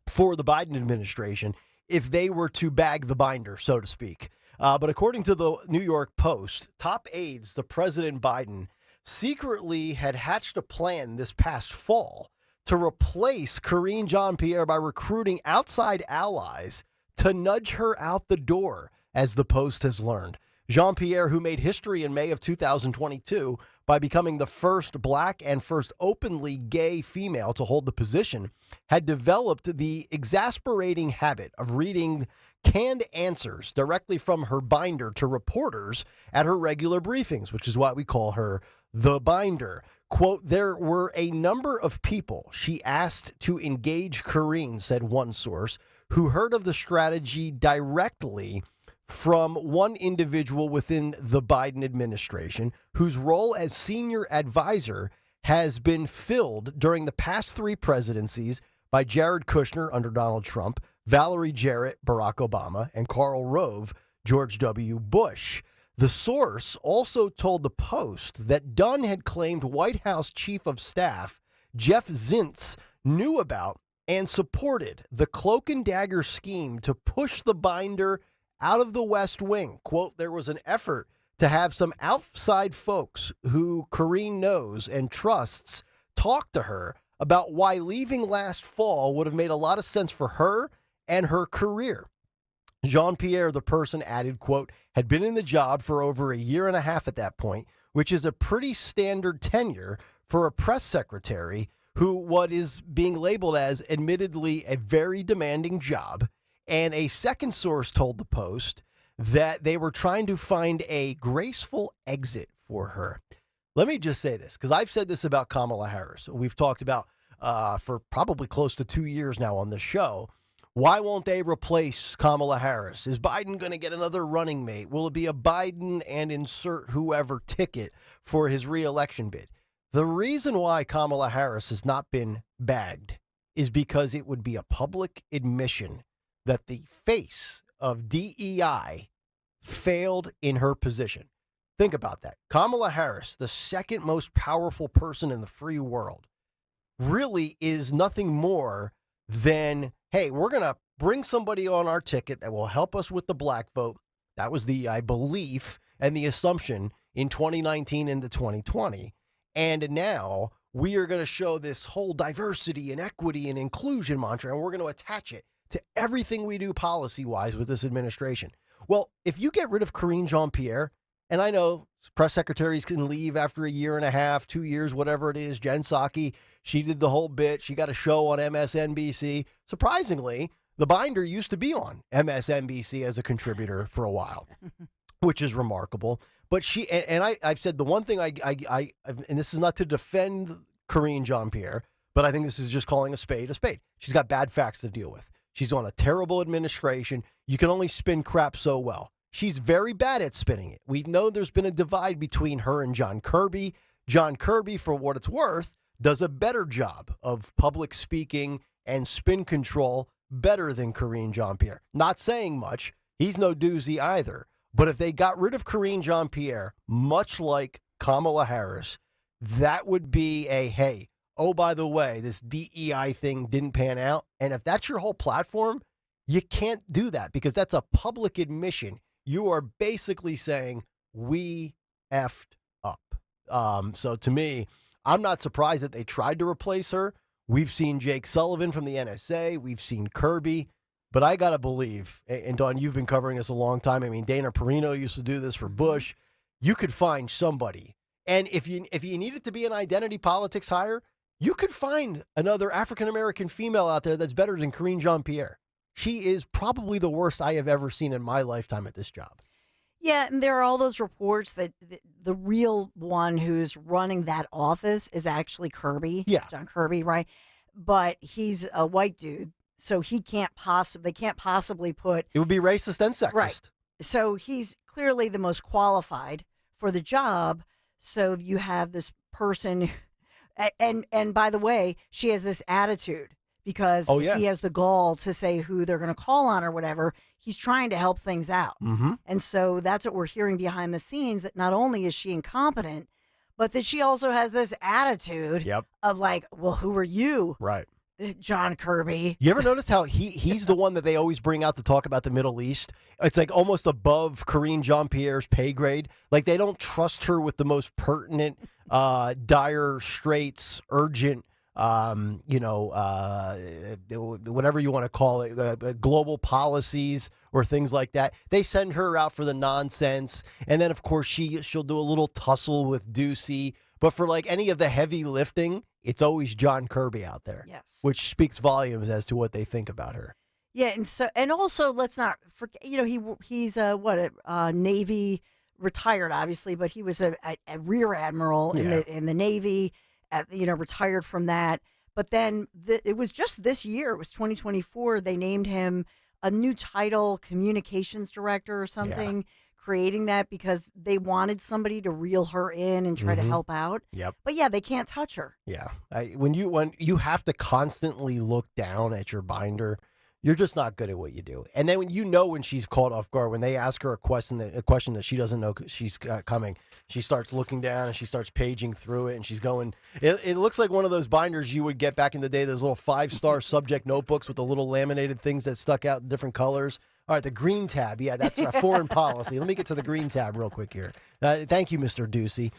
for the Biden administration if they were to bag the binder, so to speak. But according to the New York Post, top aides to President Biden secretly had hatched a plan this past fall to replace Karine Jean-Pierre by recruiting outside allies to nudge her out the door, as the Post has learned. Jean-Pierre, who made history in May of 2022 by becoming the first black and first openly gay female to hold the position, had developed the exasperating habit of reading canned answers directly from her binder to reporters at her regular briefings, which is why we call her the binder. Quote, there were a number of people she asked to engage Karine, said one source, who heard of the strategy directly from one individual within the Biden administration whose role as senior advisor has been filled during the past 3 presidencies by Jared Kushner under Donald Trump, Valerie Jarrett, Barack Obama, and Karl Rove, George W. Bush. The source also told the Post that Dunn had claimed White House Chief of Staff Jeff Zients knew about and supported the cloak and dagger scheme to push the binder out of the West Wing. Quote, there was an effort to have some outside folks who Karine knows and trusts talk to her about why leaving last fall would have made a lot of sense for her and her career. Jean-Pierre, the person, added, quote, had been in the job for over a year and a half at that point, which is a pretty standard tenure for a press secretary who what is being labeled as admittedly a very demanding job. And a second source told the Post that they were trying to find a graceful exit for her. Let me just say this, because I've said this about Kamala Harris. We've talked about for probably close to 2 years now on this show. Why won't they replace Kamala Harris? Is Biden going to get another running mate? Will it be a Biden and insert whoever ticket for his reelection bid? The reason why Kamala Harris has not been bagged is because it would be a public admission that the face of DEI failed in her position. Think about that. Kamala Harris, the second most powerful person in the free world, really is nothing more than, hey, we're going to bring somebody on our ticket that will help us with the black vote. That was the, I believe, and the assumption in 2019 into 2020. And now we are going to show this whole diversity and equity and inclusion mantra, and we're going to attach it to everything we do policy-wise with this administration. Well, if you get rid of Karine Jean-Pierre, and I know press secretaries can leave after a year and a half, 2 years, whatever it is. Jen Psaki, she did the whole bit. She got a show on MSNBC. Surprisingly, the binder used to be on MSNBC as a contributor for a while, which is remarkable. But she, and I've said the one thing and this is not to defend Karine Jean-Pierre, but I think this is just calling a spade a spade. She's got bad facts to deal with. She's on a terrible administration. You can only spin crap so well. She's very bad at spinning it. We know there's been a divide between her and John Kirby. John Kirby, for what it's worth, does a better job of public speaking and spin control better than Karine Jean-Pierre. Not saying much. He's no doozy either. But if they got rid of Karine Jean-Pierre, much like Kamala Harris, that would be a, hey, oh, by the way, this DEI thing didn't pan out. And if that's your whole platform, you can't do that because that's a public admission. You are basically saying we effed up. So to me, I'm not surprised that they tried to replace her. We've seen Jake Sullivan from the NSA. We've seen Kirby. But I got to believe, and Dawn, you've been covering this a long time. I mean, Dana Perino used to do this for Bush. You could find somebody. And if you needed to be an identity politics hire, you could find another African-American female out there that's better than Karine Jean-Pierre. She is probably the worst I have ever seen in my lifetime at this job. Yeah, and there are all those reports that the real one who's running that office is actually Kirby. Yeah. John Kirby, right? But he's a white dude, so they can't possibly put... It would be racist and sexist. Right. So he's clearly the most qualified for the job, so you have this person... And by the way, she has this attitude because he has the gall to say who they're going to call on or whatever. He's trying to help things out. Mm-hmm. And so that's what we're hearing behind the scenes, that not only is she incompetent, but that she also has this attitude of like, well, who are you? Right. John Kirby. You ever notice how he's the one that they always bring out to talk about the Middle East? It's like almost above Karine Jean-Pierre's pay grade. Like they don't trust her with the most pertinent, dire straits, urgent, whatever you want to call it, global policies or things like that. They send her out for the nonsense. And then, of course, she'll do a little tussle with Ducey. But for like any of the heavy lifting, it's always John Kirby out there. Yes. Which speaks volumes as to what they think about her. Yeah, and also let's not forget, he's a Navy retired, obviously, but he was a rear admiral in the Navy, retired from that. But then it was just this year, it was 2024, they named him a new title, communications director or something, creating that because they wanted somebody to reel her in and try to help out. Yep. But yeah, they can't touch her. Yeah. When you have to constantly look down at your binder, you're just not good at what you do. And then when she's caught off guard, when they ask her a question that she doesn't know she's coming, she starts looking down and she starts paging through it, and she's going. It looks like one of those binders you would get back in the day, those little 5-star subject notebooks with the little laminated things that stuck out in different colors. All right, the green tab. Yeah, that's foreign policy. Let me get to the green tab real quick here. Thank you, Mr. Ducey.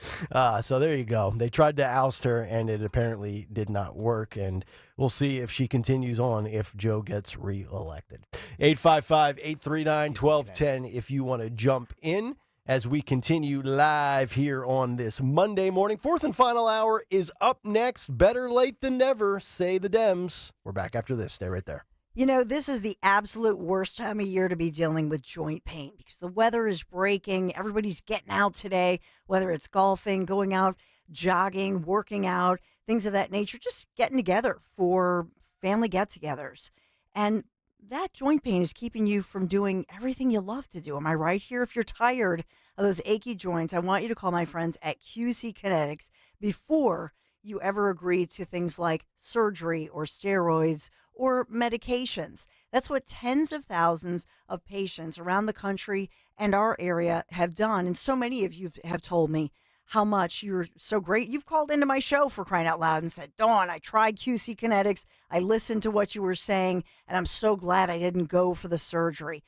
So there you go. They tried to oust her, and it apparently did not work. And we'll see if she continues on if Joe gets reelected. 855-839-1210 if you want to jump in as we continue live here on this Monday morning. Fourth and final hour is up next. Better late than never, say the Dems. We're back after this. Stay right there. You know, this is the absolute worst time of year to be dealing with joint pain because the weather is breaking. Everybody's getting out today, whether it's golfing, going out, jogging, working out, things of that nature, just getting together for family get-togethers. And that joint pain is keeping you from doing everything you love to do. Am I right here? If you're tired of those achy joints, I want you to call my friends at QC Kinetics before you ever agree to things like surgery or steroids or medications. That's what tens of thousands of patients around the country and our area have done. And so many of you have told me how much you're so great. You've called into my show, for crying out loud, and said, Dawn, I tried QC Kinetics. I listened to what you were saying, and I'm so glad I didn't go for the surgery.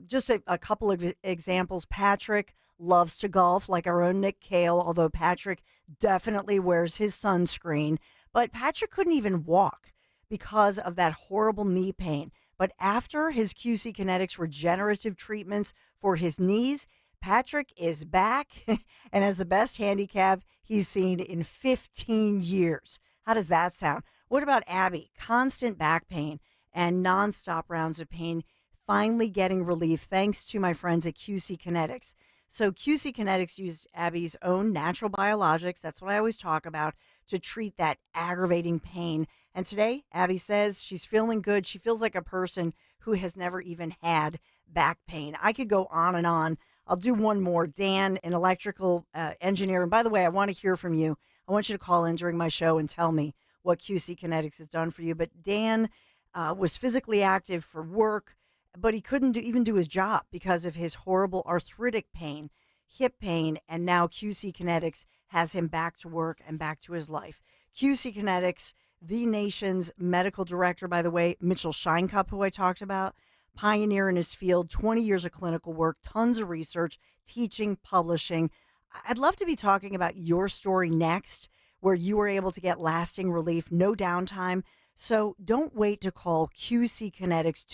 Just a couple of examples. Patrick loves to golf, like our own Nick Kayal, although Patrick definitely wears his sunscreen. But Patrick couldn't even walk because of that horrible knee pain. But after his QC Kinetics regenerative treatments for his knees, Patrick is back and has the best handicap he's seen in 15 years. How does that sound? What about Abby? Constant back pain and nonstop rounds of pain, finally getting relief thanks to my friends at QC Kinetics. So QC Kinetics used Abby's own natural biologics, that's what I always talk about, to treat that aggravating pain. And today, Abby says she's feeling good. She feels like a person who has never even had back pain. I could go on and on. I'll do one more. Dan, an electrical engineer. And by the way, I want to hear from you. I want you to call in during my show and tell me what QC Kinetics has done for you. But Dan was physically active for work, but he couldn't even do his job because of his horrible arthritic pain, hip pain, and now QC Kinetics has him back to work and back to his life. QC Kinetics, the nation's medical director, by the way, Mitchell Scheinkup, who I talked about, pioneer in his field, 20 years of clinical work, tons of research, teaching, publishing. I'd love to be talking about your story next, where you were able to get lasting relief, no downtime. So don't wait to call QC Kinetics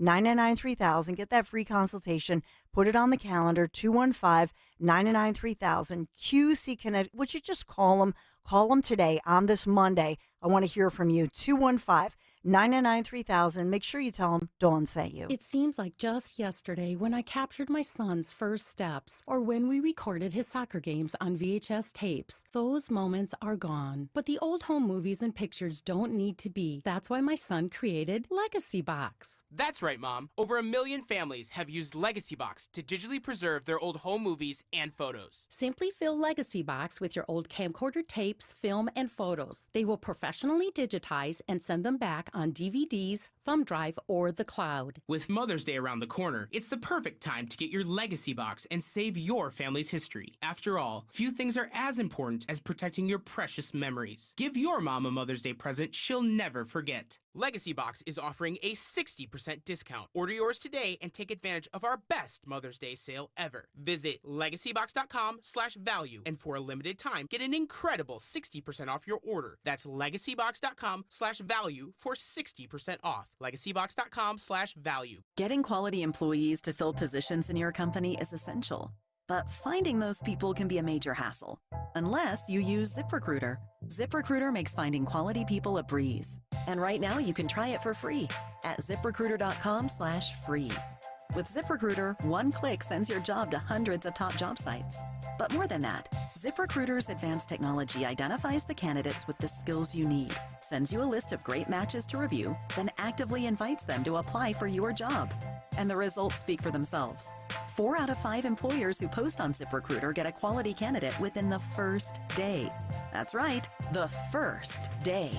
215-999-3000. Get that free consultation. Put it on the calendar, 215-999-3000. QC Kinetics. Would you just call them? Call them today on this Monday. I want to hear from you. 215-999-3000. Make sure you tell them Dawn sent you. It seems like just yesterday when I captured my son's first steps or when we recorded his soccer games on VHS tapes. Those moments are gone. But the old home movies and pictures don't need to be. That's why my son created Legacy Box. That's right, Mom. Over 1 million families have used Legacy Box to digitally preserve their old home movies and photos. Simply fill Legacy Box with your old camcorder tapes, film, and photos. They will professionally digitize and send them back on DVDs, thumb drive, or the cloud. With Mother's Day around the corner, it's the perfect time to get your Legacy Box and save your family's history. After all, few things are as important as protecting your precious memories. Give your mom a Mother's Day present she'll never forget. Legacy Box is offering a 60% discount. Order yours today and take advantage of our best Mother's Day sale ever. Visit legacybox.com/value and for a limited time, get an incredible 60% off your order. That's legacybox.com/value for 60% off. legacybox.com/value. Getting quality employees to fill positions in your company is essential, but finding those people can be a major hassle, unless you use ZipRecruiter. ZipRecruiter makes finding quality people a breeze. And right now you can try it for free at ZipRecruiter.com/free. With ZipRecruiter, one click sends your job to hundreds of top job sites. But more than that, ZipRecruiter's advanced technology identifies the candidates with the skills you need, sends you a list of great matches to review, then actively invites them to apply for your job. And the results speak for themselves. 4 out of 5 employers who post on ZipRecruiter get a quality candidate within the first day. That's right, the first day.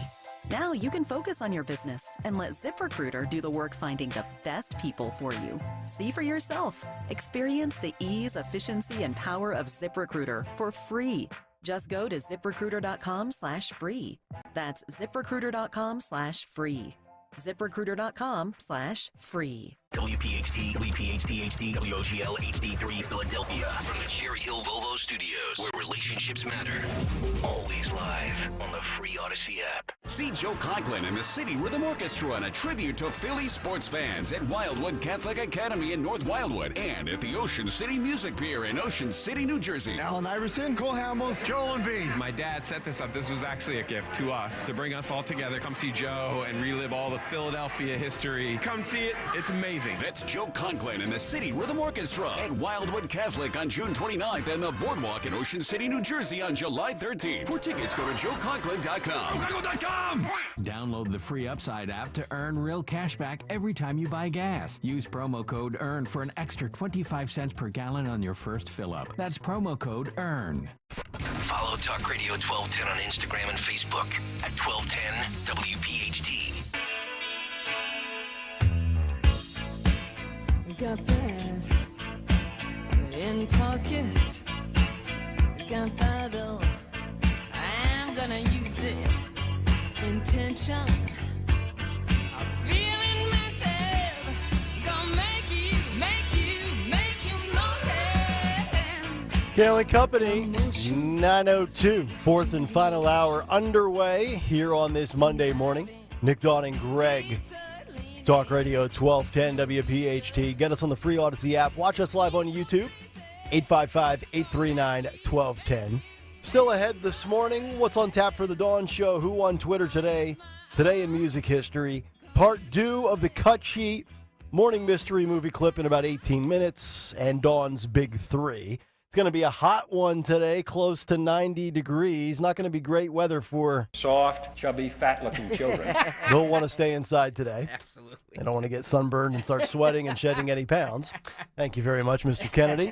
Now you can focus on your business and let ZipRecruiter do the work finding the best people for you. See for yourself. Experience the ease, efficiency, and power of ZipRecruiter for free. Just go to ZipRecruiter.com/free. That's ZipRecruiter.com/free. ZipRecruiter.com/free. WPHT, WPHT-HD, WOGL HD3 Philadelphia. From the Cherry Hill Volvo Studios, where relationships matter. Always live on the free Odyssey app. See Joe Conklin and the City Rhythm Orchestra in a tribute to Philly sports fans at Wildwood Catholic Academy in North Wildwood and at the Ocean City Music Pier in Ocean City, New Jersey. Allen Iverson, Cole Hamels, Joel Embiid. My dad set this up. This was actually a gift to us to bring us all together, come see Joe and relive all the Philadelphia history. Come see it. It's amazing. That's Joe Conklin and the City Rhythm Orchestra at Wildwood Catholic on June 29th and the Boardwalk in Ocean City, New Jersey on July 13th. For tickets, go to joeconklin.com. JoeConklin.com! Download the free Upside app to earn real cash back every time you buy gas. Use promo code EARN for an extra 25 cents per gallon on your first fill-up. That's promo code EARN. Follow Talk Radio 1210 on Instagram and Facebook at 1210 WPHT. Got this in pocket. Gunpowder, I'm gonna use it. Intention, I'm feeling mental. Gonna make you notice. Kayal and Company, 9:02, fourth and final hour underway here on this Monday morning. Nick, Dawn, and Greg. Talk Radio 1210 WPHT. Get us on the free Odyssey app. Watch us live on YouTube. 855-839-1210. Still ahead this morning. What's on tap for the Dawn Show? Who on Twitter today? Today in music history. Part 2 of the cut sheet. Morning mystery movie clip in about 18 minutes. And Dawn's Big 3. It's going to be a hot one today, close to 90 degrees. Not going to be great weather for soft, chubby, fat-looking children. They'll want to stay inside today. Absolutely. They don't want to get sunburned and start sweating and shedding any pounds. Thank you very much, Mr. Kennedy.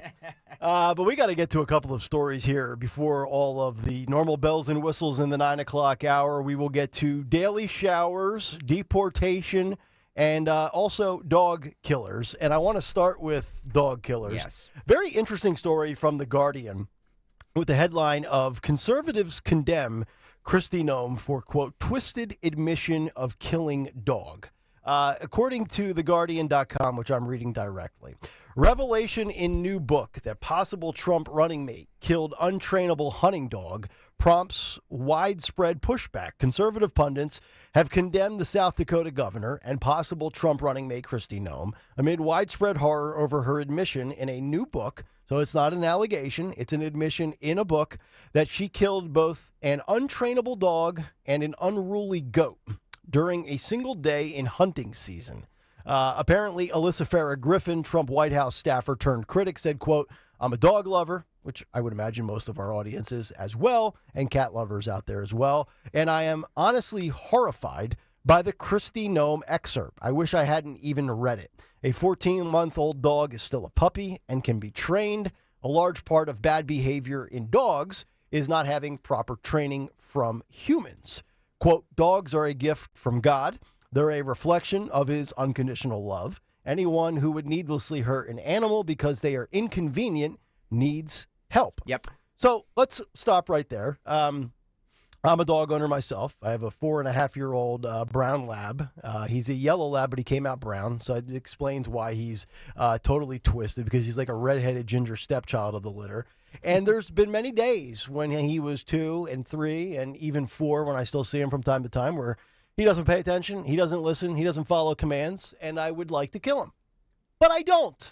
But we got to get to a couple of stories here before all of the normal bells and whistles in the 9 o'clock hour. We will get to daily showers, deportation, and also dog killers. And I want to start with dog killers. Yes. Very interesting story from The Guardian with the headline of Conservatives Condemn Kristi Noem for, quote, twisted admission of killing dog. According to TheGuardian.com, which I'm reading directly, revelation in new book that possible Trump running mate killed untrainable hunting dog prompts widespread pushback. Conservative pundits have condemned the South Dakota governor and possible Trump running mate Kristi Noem amid widespread horror over her admission in a new book. So it's not an allegation, it's an admission in a book that she killed both an untrainable dog and an unruly goat during a single day in hunting season. Apparently, Alyssa Farah Griffin, Trump White House staffer turned critic, said, quote, I'm a dog lover, which I would imagine most of our audience is as well, and cat lovers out there as well. And I am honestly horrified by the Kristi Noem excerpt. I wish I hadn't even read it. A 14-month-old dog is still a puppy and can be trained. A large part of bad behavior in dogs is not having proper training from humans. Quote, dogs are a gift from God. They're a reflection of his unconditional love. Anyone who would needlessly hurt an animal because they are inconvenient needs help. Yep. So let's stop right there. I'm a dog owner myself. I have a 4.5-year-old brown lab. He's a yellow lab, but he came out brown. So it explains why he's totally twisted, because he's like a redheaded ginger stepchild of the litter. And there's been many days when he was 2 and 3 and even 4, when I still see him from time to time, where he doesn't pay attention, he doesn't listen, he doesn't follow commands, and I would like to kill him. But I don't,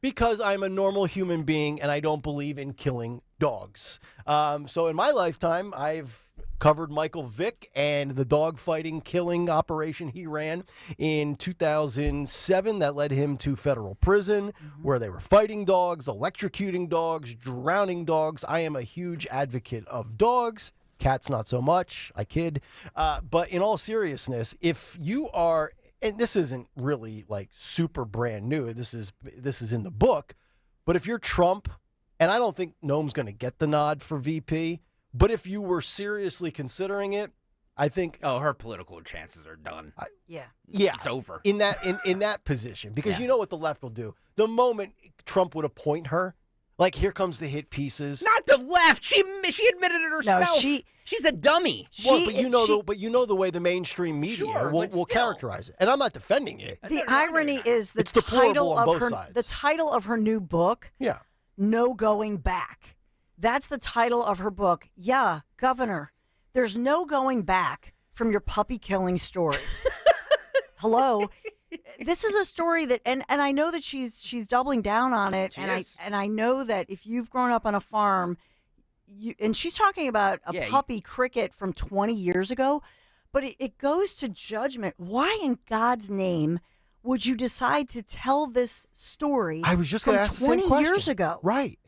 because I'm a normal human being and I don't believe in killing dogs. So in my lifetime, I've covered Michael Vick and the dogfighting killing operation he ran in 2007 that led him to federal prison, where they were fighting dogs, electrocuting dogs, drowning dogs. I am a huge advocate of dogs. Cats, not so much. I kid. But in all seriousness, if you are, and this isn't really like super brand new, this is in the book, but if you're Trump, and I don't think Noam's going to get the nod for VP, but if you were seriously considering it, I think her political chances are done. Yeah, it's over in that position, because you know what the left will do. The moment Trump would appoint her, like, here comes the hit pieces. Not the left. She admitted it herself. No, she's a dummy. But you know the way the mainstream media will characterize it, and I'm not defending it. The irony is it's deplorable on both sides. The title of her new book. Yeah. No Going Back. That's the title of her book. Yeah, Governor, there's no going back from your puppy killing story. Hello. This is a story that, and I know that she's doubling down on it, and I know that if you've grown up on a farm, and she's talking about a puppy Cricket from 20 years ago, but it goes to judgment. Why in God's name would you decide to tell this story? I was just going to ask 20 the same question. years ago, right?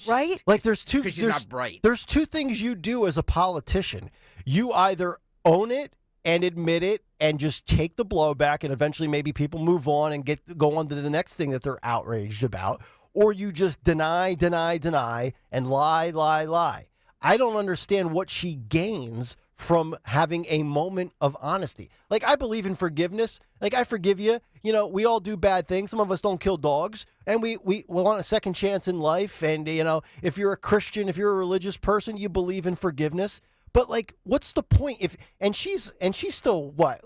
Right? Like there's two. Because she's not bright. There's two things you do as a politician. You either own it and admit it and just take the blowback, and eventually maybe people move on and go on to the next thing that they're outraged about, or you just deny, and lie. I don't understand what she gains from having a moment of honesty. Like, I believe in forgiveness. Like, I forgive you. You know, we all do bad things. Some of us don't kill dogs, and we want a second chance in life. And, you know, if you're a Christian, if you're a religious person, you believe in forgiveness. But, like, what's the point? She's still what?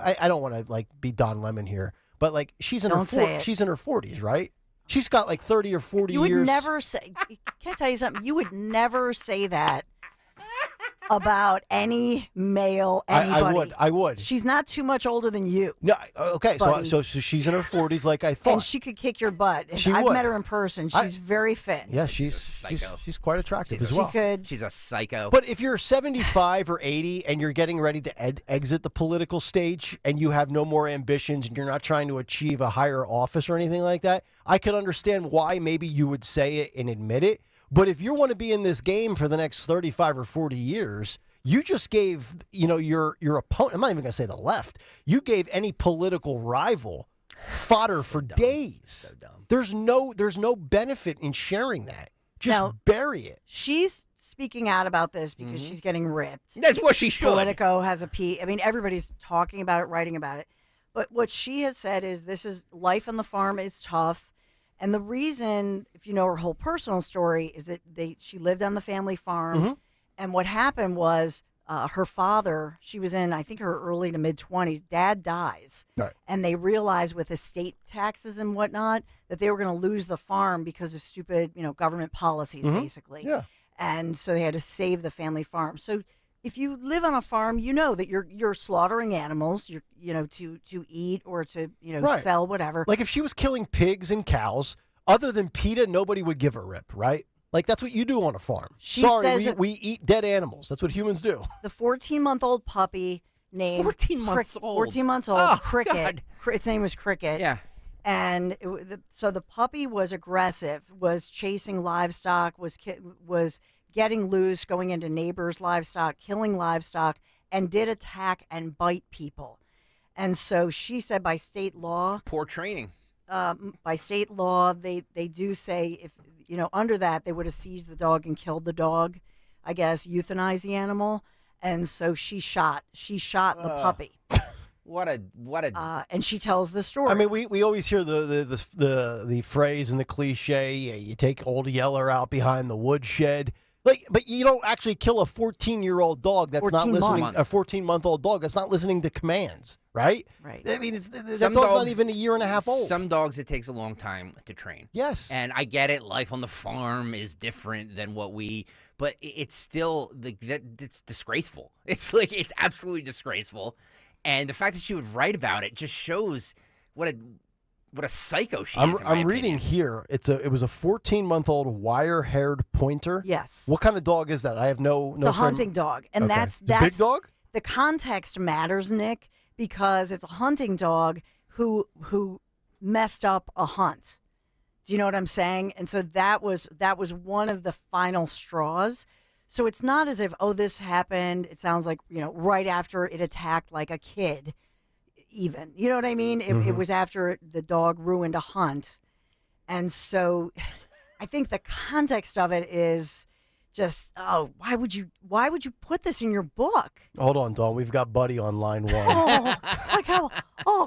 I don't want to, like, be Don Lemon here, but, like, she's in her 40s, right? She's got like 30 or 40 years. You would never say. Can I tell you something? You would never say that about any male anybody. I would. She's not too much older than you. No, okay. Buddy. So she's in her 40s, like I thought. And she could kick your butt. And She I've would. met her in person. She's very fit. Yeah, she's quite attractive as well. She's a psycho. But if you're 75 or 80 and you're getting ready to exit the political stage and you have no more ambitions and you're not trying to achieve a higher office or anything like that, I could understand why maybe you would say it and admit it. But if you want to be in this game for the next 35 or 40 years, you just gave, your opponent, I'm not even going to say the left, you gave any political rival fodder for days. So dumb. There's no benefit in sharing that. Just Now, bury it. She's speaking out about this because she's getting ripped. That's what she should. Politico has a piece. I mean, everybody's talking about it, writing about it. But what she has said is life on the farm is tough. And the reason, if you know her whole personal story, is that she lived on the family farm. And what happened was her father, she was in, I think, her early to mid-20s. Dad dies. Right. And they realized with estate taxes and whatnot that they were going to lose the farm because of stupid, government policies, basically. Yeah. And so they had to save the family farm. So if you live on a farm, you know that you're slaughtering animals, to eat or to, Right. sell, whatever. Like if she was killing pigs and cows, other than PETA, nobody would give a rip, right? Like that's what you do on a farm. She Sorry, says that we eat dead animals. That's what humans do. the 14-month-old puppy named 14 months old. 14 months old, Oh, Cricket. God. Its name was Cricket. Yeah. And so the puppy was aggressive, was chasing livestock, was getting loose, going into neighbors' livestock, killing livestock, and did attack and bite people. And so she said by state law, Poor training. by state law, they do say if, under that, they would have seized the dog and killed the dog, I guess, euthanized the animal. And so she shot the puppy. What a and she tells the story. I mean, we always hear the phrase and the cliche, you take old Yeller out behind the woodshed. Like, but you don't actually kill a 14-year-old dog that's not listening. A 14-month-old dog that's not listening to commands, right? Right. I mean, that dog's not even a year and a half old. Some dogs, it takes a long time to train. Yes. And I get it. Life on the farm is different than but it's still it's disgraceful. It's absolutely disgraceful. And the fact that she would write about it just shows what What a psycho she is. I'm reading here. It was a 14-month-old wire-haired pointer. Yes. What kind of dog is that? I have no. It's a hunting dog, and Okay. that's The big dog. The context matters, Nick, because it's a hunting dog who messed up a hunt. Do you know what I'm saying? And so that was one of the final straws. So it's not as if, oh, this happened. It sounds like, right after it attacked like a kid, even. You know what I mean? It was after the dog ruined a hunt. And so I think the context of it is just, why would you put this in your book? Hold on, Dawn. We've got Buddy on line 1. Like how,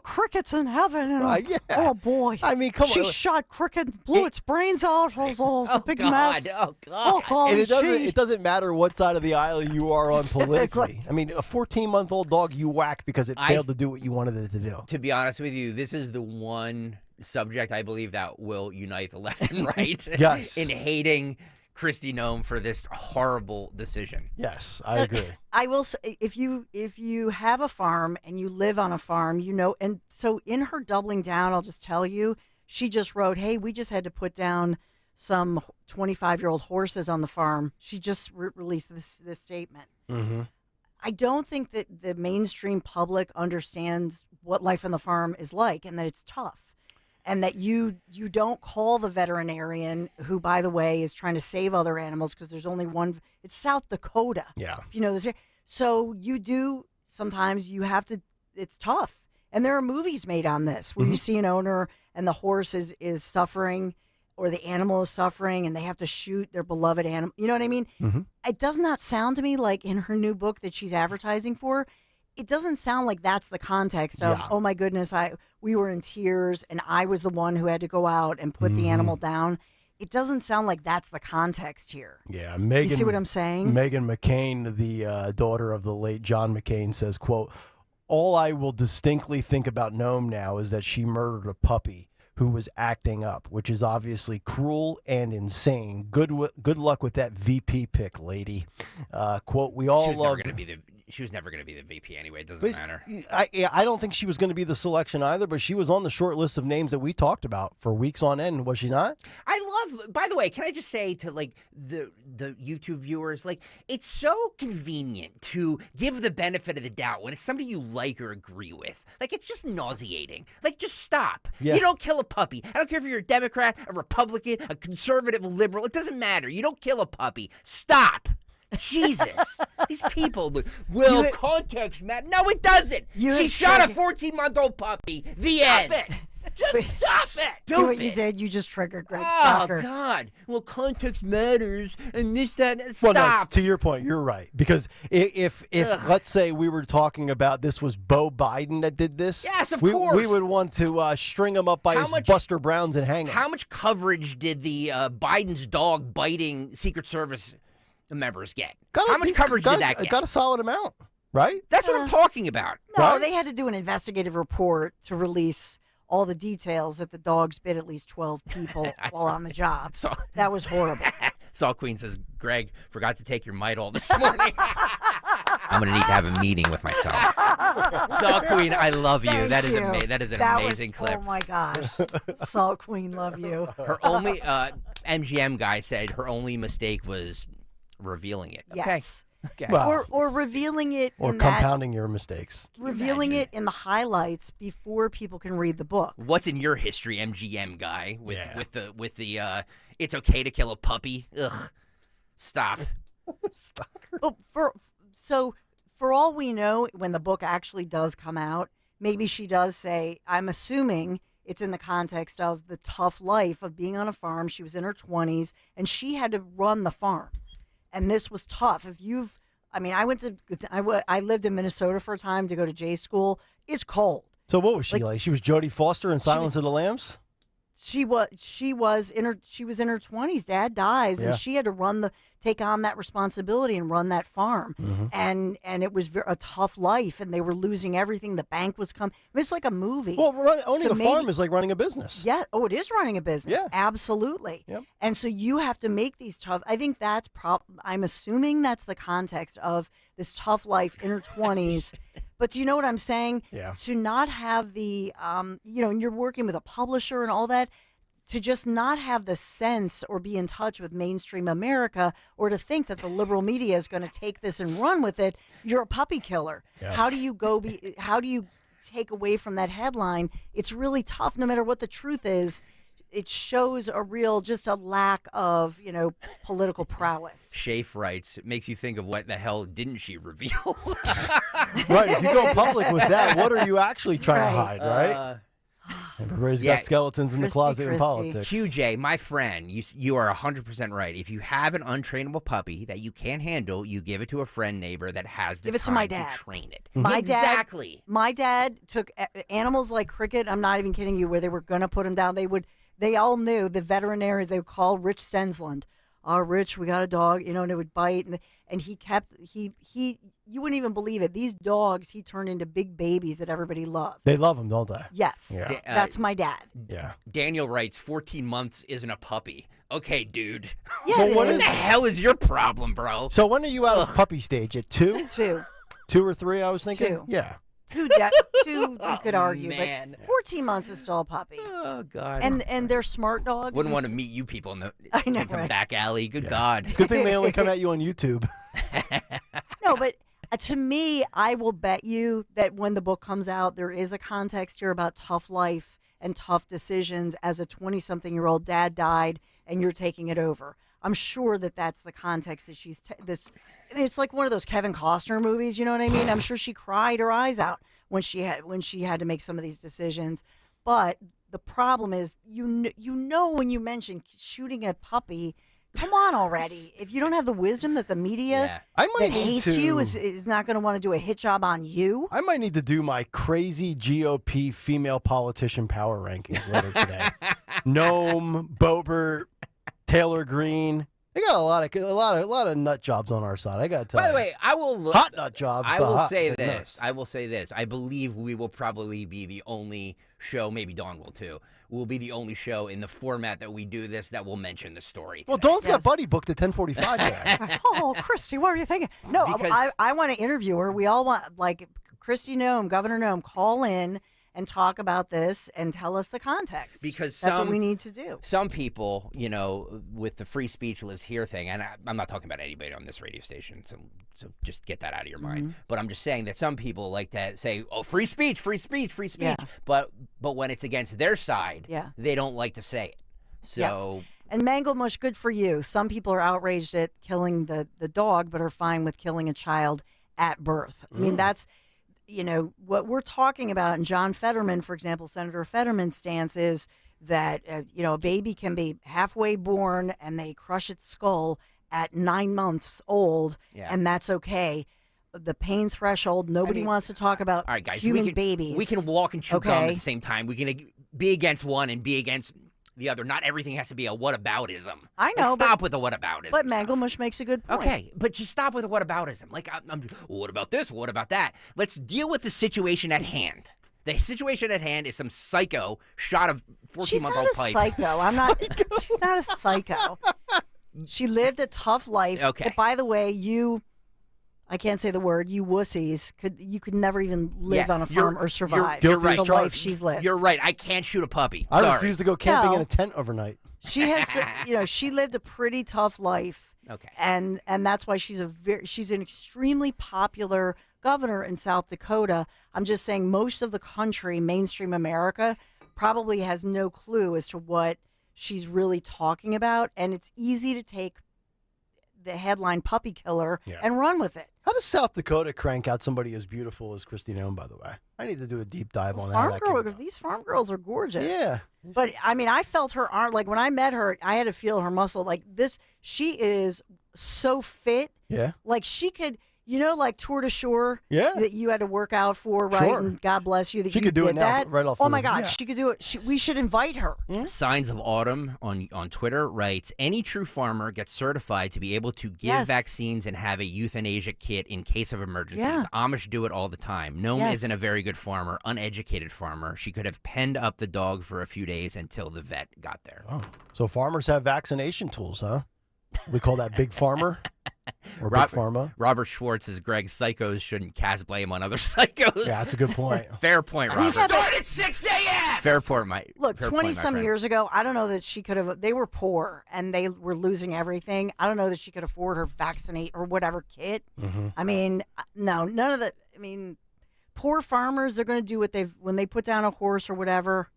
cricket's in heaven. And yeah. Oh, boy. I mean, come she on. She shot cricket, blew its brains out. It was a big mess. Oh, God. Oh, And it doesn't matter what side of the aisle you are on politically. like, I mean, a 14-month-old dog you whack because it failed to do what you wanted it to do. To be honest with you, this is the one subject I believe that will unite the left and right Yes. in hating Kristi Noem for this horrible decision. Yes, I agree. I will say, if you have a farm and you live on a farm, and so in her doubling down, I'll just tell you, she just wrote, hey, we just had to put down some 25-year-old horses on the farm. She just released this statement. Mm-hmm. I don't think that the mainstream public understands what life on the farm is like and that it's tough. And that you don't call the veterinarian, who, by the way, is trying to save other animals because there's only one. It's South Dakota. Yeah. If you know this. So you do, sometimes you have to, it's tough. And there are movies made on this where you see an owner and the horse is suffering or the animal is suffering and they have to shoot their beloved animal. You know what I mean? Mm-hmm. It does not sound to me like in her new book that she's advertising for, it doesn't sound like that's the context of, oh my goodness, we were in tears and I was the one who had to go out and put the animal down. It doesn't sound like that's the context here. Yeah, Megan. You see what I'm saying? Megan McCain, the daughter of the late John McCain, says, quote, all I will distinctly think about Noem now is that she murdered a puppy who was acting up, which is obviously cruel and insane. Good luck with that VP pick, lady. Quote, we all love... She was never going to be the VP anyway. It doesn't matter. I don't think she was going to be the selection either, but she was on the short list of names that we talked about for weeks on end, was she not? I love, by the way, can I just say to the YouTube viewers, it's so convenient to give the benefit of the doubt when it's somebody you like or agree with. It's just nauseating. Just stop. Yeah. You don't kill a puppy. I don't care if you're a Democrat, a Republican, a conservative, a liberal. It doesn't matter. You don't kill a puppy. Stop. Jesus. These people, context matters. No, it doesn't. She shot a 14-month-old puppy. The end. Just stop it. Do what you did. You just triggered Greg Oh, Stalker. God. Well, context matters and this, that. Well, no, Stop. to your point, you're right. Because if let's say we were talking about this was Beau Biden that did this. Yes, of we course. would want to string him up by his Buster Browns and hang him. How much coverage did the Biden's dog biting Secret Service members get? How much coverage did that get? Got a solid amount, right? That's what I'm talking about. No, they had to do an investigative report to release all the details that the dogs bit at least 12 people while on the job. That was horrible. Saul Queen says, Greg, forgot to take your Midol this morning. I'm going to need to have a meeting with myself. Salt Queen, I love you. Thank That is you. that is an That amazing was, clip. Oh my gosh. Salt Queen, love you. Her only MGM guy said her only mistake was revealing it. Yes. Okay. Well, Or revealing it or in compounding your mistakes. revealing it in the highlights before people can read the book. What's in your history, MGM guy, with the it's okay to kill a puppy? Ugh. Stop. Oh, for all we know, when the book actually does come out, maybe she does say, I'm assuming it's in the context of the tough life of being on a farm. She was in her 20s, and she had to run the farm. And this was tough. I lived in Minnesota for a time to go to J school. It's cold. So what was she like? She was Jodie Foster in Silence of the Lambs? She was in her 20s. Dad dies, Yeah. and she had to take on that responsibility and run that farm. Mm-hmm. And it was a tough life, and they were losing everything. The bank was coming. It's like a movie. Well, owning a farm is like running a business. Yeah. Oh, it is running a business. Yeah. Absolutely. Yep. And so you have to make these tough. I think I'm assuming that's the context of this tough life in her 20s, But do you know what I'm saying? Yeah. To not have the, and you're working with a publisher and all that, to just not have the sense or be in touch with mainstream America, or to think that the liberal media is going to take this and run with it, you're a puppy killer. Yeah. How do you take away from that headline? It's really tough, no matter what the truth is. It shows just a lack of, political prowess. Shafe writes, it makes you think of what the hell didn't she reveal? Right. If you go public with that, what are you actually trying to hide, right? Everybody's got skeletons in the closet in politics. QJ, my friend, you are 100% right. If you have an untrainable puppy that you can't handle, you give it to a friend, neighbor that has the Give it to time my dad. to train it. Exactly. My dad took animals like Cricket. I'm not even kidding you. Where they were going to put him down, they all knew, the veterinarians. They would call Rich Stensland. Oh, Rich, we got a dog. And it would bite, and he kept You wouldn't even believe it. These dogs, he turned into big babies that everybody loved. They love them, don't they? Yes. Yeah. That's my dad. Yeah. Daniel writes, 14 months isn't a puppy. Okay, dude. Yeah, what the hell is your problem, bro? So when are you out of puppy stage? At 2? 2. 2 or 3, I was thinking? 2. Yeah. 2, you could argue, man. but 14 months is still a puppy. Oh, God. And they're smart dogs. Wouldn't want to meet you people in some right? back alley. Good God. Good thing they only come at you on YouTube. No, but to me, I will bet you that when the book comes out, there is a context here about tough life and tough decisions. As a 20-something-year-old, dad died, and you're taking it over. I'm sure that that's the context that she's it's like one of those Kevin Costner movies. You know what I mean? I'm sure she cried her eyes out when she had to make some of these decisions. But the problem is, when you mention shooting a puppy, come on already. If you don't have the wisdom that the media that hates you is not going to want to do a hit job on you. I might need to do my crazy GOP female politician power rankings later today. Noam, Boebert, Taylor Greene. They got a lot of nut jobs on our side. I got to tell you. By the way, I will hot nut jobs. I will say this. I will say this. I believe we will probably be the only show. Maybe Dawn will too. We'll be the only show in the format that we do this that will mention the story. Well, Dawn's got Buddy booked at 10:45 today. Oh, Christy, what are you thinking? No, I want to interview her. We all want, like, Christy Noem, Governor Noem, call in and talk about this and tell us the context. Because that's what we need to do. Some people, with the free speech lives here thing, and I'm not talking about anybody on this radio station, so just get that out of your mind. But I'm just saying that some people like to say, "Oh, free speech, free speech, free speech," Yeah. but when it's against their side, Yeah. they don't like to say it. So. Yes. And Manglemush, good for you. Some people are outraged at killing the dog, but are fine with killing a child at birth. I mean, that's, what we're talking about. And John Fetterman, for example, Senator Fetterman's stance is that, a baby can be halfway born and they crush its skull at 9 months old, and that's okay. The pain threshold, nobody wants to talk about all right, guys, human babies. We can walk and chew gum at the same time. We can be against one and be against the other. Not everything has to be a whataboutism. I know. Stop with the whataboutism. But Manglemush makes a good point. Okay, but just stop with the whataboutism. Like, what about this? What about that? Let's deal with the situation at hand. The situation at hand is some psycho shot a 14-month-old pipe. She's not a psycho. I'm not. She's not a psycho. She lived a tough life. Okay. But by the way, I can't say the word, you wussies, you could never even live on a farm or survive. You're right. The life she's lived. You're right. I can't shoot a puppy. I Sorry. refuse to go camping in a tent overnight. She has, she lived a pretty tough life. Okay. And that's why she's an extremely popular governor in South Dakota. I'm just saying most of the country, mainstream America, probably has no clue as to what she's really talking about. And it's easy to take the headline puppy killer and run with it. How does South Dakota crank out somebody as beautiful as Christy Noem, by the way? I need to do a deep dive on how that came about. These farm girls are gorgeous. Yeah. But, I mean, I felt her arm, like when I met her, I had to feel her muscle. Like this, she is so fit. Yeah. Like she could, like Tour de Shore that you had to work out for, right? Sure. And God bless you that she you could do did it now, that. right off Oh the- my God, yeah. she could do it. We should invite her. Signs of Autumn on Twitter writes, any true farmer gets certified to be able to give vaccines and have a euthanasia kit in case of emergencies. Yeah. Amish do it all the time. Noam Yes. isn't a very good farmer, uneducated farmer. She could have penned up the dog for a few days until the vet got there. Oh. So farmers have vaccination tools, huh? We call that big farmer. Or Big Pharma. Robert Schwartz is Greg. Psychos shouldn't cast blame on other psychos. Yeah, that's a good point. Fair point, Robert. Started at 6 a.m. Fair point, Mike. Look, Fair point, my 20-some friend. years ago, I don't know that she could have. They were poor and they were losing everything. I don't know that she could afford her vaccinate or whatever kit. Mm-hmm. I mean, no, none of that. I mean, poor farmers, they're going to do what when they put down a horse or whatever.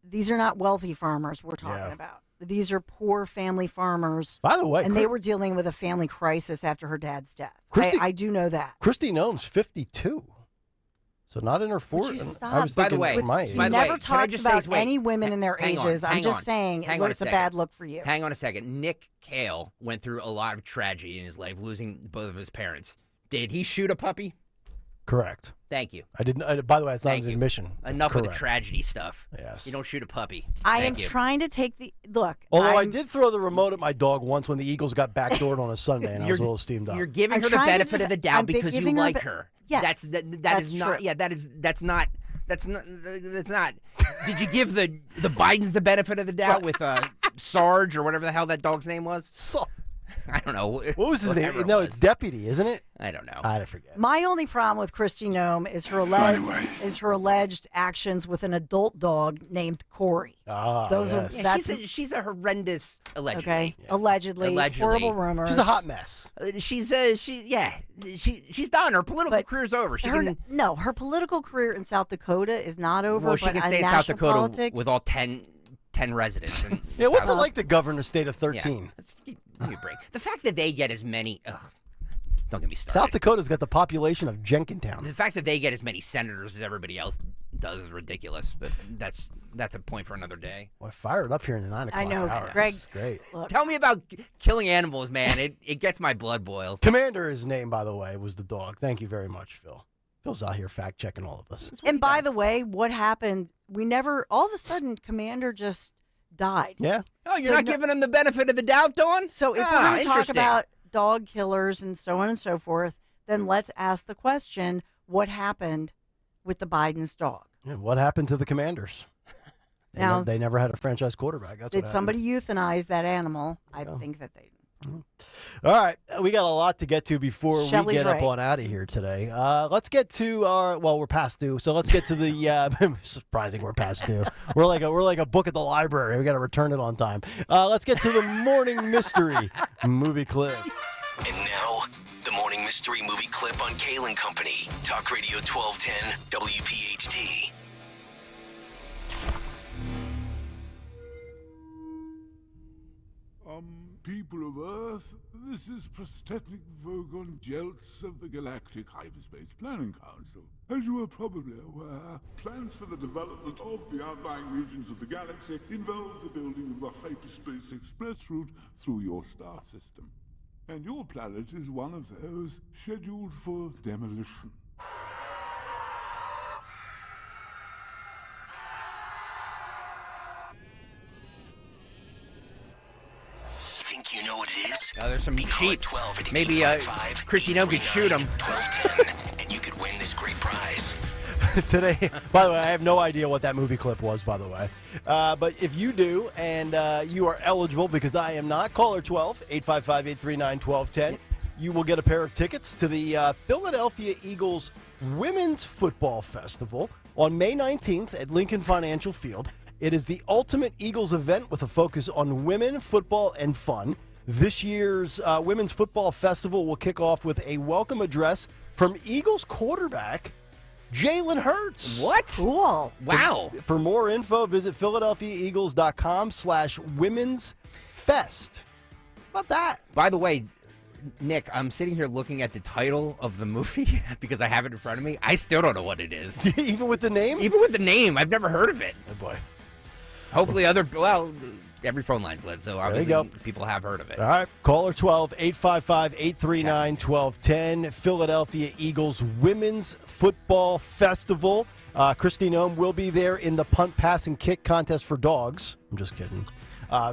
These are not wealthy farmers we're talking about. These are poor family farmers. By the way, and they were dealing with a family crisis after her dad's death. I do know that. Christy Noem's 52. So not in her 40s. I was By the thinking way, my age. He never talks about wait, any women in their hang on, ages. I'm hang just on. saying Hang on it's a second. bad look for you. Hang on a second. Nick Kayal went through a lot of tragedy in his life, losing both of his parents. Did he shoot a puppy? Correct. Thank you. I didn't. By the way, it's not Thank an you. admission. Enough of the Correct. tragedy stuff. Yes. You don't shoot a puppy. I am Thank you. trying to take the look. Although I did throw the remote at my dog once when the Eagles got backdoored on a Sunday, and I was a little steamed up. You're giving I'm her the trying to benefit of the doubt because you giving her like be- her. Yes, That that's is not. true. Yeah, that's not. Did you give the Bidens the benefit of the doubt with Sarge or whatever the hell that dog's name was? I don't know. What was his name? Whatever it No, was. it's Deputy, isn't it? I don't know. I forget. My only problem with Christy Noem is her alleged actions with an adult dog named Corey. Those are Yeah, she's a horrendous allegedly. Okay, allegedly horrible rumors. She's a hot mess. She's done. Her political career's over. Her political career in South Dakota is not over. Well, she but can on stay in South national Dakota politics, with all 10 residents. And Yeah, what's it like to govern a state of 13? Give me a break. The fact that they get as many. Don't get me started. South Dakota's got the population of Jenkintown. The fact that they get as many senators as everybody else does is ridiculous. But that's a point for another day. Well, I fired up here in the 9 o'clock I know, hour. Greg. This is great. Tell me about killing animals, man. It gets my blood boiled. Commander, his name, by the way, was the dog. Thank you very much, Phil. Phil's out here fact-checking all of us. And by the way, what happened? All of a sudden, Commander just died. Yeah. Oh, you're not giving him the benefit of the doubt, Dawn? So if we're going to talk interesting. about dog killers and so on and so forth, then let's ask the question, what happened with the Biden's dog? Yeah, what happened to the Commanders? They never had a franchise quarterback. That's Did what somebody euthanize that animal? I think that they All right, we got a lot to get to before Shelley's we get up right. on out of here today. Let's get to our. Well, we're past due, so let's get to the. Surprising, we're past due. We're like a book at the library. We got to return it on time. Let's get to the morning mystery movie clip. And now, the morning mystery movie clip on Kayal and Company. Talk Radio 1210 WPHT. People of Earth, this is Prostetnik Vogon Jeltz of the Galactic Hyperspace Planning Council. As you are probably aware, plans for the development of the outlying regions of the galaxy involve the building of a hyperspace express route through your star system. And your planet is one of those scheduled for demolition. Think you know what it is? Oh, there's some sheep. 12 Maybe Chrissy Noem could shoot him. 1210, and you could win this great prize. Today, by the way, I have no idea what that movie clip was, by the way. But if you do, and you are eligible, because I am not, caller 12-855-839-1210. You will get a pair of tickets to the Philadelphia Eagles Women's Football Festival on May 19th at Lincoln Financial Field. It is the ultimate Eagles event with a focus on women, football, and fun. This year's Women's Football Festival will kick off with a welcome address from Eagles quarterback Jalen Hurts. What? Cool. Wow. For more info, visit PhiladelphiaEagles.com/womensfest. How about that? By the way, Nick, I'm sitting here looking at the title of the movie because I have it in front of me. I still don't know what it is. Even with the name? Even with the name. I've never heard of it. Oh, boy. Hopefully every phone line's lit, so obviously people have heard of it. All right. Caller 12-855-839-1210. Philadelphia Eagles Women's Football Festival. Christy Noem will be there in the punt, pass, and kick contest for dogs. I'm just kidding.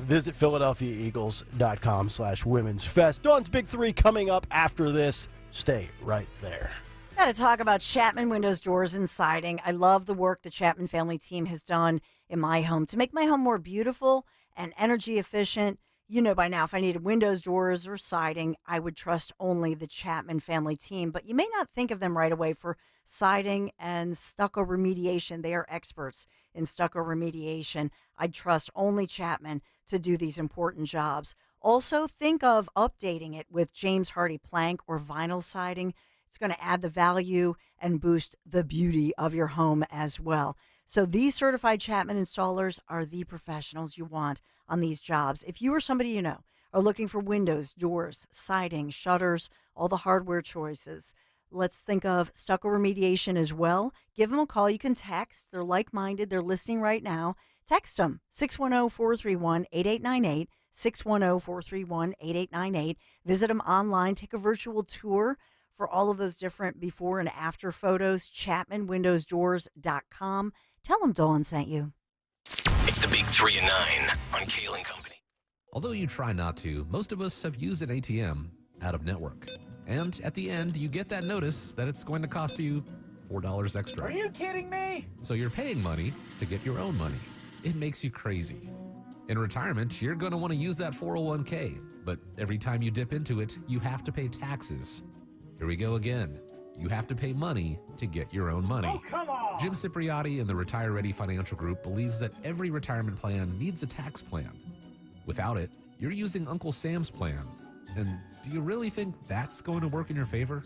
Visit PhiladelphiaEagles.com/womensfest. Dawn's Big Three coming up after this. Stay right there. Got to talk about Chapman Windows, Doors, and Siding. I love the work the Chapman family team has done in my home to make my home more beautiful and energy efficient. You know by now, if I needed windows, doors, or siding, I would trust only the Chapman family team. But you may not think of them right away for siding and stucco remediation. They are experts in stucco remediation. I'd trust only Chapman to do these important jobs. Also, think of updating it with James Hardy plank or vinyl siding. It's going to add the value and boost the beauty of your home as well. So these certified Chapman installers are the professionals you want on these jobs. If you or somebody you know are looking for windows, doors, siding, shutters, all the hardware choices, let's think of stucco remediation as well. Give them a call. You can text. They're like-minded. They're listening right now. Text them, 610-431-8898, 610-431-8898. Visit them online. Take a virtual tour for all of those different before and after photos, ChapmanWindowsDoors.com. Tell them Dawn sent you. It's the Big 3 and 9 on Kayal and Company. Although you try not to, most of us have used an ATM out of network. And at the end, you get that notice that it's going to cost you $4 extra. Are you kidding me? So you're paying money to get your own money. It makes you crazy. In retirement, you're going to want to use that 401k, but every time you dip into it, you have to pay taxes. Here we go again. You have to pay money to get your own money. Oh, come on! Jim Cipriotti and the Retire Ready Financial Group believes that every retirement plan needs a tax plan. Without it, you're using Uncle Sam's plan. And do you really think that's going to work in your favor?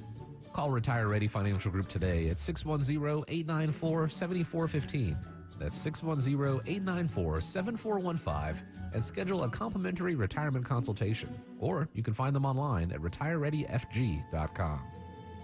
Call Retire Ready Financial Group today at 610-894-7415. That's 610-894-7415 and schedule a complimentary retirement consultation. Or you can find them online at retirereadyfg.com.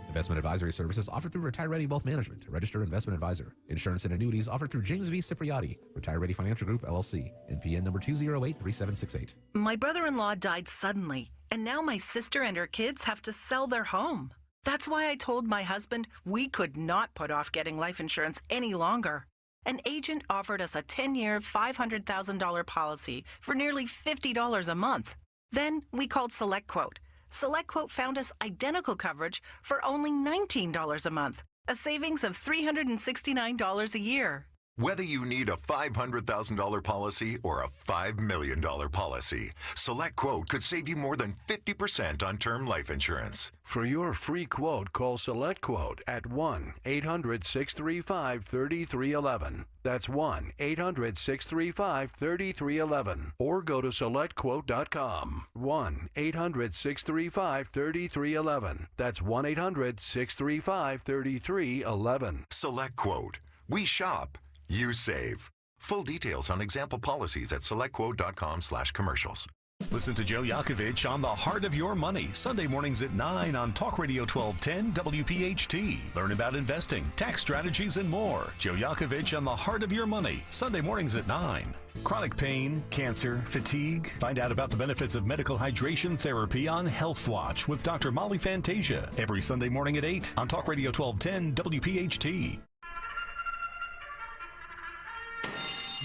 Investment advisory services offered through Retire Ready Wealth Management, a registered investment advisor. Insurance and annuities offered through James V. Cipriotti, Retire Ready Financial Group, LLC, NPN number 2083768. My brother-in-law died suddenly, and now my sister and her kids have to sell their home. That's why I told my husband we could not put off getting life insurance any longer. An agent offered us a 10-year, $500,000 policy for nearly $50 a month. Then we called SelectQuote. SelectQuote found us identical coverage for only $19 a month, a savings of $369 a year. Whether you need a $500,000 policy or a $5 million policy, SelectQuote could save you more than 50% on term life insurance. For your free quote, call SelectQuote at 1-800-635-3311. That's 1-800-635-3311. Or go to SelectQuote.com. 1-800-635-3311. That's 1-800-635-3311. SelectQuote. We shop. You save. Full details on example policies at selectquote.com/commercials. Listen to Joe Yakovich on The Heart of Your Money, Sunday mornings at 9 on Talk Radio 1210 WPHT. Learn about investing, tax strategies, and more. Joe Yakovich on The Heart of Your Money, Sunday mornings at 9. Chronic pain, cancer, fatigue. Find out about the benefits of medical hydration therapy on Health Watch with Dr. Molly Fantasia. Every Sunday morning at 8 on Talk Radio 1210 WPHT.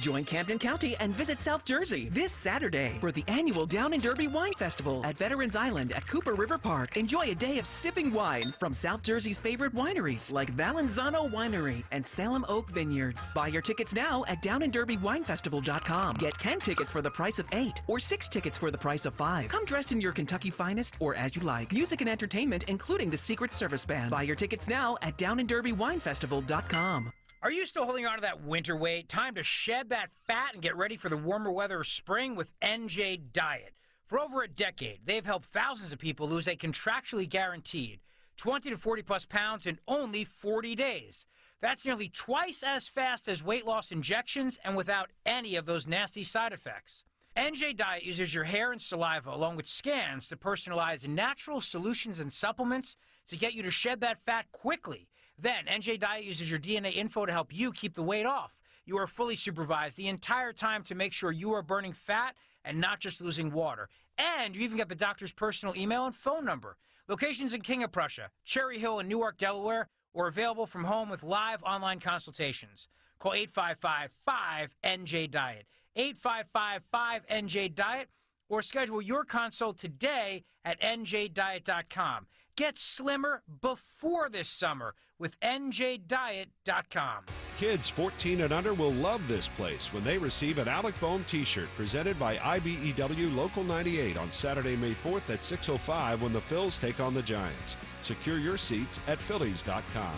Join Camden County and visit South Jersey this Saturday for the annual Down and Derby Wine Festival at Veterans Island at Cooper River Park. Enjoy a day of sipping wine from South Jersey's favorite wineries like Valenzano Winery and Salem Oak Vineyards. Buy your tickets now at downandderbywinefestival.com. Get 10 tickets for the price of 8 or 6 tickets for the price of 5. Come dressed in your Kentucky finest or as you like. Music and entertainment including the Secret Service Band. Buy your tickets now at downandderbywinefestival.com. Are you still holding on to that winter weight? Time to shed that fat and get ready for the warmer weather of spring with NJ Diet. For over a decade, they've helped thousands of people lose a contractually guaranteed 20 to 40 plus pounds in only 40 days. That's nearly twice as fast as weight loss injections and without any of those nasty side effects. NJ Diet uses your hair and saliva along with scans to personalize natural solutions and supplements to get you to shed that fat quickly. Then, NJ Diet uses your DNA info to help you keep the weight off. You are fully supervised the entire time to make sure you are burning fat and not just losing water. And you even get the doctor's personal email and phone number. Locations in King of Prussia, Cherry Hill, and Newark, Delaware, or available from home with live online consultations. Call 855-5NJ-DIET, 855-5NJ-DIET, or schedule your consult today at njdiet.com. Get slimmer before this summer with NJDiet.com. Kids 14 and under will love this place when they receive an Alec Bohm t-shirt presented by IBEW Local 98 on Saturday, May 4th at 6:05 when the Phils take on the Giants. Secure your seats at Phillies.com.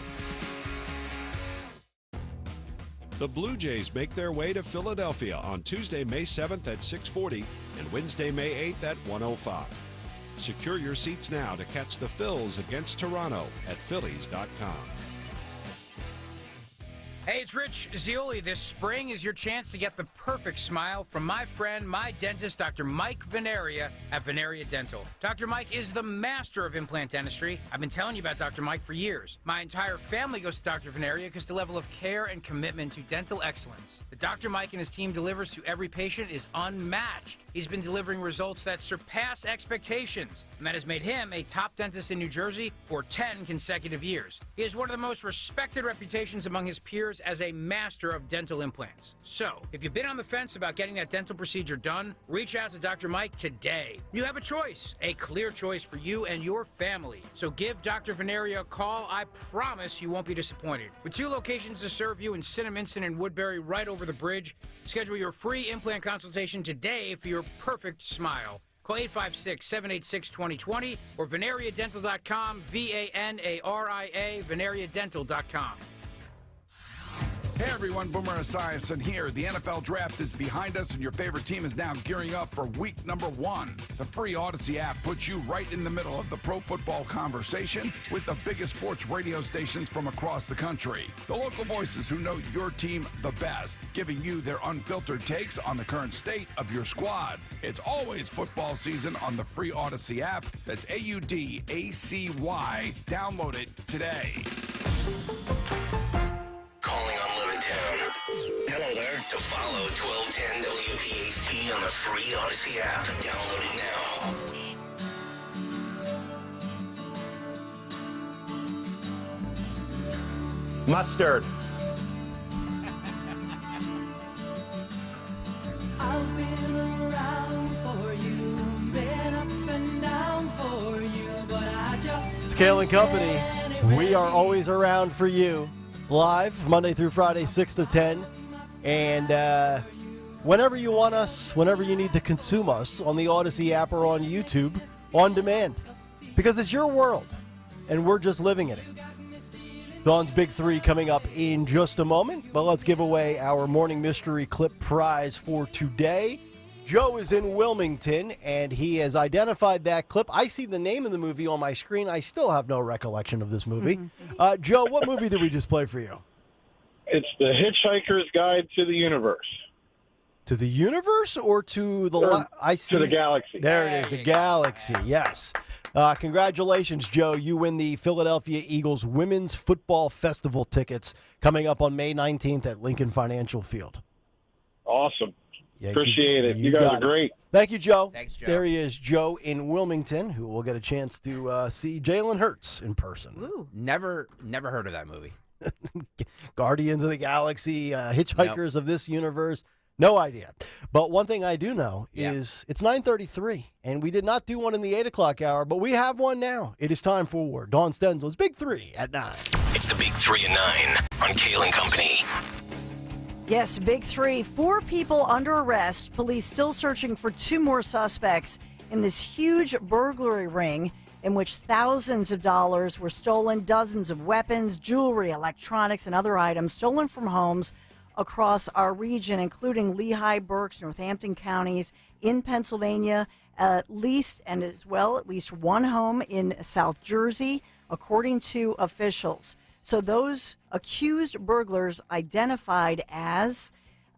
The Blue Jays make their way to Philadelphia on Tuesday, May 7th at 6:40 and Wednesday, May 8th at 1:05. Secure your seats now to catch the Phils against Toronto at Phillies.com. Hey, it's Rich Zioli. This spring is your chance to get the perfect smile from my friend, my dentist, Dr. Mike Veneria at Veneria Dental. Dr. Mike is the master of implant dentistry. I've been telling you about Dr. Mike for years. My entire family goes to Dr. Veneria because the level of care and commitment to dental excellence that Dr. Mike and his team delivers to every patient is unmatched. He's been delivering results that surpass expectations, and that has made him a top dentist in New Jersey for 10 consecutive years. He has one of the most respected reputations among his peers as a master of dental implants. So, if you've been on the fence about getting that dental procedure done, reach out to Dr. Mike today. You have a choice, a clear choice for you and your family. So give Dr. Veneria a call. I promise you won't be disappointed. With 2 locations to serve you in Cinnaminson and Woodbury right over the bridge, schedule your free implant consultation today for your perfect smile. Call 856-786-2020 or VeneriaDental.com, VANARIA, VeneriaDental.com. Hey everyone, Boomer Esiason here. The NFL draft is behind us and your favorite team is now gearing up for week number 1. The free Odyssey app puts you right in the middle of the pro football conversation with the biggest sports radio stations from across the country. The local voices who know your team the best, giving you their unfiltered takes on the current state of your squad. It's always football season on the free Odyssey app. That's AUDACY. Download it today. Calling on Levittown. Hello there. To follow 1210 WPHT on the free Odyssey app. Download it now. Mustard. I've been around for you, been up and down for you, but I just... It's Kayal and Company. We are always around for you. Live, Monday through Friday, 6 to 10. And whenever you want us, whenever you need to consume us on the Odyssey app or on YouTube, on demand. Because it's your world, and we're just living in it. Dawn's Big 3 coming up in just a moment. But let's give away our Morning Mystery Clip prize for today. Joe is in Wilmington, and he has identified that clip. I see the name of the movie on my screen. I still have no recollection of this movie. Joe, what movie did we just play for you? It's The Hitchhiker's Guide to the Universe. To the universe or to the... I see. To the galaxy. There it is, the galaxy, yes. Congratulations, Joe. You win the Philadelphia Eagles Women's Football Festival tickets coming up on May 19th at Lincoln Financial Field. Awesome. Appreciate it. You guys are great. Thank you, Joe. Thanks, Joe. There he is, Joe in Wilmington, who will get a chance to see Jalen Hurts in person. Ooh. Never heard of that movie. Guardians of the Galaxy, Hitchhikers of this universe. No idea. But one thing I do know is it's 9:33, and we did not do one in the 8 o'clock hour, but we have one now. It is time for Dawn Stensland's Big 3 at 9. It's the Big 3 and 9 on Kayal and Company. Yes, Big 3. 4 people under arrest. Police still searching for 2 more suspects in this huge burglary ring in which thousands of dollars were stolen, dozens of weapons, jewelry, electronics, and other items stolen from homes across our region, including Lehigh, Berks, Northampton counties in Pennsylvania, at least one home in South Jersey, according to officials. So those accused burglars identified as,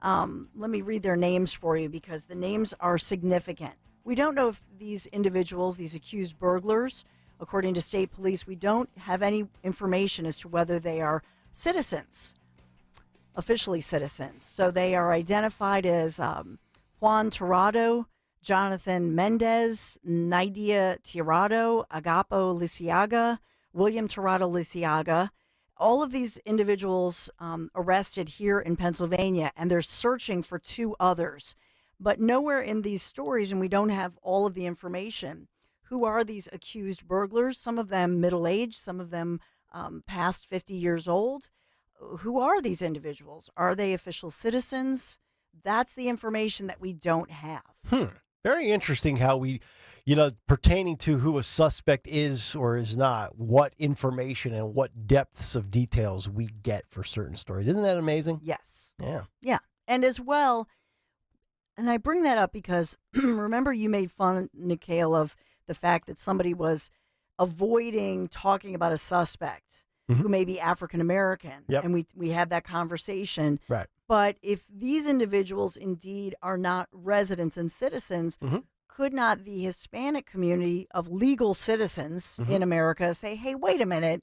let me read their names for you because the names are significant. We don't know if these individuals, these accused burglars, according to state police, we don't have any information as to whether they are citizens, officially citizens. So they are identified as Juan Tirado, Jonathan Mendez, Nidia Tirado, Agapo Lisiaga, William Tirado Lisiaga. All of these individuals arrested here in Pennsylvania, and they're searching for 2 others. But nowhere in these stories, and we don't have all of the information, who are these accused burglars? Some of them middle-aged, some of them past 50 years old. Who are these individuals? Are they official citizens? That's the information that we don't have. Very interesting how we, pertaining to who a suspect is or is not, what information and what depths of details we get for certain stories. Isn't that amazing? Yes. Yeah. Yeah. And as well, and I bring that up because remember you made fun, Kayal, of the fact that somebody was avoiding talking about a suspect who may be African American. Yep. And we had that conversation. Right. But if these individuals indeed are not residents and citizens, could not the Hispanic community of legal citizens in America say, "Hey, wait a minute,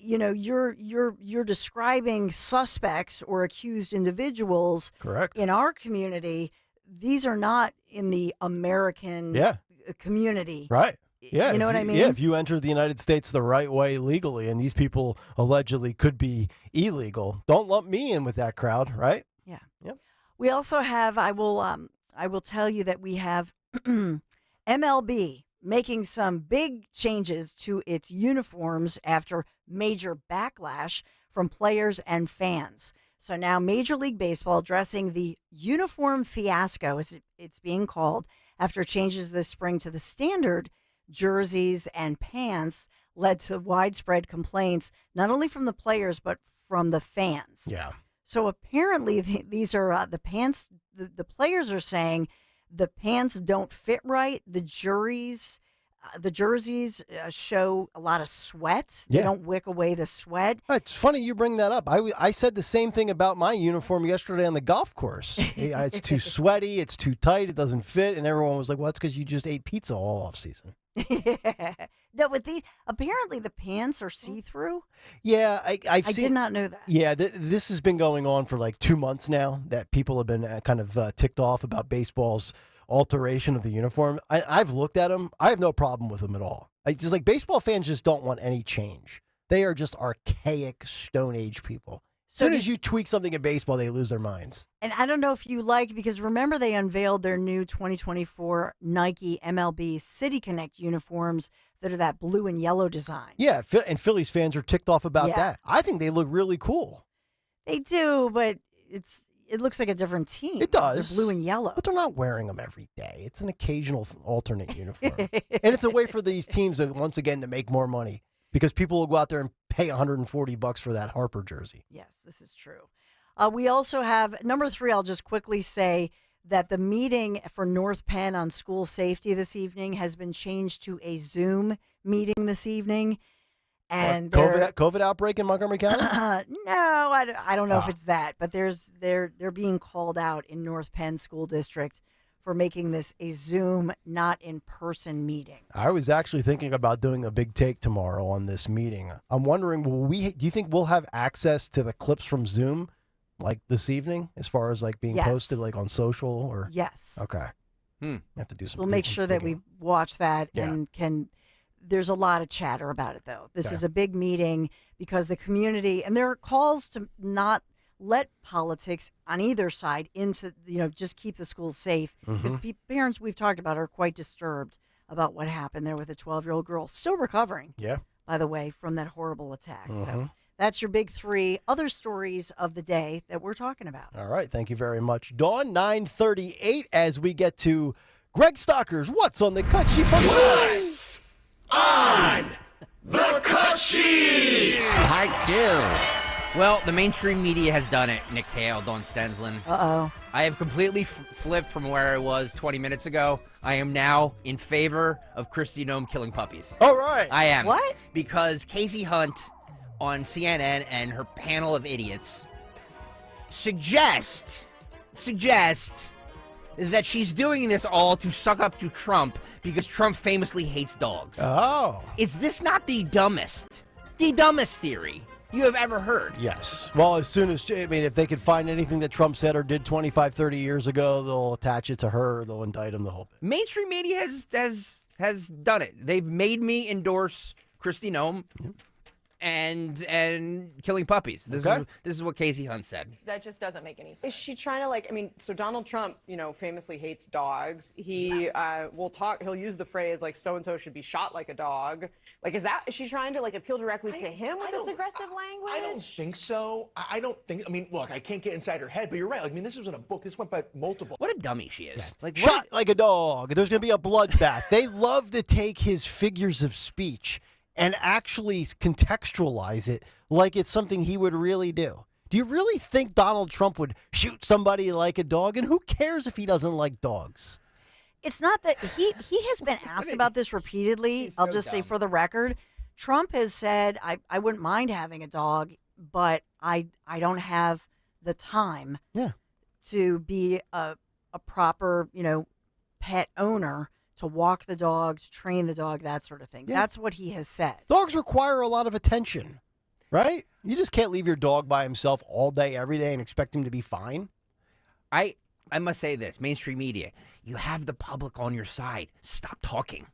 you're describing suspects or accused individuals Correct. in our community. These are not in the American community." Right. Yeah. You know what I mean? Yeah, if you enter the United States the right way legally and these people allegedly could be illegal, don't lump me in with that crowd, right? Yeah. Yep. We also have, I will tell you that we have MLB making some big changes to its uniforms after major backlash from players and fans. So now Major League Baseball addressing the uniform fiasco, as it's being called, after changes this spring to the standard jerseys and pants led to widespread complaints, not only from the players, but from the fans. Yeah. So apparently these are the pants, the players are saying the pants don't fit right. The jerseys show a lot of sweat. They don't wick away the sweat. It's funny you bring that up. I said the same thing about my uniform yesterday on the golf course. It's too sweaty. It's too tight. It doesn't fit. And everyone was like, well, that's because you just ate pizza all off season. No, but apparently the pants are see-through. Yeah, I did not know that. Yeah, this has been going on for like 2 months now, that people have been kind of ticked off about baseball's alteration of the uniform. I've looked at them. I have no problem with them at all. It's just like baseball fans just don't want any change. They are just archaic Stone Age people. As soon as you tweak something in baseball, they lose their minds. And I don't know if you liked, because remember they unveiled their new 2024 Nike MLB City Connect uniforms that are that blue and yellow design. Yeah, and Phillies fans are ticked off about that. I think they look really cool. They do, but it looks like a different team. It does. They're blue and yellow. But they're not wearing them every day. It's an occasional alternate uniform. And it's a way for these teams, once again, to make more money. Because people will go out there and pay $140 for that Harper jersey. Yes, this is true. We also have, number 3, I'll just quickly say that the meeting for North Penn on school safety this evening has been changed to a Zoom meeting this evening. And COVID outbreak in Montgomery County? No, I don't know if it's that. But they're being called out in North Penn School District for making this a Zoom, not in-person meeting. I was actually thinking about doing a big take tomorrow on this meeting. I'm wondering, do you think we'll have access to the clips from Zoom, like this evening, as far as like being posted, like on social or? Yes. Okay. Have to do some. We'll make sure that we watch that and can. There's a lot of chatter about it, though. This is a big meeting because the community, and there are calls to not let politics on either side into, just keep the schools safe. Because parents we've talked about are quite disturbed about what happened there with a 12-year-old girl, still recovering, by the way, from that horrible attack. So that's your big 3 other stories of the day that we're talking about. All right. Thank you very much, Dawn. 9:38 as we get to Greg Stocker's What's on the Cut Sheet. What's on the Cut Sheet? Part 2. Well, the mainstream media has done it, Nick Kayal, Dawn Stensland. Uh-oh. I have completely flipped from where I was 20 minutes ago. I am now in favor of Kristi Noem killing puppies. All right. I am. What? Because Casey Hunt on CNN and her panel of idiots suggest that she's doing this all to suck up to Trump because Trump famously hates dogs. Oh. Is this not the dumbest theory you have ever heard? Yes. Well, if they could find anything that Trump said or did 25, 30 years ago, they'll attach it to her. They'll indict him, the whole bit. Mainstream media has done it. They've made me endorse Kristi Noem. and killing puppies. This is what Casey Hunt said. That just doesn't make any sense. Is she trying to, like, I mean, so Donald Trump, famously hates dogs. He he'll use the phrase, like, so-and-so should be shot like a dog. Like, is she trying to, like, appeal directly to him with this aggressive language? I don't think so. I don't think, I mean, look, I can't get inside her head, but you're right. Like, I mean, this wasn't a book. This went by multiple. What a dummy she is. Like, shot like a dog. There's going to be a bloodbath. They love to take his figures of speech and actually contextualize it like it's something he would really do. Do you really think Donald Trump would shoot somebody like a dog? And who cares if he doesn't like dogs? It's not that he has been asked about this repeatedly. I'll just say for the record, Trump has said, I wouldn't mind having a dog, but I don't have the time to be a proper, pet owner, to walk the dog, to train the dog, that sort of thing. Yeah. That's what he has said. Dogs require a lot of attention, right? You just can't leave your dog by himself all day, every day, and expect him to be fine. I must say this, mainstream media, you have the public on your side. Stop talking.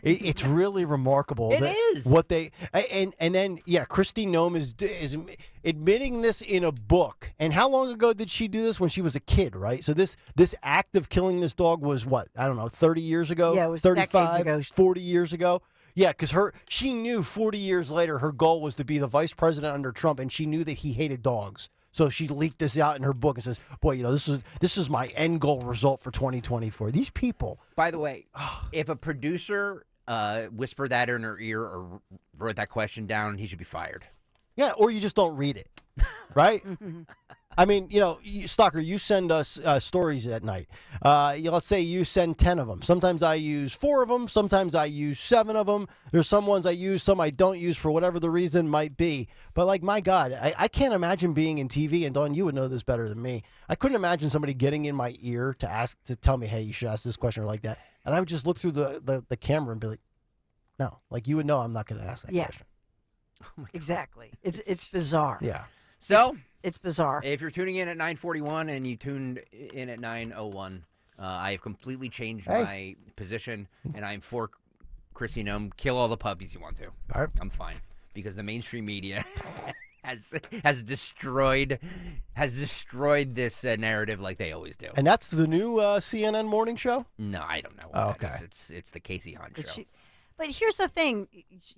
It's really remarkable. It is. What they and then Kristi Noem is admitting this in a book. And how long ago did she do this? When she was a kid, right? So this act of killing this dog was what? I don't know, 30 years ago? Yeah, it was 35, decades ago. 40 years ago. Yeah, because she knew 40 years later her goal was to be the vice president under Trump, and she knew that he hated dogs. So she leaked this out in her book and says, boy, this is my end goal result for 2024. These people. By the way, if a producer whispered that in her ear or wrote that question down, he should be fired. Yeah, or you just don't read it, right? I mean, Stalker, you send us stories at night. Let's say you send 10 of them. Sometimes I use 4 of them. Sometimes I use 7 of them. There's some ones I use, some I don't use for whatever the reason might be. But, like, my God, I can't imagine being in TV, and Dawn, you would know this better than me. I couldn't imagine somebody getting in my ear to tell me, hey, you should ask this question or like that. And I would just look through the camera and be like, no. Like, you would know I'm not going to ask that question. Exactly. It's bizarre. Yeah. So it's bizarre. If you're tuning in at 9:41 and you tuned in at 9:01, I have completely changed my position, and I'm for Kristi Noem. Kill all the puppies you want to. All right. I'm fine because the mainstream media has destroyed this narrative like they always do. And that's the new CNN morning show? No, I don't know. What that is. It's the Casey Hunt show. But here's the thing,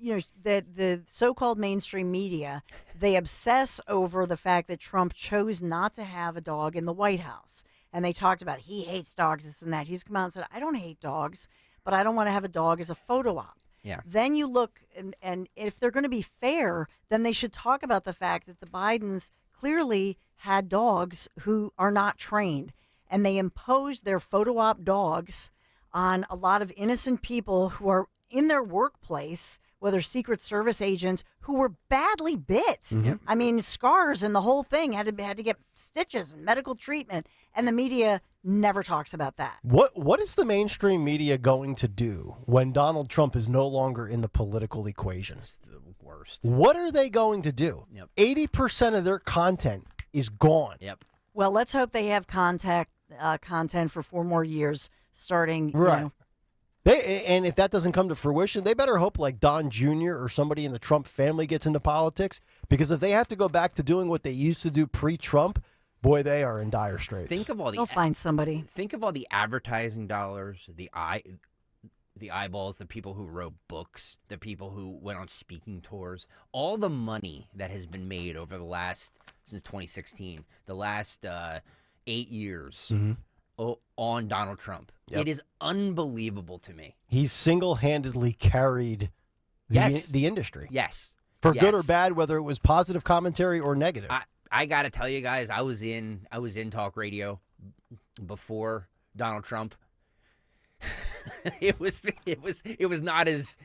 the so-called mainstream media, they obsess over the fact that Trump chose not to have a dog in the White House. And they talked about he hates dogs, this and that. He's come out and said, I don't hate dogs, but I don't want to have a dog as a photo op. Yeah. Then you look, and if they're going to be fair, then they should talk about the fact that the Bidens clearly had dogs who are not trained. And they imposed their photo op dogs on a lot of innocent people who are in their workplace, whether Secret Service agents who were badly bit. Mm-hmm. I mean, scars and the whole thing had to get stitches and medical treatment, and the media never talks about that. What is the mainstream media going to do when Donald Trump is no longer in the political equation? It's the worst. What are they going to do? Yep. 80% of their content is gone. Yep. Well, let's hope they have content for 4 more years, starting. Right. And if that doesn't come to fruition, they better hope like Don Jr. or somebody in the Trump family gets into politics. Because if they have to go back to doing what they used to do pre-Trump, boy, they are in dire straits. They'll find somebody. Think of all the advertising dollars, the eyeballs, the people who wrote books, the people who went on speaking tours, all the money that has been made over the since 2016, the last 8 years. Mm-hmm. On Donald Trump. Yep. It is unbelievable to me. He's single-handedly carried the industry. Yes. For good or bad, whether it was positive commentary or negative. I got to tell you guys, I was in talk radio before Donald Trump. It was not as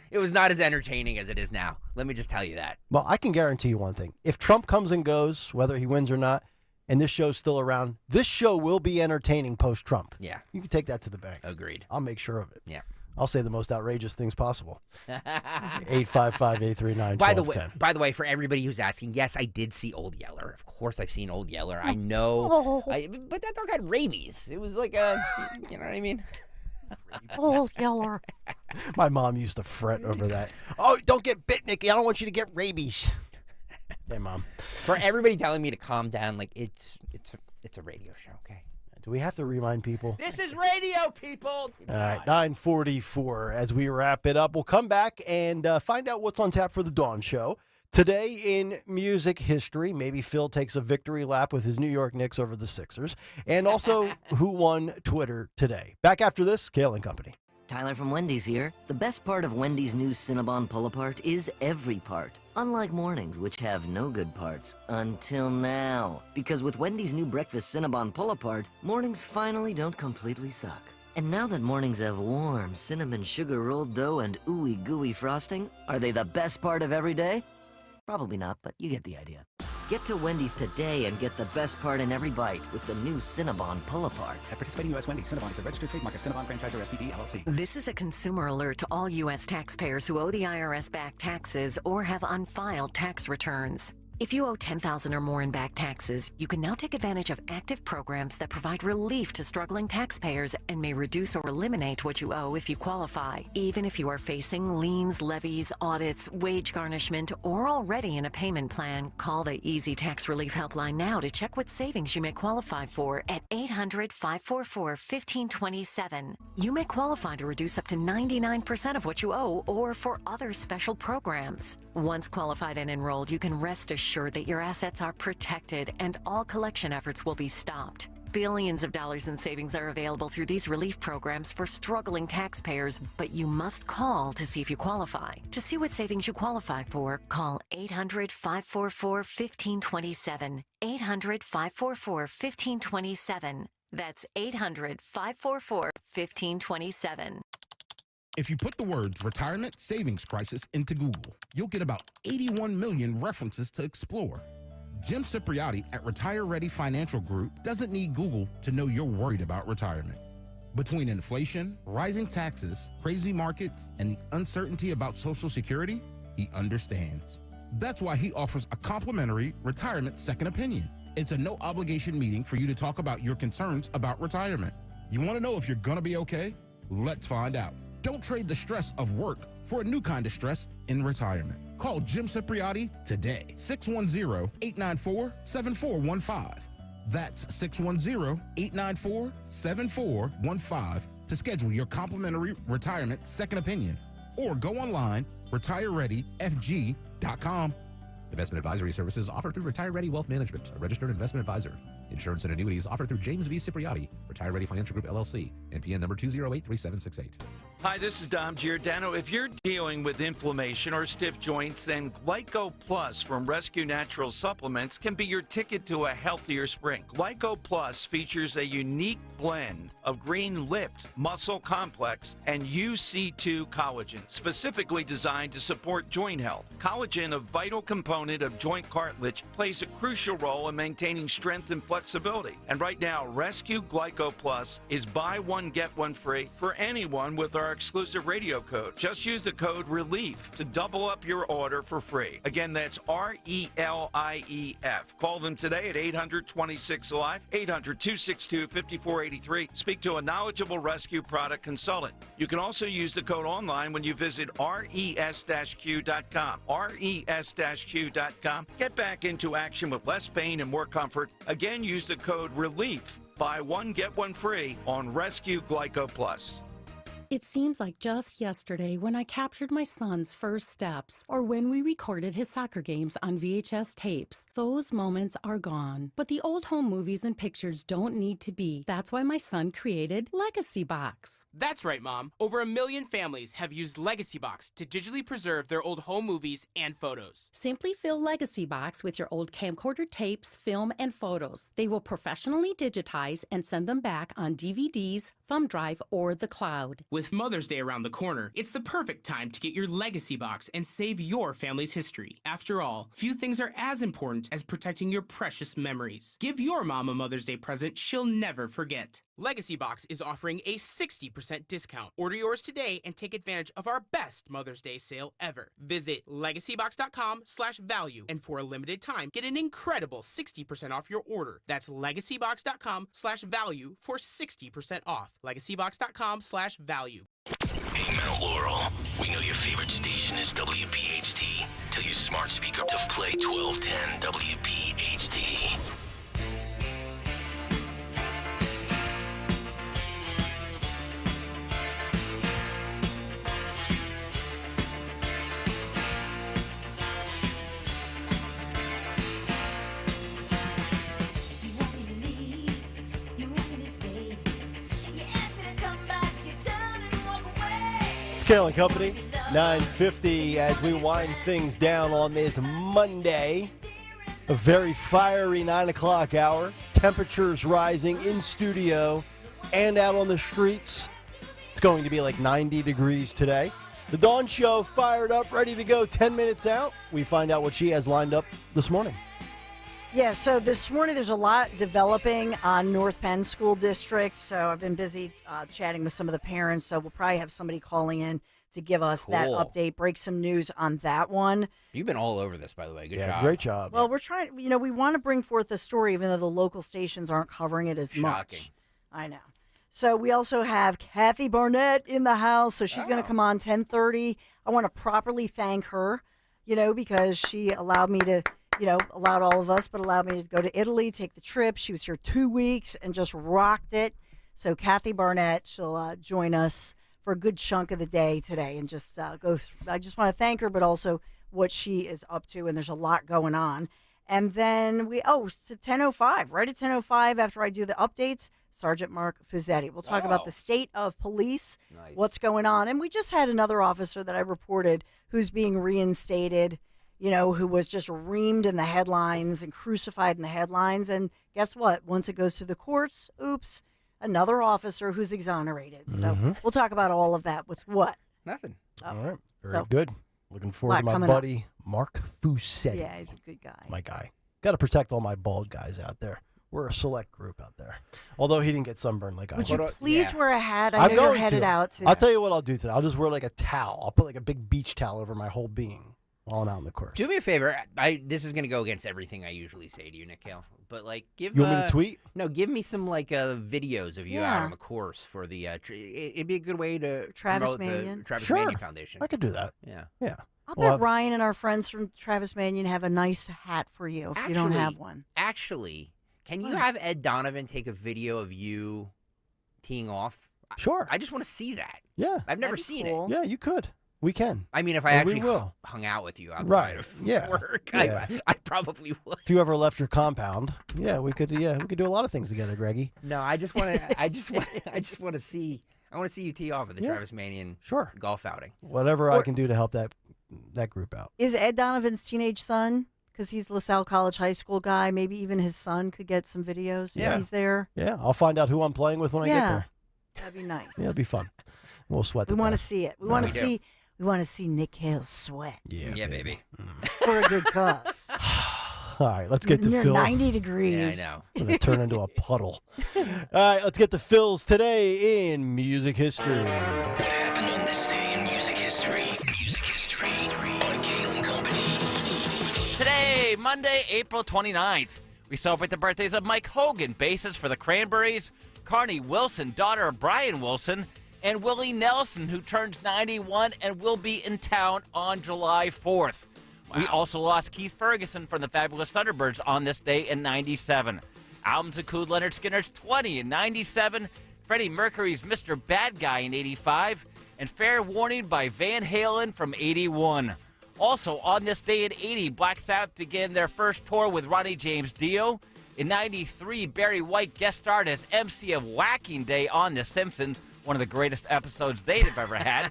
entertaining as it is now. Let me just tell you that. Well, I can guarantee you one thing. If Trump comes and goes, whether he wins or not, and this show's still around, this show will be entertaining post-Trump. Yeah. You can take that to the bank. Agreed. I'll make sure of it. Yeah. I'll say the most outrageous things possible. 855-839-1210. By the way, for everybody who's asking, yes, I did see Old Yeller. Of course I've seen Old Yeller. I know. But that dog had rabies. It was like you know what I mean? Old Yeller. My mom used to fret over that. Oh, don't get bit, Nikki. I don't want you to get rabies. Hey, Mom. For everybody telling me to calm down, like it's a radio show, okay? Do we have to remind people? This is radio, people. All right, 9:44. As we wrap it up, we'll come back and find out what's on tap for the Dawn Show. Today in music history, maybe Phil takes a victory lap with his New York Knicks over the Sixers, and also who won Twitter today. Back after this, Kayal and Company. Tyler from Wendy's here. The best part of Wendy's new Cinnabon Pull-Apart is every part. Unlike mornings, which have no good parts. Until now. Because with Wendy's new breakfast Cinnabon Pull-Apart, mornings finally don't completely suck. And now that mornings have warm cinnamon sugar rolled dough and ooey gooey frosting, are they the best part of every day? Probably not, but you get the idea. Get to Wendy's today and get the best part in every bite with the new Cinnabon Pull-Apart. At participating U.S. Wendy's, Cinnabon is a registered trademark of Cinnabon Franchisor SPV, LLC. This is a consumer alert to all U.S. taxpayers who owe the IRS back taxes or have unfiled tax returns. If you owe $10,000 or more in back taxes, you can now take advantage of active programs that provide relief to struggling taxpayers and may reduce or eliminate what you owe if you qualify. Even if you are facing liens, levies, audits, wage garnishment, or already in a payment plan, call the Easy Tax Relief Helpline now to check what savings you may qualify for at 800-544-1527. You may qualify to reduce up to 99% of what you owe or for other special programs. Once qualified and enrolled, you can rest assured that your assets are protected and all collection efforts will be stopped. Billions of dollars in savings are available through these relief programs for struggling taxpayers, but you must call to see if you qualify. To see what savings you qualify for, call 800-544-1527. 800-544-1527. That's 800-544-1527. If you put the words retirement savings crisis into Google, you'll get about 81 million references to explore. Jim Cipriotti at Retire Ready Financial Group doesn't need Google to know you're worried about retirement. Between inflation, rising taxes, crazy markets, and the uncertainty about Social Security, he understands. That's why he offers a complimentary retirement second opinion. It's a no-obligation meeting for you to talk about your concerns about retirement. You want to know if you're going to be okay? Let's find out. Don't trade the stress of work for a new kind of stress in retirement. Call Jim Cipriotti today, 610-894-7415. That's 610-894-7415 to schedule your complimentary retirement second opinion. Or go online, retirereadyfg.com. Investment advisory services offered through Retire Ready Wealth Management, a registered investment advisor. Insurance and annuities offered through James V. Cipriotti, Retire Ready Financial Group, LLC, NPN number 2083768. Hi, this is Dom Giordano. If you're dealing with inflammation or stiff joints, then Glyco Plus from Rescue Natural Supplements can be your ticket to a healthier spring. Glyco Plus features a unique blend of green-lipped muscle complex and UC2 collagen, specifically designed to support joint health. Collagen, a vital component of joint cartilage, plays a crucial role in maintaining strength and flexibility. And right now, Rescue Glyco Plus is buy one, get one free for anyone with our exclusive radio code. Just use the code RELIEF to double up your order for free. Again, that's RELIEF. Call them today at 800-26-ALIVE, 800-262-5483. Speak to a knowledgeable rescue product consultant. You can also use the code online when you visit res-q.com. res-q.com. Get back into action with less pain and more comfort. Again, use the code RELIEF. Buy one, get one free on Rescue Glyco Plus. It seems like just yesterday when I captured my son's first steps, or when we recorded his soccer games on VHS tapes. Those moments are gone. But the old home movies and pictures don't need to be. That's why my son created Legacy Box. That's right, Mom. Over 1 million families have used Legacy Box to digitally preserve their old home movies and photos. Simply fill Legacy Box with your old camcorder tapes, film, and photos. They will professionally digitize and send them back on DVDs, thumb drive, or the cloud. With Mother's Day around the corner, it's the perfect time to get your Legacy Box and save your family's history. After all, few things are as important as protecting your precious memories. Give your mom a Mother's Day present she'll never forget. Legacy Box is offering a 60% discount. Order yours today and take advantage of our best Mother's Day sale ever. Visit legacybox.com/value, and for a limited time, get an incredible 60% off your order. That's legacybox.com/value for 60% off. legacybox.com/value. Hey, Mount Laurel, we know your favorite station is WPHT. Tell your smart speaker to play 1210 WPHT. Kayal and Company, 9:50 as we wind things down on this Monday. A very fiery 9 o'clock hour. Temperatures rising in studio and out on the streets. It's going to be like 90 degrees today. The Dawn Show fired up, ready to go 10 minutes out. We find out what she has lined up this morning. Yeah, so this morning there's a lot developing on North Penn School District, so I've been busy chatting with some of the parents, so we'll probably have somebody calling in to give us that update, break some news on that one. You've been all over this, by the way. Good job. Yeah, great job. Well, we're trying, we want to bring forth the story, even though the local stations aren't covering it as much. I know. So we also have Kathy Barnett in the house, so she's going to come on 10:30. I want to properly thank her, because she allowed me to... allowed all of us, but allowed me to go to Italy, take the trip. She was here 2 weeks and just rocked it. So Kathy Barnett, she'll join us for a good chunk of the day today and just go through. I just want to thank her, but also what she is up to, and there's a lot going on. And then it's at 10:05, right at 10:05 after I do the updates, Sergeant Mark Fuzzetti. We'll talk about the state of police, what's going on. And we just had another officer that I reported who's being reinstated, who was just reamed in the headlines and crucified in the headlines. And guess what? Once it goes through the courts, another officer who's exonerated. So we'll talk about all of that. With what? Nothing. All right. Very good. Looking forward to my buddy, Mark Fuzzetti. Yeah, he's a good guy. My guy. Got to protect all my bald guys out there. We're a select group out there. Although he didn't get sunburned like I did. Would you please wear a hat? I know you're headed out to. I'll tell you what I'll do today. I'll just wear like a towel. I'll put like a big beach towel over my whole being while I'm out in the course. Do me a favor. This is going to go against everything I usually say to you, Nick Kayal. But give you want me to tweet? No, give me some videos of you out on the course for the. It'd be a good way to promote the Travis Manion Foundation. I could do that. Yeah. I'll bet Ryan and our friends from Travis Manion have a nice hat for you if you don't have one. Actually, can you have Ed Donovan take a video of you teeing off? Sure. I just want to see that. Yeah. I've never seen it. Yeah, you could. We can. I mean, if I actually hung out with you outside of work, I probably would. If you ever left your compound, we could do a lot of things together, Greggy. No, I just want to. I just want to see. I want to see you tee off at the Travis Manion golf outing. Whatever I can do to help that group out. Is Ed Donovan's teenage son? Because he's LaSalle College High School guy. Maybe even his son could get some videos. Yeah, he's there. Yeah, I'll find out who I'm playing with when I get there. That'd be nice. Yeah, it'd be fun. We'll sweat. We want to see it. We want to see. We want to see Nick Kayal sweat. Yeah, baby. For a good cause. All right, let's get to Phil. 90 degrees. Yeah, I know. I'm going to turn into a puddle. All right, let's get to Phil's today in music history. What happened on this day in music history? Music history on Kayal and Company. Today, Monday, April 29th, we celebrate the birthdays of Mike Hogan, bassist for the Cranberries, Carney Wilson, daughter of Brian Wilson, and Willie Nelson, who turns 91 and will be in town on July 4th. Wow. We also lost Keith Ferguson from the Fabulous Thunderbirds on this day in 97. Albums include Leonard Skinner's 20 in 97, Freddie Mercury's Mr. Bad Guy in 85, and Fair Warning by Van Halen from 81. Also, on this day in 80, Black Sabbath began their first tour with Ronnie James Dio. In 93, Barry White guest starred as MC of Whacking Day on The Simpsons, one of the greatest episodes they'd have ever had.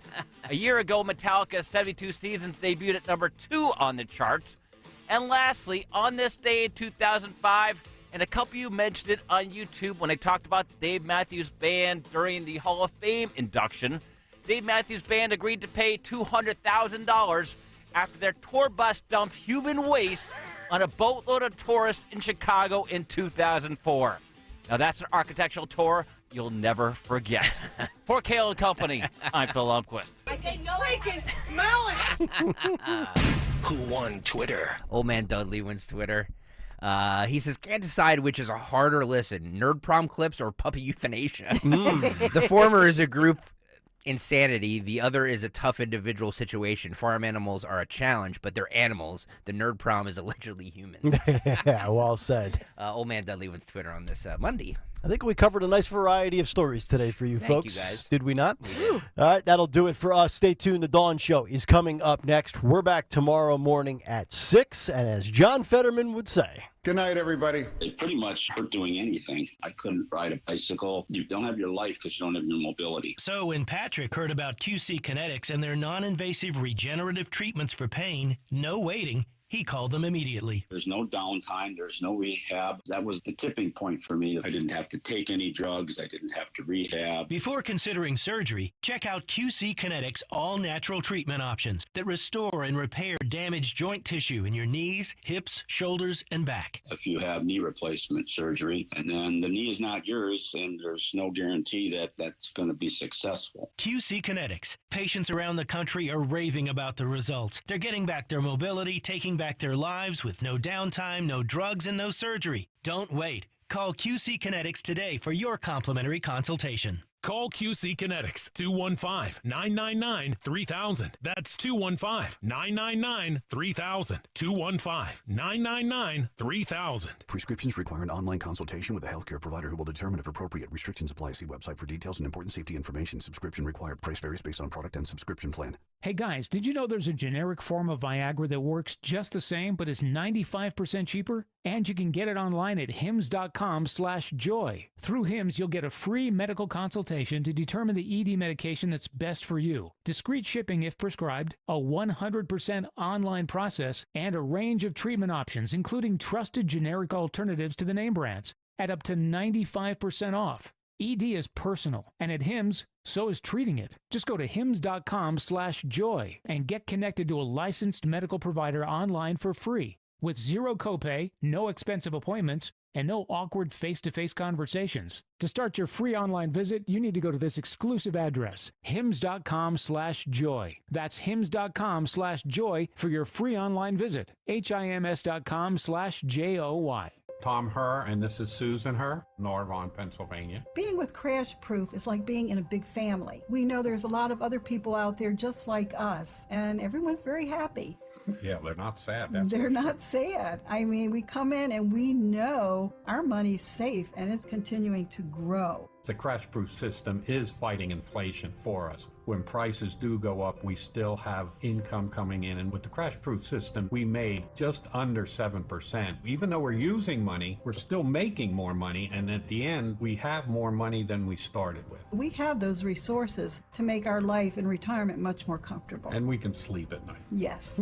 A year ago, Metallica's 72 Seasons debuted at number 2 on the charts. And lastly, on this day in 2005, and a couple of you mentioned it on YouTube when I talked about the Dave Matthews Band during the Hall of Fame induction, Dave Matthews Band agreed to pay $200,000 after their tour bus dumped human waste on a boatload of tourists in Chicago in 2004. Now that's an architectural tour you'll never forget. For Kayal and Company, I'm Phil Lundquist. I can freaking smell it! Who won Twitter? Old man Dudley wins Twitter. He says, can't decide which is a harder listen, Nerd Prom clips or puppy euthanasia. The former is a group Insanity. The other is a tough individual situation. Farm animals are a challenge, but they're animals. The nerd prom is allegedly humans. Yeah, well said. Old Man Dudley wants Twitter on this Monday. I think we covered a nice variety of stories today for you Thank folks. you, guys. Did we not? We did. All right, that'll do it for us. Stay tuned. The Dawn Show is coming up next. We're back tomorrow morning at 6, and as John Fetterman would say, good night, everybody. It pretty much hurt doing anything. I couldn't ride a bicycle. You don't have your life because you don't have your mobility. So when Patrick heard about QC Kinetics and their non-invasive regenerative treatments for pain, no waiting, he called them immediately. There's no downtime. There's no rehab. That was the tipping point for me. I didn't have to take any drugs. I didn't have to rehab. Before considering surgery, check out QC Kinetics all-natural treatment options that restore and repair damaged joint tissue in your knees, hips, shoulders, and back. If you have knee replacement surgery and then the knee is not yours and there's no guarantee that that's going to be successful. QC Kinetics. Patients around the country are raving about the results. They're getting back their mobility, taking back their lives with no downtime, no drugs, and no surgery. Don't wait. Call QC Kinetics today for your complimentary consultation. Call QC Kinetics, 215-999-3000. That's 215-999-3000. 215-999-3000. Prescriptions require an online consultation with a healthcare provider who will determine if appropriate. Restrictions apply. See website for details and important safety information. Subscription required. Price varies based on product and subscription plan. Hey guys, did you know there's a generic form of Viagra that works just the same but is 95% cheaper? And you can get it online at hims.com/joy. Through Hims, you'll get a free medical consultation to determine the ED medication that's best for you. Discreet shipping if prescribed, a 100% online process, and a range of treatment options, including trusted generic alternatives to the name brands, at up to 95% off. ED is personal, and at Hims, so is treating it. Just go to hims.com/joy and get connected to a licensed medical provider online for free, with zero copay, no expensive appointments, and no awkward face-to-face conversations. To start your free online visit, you need to go to this exclusive address, hims.com/joy. That's hims.com/joy for your free online visit. hims.com/joy. Tom Herr, and this is Susan Herr, Norvon, Pennsylvania. Being with Crash Proof is like being in a big family. We know there's a lot of other people out there just like us, and everyone's very happy. Yeah, they're not sad. They're not sad. I mean, we come in and we know our money's safe and it's continuing to grow. The Crash Proof system is fighting inflation for us. When prices do go up, we still have income coming in. And with the Crash Proof system, we made just under 7%. Even though we're using money, we're still making more money. And at the end, we have more money than we started with. We have those resources to make our life in retirement much more comfortable. And we can sleep at night. Yes,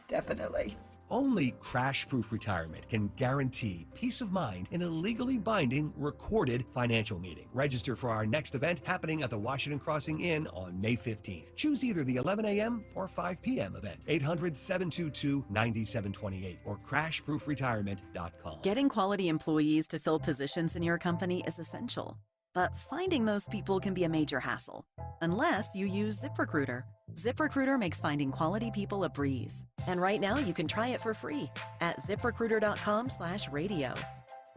definitely. Only crash-proof retirement can guarantee peace of mind in a legally binding, recorded financial meeting. Register for our next event happening at the Washington Crossing Inn on May 15th. Choose either the 11 a.m. or 5 p.m. event. 800-722-9728 or crashproofretirement.com. Getting quality employees to fill positions in your company is essential. But finding those people can be a major hassle, unless you use ZipRecruiter. ZipRecruiter makes finding quality people a breeze. And right now you can try it for free at ZipRecruiter.com/radio.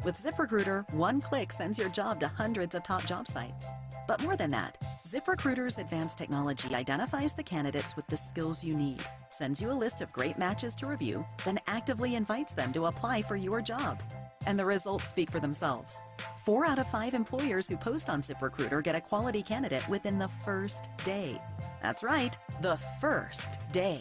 With ZipRecruiter, one click sends your job to hundreds of top job sites. But more than that, ZipRecruiter's advanced technology identifies the candidates with the skills you need, sends you a list of great matches to review, then actively invites them to apply for your job. And the results speak for themselves. 4 out of 5 employers who post on ZipRecruiter get a quality candidate within the first day. That's right, the first day.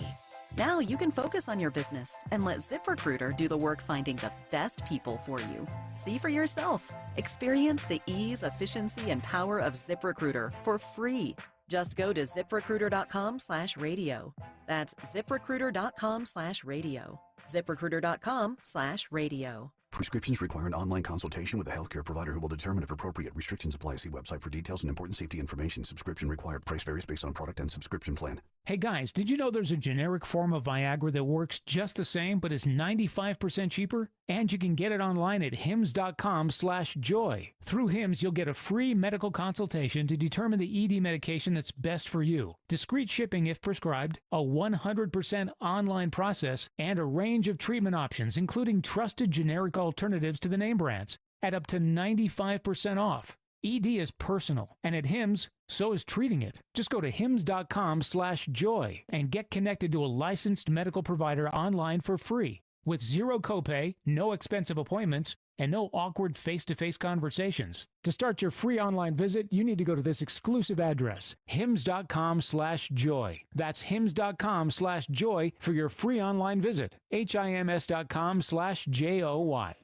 Now you can focus on your business and let ZipRecruiter do the work finding the best people for you. See for yourself. Experience the ease, efficiency, and power of ZipRecruiter for free. Just go to ZipRecruiter.com/radio. That's ZipRecruiter.com/radio. ZipRecruiter.com/radio. Prescriptions require an online consultation with a healthcare provider who will determine if appropriate. Restrictions apply. See website for details and important safety information. Subscription required. Price varies based on product and subscription plan. Hey guys, did you know there's a generic form of Viagra that works just the same but is 95% cheaper? And you can get it online at hims.com/joy. Through Hims, you'll get a free medical consultation to determine the ED medication that's best for you. Discreet shipping if prescribed, a 100% online process, and a range of treatment options, including trusted generic alternatives to the name brands, at up to 95% off. ED is personal, and at Hims, So is treating it. Just go to hims.com/joy and get connected to a licensed medical provider online for free with zero copay, no expensive appointments, and no awkward face-to-face conversations. To start your free online visit, you need to go to this exclusive address, hims.com/joy. That's hims.com/joy for your free online visit. HIMS.com/JOY.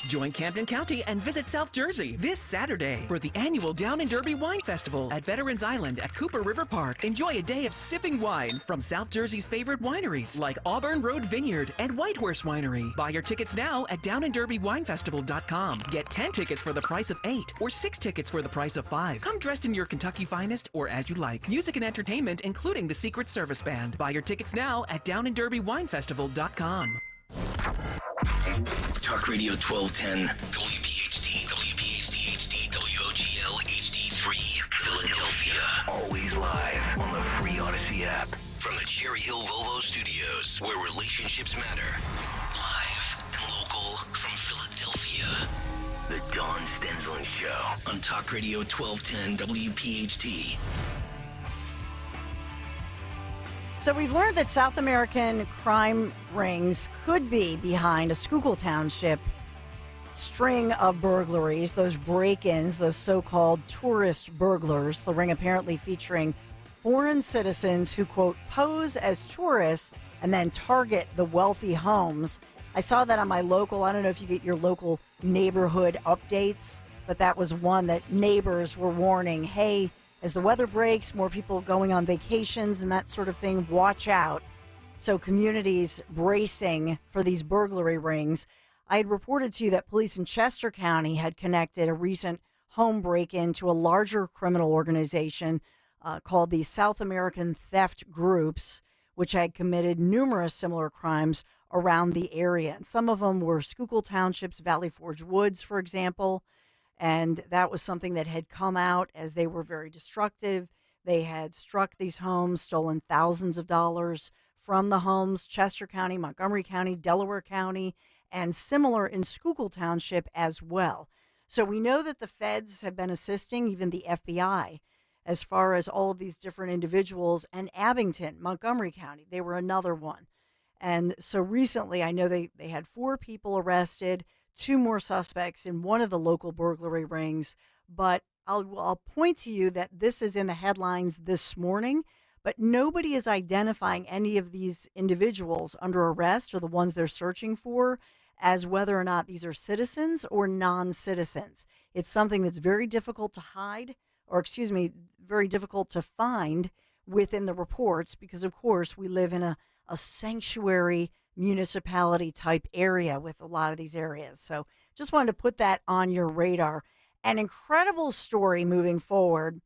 Join Camden County and visit South Jersey this Saturday for the annual Down and Derby Wine Festival at Veterans Island at Cooper River Park. Enjoy a day of sipping wine from South Jersey's favorite wineries like Auburn Road Vineyard and Whitehorse Winery. Buy your tickets now at downandderbywinefestival.com. Get 10 tickets for the price of 8 or 6 tickets for the price of 5. Come dressed in your Kentucky finest or as you like. Music and entertainment including the Secret Service Band. Buy your tickets now at downandderbywinefestival.com. Talk Radio 1210, WPHT, WPHT HD, WOGL HD3, Philadelphia. Always live on the free Odyssey app. From the Cherry Hill Volvo Studios, where relationships matter. Live and local from Philadelphia. The Dawn Stensland Show on Talk Radio 1210, WPHT. So we've learned that South American crime rings could be behind a Schuylkill Township string of burglaries, those break-ins, those so-called tourist burglars. The ring apparently featuring foreign citizens who, quote, pose as tourists and then target the wealthy homes. I saw that on my local, I don't know if you get your local neighborhood updates, but that was one that neighbors were warning, hey, as the weather breaks, more people going on vacations and that sort of thing, watch out. So communities bracing for these burglary rings. I had reported to you that police in Chester County had connected a recent home break-in to a larger criminal organization called the South American Theft Groups, which had committed numerous similar crimes around the area. And some of them were Schuylkill Township's Valley Forge Woods, for example. And that was something that had come out as they were very destructive. They had struck these homes, stolen thousands of dollars from the homes, Chester County, Montgomery County, Delaware County, and similar in Schuylkill Township as well. So we know that the feds have been assisting, even the FBI, as far as all of these different individuals. And Abington, Montgomery County, they were another one. And so recently, I know they had 4 people arrested, 2 more suspects in one of the local burglary rings. But I'll point to you that this is in the headlines this morning, but nobody is identifying any of these individuals under arrest or the ones they're searching for as whether or not these are citizens or non-citizens. It's something that's very difficult to hide, or very difficult to find within the reports because, of course, we live in a sanctuary municipality type area with a lot of these areas. So just wanted to put that on your radar. An incredible story moving forward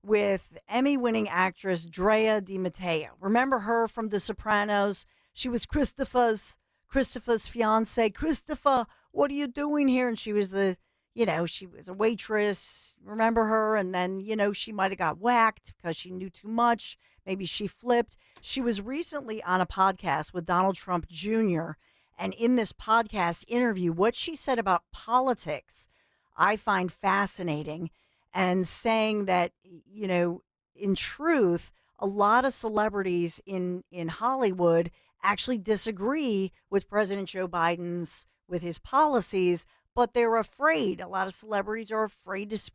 with Emmy-winning actress Drea Di Matteo. Remember her from The Sopranos? She was Christopher's fiance. Christopher, what are you doing here? And she was she was a waitress. Remember her? And then, she might have got whacked because she knew too much. Maybe she flipped. She was recently on a podcast with Donald Trump Jr. And in this podcast interview, what she said about politics, I find fascinating, and saying that, in truth, a lot of celebrities in Hollywood actually disagree with President Joe Biden's, with his policies, but they're afraid. A lot of celebrities are afraid to speak